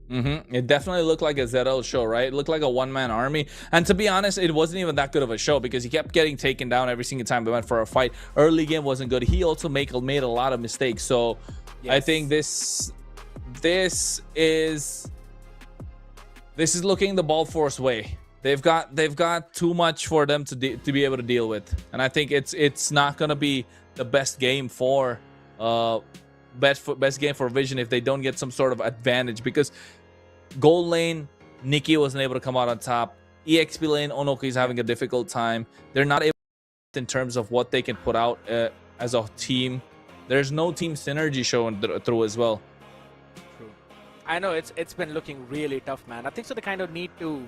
It definitely looked like a Zedel show, right? It looked like a one-man army. And to be honest, it wasn't even that good of a show because he kept getting taken down every single time they went for a fight. Early game wasn't good. He also made a lot of mistakes. So yes. I think this is looking the Ball Force way. They've got too much for them to be able to deal with, and I think it's not gonna be the best game for best game for Vision if they don't get some sort of advantage, because gold lane Nikki wasn't able to come out on top. EXP lane Onoki is having a difficult time. They're not able in terms of what they can put out as a team. There's no team synergy showing through as well. I know it's been looking really tough, man. I think so they kind of need to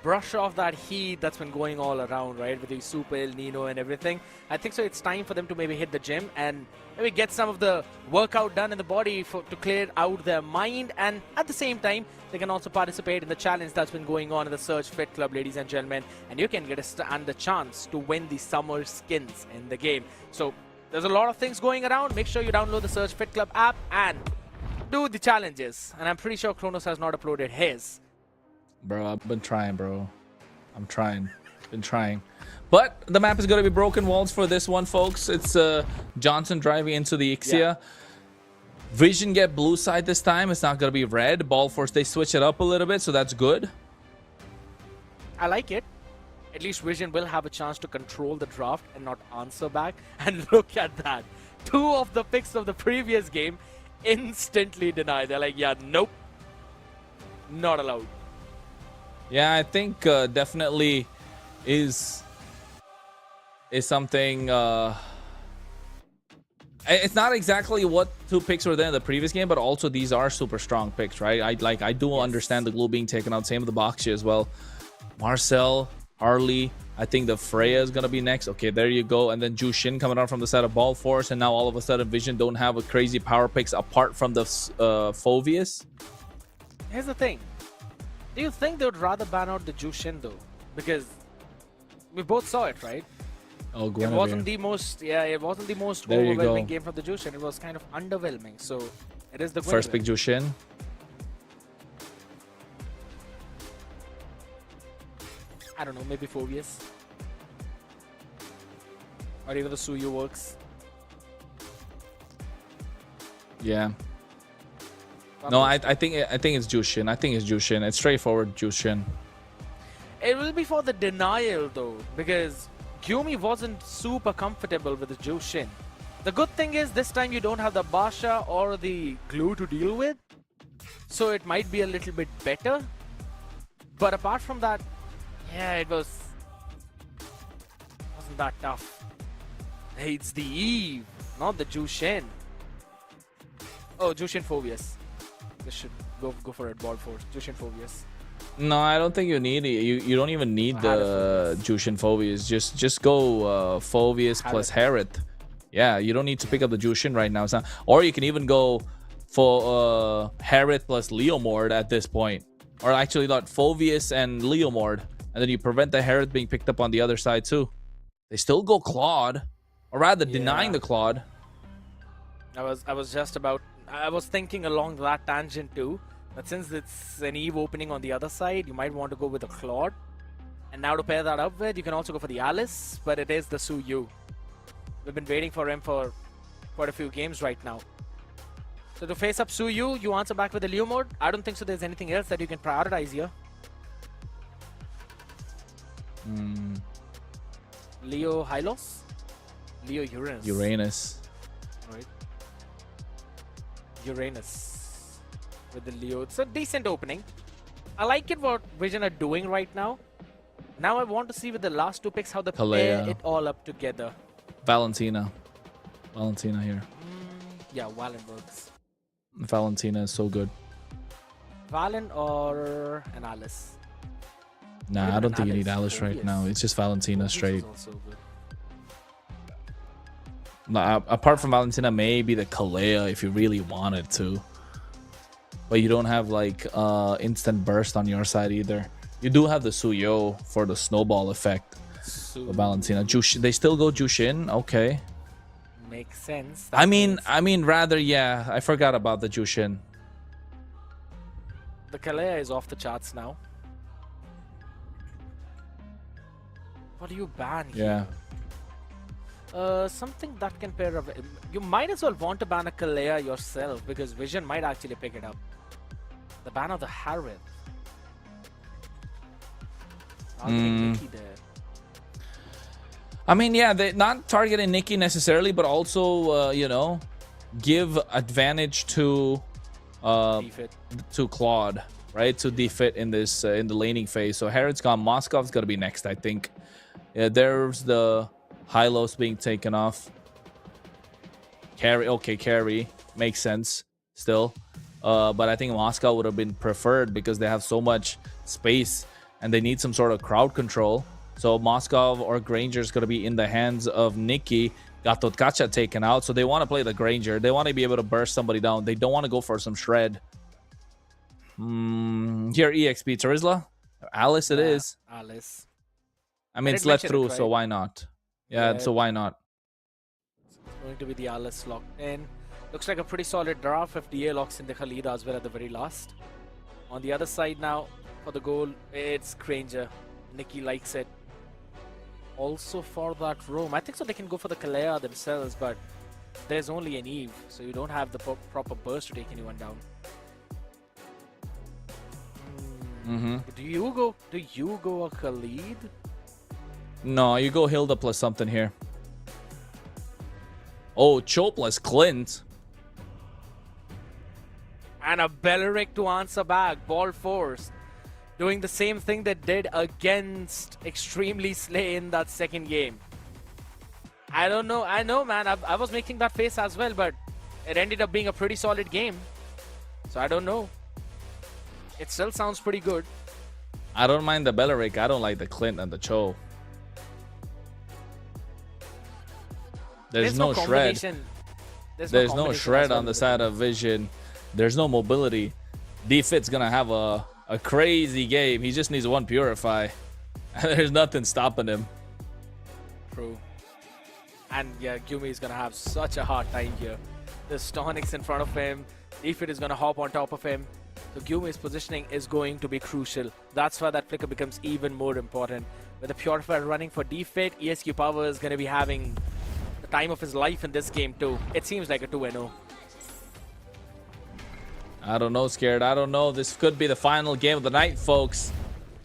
brush off that heat that's been going all around, right? With the Super, Nino and everything. I think so it's time for them to maybe hit the gym and maybe get some of the workout done in the body to clear out their mind. And at the same time, they can also participate in the challenge that's been going on in the Surge Fit Club, ladies and gentlemen. And you can get the chance to win the summer skins in the game. So there's a lot of things going around. Make sure you download the Surge Fit Club app and do the challenges. And I'm pretty sure Kronos has not uploaded his. Bro, I've been trying, bro. I'm trying. Been trying. But the map is going to be broken walls for this one, folks. It's Johnson driving into the Ixia. Yeah. Vision get blue side this time. It's not going to be red. Ball Force, they switch it up a little bit, so that's good. I like it. At least Vision will have a chance to control the draft and not answer back. And look at that. 2 of the picks of the previous game instantly denied. They're like, yeah, nope. Not allowed. Yeah, I think definitely is something. It's not exactly what 2 picks were there in the previous game, but also these are super strong picks, right? I do understand the glue being taken out. Same with the Boxy as well. Marcel, Harley. I think the Freya is gonna be next. Okay, there you go. And then Jushin coming out from the side of Ball Force, and now all of a sudden Vision don't have a crazy power picks apart from the Phoveus. Here's the thing. Do you think they would rather ban out the Jushin though? Because we both saw it, right? Oh, Guinevere. It wasn't the most, it wasn't the most overwhelming game from the Jushin. It was kind of underwhelming. So it is the Guinevere. First pick Jushin. I don't know, maybe Phoveus. Or even the Suyu works. Yeah. No, I think it's Jushin. I think it's Jushin. It's straightforward Jushin. It will be for the denial though, because Gyumi wasn't super comfortable with the Jushin. The good thing is this time you don't have the Basha or the glue to deal with, so it might be a little bit better. But apart from that, yeah, wasn't that tough. Hey, it's the Eve, not the Jushin. Oh, Jushin Phobius. This should go for it, ball force. Jushin Phobius. No, I don't think you need it. You don't even need the Jushin Phobius. Just go Phobius plus Harith. Yeah, you don't need to pick up the Jushin right now. Or you can even go for Harith plus Leomord at this point. Or actually not, Phobius and Leomord. And then you prevent the Harith being picked up on the other side too. They still go Claude. Or rather denying the Claude. I was thinking along that tangent too. But since it's an Eve opening on the other side, you might want to go with a Claude. And now to pair that up with, you can also go for the Alice, but it is the Suyu. We've been waiting for him for quite a few games right now. So to face up Suyu, you answer back with the Leo mode. I don't think so there's anything else that you can prioritize here. Leo Hylos? Leo Uranus. Uranus. Right. Uranus. With the Leo. It's a decent opening. I like it what Vision are doing right now. Now I want to see with the last two picks how they pair it all up together. Valentina here. Yeah, Valen works. Valentina is so good. Valen or an Alice? Nah, I don't think you need Alice right now. It's just Valentina straight. No, apart from Valentina, maybe the Kalea if you really wanted to. But you don't have like instant burst on your side either. You do have the Suyo for the snowball effect. The Valentina. They still go Jushin. Okay. Makes sense. I mean, rather, yeah. I forgot about the Jushin. The Kalea is off the charts now. What do you ban here? Yeah. Something that can pair up. You might as well want to ban a Kalea yourself because Vision might actually pick it up. The ban of the Harith. Nikki there. I mean, yeah, they're not targeting Nikki necessarily, but also, you know, give advantage to Claude, right? To defit in this in the laning phase. So Harith's gone. Moskov's got to be next, I think. Yeah, there's the Hylos being taken off. Carry makes sense still. But I think Moscow would have been preferred because they have so much space and they need some sort of crowd control. So Moscow or Granger is going to be in the hands of Nikki. Got Totkacha taken out, so they want to play the Granger. They want to be able to burst somebody down. They don't want to go for some shred. Here, EXP Terizla. Alice it is. Alice. I mean, it's let through, so why not? Yeah, so why not? It's going to be the Alice locked in. Looks like a pretty solid draft if DA locks in the Khalida as well at the very last. On the other side now, for the goal, it's Granger. Nikki likes it. Also for that roam, I think so they can go for the Kalea themselves, but there's only an Eve, so you don't have the proper burst to take anyone down. Do you go a Khalid? No, you go Hilda plus something here. Oh, Cho plus Clint. And a Belleric to answer back. Ball force. Doing the same thing they did against Extremely Slay in that second game. I don't know. I know, man. I was making that face as well, but it ended up being a pretty solid game. So I don't know. It still sounds pretty good. I don't mind the Belleric. I don't like the Clint and the Cho. There's no shred. There's no shred on the side of Vision. There's no mobility. D-Fit's gonna have a crazy game. He just needs one Purify. There's nothing stopping him. True. And yeah, Gyumi is gonna have such a hard time here. There's Stonix in front of him. D-Fit is gonna hop on top of him. So Gyumi's positioning is going to be crucial. That's why that flicker becomes even more important. With the Purifier running for D-Fit, ESQ Power is gonna be having the time of his life in this game too. It seems like a 2-0. I don't know, Scared. I don't know. This could be the final game of the night, folks.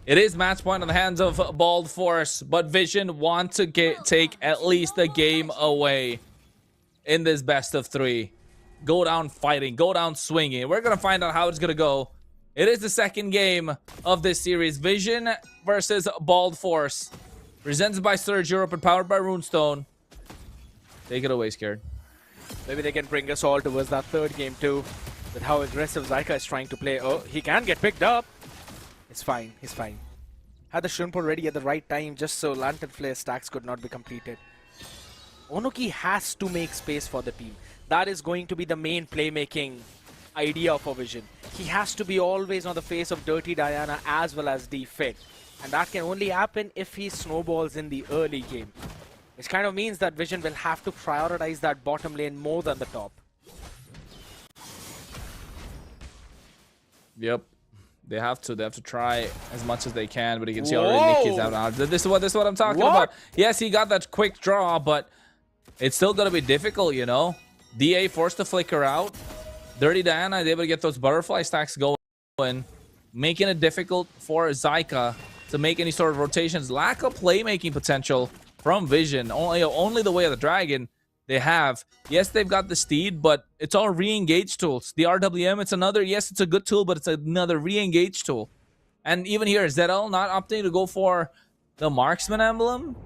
It is match point on the hands of Bald Force, but Vision want to take at least a game away in this best of 3. Go down fighting, go down swinging. We're going to find out how it's going to go. It is the second game of this series. Vision versus Bald Force. Presented by Surge Europe and powered by Runestone. Take it away, Scared. Maybe they can bring us all towards that third game too, with how aggressive Zyka is trying to play. Oh, he can get picked up. It's fine, he's fine. Had the Shrimp ready at the right time just so Lantern Flare stacks could not be completed. Onoki has to make space for the team. That is going to be the main playmaking idea for Vision. He has to be always on the face of Dirty Diana as well as D-Fit. And that can only happen if he snowballs in the early game. Which kind of means that Vision will have to prioritize that bottom lane more than the top. Yep. They have to try as much as they can, but you can see already Nicky's out. This is what I'm talking about. Yes, he got that quick draw, but it's still gonna be difficult, you know. DA forced to flicker out. Dirty Diana is able to get those butterfly stacks going, making it difficult for Zyka to make any sort of rotations. Lack of playmaking potential from Vision. Only the way of the dragon they have. Yes, they've got the Steed, but it's all re-engage tools. The RWM, it's another, yes, it's a good tool, but it's another re-engage tool. And even here, ZL not opting to go for the Marksman emblem.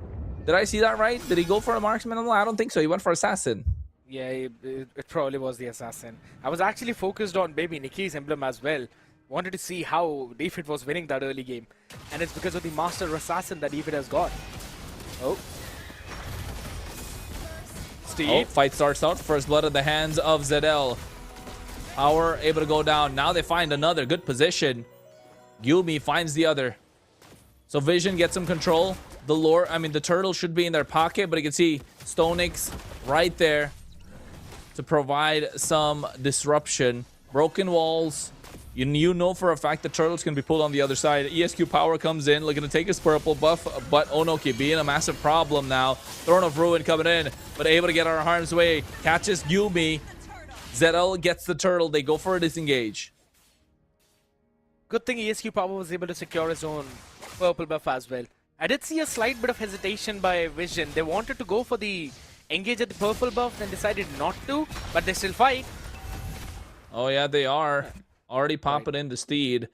Did I see that right? Did he go for a Marksman emblem? I don't think so. He went for Assassin. Yeah, it probably was the Assassin. I was actually focused on Baby Nicky's emblem as well. Wanted to see how Defit was winning that early game. And it's because of the Master Assassin that Defit has got. Oh. Steve. Oh, fight starts out. First blood in the hands of ZL. Power able to go down. Now they find another good position. Yumi finds the other. So Vision gets some control. The turtle should be in their pocket, but you can see Stonix right there to provide some disruption. Broken walls. You know for a fact the turtles can be pulled on the other side. ESQ Power comes in, looking to take his purple buff, but Onoki being a massive problem now. Throne of Ruin coming in, but able to get out of harm's way. Catches Yumi. ZL gets the turtle. They go for a disengage. Good thing ESQ Power was able to secure his own purple buff as well. I did see a slight bit of hesitation by Vision. They wanted to go for the engage at the purple buff, then decided not to, but they still fight. Oh yeah, they are. Already popping in the Steed,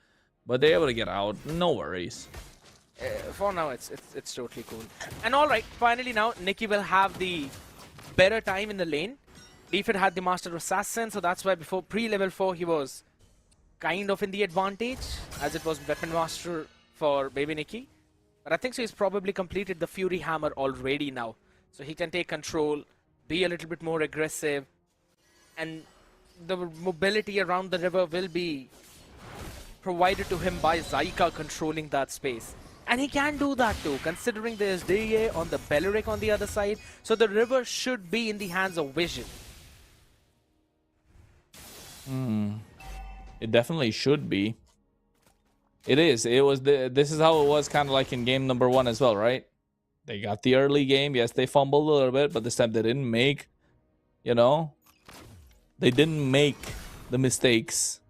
but they're able to get out. No worries. For now, it's totally cool. And all right, finally now, Nicky will have the better time in the lane. Defit had the Master Assassin, so that's why before pre-level 4, he was kind of in the advantage, as it was Weapon Master for Baby Nicky. But I think so he's probably completed the Fury Hammer already now. So he can take control, be a little bit more aggressive, and the mobility around the river will be provided to him by Zyka controlling that space. And he can do that too, considering there's DA on the Belleric on the other side. So the river should be in the hands of Vision. It definitely should be. It is. This is how it was kind of like in game number 1 as well, right? They got the early game. Yes, they fumbled a little bit, but this time they didn't make, you know, they didn't make the mistakes.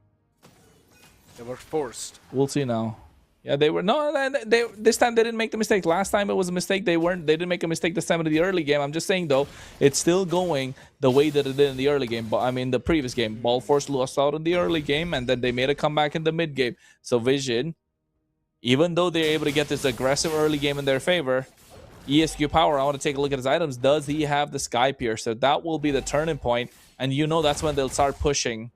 They were forced. We'll see now. Yeah, they were. No, this time they didn't make the mistake. Last time it was a mistake. They didn't make a mistake this time in the early game. I'm just saying, though, it's still going the way that it did in the early game. But I mean, the previous game, Ball Force lost out in the early game, and then they made a comeback in the mid game. So Vision, even though they're able to get this aggressive early game in their favor, ESQ Power, I want to take a look at his items. Does he have the Sky Piercer? That will be the turning point, and you know that's when they'll start pushing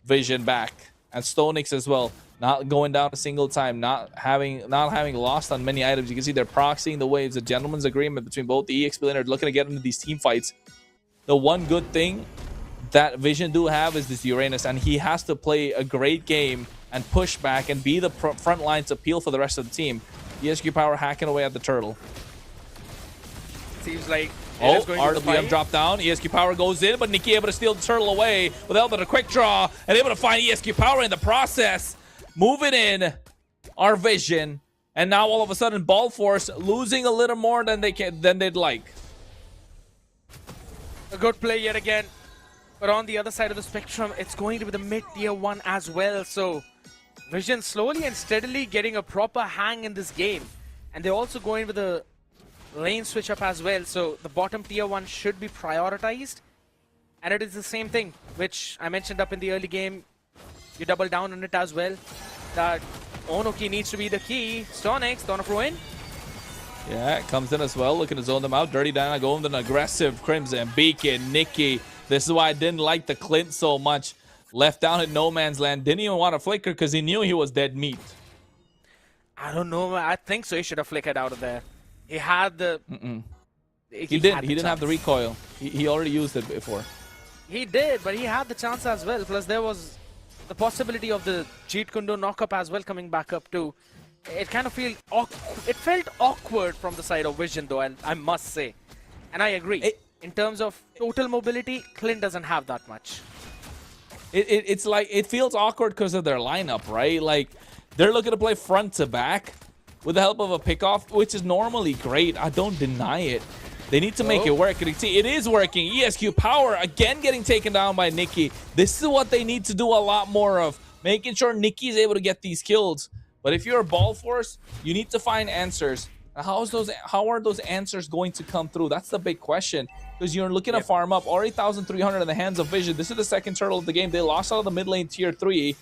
Vision back. And Stonix as well, not going down a single time, not having lost on many items. You can see they're proxying the waves, a gentleman's agreement between both the EXP laner looking to get into these team fights. The one good thing that Vision do have is this Uranus, and he has to play a great game and push back and be the front lines appeal for the rest of the team. ESQ Power hacking away at the turtle. Seems like RWM drop down. ESQ Power goes in, but Nicky able to steal the turtle away with a quick draw and able to find ESQ Power in the process. Moving in our Vision, and now all of a sudden Ball Force losing a little more than they'd like. A good play yet again, but on the other side of the spectrum, it's going to be the mid-tier 1 as well. So Vision slowly and steadily getting a proper hang in this game. And they're also going with a lane switch up as well. So the bottom tier 1 should be prioritized. And it is the same thing, which I mentioned up in the early game. You double down on it as well. That Onoki needs to be the key. Stonix, Dawn of Ruin. Yeah, it comes in as well, looking to zone them out. Dirty Diana going with an aggressive Crimson Beacon. Nikki, this is why I didn't like the Clint so much. Left down in no man's land. Didn't even want to flicker because he knew he was dead meat. I don't know. I think so. He should have flickered out of there. He had the... He didn't have the recoil. He already used it before. He did, but he had the chance as well. Plus, there was the possibility of the Jeet Kundo knock-up as well coming back up too. It kind of felt awkward from the side of Vision though, and I must say. And I agree. In terms of total mobility, Clint doesn't have that much. It's like, it feels awkward because of their lineup, right? Like, they're looking to play front to back with the help of a pickoff, which is normally great. I don't deny it. They need to make it work. And see, it is working. ESQ Power again getting taken down by Nikki. This is what they need to do a lot more of, making sure Nikki is able to get these kills. But if you're a Ball Force, you need to find answers. How are those answers going to come through? That's the big question. Because you're looking to farm up already 1,300 in the hands of Vision. This is the second turtle of the game. They lost out of the mid lane tier 3.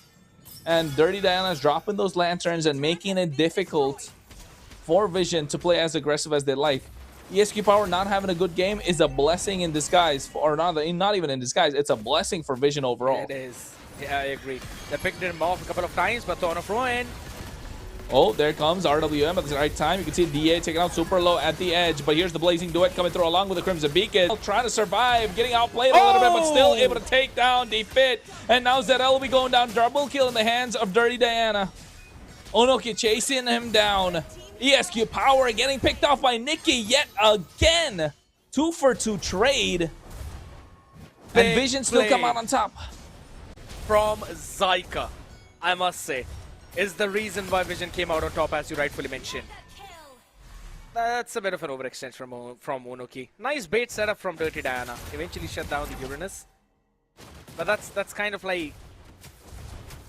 And Dirty Diana is dropping those lanterns and making it difficult for Vision to play as aggressive as they like. ESQ Power not having a good game is a blessing in disguise. Or not even in disguise. It's a blessing for Vision overall. It is. Yeah, I agree. They picked him off a couple of times, but Dawn of Ruin. Oh, there comes RWM at the right time. You can see DA taking out super low at the edge. But here's the Blazing Duet coming through along with the Crimson Beacon. Trying to survive, getting outplayed a little bit, but still able to take down Defit. And now ZL will be going down. Double kill in the hands of Dirty Diana. Onoki chasing him down. ESQ Power getting picked off by Nikki yet again. 2-for-2 trade. And Vision still come out on top. From Zyka, I must say, is the reason why Vision came out on top, as you rightfully mentioned. That's a bit of an overextension from Onoki. Nice bait setup from Dirty Diana. Eventually shut down the Uranus. But that's kind of like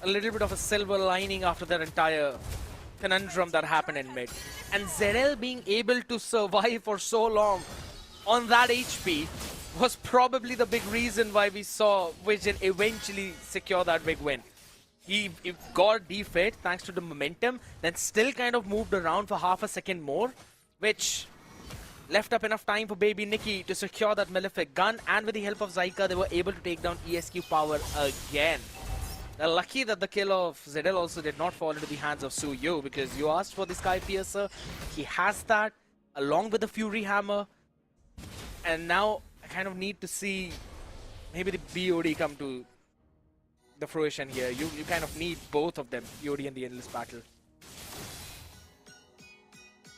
a little bit of a silver lining after that entire conundrum that happened in mid. And ZL being able to survive for so long on that HP was probably the big reason why we saw Vision eventually secure that big win. He got defed thanks to the momentum, then still kind of moved around for half a second more, which left up enough time for Baby Nikki to secure that Malefic gun, and with the help of Zyka, they were able to take down ESQ Power again. They're lucky that the kill of ZL also did not fall into the hands of Suyu, because you asked for the Sky Piercer, he has that, along with the Fury Hammer, and now I kind of need to see maybe the BOD come to the fruition here. You kind of need both of them, BOD and the Endless Battle.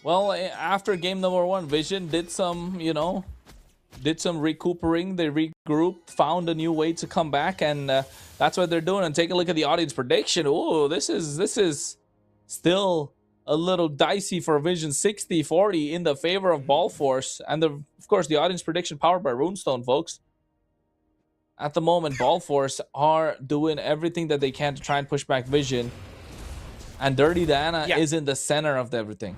Well, after game number 1, Vision did some, did some recuperating. They regrouped, found a new way to come back, and that's what they're doing. And take a look at the audience prediction. Oh, this is still a little dicey for Vision. 60-40 in the favor of Ball Force, and of course the audience prediction powered by Runestone, folks. At the moment, Ball Force are doing everything that they can to try and push back Vision, and Dirty Diana is in the center of everything.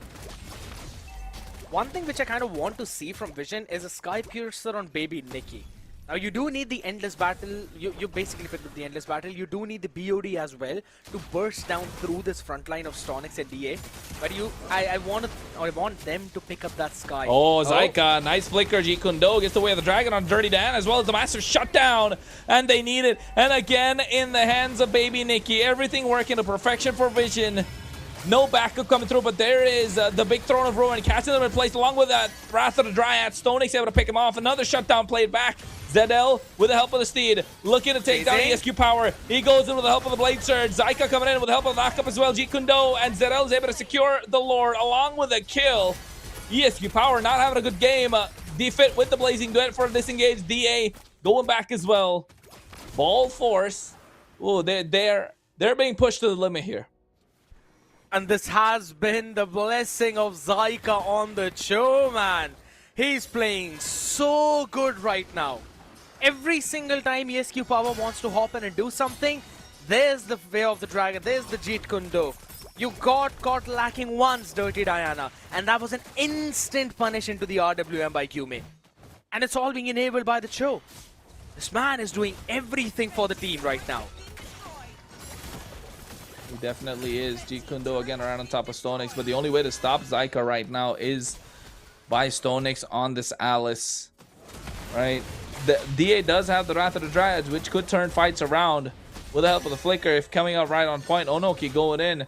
One thing which I kind of want to see from Vision is a Sky Piercer on Baby Nikki. Now you do need the Endless Battle, you basically picked up the Endless Battle, you do need the BOD as well to burst down through this front line of Stonix and DA. But I want them to pick up that Sky. Oh, Zyka, nice flicker. Jeet Kundo gets the way of the Dragon on Dirty Dan, as well as the massive shutdown. And they need it. And again, in the hands of Baby Nikki, everything working to perfection for Vision. No backup coming through, but there is the big Throne of Ruin catching them in place along with that Wrath of the Dryad. Stonix able to pick him off. Another shutdown played back. ZL with the help of the Steed looking to take down ESQ Power. He goes in with the help of the Blade Surge. Zyka coming in with the help of the knockup as well. Jeet Kundo, and ZL is able to secure the Lord along with a kill. ESQ Power not having a good game. Defit with the Blazing Duet for a disengaged. DA going back as well. Ball Force. Oh, they're being pushed to the limit here. And this has been the blessing of Zyka on the show, man. He's playing so good right now. Every single time ESQ Power wants to hop in and do something, There's the way of the dragon. There's the Jeet Kundo. You got caught lacking once, Dirty Diana, and that was an instant punish into the RWM by Gume. And it's all being enabled by the Cho. This man is doing everything for the team right now. He definitely is. Jeet Kundo again around on top of StoneX, but the only way to stop Zyka right now is by StoneX on this Alice. Right? The DA does have the Wrath of the Dryads, which could turn fights around with the help of the Flicker if coming out right on point. Onoki going in.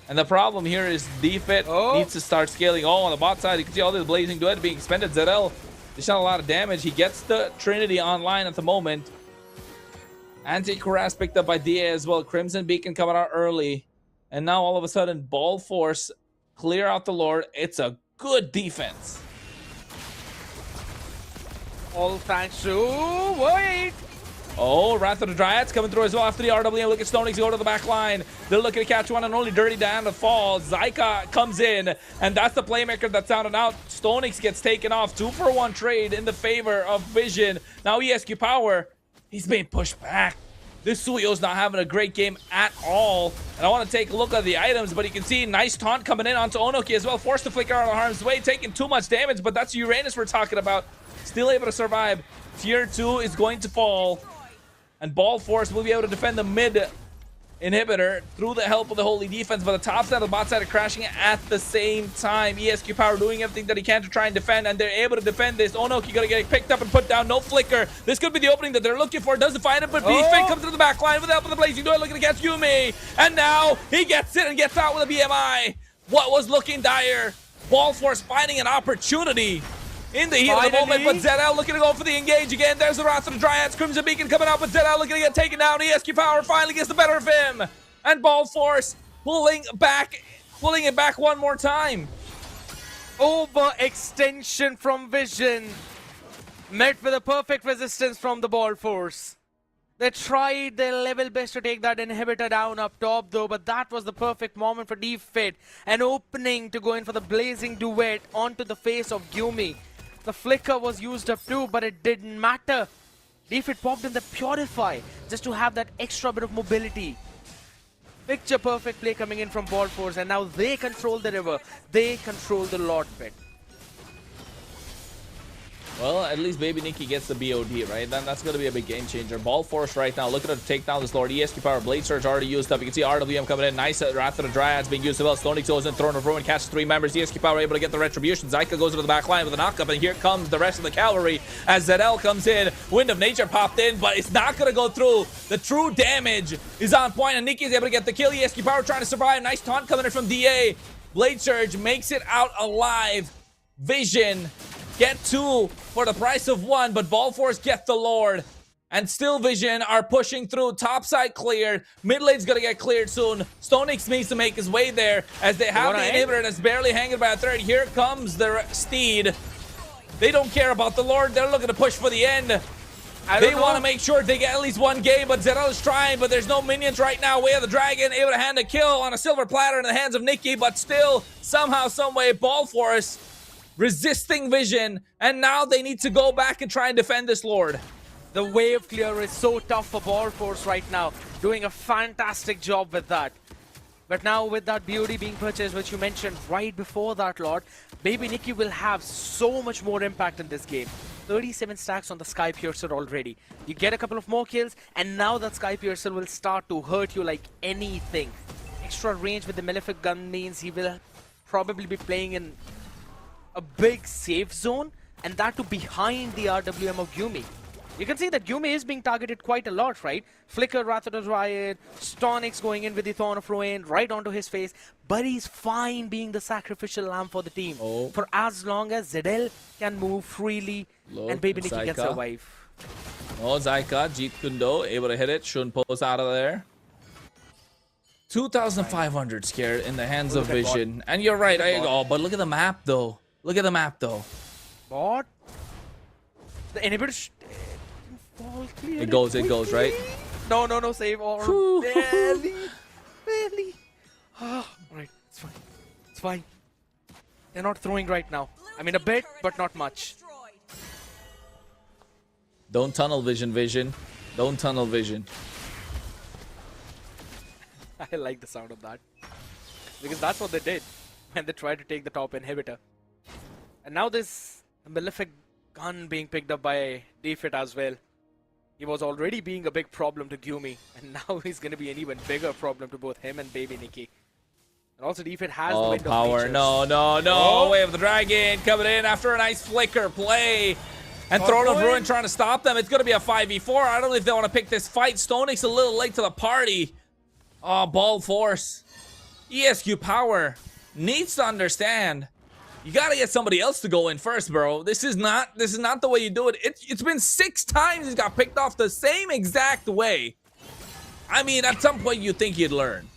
And the problem here is Defit needs to start scaling. Oh, on the bot side, you can see all this Blazing Duet being expended. Zedel, there's not a lot of damage. He gets the Trinity online at the moment. Anti-Cuirass picked up by DA as well. Crimson Beacon coming out early. And now all of a sudden, Ball Force clear out the Lord. It's a good defense. All thanks to... Wait! Oh, Wrath of the Dryads coming through as well after the RWM. Look at StoneX go to the back line. They're looking to catch one and only Dirty Diana to fall. Zyka comes in, and that's the playmaker that's sounded out. StoneX gets taken off. 2-for-1 trade in the favor of Vision. Now ESQ Power, he's being pushed back. This Suyo's not having a great game at all. And I want to take a look at the items, but you can see nice taunt coming in onto Onoki as well. Forced to flicker out of harm's way, taking too much damage, but that's Uranus we're talking about. Still able to survive. Tier 2 is going to fall. And Ball Force will be able to defend the mid inhibitor through the help of the Holy Defense, but the top side and the bot side are crashing at the same time. ESQ Power doing everything that he can to try and defend, and they're able to defend this. Onoki gonna get picked up and put down. No Flicker. This could be the opening that they're looking for. Doesn't find it, but Beefin comes to the back line with the help of the Blazing Duet, looking to catch Yumi. And now he gets it and gets out with a BMI. What was looking dire? Ball Force finding an opportunity in the heat of the moment, but Zedel looking to go for the engage again. There's the Wrath of the Dryads. Crimson Beacon coming out, but Zedel looking to get taken down. ESQ Power finally gets the better of him. And Ball Force pulling it back one more time. Overextension from Vision. Met with a perfect resistance from the Ball Force. They tried their level best to take that inhibitor down up top though, but that was the perfect moment for Defit. An opening to go in for the Blazing Duet onto the face of Gyumi. The Flicker was used up too, but it didn't matter. Defit popped in the Purify just to have that extra bit of mobility. Picture perfect play coming in from Ball Force, and now they control the river. They control the Lord Pit. Well, at least Baby Nikki gets the BOD, right? Then that's going to be a big game changer. Ball Force right now, looking to take down this Lord. ESQ Power, Blade Surge already used up. You can see RWM coming in. Nice Wrath of the Dryads being used as well. StoneX goes in, Throne of Ruin, catches 3 members. ESQ Power able to get the Retribution. Zyka goes into the back line with a knockup, and here comes the rest of the cavalry as Zedel comes in. Wind of Nature popped in, but it's not going to go through. The true damage is on point, and Nikki is able to get the kill. ESQ Power trying to survive. Nice taunt coming in from DA. Blade Surge makes it out alive. Vision get 2 for the price of 1, but Ball Force get the Lord. And still Vision are pushing through. Top side cleared. Mid lane's gonna get cleared soon. StoneX needs to make his way there as they have the inhibitor that's barely hanging by a third. Here comes the Steed. They don't care about the Lord. They're looking to push for the end. They want to make sure they get at least 1 game, but Zedel is trying, but there's no minions right now. Way of the Dragon able to hand a kill on a silver platter in the hands of Nikki, but still, somehow, someway, Ball Force resisting Vision, and now they need to go back and try and defend this Lord. The wave clear is so tough for Ball Force right now, doing a fantastic job with that. But now with that BOD being purchased, which you mentioned right before that, Lord, Baby Nikki will have so much more impact in this game. 37 stacks on the Sky Piercer already. You get a couple of more kills, and now that Sky Piercer will start to hurt you like anything. Extra range with the Malefic gun means he will probably be playing in a big safe zone, and that to behind the RWM of Gyumi. You can see that Gyumi is being targeted quite a lot, right? Flicker, Wrath of the Riot, StoneX going in with the Thorn of Ruin right onto his face, but he's fine being the sacrificial lamb for the team. For as long as Zedel can move freely and Baby Nikki can survive. Oh, Zyka, Jeet Kundo able to hit it. Shun pulls out of there. 2,500 scared in the hands of Vision. And you're right, but look at the map though. Look at the map though. What? The inhibitor fall clear. It goes, right? No, save or barely. Alright, it's fine. It's fine. They're not throwing right now. I mean a bit, but not much. Don't tunnel Vision. Don't tunnel Vision. I like the sound of that. Because that's what they did when they tried to take the top inhibitor. And now this malefic gun being picked up by Defit as well. He was already being a big problem to Gyumi, and now he's going to be an even bigger problem to both him and Baby Nikki. And also Defit has the window power. features. No. Way of the Dragon coming in after a nice flicker play. And Throne of Ruin trying to stop them. It's going to be a 5v4. I don't know if they want to pick this fight. Stonix a little late to the party. Oh, Ball Force. ESQ Power needs to understand. You got to get somebody else to go in first, bro. This is not the way you do it. It's been 6 times he's got picked off the same exact way. I mean, at some point you think you'd learn.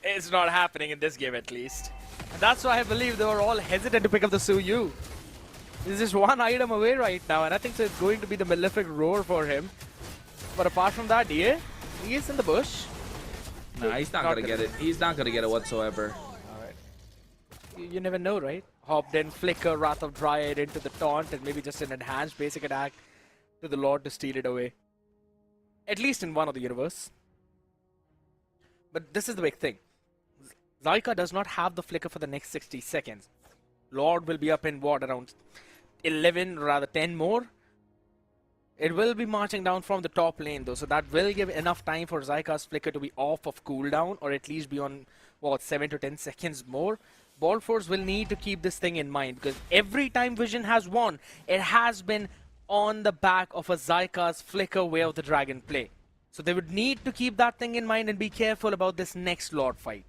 It's not happening in this game at least. And that's why I believe they were all hesitant to pick up the Suyu. He's just one item away right now, and I think so it's going to be the Malefic Roar for him. But apart from that, yeah, he is in the bush. Nah, he's not gonna get it. He's not gonna get it whatsoever. Alright. You never know, right? Hopped in, Flicker, Wrath of Dryad into the taunt, and maybe just an enhanced basic attack to the Lord to steal it away. At least in one of the universe. But this is the big thing. Zyka does not have the Flicker for the next 60 seconds. Lord will be up in what, around 11, rather 10 more? It will be marching down from the top lane though, so that will give enough time for Zyka's Flicker to be off of cooldown, or at least be on, what, 7 to 10 seconds more. Ball Force will need to keep this thing in mind, because every time Vision has won, it has been on the back of a Zyka's Flicker Way of the Dragon play. So they would need to keep that thing in mind and be careful about this next Lord fight.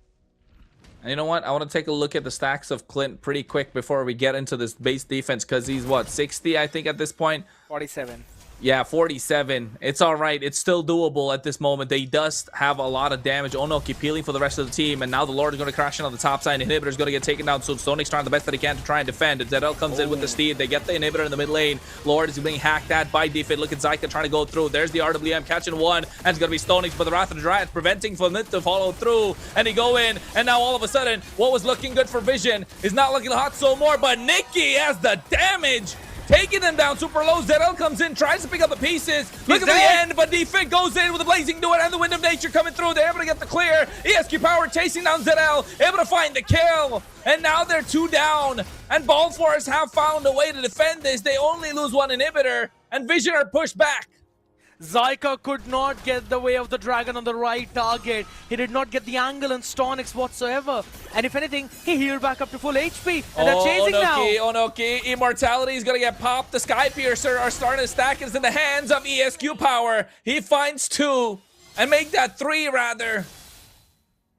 And you know what? I want to take a look at the stacks of Clint pretty quick before we get into this base defense, because he's, what, 60, I think, at this point? 47. Yeah, 47. It's all right. It's still doable at this moment. They does have a lot of damage. Onoki peeling for the rest of the team, and now the Lord is going to crash in on the top side. Inhibitor is going to get taken down, so Stonix trying the best that he can to try and defend. Zedel comes in with the steed. They get the Inhibitor in the mid lane. Lord is being hacked at by Defit. Look at Zyka trying to go through. There's the RWM catching one, and it's going to be Stonix, but the Wrath of the Dryad preventing from it to follow through. And he go in, and now all of a sudden, what was looking good for Vision is not looking hot so more, but Nikki has the damage. Taking them down super low. Zedel comes in, tries to pick up the pieces. Look at the end, but Defit goes in with a blazing duet and the Wind of Nature coming through. They're able to get the clear. ESQ Power chasing down Zedel, able to find the kill. And now they're 2 down. And Ball Force have found a way to defend this. They only lose 1 inhibitor, and Vision are pushed back. Zyka could not get the Way of the Dragon on the right target. He did not get the angle on Stonix whatsoever. And if anything, he healed back up to full HP. And they're chasing now. Onoki, Immortality is going to get popped. The Sky Piercer are starting to stack. It's in the hands of ESQ Power. He finds 2 and make that 3 rather.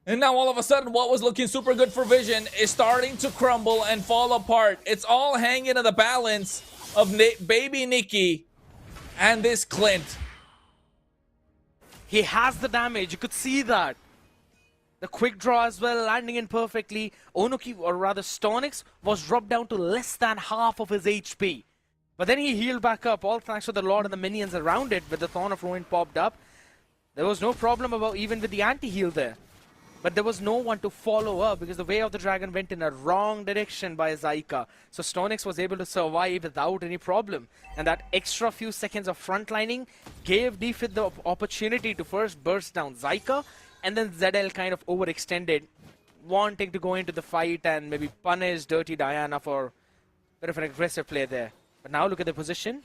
And now all of a sudden, what was looking super good for Vision is starting to crumble and fall apart. It's all hanging in the balance of Baby Nikki and this Clint. He has the damage. You could see that. The quick draw as well, landing in perfectly. Onoki, or rather Stonix, was dropped down to less than half of his HP. But then he healed back up, all thanks to the Lord and the minions around it, with the Thorn of Ruin popped up. There was no problem about even with the anti-heal there. But there was no one to follow up, because the Way of the Dragon went in a wrong direction by Zyka. So Stonix was able to survive without any problem. And that extra few seconds of frontlining gave Defit the opportunity to first burst down Zyka, and then Zedel kind of overextended, wanting to go into the fight and maybe punish Dirty Diana for a bit of an aggressive play there. But now look at the position.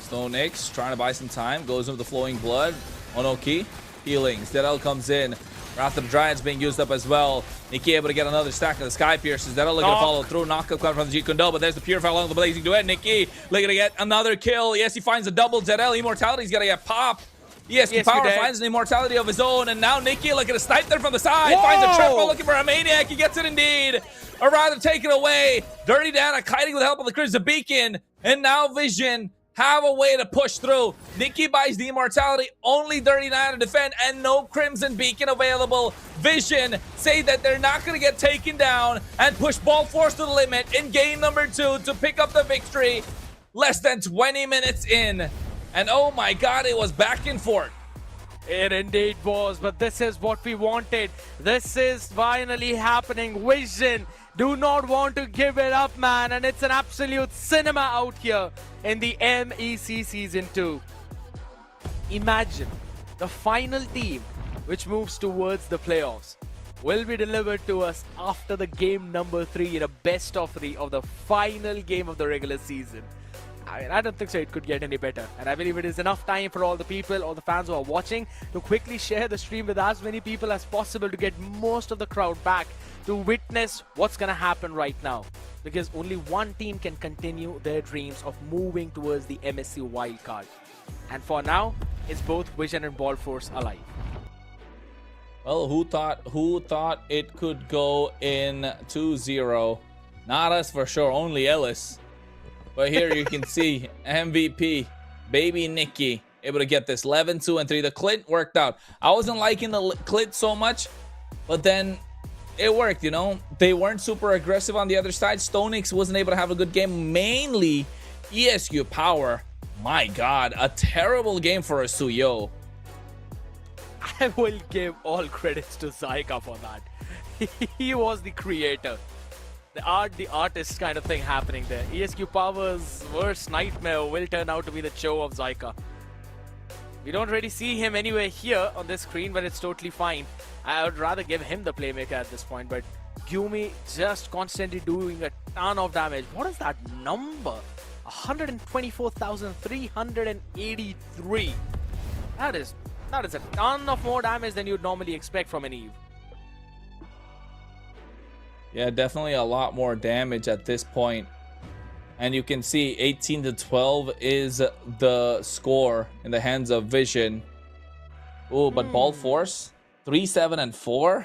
Stonix trying to buy some time, goes into the Flowing Blood. Onoki healing. Zedel comes in. Wrath of the Dryad's being used up as well. Nikki able to get another stack of the Sky Piercers. Zedel looking to follow through. Knockup coming from the Jeet Kune Do, but there's the Purify along the Blazing Duet. Nikki looking to get another kill. Yes, he finds a double. Zedel, Immortality's gonna get popped. ESQ Power finds an Immortality of his own, and now Nikki looking to snipe there from the side. Whoa! Finds a triple, looking for a Maniac. He gets it indeed. Or rather, taken away. Dirty Diana kiting with the help of the Crimson Beacon, and now Vision have a way to push through. Nikki buys the Immortality, only 39 to defend, and no Crimson Beacon available. Vision say that they're not going to get taken down and push Ball Force to the limit in game number 2 to pick up the victory. Less than 20 minutes in. And oh my god, it was back and forth. It indeed was, but this is what we wanted. This is finally happening. Vision do not want to give it up, man, and it's an absolute cinema out here in the MEC Season 2. Imagine the final team which moves towards the playoffs will be delivered to us after the game number 3 in a best of 3 of the final game of the regular season. I don't think so it could get any better, and I believe it is enough time for all the people, all the fans who are watching, to quickly share the stream with as many people as possible to get most of the crowd back to witness what's gonna happen right now, because only one team can continue their dreams of moving towards the MSC wildcard, and for now it's both Vision and Ball Force alive. Well, who thought it could go in 2-0? Not us for sure, only Ellis. But here you can see MVP, baby Nikki, able to get this 11, 2, and 3. The clit worked out. I wasn't liking the clit so much, but then it worked, you know. They weren't super aggressive on the other side. Stonix wasn't able to have a good game, mainly ESQ Power. My God, a terrible game for a Suyo. I will give all credits to Zyka for that. He was the creator. The artist kind of thing happening there. ESQ Power's worst nightmare will turn out to be the show of Zyka. We don't really see him anywhere here on this screen, but it's totally fine. I would rather give him the playmaker at this point, but Gyumi just constantly doing a ton of damage. What is that number? 124,383. That is a ton of more damage than you'd normally expect from an Eve. Yeah, definitely a lot more damage at this point. And you can see 18-12 is the score in the hands of Vision. Oh, but Ball Force 3-7-4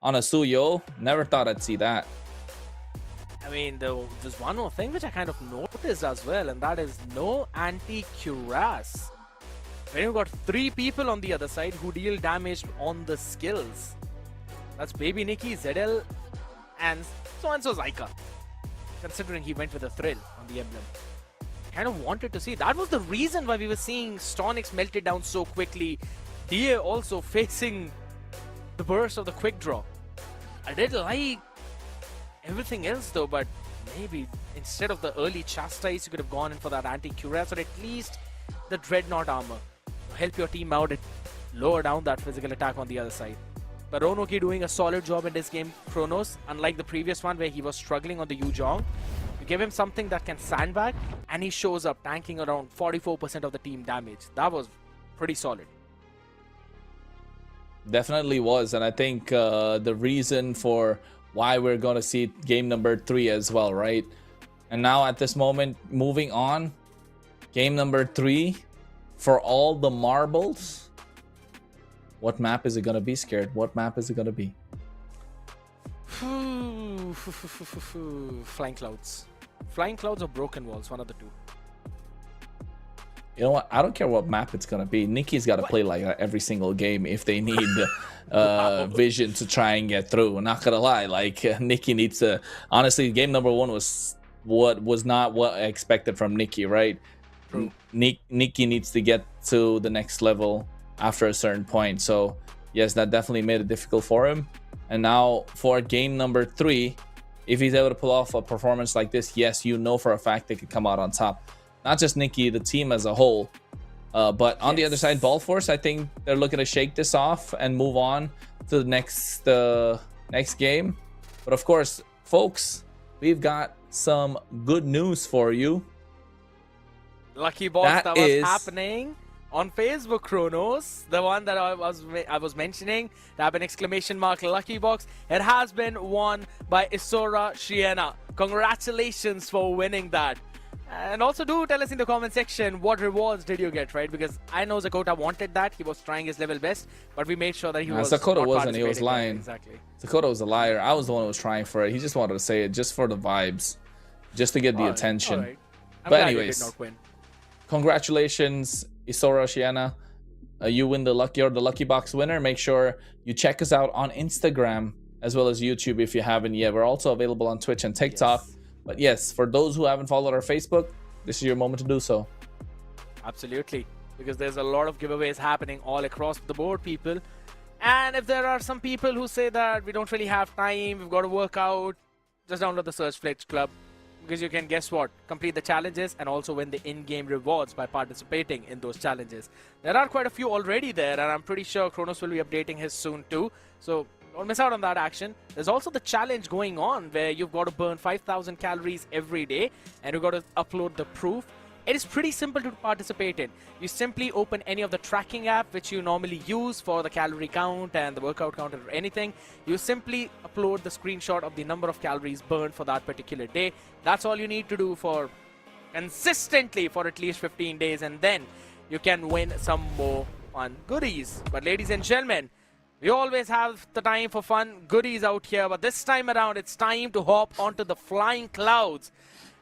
on a Suyo. Never thought I'd see that. I mean, there's one more thing which I kind of noticed as well, and that is no anti-cuirass. When you've got 3 people on the other side who deal damage on the skills. That's Baby Nikki, ZL, and so Zyka. Considering he went with a thrill on the emblem. Kind of wanted to see. That was the reason why we were seeing Stonix melted down so quickly. DA also facing the burst of the quick draw. I did like everything else though, but maybe instead of the early chastise, you could have gone in for that anti-cuirass, or at least the dreadnought armor to help your team out and lower down that physical attack on the other side. But Ronoki doing a solid job in this game, Kronos, unlike the previous one where he was struggling on the Yuzhong. You give him something that can sandbag, and he shows up tanking around 44% of the team damage. That was pretty solid. Definitely was, and I think the reason for why we're going to see game number 3 as well, right? And now at this moment, moving on, game number 3 for all the marbles. What map is it going to be, Scared? What map is it going to be? Flying Clouds. Flying Clouds or Broken Walls, one of the two. You know what? I don't care what map it's going to be. Nikki's got to play like that every single game if they need Vision to try and get through. I'm not going to lie. Like, Nikki needs to... Honestly, game number 1 was not what I expected from Nikki, right? True. Nikki needs to get to the next level after a certain point. So yes, that definitely made it difficult for him. And now for game number 3, if he's able to pull off a performance like this, yes, you know for a fact they could come out on top. Not just Nikki, the team as a whole. But on the other side, Ball Force, I think they're looking to shake this off and move on to the next game. But of course, folks, we've got some good news for you. Lucky box that was happening on Facebook, Kronos, the one that I was mentioning, that an exclamation mark lucky box. It has been won by Isora Shiena. Congratulations for winning that. And also do tell us in the comment section what rewards did you get, right? Because I know Zakota wanted that. He was trying his level best, but we made sure that he was Zakota wasn't. He was lying. There. Exactly. Zakota was a liar. I was the one who was trying for it. He just wanted to say it just for the vibes, just to get the attention. Right. But anyways, you did not win. Congratulations, Isora Shiena. You win the lucky box winner. Make sure you check us out on Instagram as well as YouTube if you haven't yet. We're also available on Twitch and TikTok. Yes. But yes, for those who haven't followed our Facebook, this is your moment to do so. Absolutely, because there's a lot of giveaways happening all across the board, people. And if there are some people who say that we don't really have time, we've got to work out, just download the Search Flex Club. because you can, guess what, complete the challenges and also win the in-game rewards by participating in those challenges. There are quite a few already there, and I'm pretty sure Kronos will be updating his soon too. So don't miss out on that action. There's also the challenge going on where you've got to burn 5,000 calories every day, and you've got to upload the proof. It is pretty simple to participate in. You simply open any of the tracking app which you normally use for the calorie count and the workout count or anything. You simply upload the screenshot of the number of calories burned for that particular day. That's all you need to do for consistently for at least 15 days, and then you can win some more fun goodies. But ladies and gentlemen, we always have the time for fun goodies out here, but this time around it's time to hop onto the flying clouds,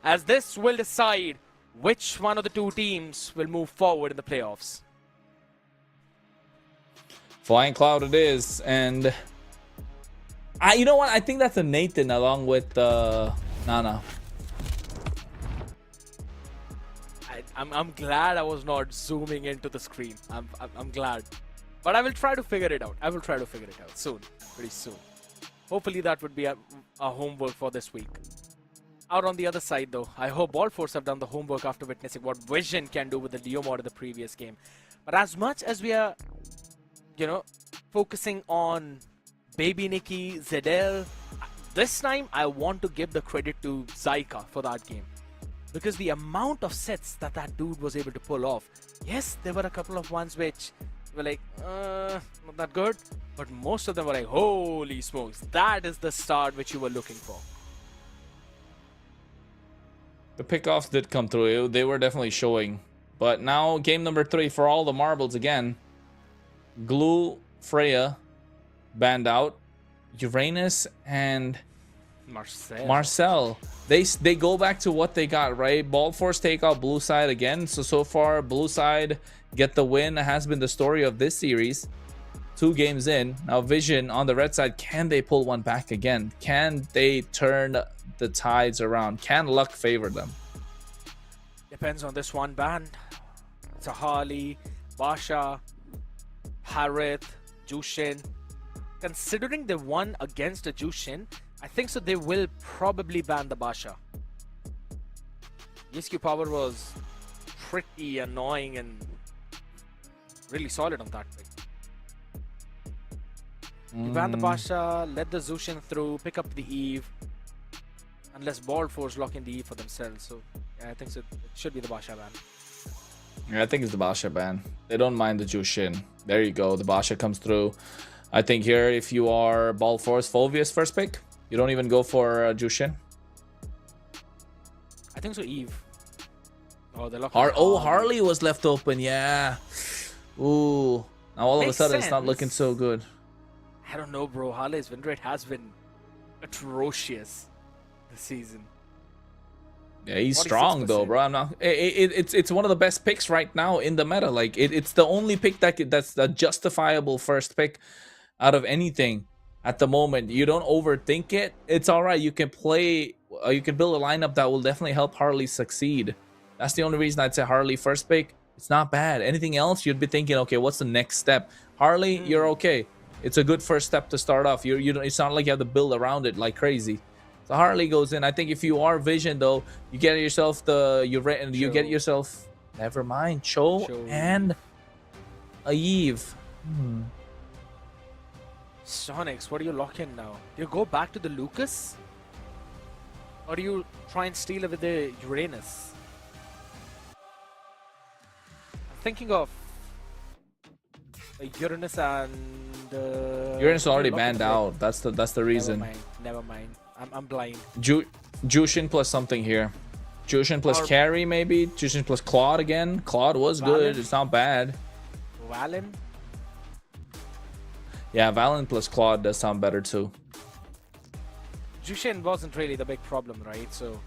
as this will decide which one of the two teams will move forward in the playoffs. Flying Cloud it is, and you know what? I think that's a Nathan along with Nana. I'm glad I was not zooming into the screen. I'm glad, but I will try to figure it out. I will try to figure it out soon, pretty soon. Hopefully that would be a homework for this week. Out on the other side though, I hope Ball Force have done the homework after witnessing what Vision can do with the Leo mod in the previous game. But as much as we are, you know, focusing on Baby Nikki, Zedel, this time I want to give the credit to Zyka for that game. Because the amount of sets that dude was able to pull off. Yes, there were a couple of ones which were like, not that good. But most of them were like, holy smokes, that is the start which you were looking for. The pickoffs did come through. They were definitely showing. But now game number 3 for all the marbles again. Glue, Freya, banned out. Uranus and Marcel. They go back to what they got, right? Ball Force take out blue side again. So far, blue side get the win. It has been the story of this series. 2 games in. Now Vision on the red side, can they pull one back again? Can they turn the tides around? Can luck favor them? Depends on this one band. It's a Harley, Basha, Harith, Jushin. Considering they won against a Jushin, I think so they will probably ban the Basha. ESQ power was pretty annoying and really solid on that pick. You ban the Basha, let the Zushin through, pick up the Eve. Unless Ball Force lock in the Eve for themselves. So yeah, I think so. It should be the Basha ban. Yeah, I think it's the Basha ban. They don't mind the Jushin. There you go. The Basha comes through. I think here, if you are Ball Force, Fulvius first pick. You don't even go for Jushin. I think so, Eve. Oh, they're locking Harley was left open. Yeah. Ooh. Now all of a sudden, it's not looking so good. I don't know, bro. Harley's win rate has been atrocious this season. Yeah, he's strong though, bro. I'm not. It's one of the best picks right now in the meta. Like it's the only pick that's a justifiable first pick out of anything at the moment. You don't overthink it. It's all right. You can play. You can build a lineup that will definitely help Harley succeed. That's the only reason I'd say Harley first pick. It's not bad. Anything else, you'd be thinking, okay, what's the next step? Harley, you're okay. It's a good first step to start off. You don't. It's not like you have to build around it like crazy. So Harley goes in. I think if you are Vision though, you get yourself you get yourself. Never mind, Cho and a Eve. Sonics, what do you lock in now? Do you go back to the Lucas, or do you try and steal it with the Uranus? I'm thinking of Uranus and Uranus already banned out. That's the reason. Never mind. I'm blind. Jushin plus something here. Jushin plus carry maybe. Jushin plus Claude again. Claude was good. It's not bad. Valen. Yeah, Valen plus Claude does sound better too. Jushin wasn't really the big problem, right? So.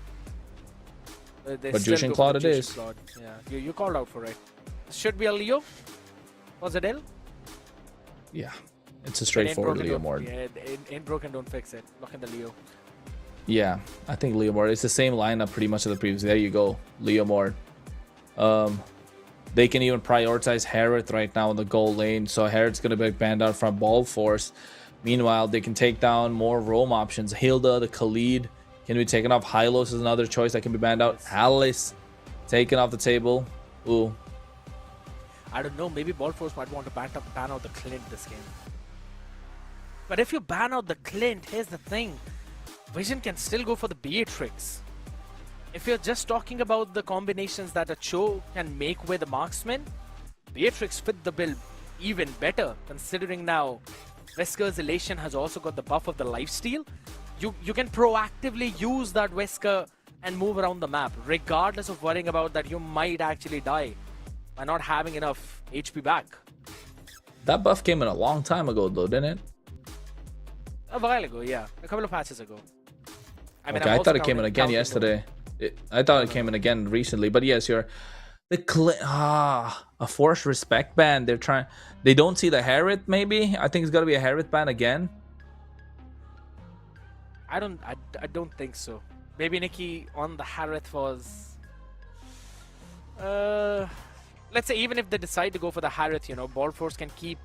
But Jushin Claude it is. Claude. Yeah, you called out for it. Should be a Leo. Was it L? Yeah, it's a straightforward Leo mod. Yeah, ain't broken, don't fix it. Lock in the Leo. Yeah, I think Leo mod. It's the same lineup pretty much as the previous. There you go, Leo mod. They can even prioritize Harith right now in the goal lane, so Harith's gonna be banned out from Ball Force. Meanwhile, they can take down more roam options. Hilda, the Khalid, Can be taken off. Hylos is another choice that can be banned out. Alice taken off the table. Ooh. I don't know, maybe Ball Force might want to ban out the Clint this game. But if you ban out the Clint, here's the thing. Vision can still go for the Beatrix. If you're just talking about the combinations that a Cho can make with the marksman, Beatrix fit the bill even better, considering now Wesker's Elation has also got the buff of the lifesteal. You can proactively use that Wesker and move around the map, regardless of worrying about that you might actually die by not having enough HP back. That buff came in a long time ago though, didn't it? A while ago, yeah. A couple of patches ago. I mean, okay, I thought it came in again yesterday. I thought it came in again recently, but yes, you're a forced respect ban. They don't see the Harriet. Maybe I think it's gonna be a Harriet ban again. I don't think so. Maybe Nikki on the Harriet was let's say even if they decide to go for the Harriet, you know, Ball Force can keep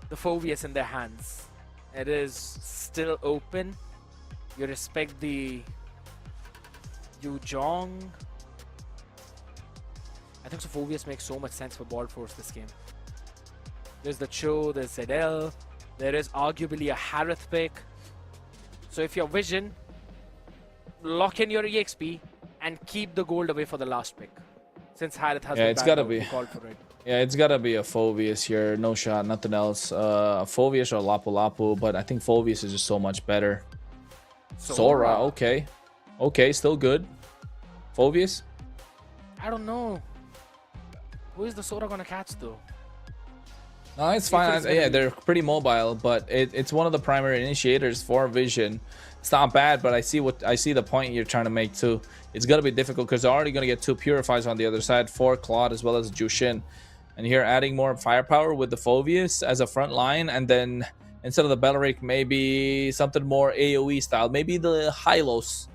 the Phobius in their hands. It is still open. You respect the Yu Jong. I think Phobius makes so much sense for Ball Force this game. There's the Cho, there's Zedel. There is arguably a Harith pick. So if you're Vision, lock in your EXP and keep the gold away for the last pick. Since Harith has it's gotta be called for it. Yeah, it's gotta be a Phobius here. No shot, nothing else. Phobius or Lapu Lapu, but I think Phobius is just so much better. Sora, okay. Okay, still good. Phobius? I don't know. Who is the Sora gonna catch though? No, it's fine. Yeah, they're pretty mobile, but it's one of the primary initiators for Vision. It's not bad, but I see the point you're trying to make too. It's gonna be difficult because they're already gonna get 2 Purifies on the other side, 4 Claude as well as Jushin. And here adding more firepower with the Phobius as a front line, and then instead of the Belleric, maybe something more AoE style. Maybe the Hylos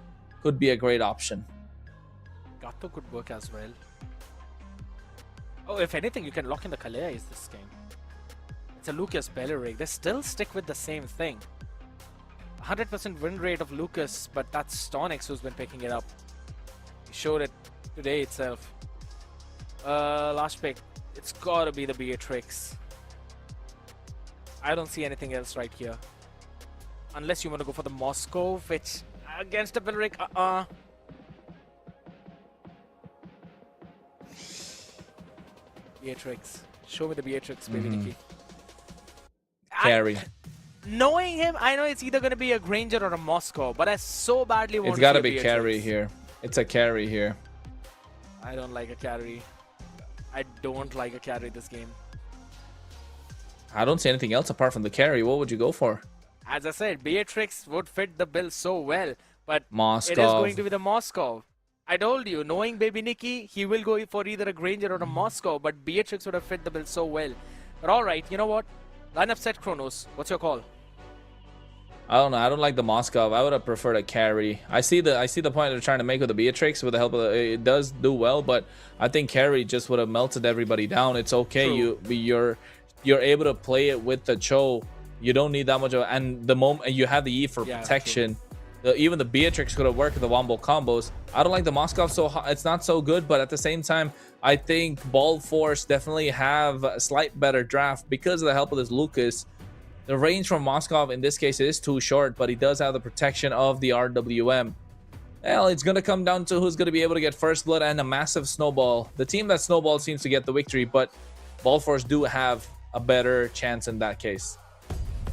could be a great option. Gato could work as well. Oh, if anything, you can lock in the Kalea this game. It's a Lucas Belleric. They still stick with the same thing. 100% win rate of Lucas, but that's Stonix who's been picking it up. He showed it today itself. Last pick. It's gotta be the Beatrix. I don't see anything else right here. Unless you want to go for the Moscow, which against the Belleric, Beatrix. Show me the Beatrix, baby Nikki. Carry. Knowing him, I know it's either going to be a Granger or a Moscow, but I so badly want It's got to be Beatrix. carry here. It's a carry here. I don't like a carry. I don't like a carry this game. I don't see anything else apart from the carry. What would you go for? As I said, Beatrix would fit the bill so well, but Moscow. it is going to be the Moscow. I told you, knowing Baby Nikki, he will go for either a Granger or a Moscow, but Beatrix would have fit the bill so well. But alright, you know what? Line up set Kronos. What's your call? I don't know. I don't like the Moscow. I would have preferred a carry. I see the point they're trying to make with the Beatrix with the help of it does do well, but I think carry just would have melted everybody down. It's okay. True. You're able to play it with the Cho. You don't need that much of, and the moment you have the E for protection. Even the Beatrix could have worked with the Wombo combos. I don't like the Moscow, so it's not so good, but at the same time, I think Ball Force definitely have a slight better draft because of the help of this Lucas. The range from Moscow in this case is too short, but he does have the protection of the RWM. Well, it's going to come down to who's going to be able to get first blood and a massive snowball. The team that snowball seems to get the victory, but Ball Force do have a better chance in that case.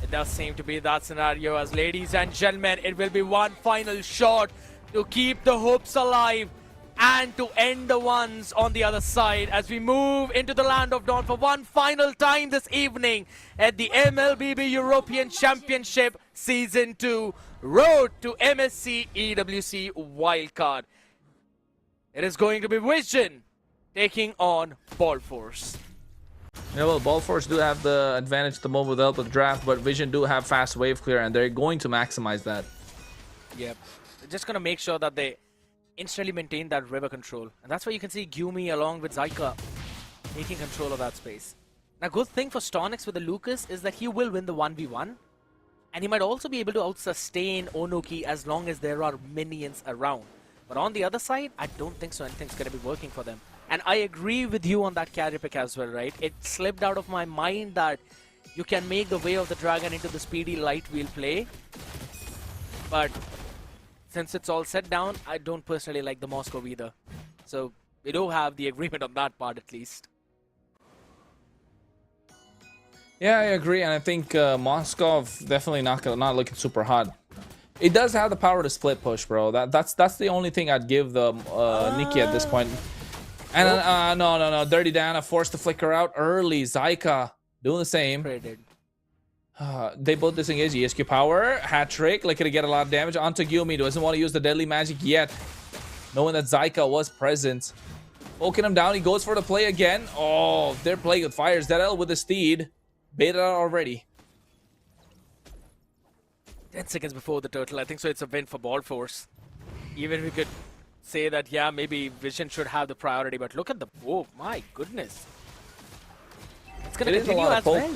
It does seem to be that scenario, as ladies and gentlemen, it will be one final shot to keep the hopes alive and to end the ones on the other side as we move into the land of dawn for one final time this evening at the MLBB European Championship Season 2 Road to MSC EWC Wildcard. It is going to be Vision taking on Ball Force. Yeah, well, Ball Force do have the advantage at the moment with the help of the draft, but Vision do have fast wave clear, and they're going to maximize that. Yep. They're just going to make sure that they instantly maintain that river control. And that's why you can see Gyumi along with Zyka taking control of that space. Now, good thing for Stonix with the Lucas is that he will win the 1v1. And he might also be able to out-sustain Onoki as long as there are minions around. But on the other side, I don't think so anything's going to be working for them. And I agree with you on that carry pick as well, right? It slipped out of my mind that you can make the Way of the Dragon into the speedy light wheel play. But since it's all set down, I don't personally like the Moscow either. So we do have the agreement on that part at least. Yeah, I agree, and I think Moskov definitely not looking super hot. It does have the power to split push, bro. That's the only thing I'd give the Nikki at this point. And no, Dirty Diana forced to flicker out early. Zyka doing the same. Traded. They both disengage. ESQ power, hat trick, looking to get a lot of damage onto Gyumi. Doesn't want to use the deadly magic yet, knowing that Zyka was present. Poking him down, he goes for the play again. Oh, they're playing with fire. ZL with the steed. Baited out already. 10 seconds before the turtle. I think so it's a win for Ball Force. Even we could say that, yeah, maybe Vision should have the priority, but look at the... Oh, my goodness. It's going to continue as well.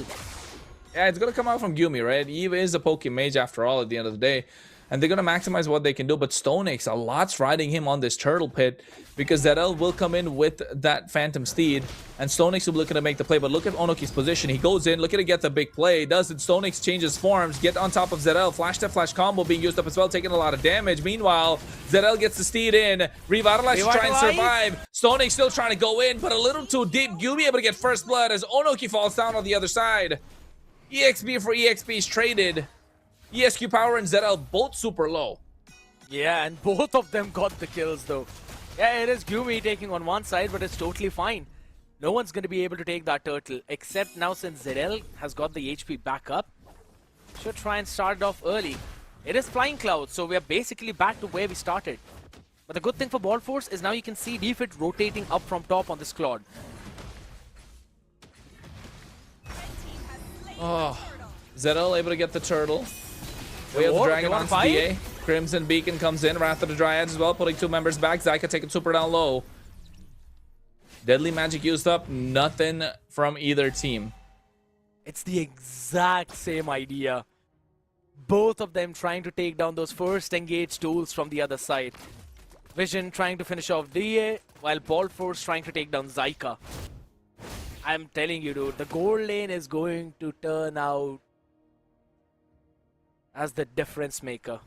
Yeah, it's going to come out from Gyumi, right? He is a Poke Mage after all at the end of the day. And they're going to maximize what they can do. But StoneX, a lot's riding him on this Turtle Pit because ZL will come in with that Phantom Steed. And StoneX will be looking to make the play. But look at Onoki's position. He goes in, looking to get the big play. Does it? StoneX changes forms, get on top of ZL. Flash to flash combo being used up as well, taking a lot of damage. Meanwhile, ZL gets the Steed in. Revitalize to try and survive. StoneX still trying to go in, but a little too deep. Gyumi able to get first blood as Onoki falls down on the other side. EXP for EXP is traded. ESQ Power and ZL both super low. Yeah, and both of them got the kills though. Yeah, it is Gyumi taking on one side, but it's totally fine. No one's going to be able to take that turtle, except now since ZL has got the HP back up. Should try and start it off early. It is Flying Cloud, so we are basically back to where we started. But the good thing for Ball Force is now you can see Defit rotating up from top on this Claude. Oh, ZL able to get the turtle. We have the Dragon on DA. Crimson Beacon comes in. Wrath of the Dryads as well, putting two members back. Zyka taking super down low. Deadly Magic used up. Nothing from either team. It's the exact same idea. Both of them trying to take down those first engage tools from the other side. Vision trying to finish off DA, while Ball Force trying to take down Zyka. I'm telling you, dude, the gold lane is going to turn out as the difference maker.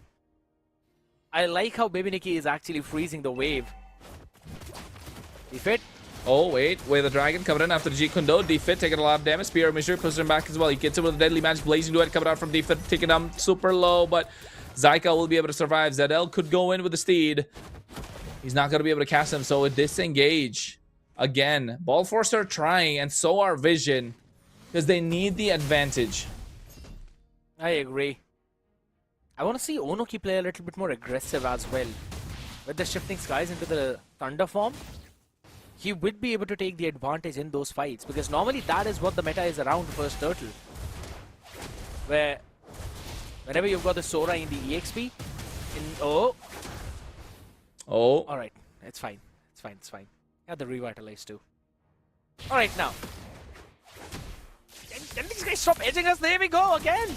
I like how Baby Nikki is actually freezing the wave. Defit. Oh, wait. The Dragon coming in after the G Kundo. Defit taking a lot of damage. Spear of Misery pushes him back as well. He gets it with a Deadly Magic. Blazing Duet coming out from Defit, taking him super low, but Zyka will be able to survive. ZL could go in with the Steed. He's not going to be able to cast him, so a disengage. Again, Ball Force are trying, and so are Vision, because they need the advantage. I agree. I want to see Onoki play a little bit more aggressive as well. With the shifting skies into the Thunder form, he would be able to take the advantage in those fights, because normally that is what the meta is around first turtle. Where whenever you've got the Sora in the EXP, alright, it's fine. It's fine. Yeah, the Revitalize too. Alright, now. Can these guys stop edging us? There we go again!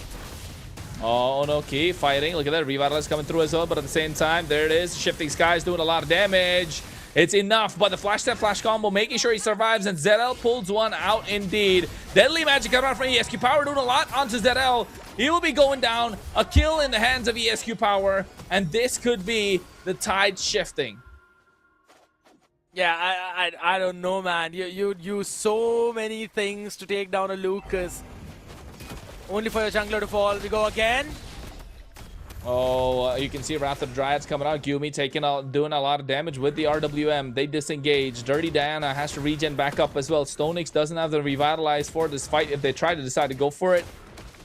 Oh, Onoki fighting. Look at that. Revitalize coming through as well, but at the same time, there it is. Shifting Skies doing a lot of damage. It's enough, but the flash step flash combo making sure he survives, and ZL pulls one out indeed. Deadly Magic coming out from ESQ Power doing a lot onto ZL. He will be going down. A kill in the hands of ESQ Power, and this could be the tide shifting. Yeah, I don't know, man. You'd use so many things to take down a Lucas. Only for your jungler to fall. We go again. Oh, you can see Wrath of the Dryads coming out. Gyumi doing a lot of damage with the RWM. They disengage. Dirty Diana has to regen back up as well. StoneX doesn't have the Revitalize for this fight if they try to decide to go for it.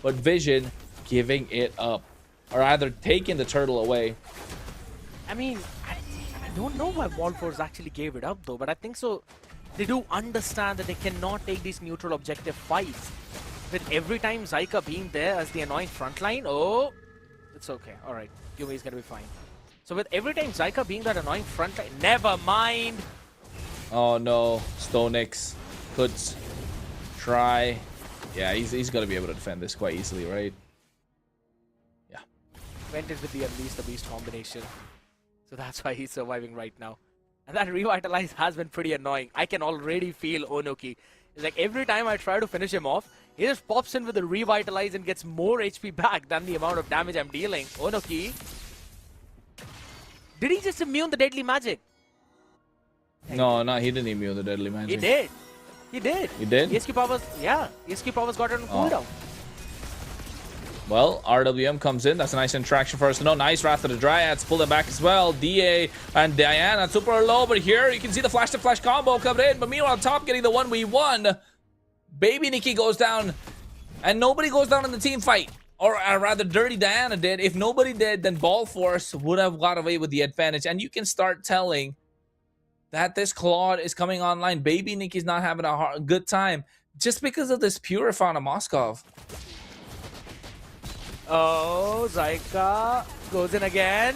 But Vision giving it up. Or either taking the turtle away. I mean, I don't know why Ball Force actually gave it up though, but I think so. They do understand that they cannot take these neutral objective fights. With every time Zyka being there as the annoying frontline, it's okay. Alright, Gyumi is gonna be fine. So with every time Zyka being that annoying frontline, never mind. Oh no, StoneX could try. Yeah, he's gonna be able to defend this quite easily, right? went in with the Unleash the Beast combination. So that's why he's surviving right now. And that revitalize has been pretty annoying. I can already feel Onoki. It's like every time I try to finish him off, he just pops in with the revitalize and gets more HP back than the amount of damage I'm dealing. Onoki. Did he just immune the deadly magic? No, he didn't immune the deadly magic. He did. He did. He did? ESQ powers, yeah. ESQ powers got it on cooldown. Well, RWM comes in. That's a nice interaction for us to know. Nice Wrath of the Dryads. Pull them back as well. DA and Diana super low, but here you can see the flash-to-flash combo coming in. But meanwhile, on top getting the 1v1. Baby Nikki goes down, and nobody goes down in the team fight. Or rather, Dirty Diana did. If nobody did, then Ball Force would have got away with the advantage. And you can start telling that this Claude is coming online. Baby Nikki's not having a good time just because of this pure Fauna Moskov. Oh, Zyka goes in again.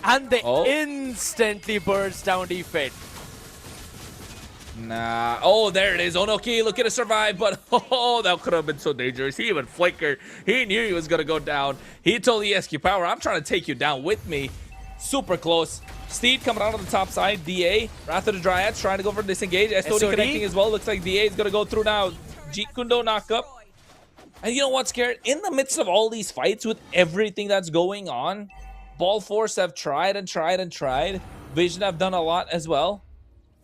And they instantly burst down defense. Nah. Oh, there it is. Onoki looking to survive, but oh, that could have been so dangerous. He even flickered. He knew he was going to go down. He told the ESQ Power, I'm trying to take you down with me. Super close. Steed coming out on the top side. DA, Wrath of the Dryads trying to go for disengage. SOD connecting as well. Looks like DA is going to go through now. Jeet Kundo knock up. And you know what's scared? In the midst of all these fights with everything that's going on, Ball Force have tried and tried and tried. Vision have done a lot as well.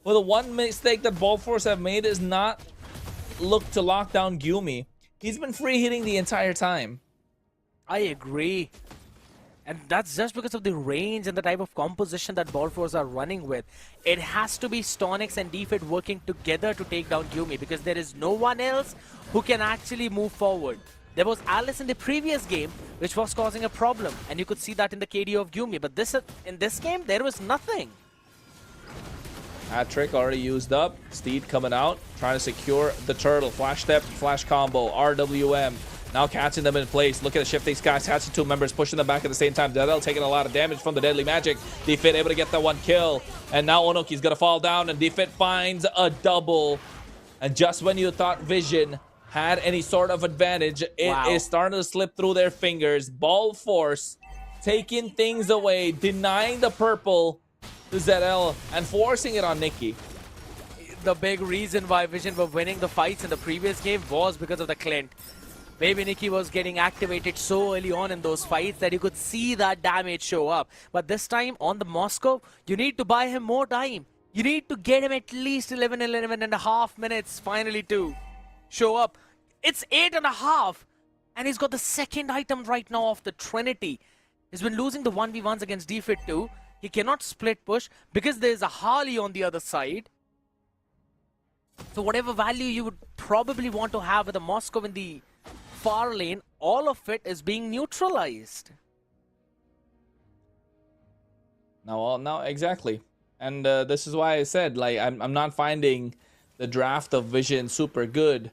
Well, the one mistake that Ball Force have made is not look to lock down Gyumi. He's been free hitting the entire time. I agree. And that's just because of the range and the type of composition that Ball Force are running with. It has to be Stonix and Defit working together to take down Gyumi because there is no one else who can actually move forward. There was Alice in the previous game which was causing a problem, and you could see that in the KD of Gyumi. But in this game, there was nothing. Hat trick already used up. Steed coming out, trying to secure the turtle. Flash step, flash combo, RWM. Now catching them in place. Look at the shifting skies. Catching two members, pushing them back at the same time. Dedel taking a lot of damage from the deadly magic. Defit able to get that one kill. And now Onoki's going to fall down, and Defit finds a double. And just when you thought Vision had any sort of advantage, it is starting to slip through their fingers. Ball Force taking things away, denying the purple to ZL and forcing it on Nikki. The big reason why Vision were winning the fights in the previous game was because of the Clint. Baby Nikki was getting activated so early on in those fights that you could see that damage show up. But this time on the Moscow, you need to buy him more time. You need to get him at least 11 and a half minutes finally to show up. It's 8.5, and he's got the second item right now of the Trinity. He's been losing the 1v1s against Defit too. He cannot split push because there's a Harley on the other side. So whatever value you would probably want to have with a Moscow in the far lane, all of it is being neutralized. No, exactly. And this is why I said, like, I'm not finding the draft of Vision super good.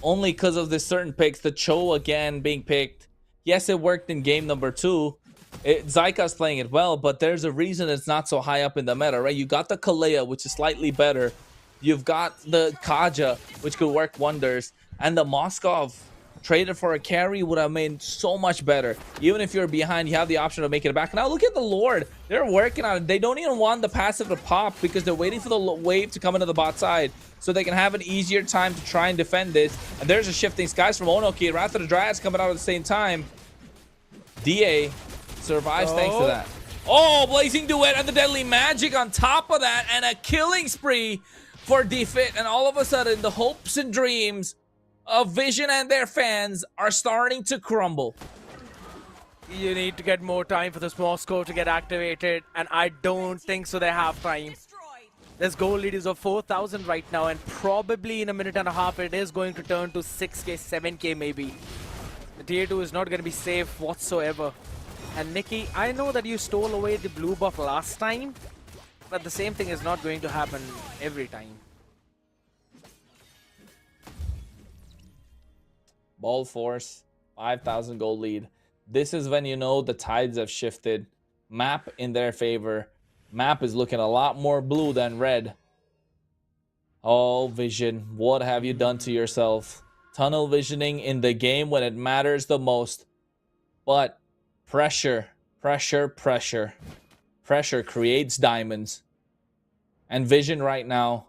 Only because of this certain picks. The Cho again being picked. Yes, it worked in game number 2. Zyka's playing it well, but there's a reason it's not so high up in the meta, right? You got the Kalea, which is slightly better. You've got the Kaja, which could work wonders. And the Moskov traded for a carry would have made so much better. Even if you're behind, you have the option of making it back. Now look at the Lord. They're working on it. They don't even want the passive to pop because they're waiting for the wave to come into the bot side so they can have an easier time to try and defend this. And there's a shifting skies from Onoki. Wrath of the Dryads coming out at the same time. DA survives thanks to that. Oh, Blazing Duet and the Deadly Magic on top of that, and a killing spree for Defit. And all of a sudden, the hopes and dreams of Vision and their fans are starting to crumble. You need to get more time for this Moscow to get activated, and I don't think so they have time. This goal lead is of 4,000 right now, and probably in a minute and a half it is going to turn to 6k, 7k maybe. The tier 2 is not going to be safe whatsoever. And Nikki, I know that you stole away the blue buff last time, but the same thing is not going to happen every time. Ball Force, 5,000 gold lead. This is when you know the tides have shifted. Map in their favor. Map is looking a lot more blue than red. Oh, Vision, what have you done to yourself? Tunnel visioning in the game when it matters the most. But Pressure, pressure, pressure. Pressure creates diamonds. And Vision right now,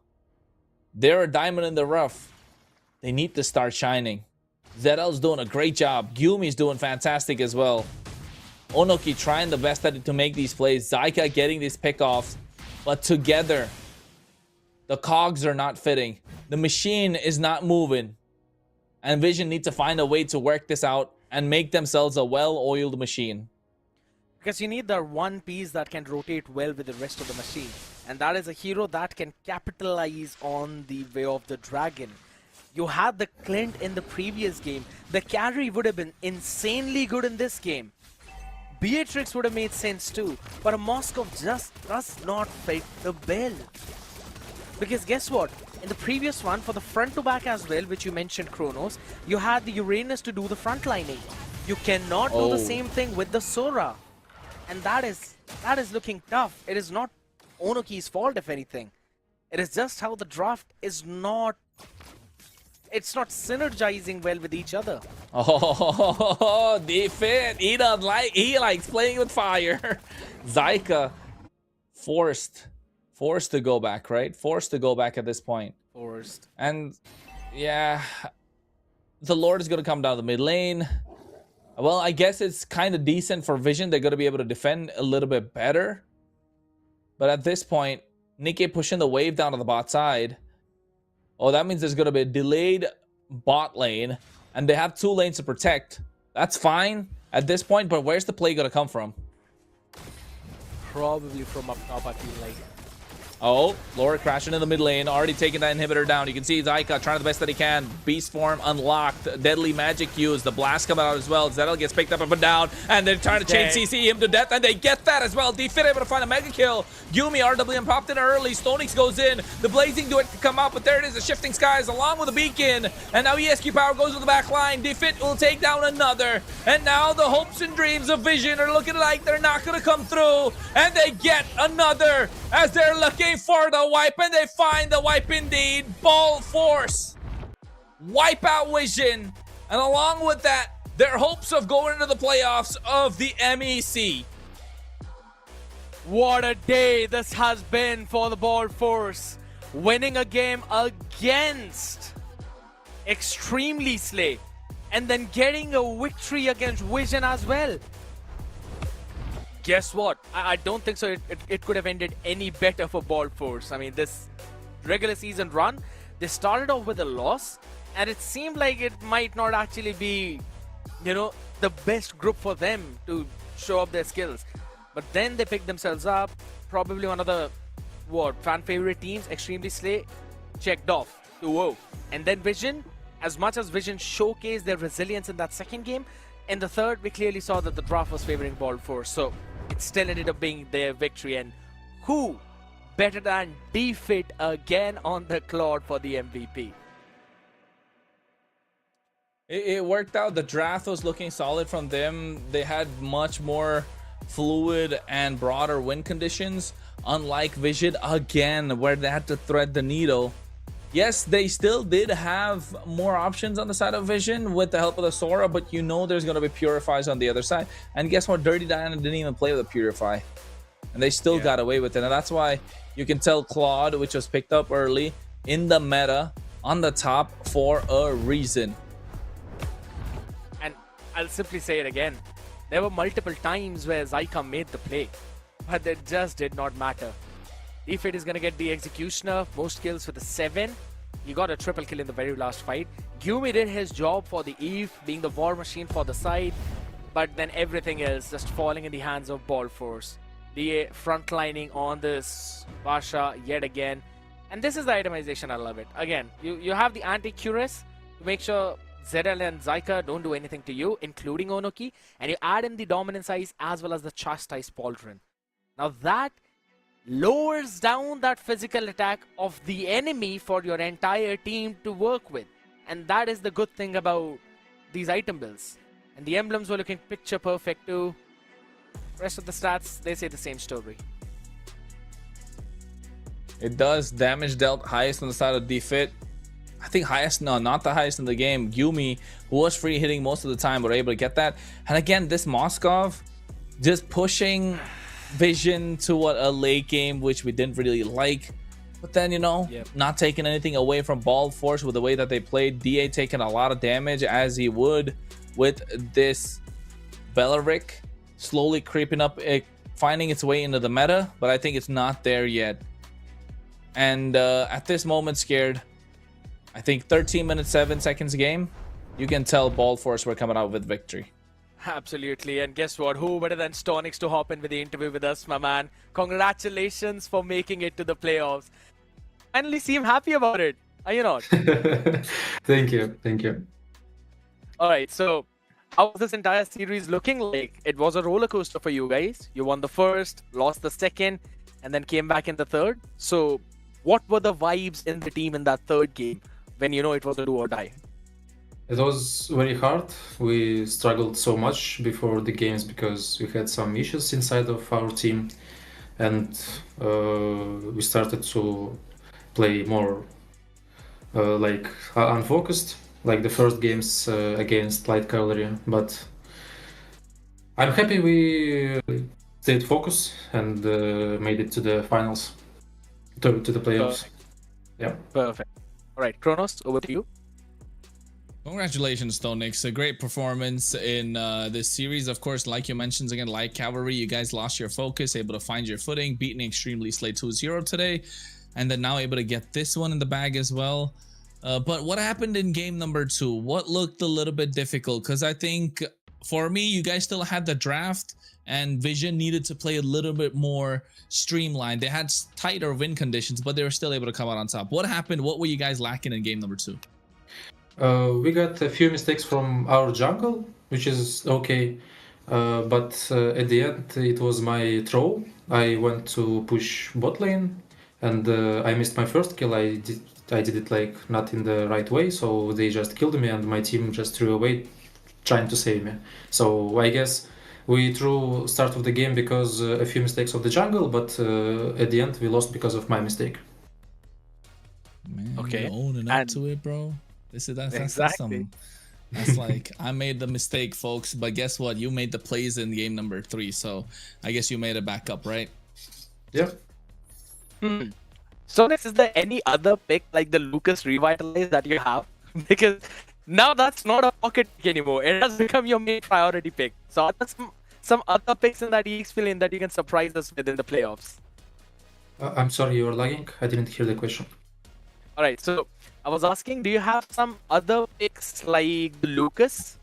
they're a diamond in the rough. They need to start shining. Zeddel's doing a great job. Gyumi's doing fantastic as well. Onoki trying the best at it to make these plays. Zyka getting these pickoffs. But together, the cogs are not fitting. The machine is not moving. And Vision need to find a way to work this out and make themselves a well-oiled machine. Because you need the one piece that can rotate well with the rest of the machine. And that is a hero that can capitalize on the way of the dragon. You had the Clint in the previous game. The carry would have been insanely good in this game. Beatrix would have made sense too. But a Moskov just does not fit the bill. Because guess what? In the previous one, for the front to back as well, which you mentioned, Kronos, you had the Uranus to do the front lining. You cannot do the same thing with the Sora. And that is looking tough. It is not Onoki's fault, if anything. It is just how the draft is not... It's not synergizing well with each other. Oh, defend. He likes playing with fire. Zyka forced to go back, right? Forced to go back at this point. Forced. And yeah, the Lord is going to come down the mid lane. Well, I guess it's kind of decent for Vision. They're going to be able to defend a little bit better. But at this point, Nikke pushing the wave down to the bot side. Oh, that means there's going to be a delayed bot lane. And they have 2 lanes to protect. That's fine at this point, but where's the play going to come from? Probably from up top, I feel like. Oh, Laura crashing in the mid lane, already taking that inhibitor down. You can see Zyka trying the best that he can. Beast form unlocked, deadly magic used, the blast coming out as well. Zeddel gets picked up and down, and they're trying to chain CC him to death, and they get that as well. Defit able to find a mega kill. Gyumi RWM popped in early. Stonix goes in. The blazing duet can come out, but there it is, the shifting skies along with the beacon. And now ESQ power goes to the back line. Defit will take down another. And now the hopes and dreams of Vision are looking like they're not going to come through. And they get another as they're looking for the wipe, and they find the wipe indeed. Ball Force wipe out Vision, and along with that, their hopes of going into the playoffs of the MEC. What a day this has been for the Ball Force. Winning a game against Extremely Slay, and then getting a victory against Vision as well. Guess what? I don't think so. It could have ended any better for Ball Force. I mean, this regular season run, they started off with a loss, and it seemed like it might not actually be, the best group for them to show up their skills. But then they picked themselves up. Probably one of the, fan favorite teams, Extremely Slay, checked off 2-0. And then Vision, as much as Vision showcased their resilience in that second game, in the third, we clearly saw that the draft was favoring Ball Force. So it still ended up being their victory. And who better than Defit again on the cloud for the MVP? It worked out. The draft was looking solid from them. They had much more fluid and broader win conditions, unlike Vision again, where they had to thread the needle. Yes, they still did have more options on the side of Vision with the help of the Sora, but there's going to be Purifies on the other side. And guess what? Dirty Diana didn't even play with a Purify. And they still got away with it. And that's why you can tell Claude, which was picked up early in the meta, on the top for a reason. And I'll simply say it again. There were multiple times where Zyka made the play, but it just did not matter. Defit is going to get the Executioner, most kills for the 7. He got a triple kill in the very last fight. Gyumi did his job for the Eve, being the war machine for the side, but then everything else just falling in the hands of Ball Force. The frontlining on this Basha yet again. And this is the itemization, I love it. Again, you have the anti-Cuirass to make sure Zedel and Zyka don't do anything to you, including Onoki, and you add in the Dominance Eyes as well as the Chastise Pauldron. Now that lowers down that physical attack of the enemy for your entire team to work with. And that is the good thing about these item builds. And the emblems were looking picture perfect too. Rest of the stats, they say the same story. It does. Damage dealt highest on the side of Defit. I think highest, no, not the highest in the game. Gyumi, who was free hitting most of the time, were able to get that. And again, this Moskov, just pushing Vision to what a late game, which we didn't really like. But then, not taking anything away from Bald Force with the way that they played. DA taking a lot of damage as he would with this Beleric slowly creeping up, finding its way into the meta, but I think it's not there yet. And at this moment, Scared, I think 13 minutes 7 seconds game, you can tell Bald Force we're coming out with victory. Absolutely. And guess what? Who better than Stonix to hop in with the interview with us, my man? Congratulations for making it to the playoffs. Finally seem happy about it. Are you not? Thank you. Thank you. All right. So how was this entire series looking like? It was a roller coaster for you guys. You won the first, lost the second, and then came back in the third. So what were the vibes in the team in that third game when it was a do or die? It was very hard. We struggled so much before the games because we had some issues inside of our team, and we started to play more unfocused, like the first games against Light Cavalry. But I'm happy we stayed focused and made it to the finals, to the playoffs. Yeah. Perfect. All right, Kronos, over to you. Congratulations, Stonix. A great performance in this series. Of course, like you mentioned again, Light Cavalry, you guys lost your focus, able to find your footing, beating Extremely Slate 2-0 today, and then now able to get this one in the bag as well. But what happened in game number 2? What looked a little bit difficult? Because I think for me, you guys still had the draft, and Vision needed to play a little bit more streamlined. They had tighter win conditions, but they were still able to come out on top. What happened? What were you guys lacking in game number 2? We got a few mistakes from our jungle, which is okay, but at the end it was my throw. I went to push bot lane, and I missed my first kill. I did it like not in the right way, so they just killed me, and my team just threw away, trying to save me. So I guess we threw start of the game because a few mistakes of the jungle, but at the end we lost because of my mistake. Man, okay, you're owning up to it, bro. That's like, I made the mistake, folks, but guess what? You made the plays in game number 3, so I guess you made it back up, right? Yeah. So next, is there any other pick like the Lucas Revitalize that you have? Because now that's not a pocket pick anymore. It has become your main priority pick. So are there some other picks in that EX fill-in that you can surprise us with in the playoffs? I'm sorry, you're lagging. I didn't hear the question. All right, so I was asking, do you have some other picks like the Lucas?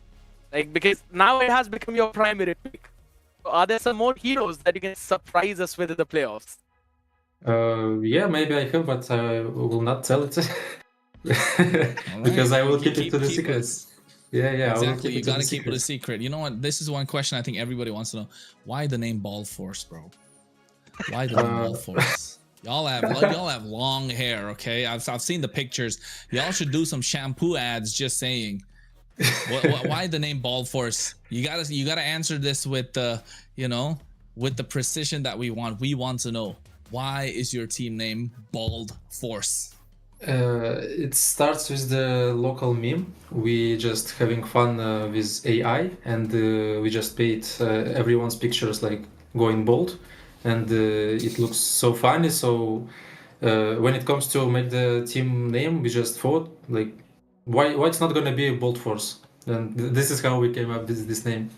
Like, because now it has become your primary pick. So are there some more heroes that you can surprise us with in the playoffs? Yeah, maybe I have, but I will not tell it. Because I will keep it to the secrets. Yeah, exactly. You gotta keep it a secret. You know what? This is one question I think everybody wants to know. Why the name Bald Force, bro? Why the name Bald Force? Y'all have long hair, okay? I've seen the pictures. Y'all should do some shampoo ads. Just saying. Why the name Bald Force? You gotta answer this with the with the precision that we want. We want to know, why is your team name Bald Force? It starts with the local meme. We just having fun with AI, and we just paid everyone's pictures like going bald, and it looks so funny. So when it comes to make the team name, we just thought like, why it's not gonna be Bold Force, and this is how we came up with this name.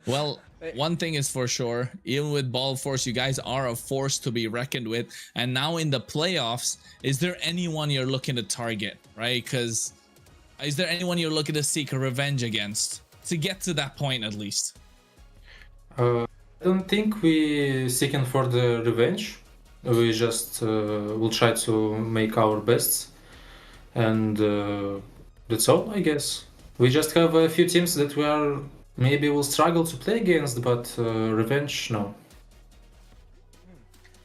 Well, one thing is for sure, even with Bald Force, you guys are a force to be reckoned with. And now in the playoffs, is there anyone you're looking to target, right? Because is there anyone you're looking to seek a revenge against to get to that point at least? I don't think we seeking for the revenge. We just will try to make our best, and that's all, I guess. We just have a few teams that we are maybe will struggle to play against, but revenge, no.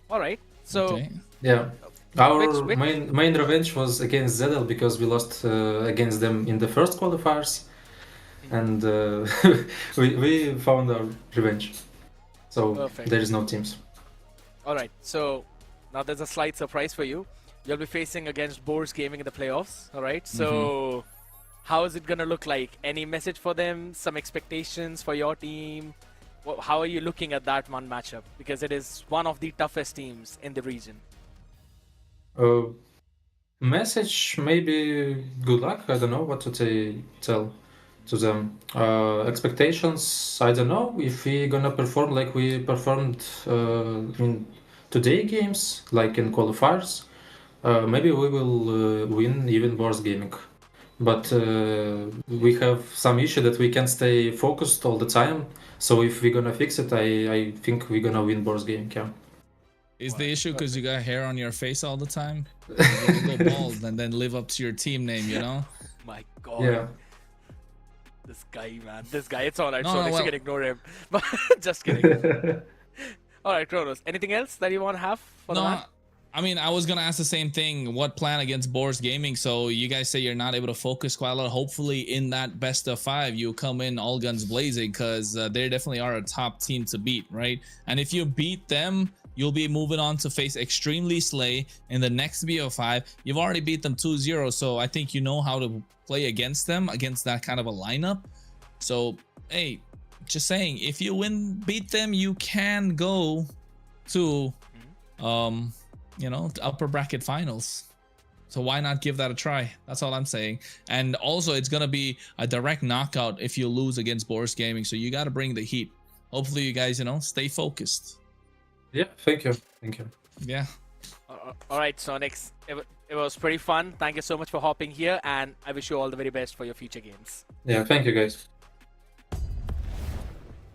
All right. So okay. Yeah, our main revenge was against Zedel because we lost against them in the first qualifiers, and we found our revenge. So perfect. There is no teams. All right. So now there's a slight surprise for you. You'll be facing against Boars Gaming in the playoffs. All right. So how is it gonna look like? Any message for them? Some expectations for your team? How are you looking at that one matchup? Because it is one of the toughest teams in the region. Message, maybe good luck. I don't know what to tell to them. Expectations, I don't know if we gonna perform like we performed in today games, like in qualifiers. Maybe we will win even worse gaming. But we have some issue that we can't stay focused all the time. So if we're gonna fix it, I think we're gonna win boss game. Yeah. Is the issue because you got hair on your face all the time? You need to go bald and then live up to your team name, you know? My God. Yeah. This guy, man. This guy. It's alright. No, So no, you well- can ignore him. But just kidding. Alright, Kronos. Anything else that you want to have for the No, match? I mean, I was gonna ask the same thing. What plan against Boars Gaming? So you guys say you're not able to focus quite a lot. Hopefully, in that best of 5, you come in all guns blazing, because they definitely are a top team to beat, right? And if you beat them, you'll be moving on to face Extremely Slay in the next BO5. You've already beat them 2-0, so I think you know how to play against them, against that kind of a lineup. So, hey, just saying, if you beat them, you can go to you know, the upper bracket finals. So why not give that a try? That's all I'm saying. And also, it's gonna be a direct knockout if you lose against Boris Gaming, so you got to bring the heat. Hopefully you guys, you know, stay focused. Yeah. Thank you. Thank you. Yeah. Alright, Sonics. It was pretty fun. Thank you so much for hopping here, and I wish you all the very best for your future games. Yeah. Thank you, guys.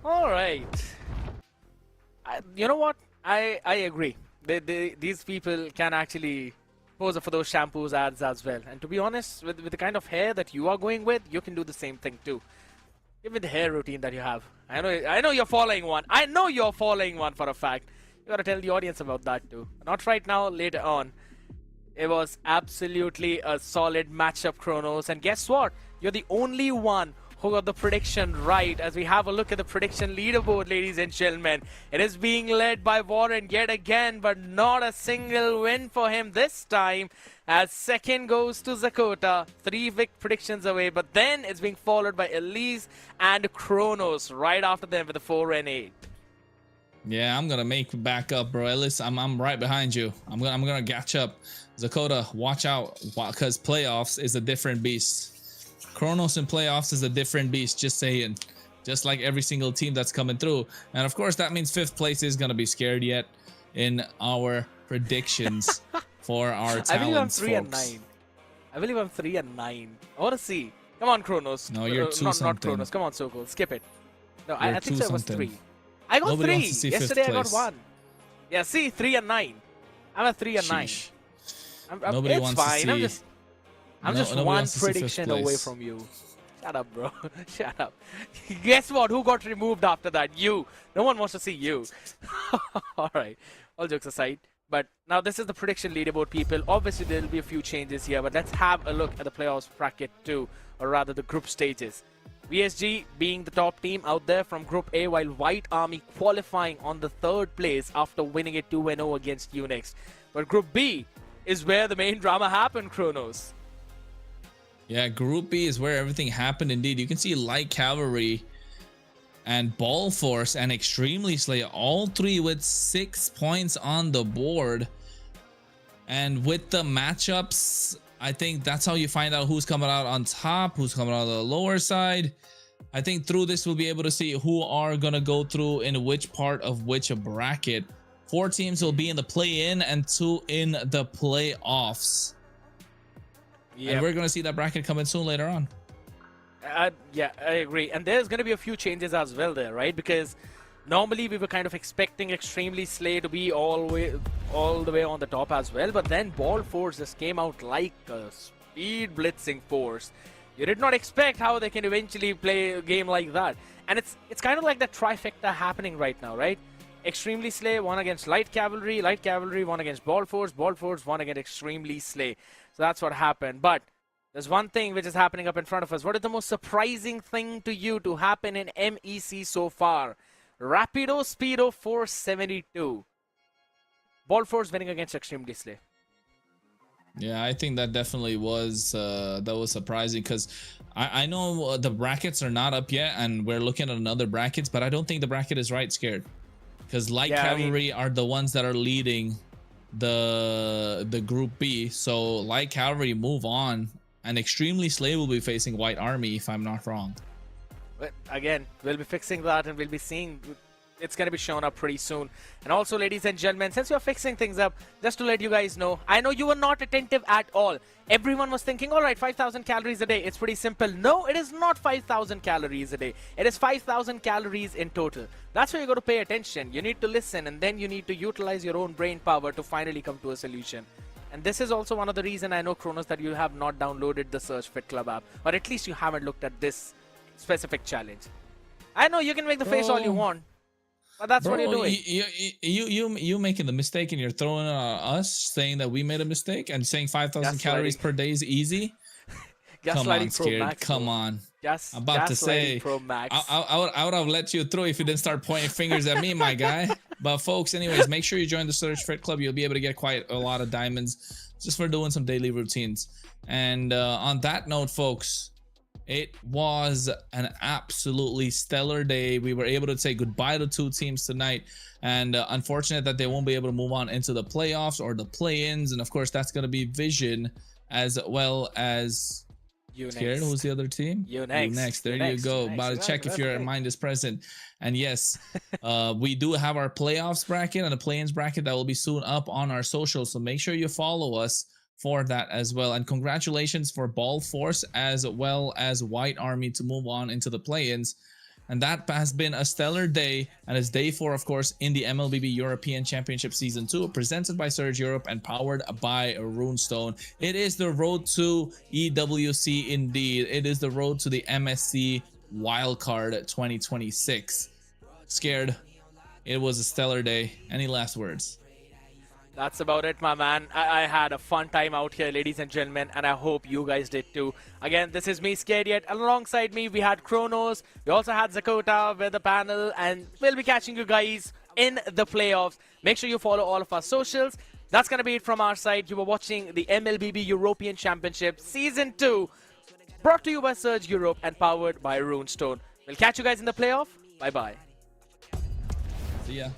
Alright. You know what? I agree. These people can actually pose for those shampoos ads as well. And to be honest, with the kind of hair that you are going with, you can do the same thing too. Even the hair routine that you have. I know you're following one. I know you're following one for a fact. You gotta tell the audience about that too. Not right now, later on. It was absolutely a solid matchup, Kronos. And guess what? You're the only one who got the prediction right. As we have a look at the prediction leaderboard, ladies and gentlemen, it is being led by Warren yet again, but not a single win for him this time, as second goes to Zakota, 3 predictions away, but then it's being followed by Elise and Kronos right after them with a 4 and 8. Yeah, I'm gonna make back up, bro. Ellis, I'm right behind you. I'm gonna catch up. Zakota, watch out, because playoffs is a different beast. Kronos in playoffs is a different beast, just saying. Just like every single team that's coming through. And of course, that means 5th place is gonna be scared yet in our predictions for our talents, I believe I'm 3 and folks. 9. I believe I'm 3 and 9. I wanna see. Come on, Kronos. No, you're 2 not something. Kronos. Come on, Sokol. Skip it. No, You're I think 2 so. It was something. 3. I got Nobody wants 3. to see Yesterday 5th I got place. 1. Yeah, see, 3 and 9. I'm at 3 and 9. Sheesh. Nobody it's wants fine. to I'm see. just Nobody one wants to see 5th prediction away place. from you. Shut up, bro. Shut up. Guess what? Who got removed after that? You. No one wants to see you. Alright. All jokes aside. But now this is the prediction leaderboard, people. Obviously, there will be a few changes here, but let's have a look at the playoffs bracket too, or rather the group stages. VSG being the top team out there from Group A, while White Army qualifying on the 3rd place after winning it 2-0 against Unix. But Group B is where the main drama happened, Kronos. Yeah, Group B is where everything happened indeed. You can see Light Cavalry and Ball Force and Extremely Slay, all 3 with 6 points on the board. And with the matchups, I think that's how you find out who's coming out on top, who's coming out on the lower side. I think through this, we'll be able to see who are going to go through in which part of which bracket. 4 teams will be in the play-in and 2 in the playoffs. And we're going to see that bracket coming soon later on. Yeah, I agree. And there's going to be a few changes as well there, right? Because normally we were kind of expecting Extremely Slay to be all the way on the top as well. But then Ball Force just came out like a speed blitzing force. You did not expect how they can eventually play a game like that. And it's kind of like that trifecta happening right now, right? Extremely Slay won against Light Cavalry won against Ball Force won against Extremely Slay. So that's what happened. But there's one thing which is happening up in front of us. What is the most surprising thing to you to happen in MEC so far? Rapido Speedo 472. Ball Force winning against Extremely Slay. Yeah, I think that definitely was surprising because I know the brackets are not up yet and we're looking at another brackets, but I don't think the bracket is right, Scared, because Light Cavalry are the ones that are leading the group B. So Light Cavalry move on, and Extremely Slay will be facing White Army if I'm not wrong. But again, we'll be fixing that and we'll be seeing. It's going to be shown up pretty soon. And also, ladies and gentlemen, since we're fixing things up, just to let you guys know, I know you were not attentive at all. Everyone was thinking, all right, 5,000 calories a day. It's pretty simple. No, it is not 5,000 calories a day. It is 5,000 calories in total. That's where you got to pay attention. You need to listen, and then you need to utilize your own brain power to finally come to a solution. And this is also one of the reasons I know, Kronos, that you have not downloaded the Search Fit Club app. Or at least you haven't looked at this specific challenge. I know you can make the face all you want. But that's what you're doing. You making the mistake, and you're throwing us saying that we made a mistake and saying 5,000 calories per day is easy. Come on, Scared. Come on. I'm about to say, I would have let you through if you didn't start pointing fingers at me, my guy. But folks, anyways, make sure you join the Search Fit Club. You'll be able to get quite a lot of diamonds just for doing some daily routines. And on that note, folks, it was an absolutely stellar day. We were able to say goodbye to 2 teams tonight, and unfortunate that they won't be able to move on into the playoffs or the play-ins. And of course, that's going to be Vision as well as Scared. Who's the other team? You next. There you go. About to check if your mind is present. And yes, we do have our playoffs bracket and the play-ins bracket that will be soon up on our socials. So make sure you follow us for that as well. And congratulations for Ball Force as well as White Army to move on into the play-ins. And that has been a stellar day, and it's day 4, of course, in the MLBB European Championship Season 2, presented by Surge Europe and powered by Runestone. It is the road to EWC indeed. It is the road to the MSC Wildcard 2026. Scared, it was a stellar day. Any last words? That's about it, my man. I had a fun time out here, ladies and gentlemen, and I hope you guys did too. Again, this is me, Scared Yet. Alongside me, we had Kronos. We also had Zakota with the panel, and we'll be catching you guys in the playoffs. Make sure you follow all of our socials. That's going to be it from our side. You were watching the MLBB European Championship Season 2, brought to you by Surge Europe and powered by Runestone. We'll catch you guys in the playoff. Bye-bye. See ya.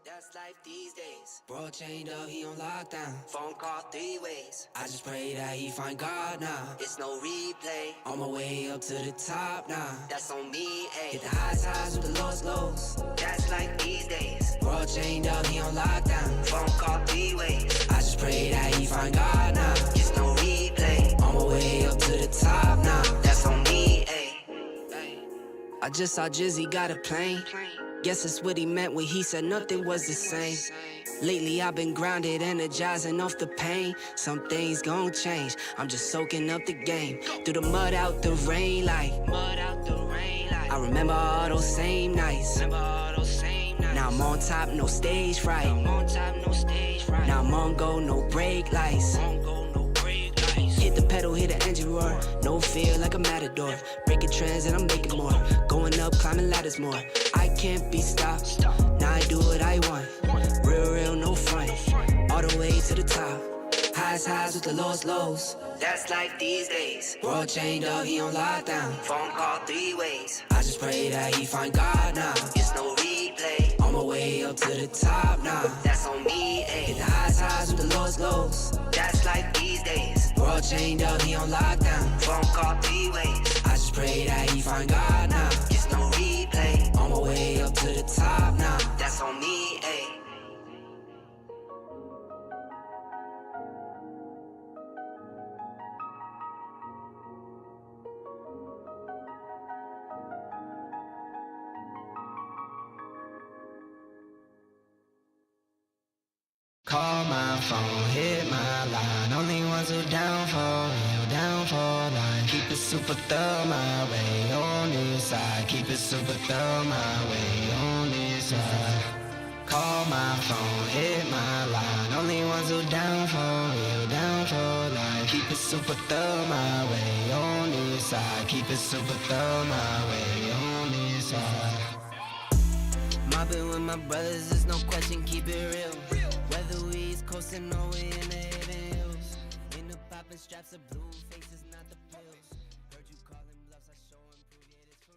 That's life these days. Bro chained up, he on lockdown. Phone call 3 ways. I just pray that he find God now. It's no replay. On my way up to the top now. That's on me, ayy. Hit the highs with the lows. That's life these days. Bro chained up, he on lockdown. Phone call 3 ways. I just pray that he find God now. It's no replay. On my way up to the top now. That's on me, ayy. I just saw Jizzy got a plane. Guess that's what he meant when he said nothing was the same. Lately I've been grounded, energizing off the pain. Some things gon' change, I'm just soaking up the game. Through the mud, out the rain, like I remember all those same nights. Now I'm on top, no stage fright. Now I'm on go, no brake lights. Hit the pedal, hit the engine roar. No fear like a matador. Breaking trends and I'm making more. Going up, climbing ladders more. I can't be stopped. Now I do what I want. Real, no front. All the way to the top. Highs with the lows. That's life these days. World chained up, he on lockdown. Phone call 3 ways. I just pray that he find God now. It's no replay. On my way up to the top now. That's on me, ayy. Hit the highs with the lows. That's life these days. World chained up, he on lockdown. Phone call 3 ways. I just pray that he find God now. It's no replay. On my way up to the top now. That's on me, ayy. Call my phone, hit my line. Only ones who down for real, down for line. Keep it super thorough my way on this side. Keep it super thorough my way on this side. Call my phone, hit my line. Only ones who down for real, down for line. Keep it super thorough my way on this side. Keep it super thorough my way on this side. mobbing with my brothers, there's no question, keep it real. Whether we East Coast or we in the Haven Hills. In the poppin' straps of blue faces, not the pills.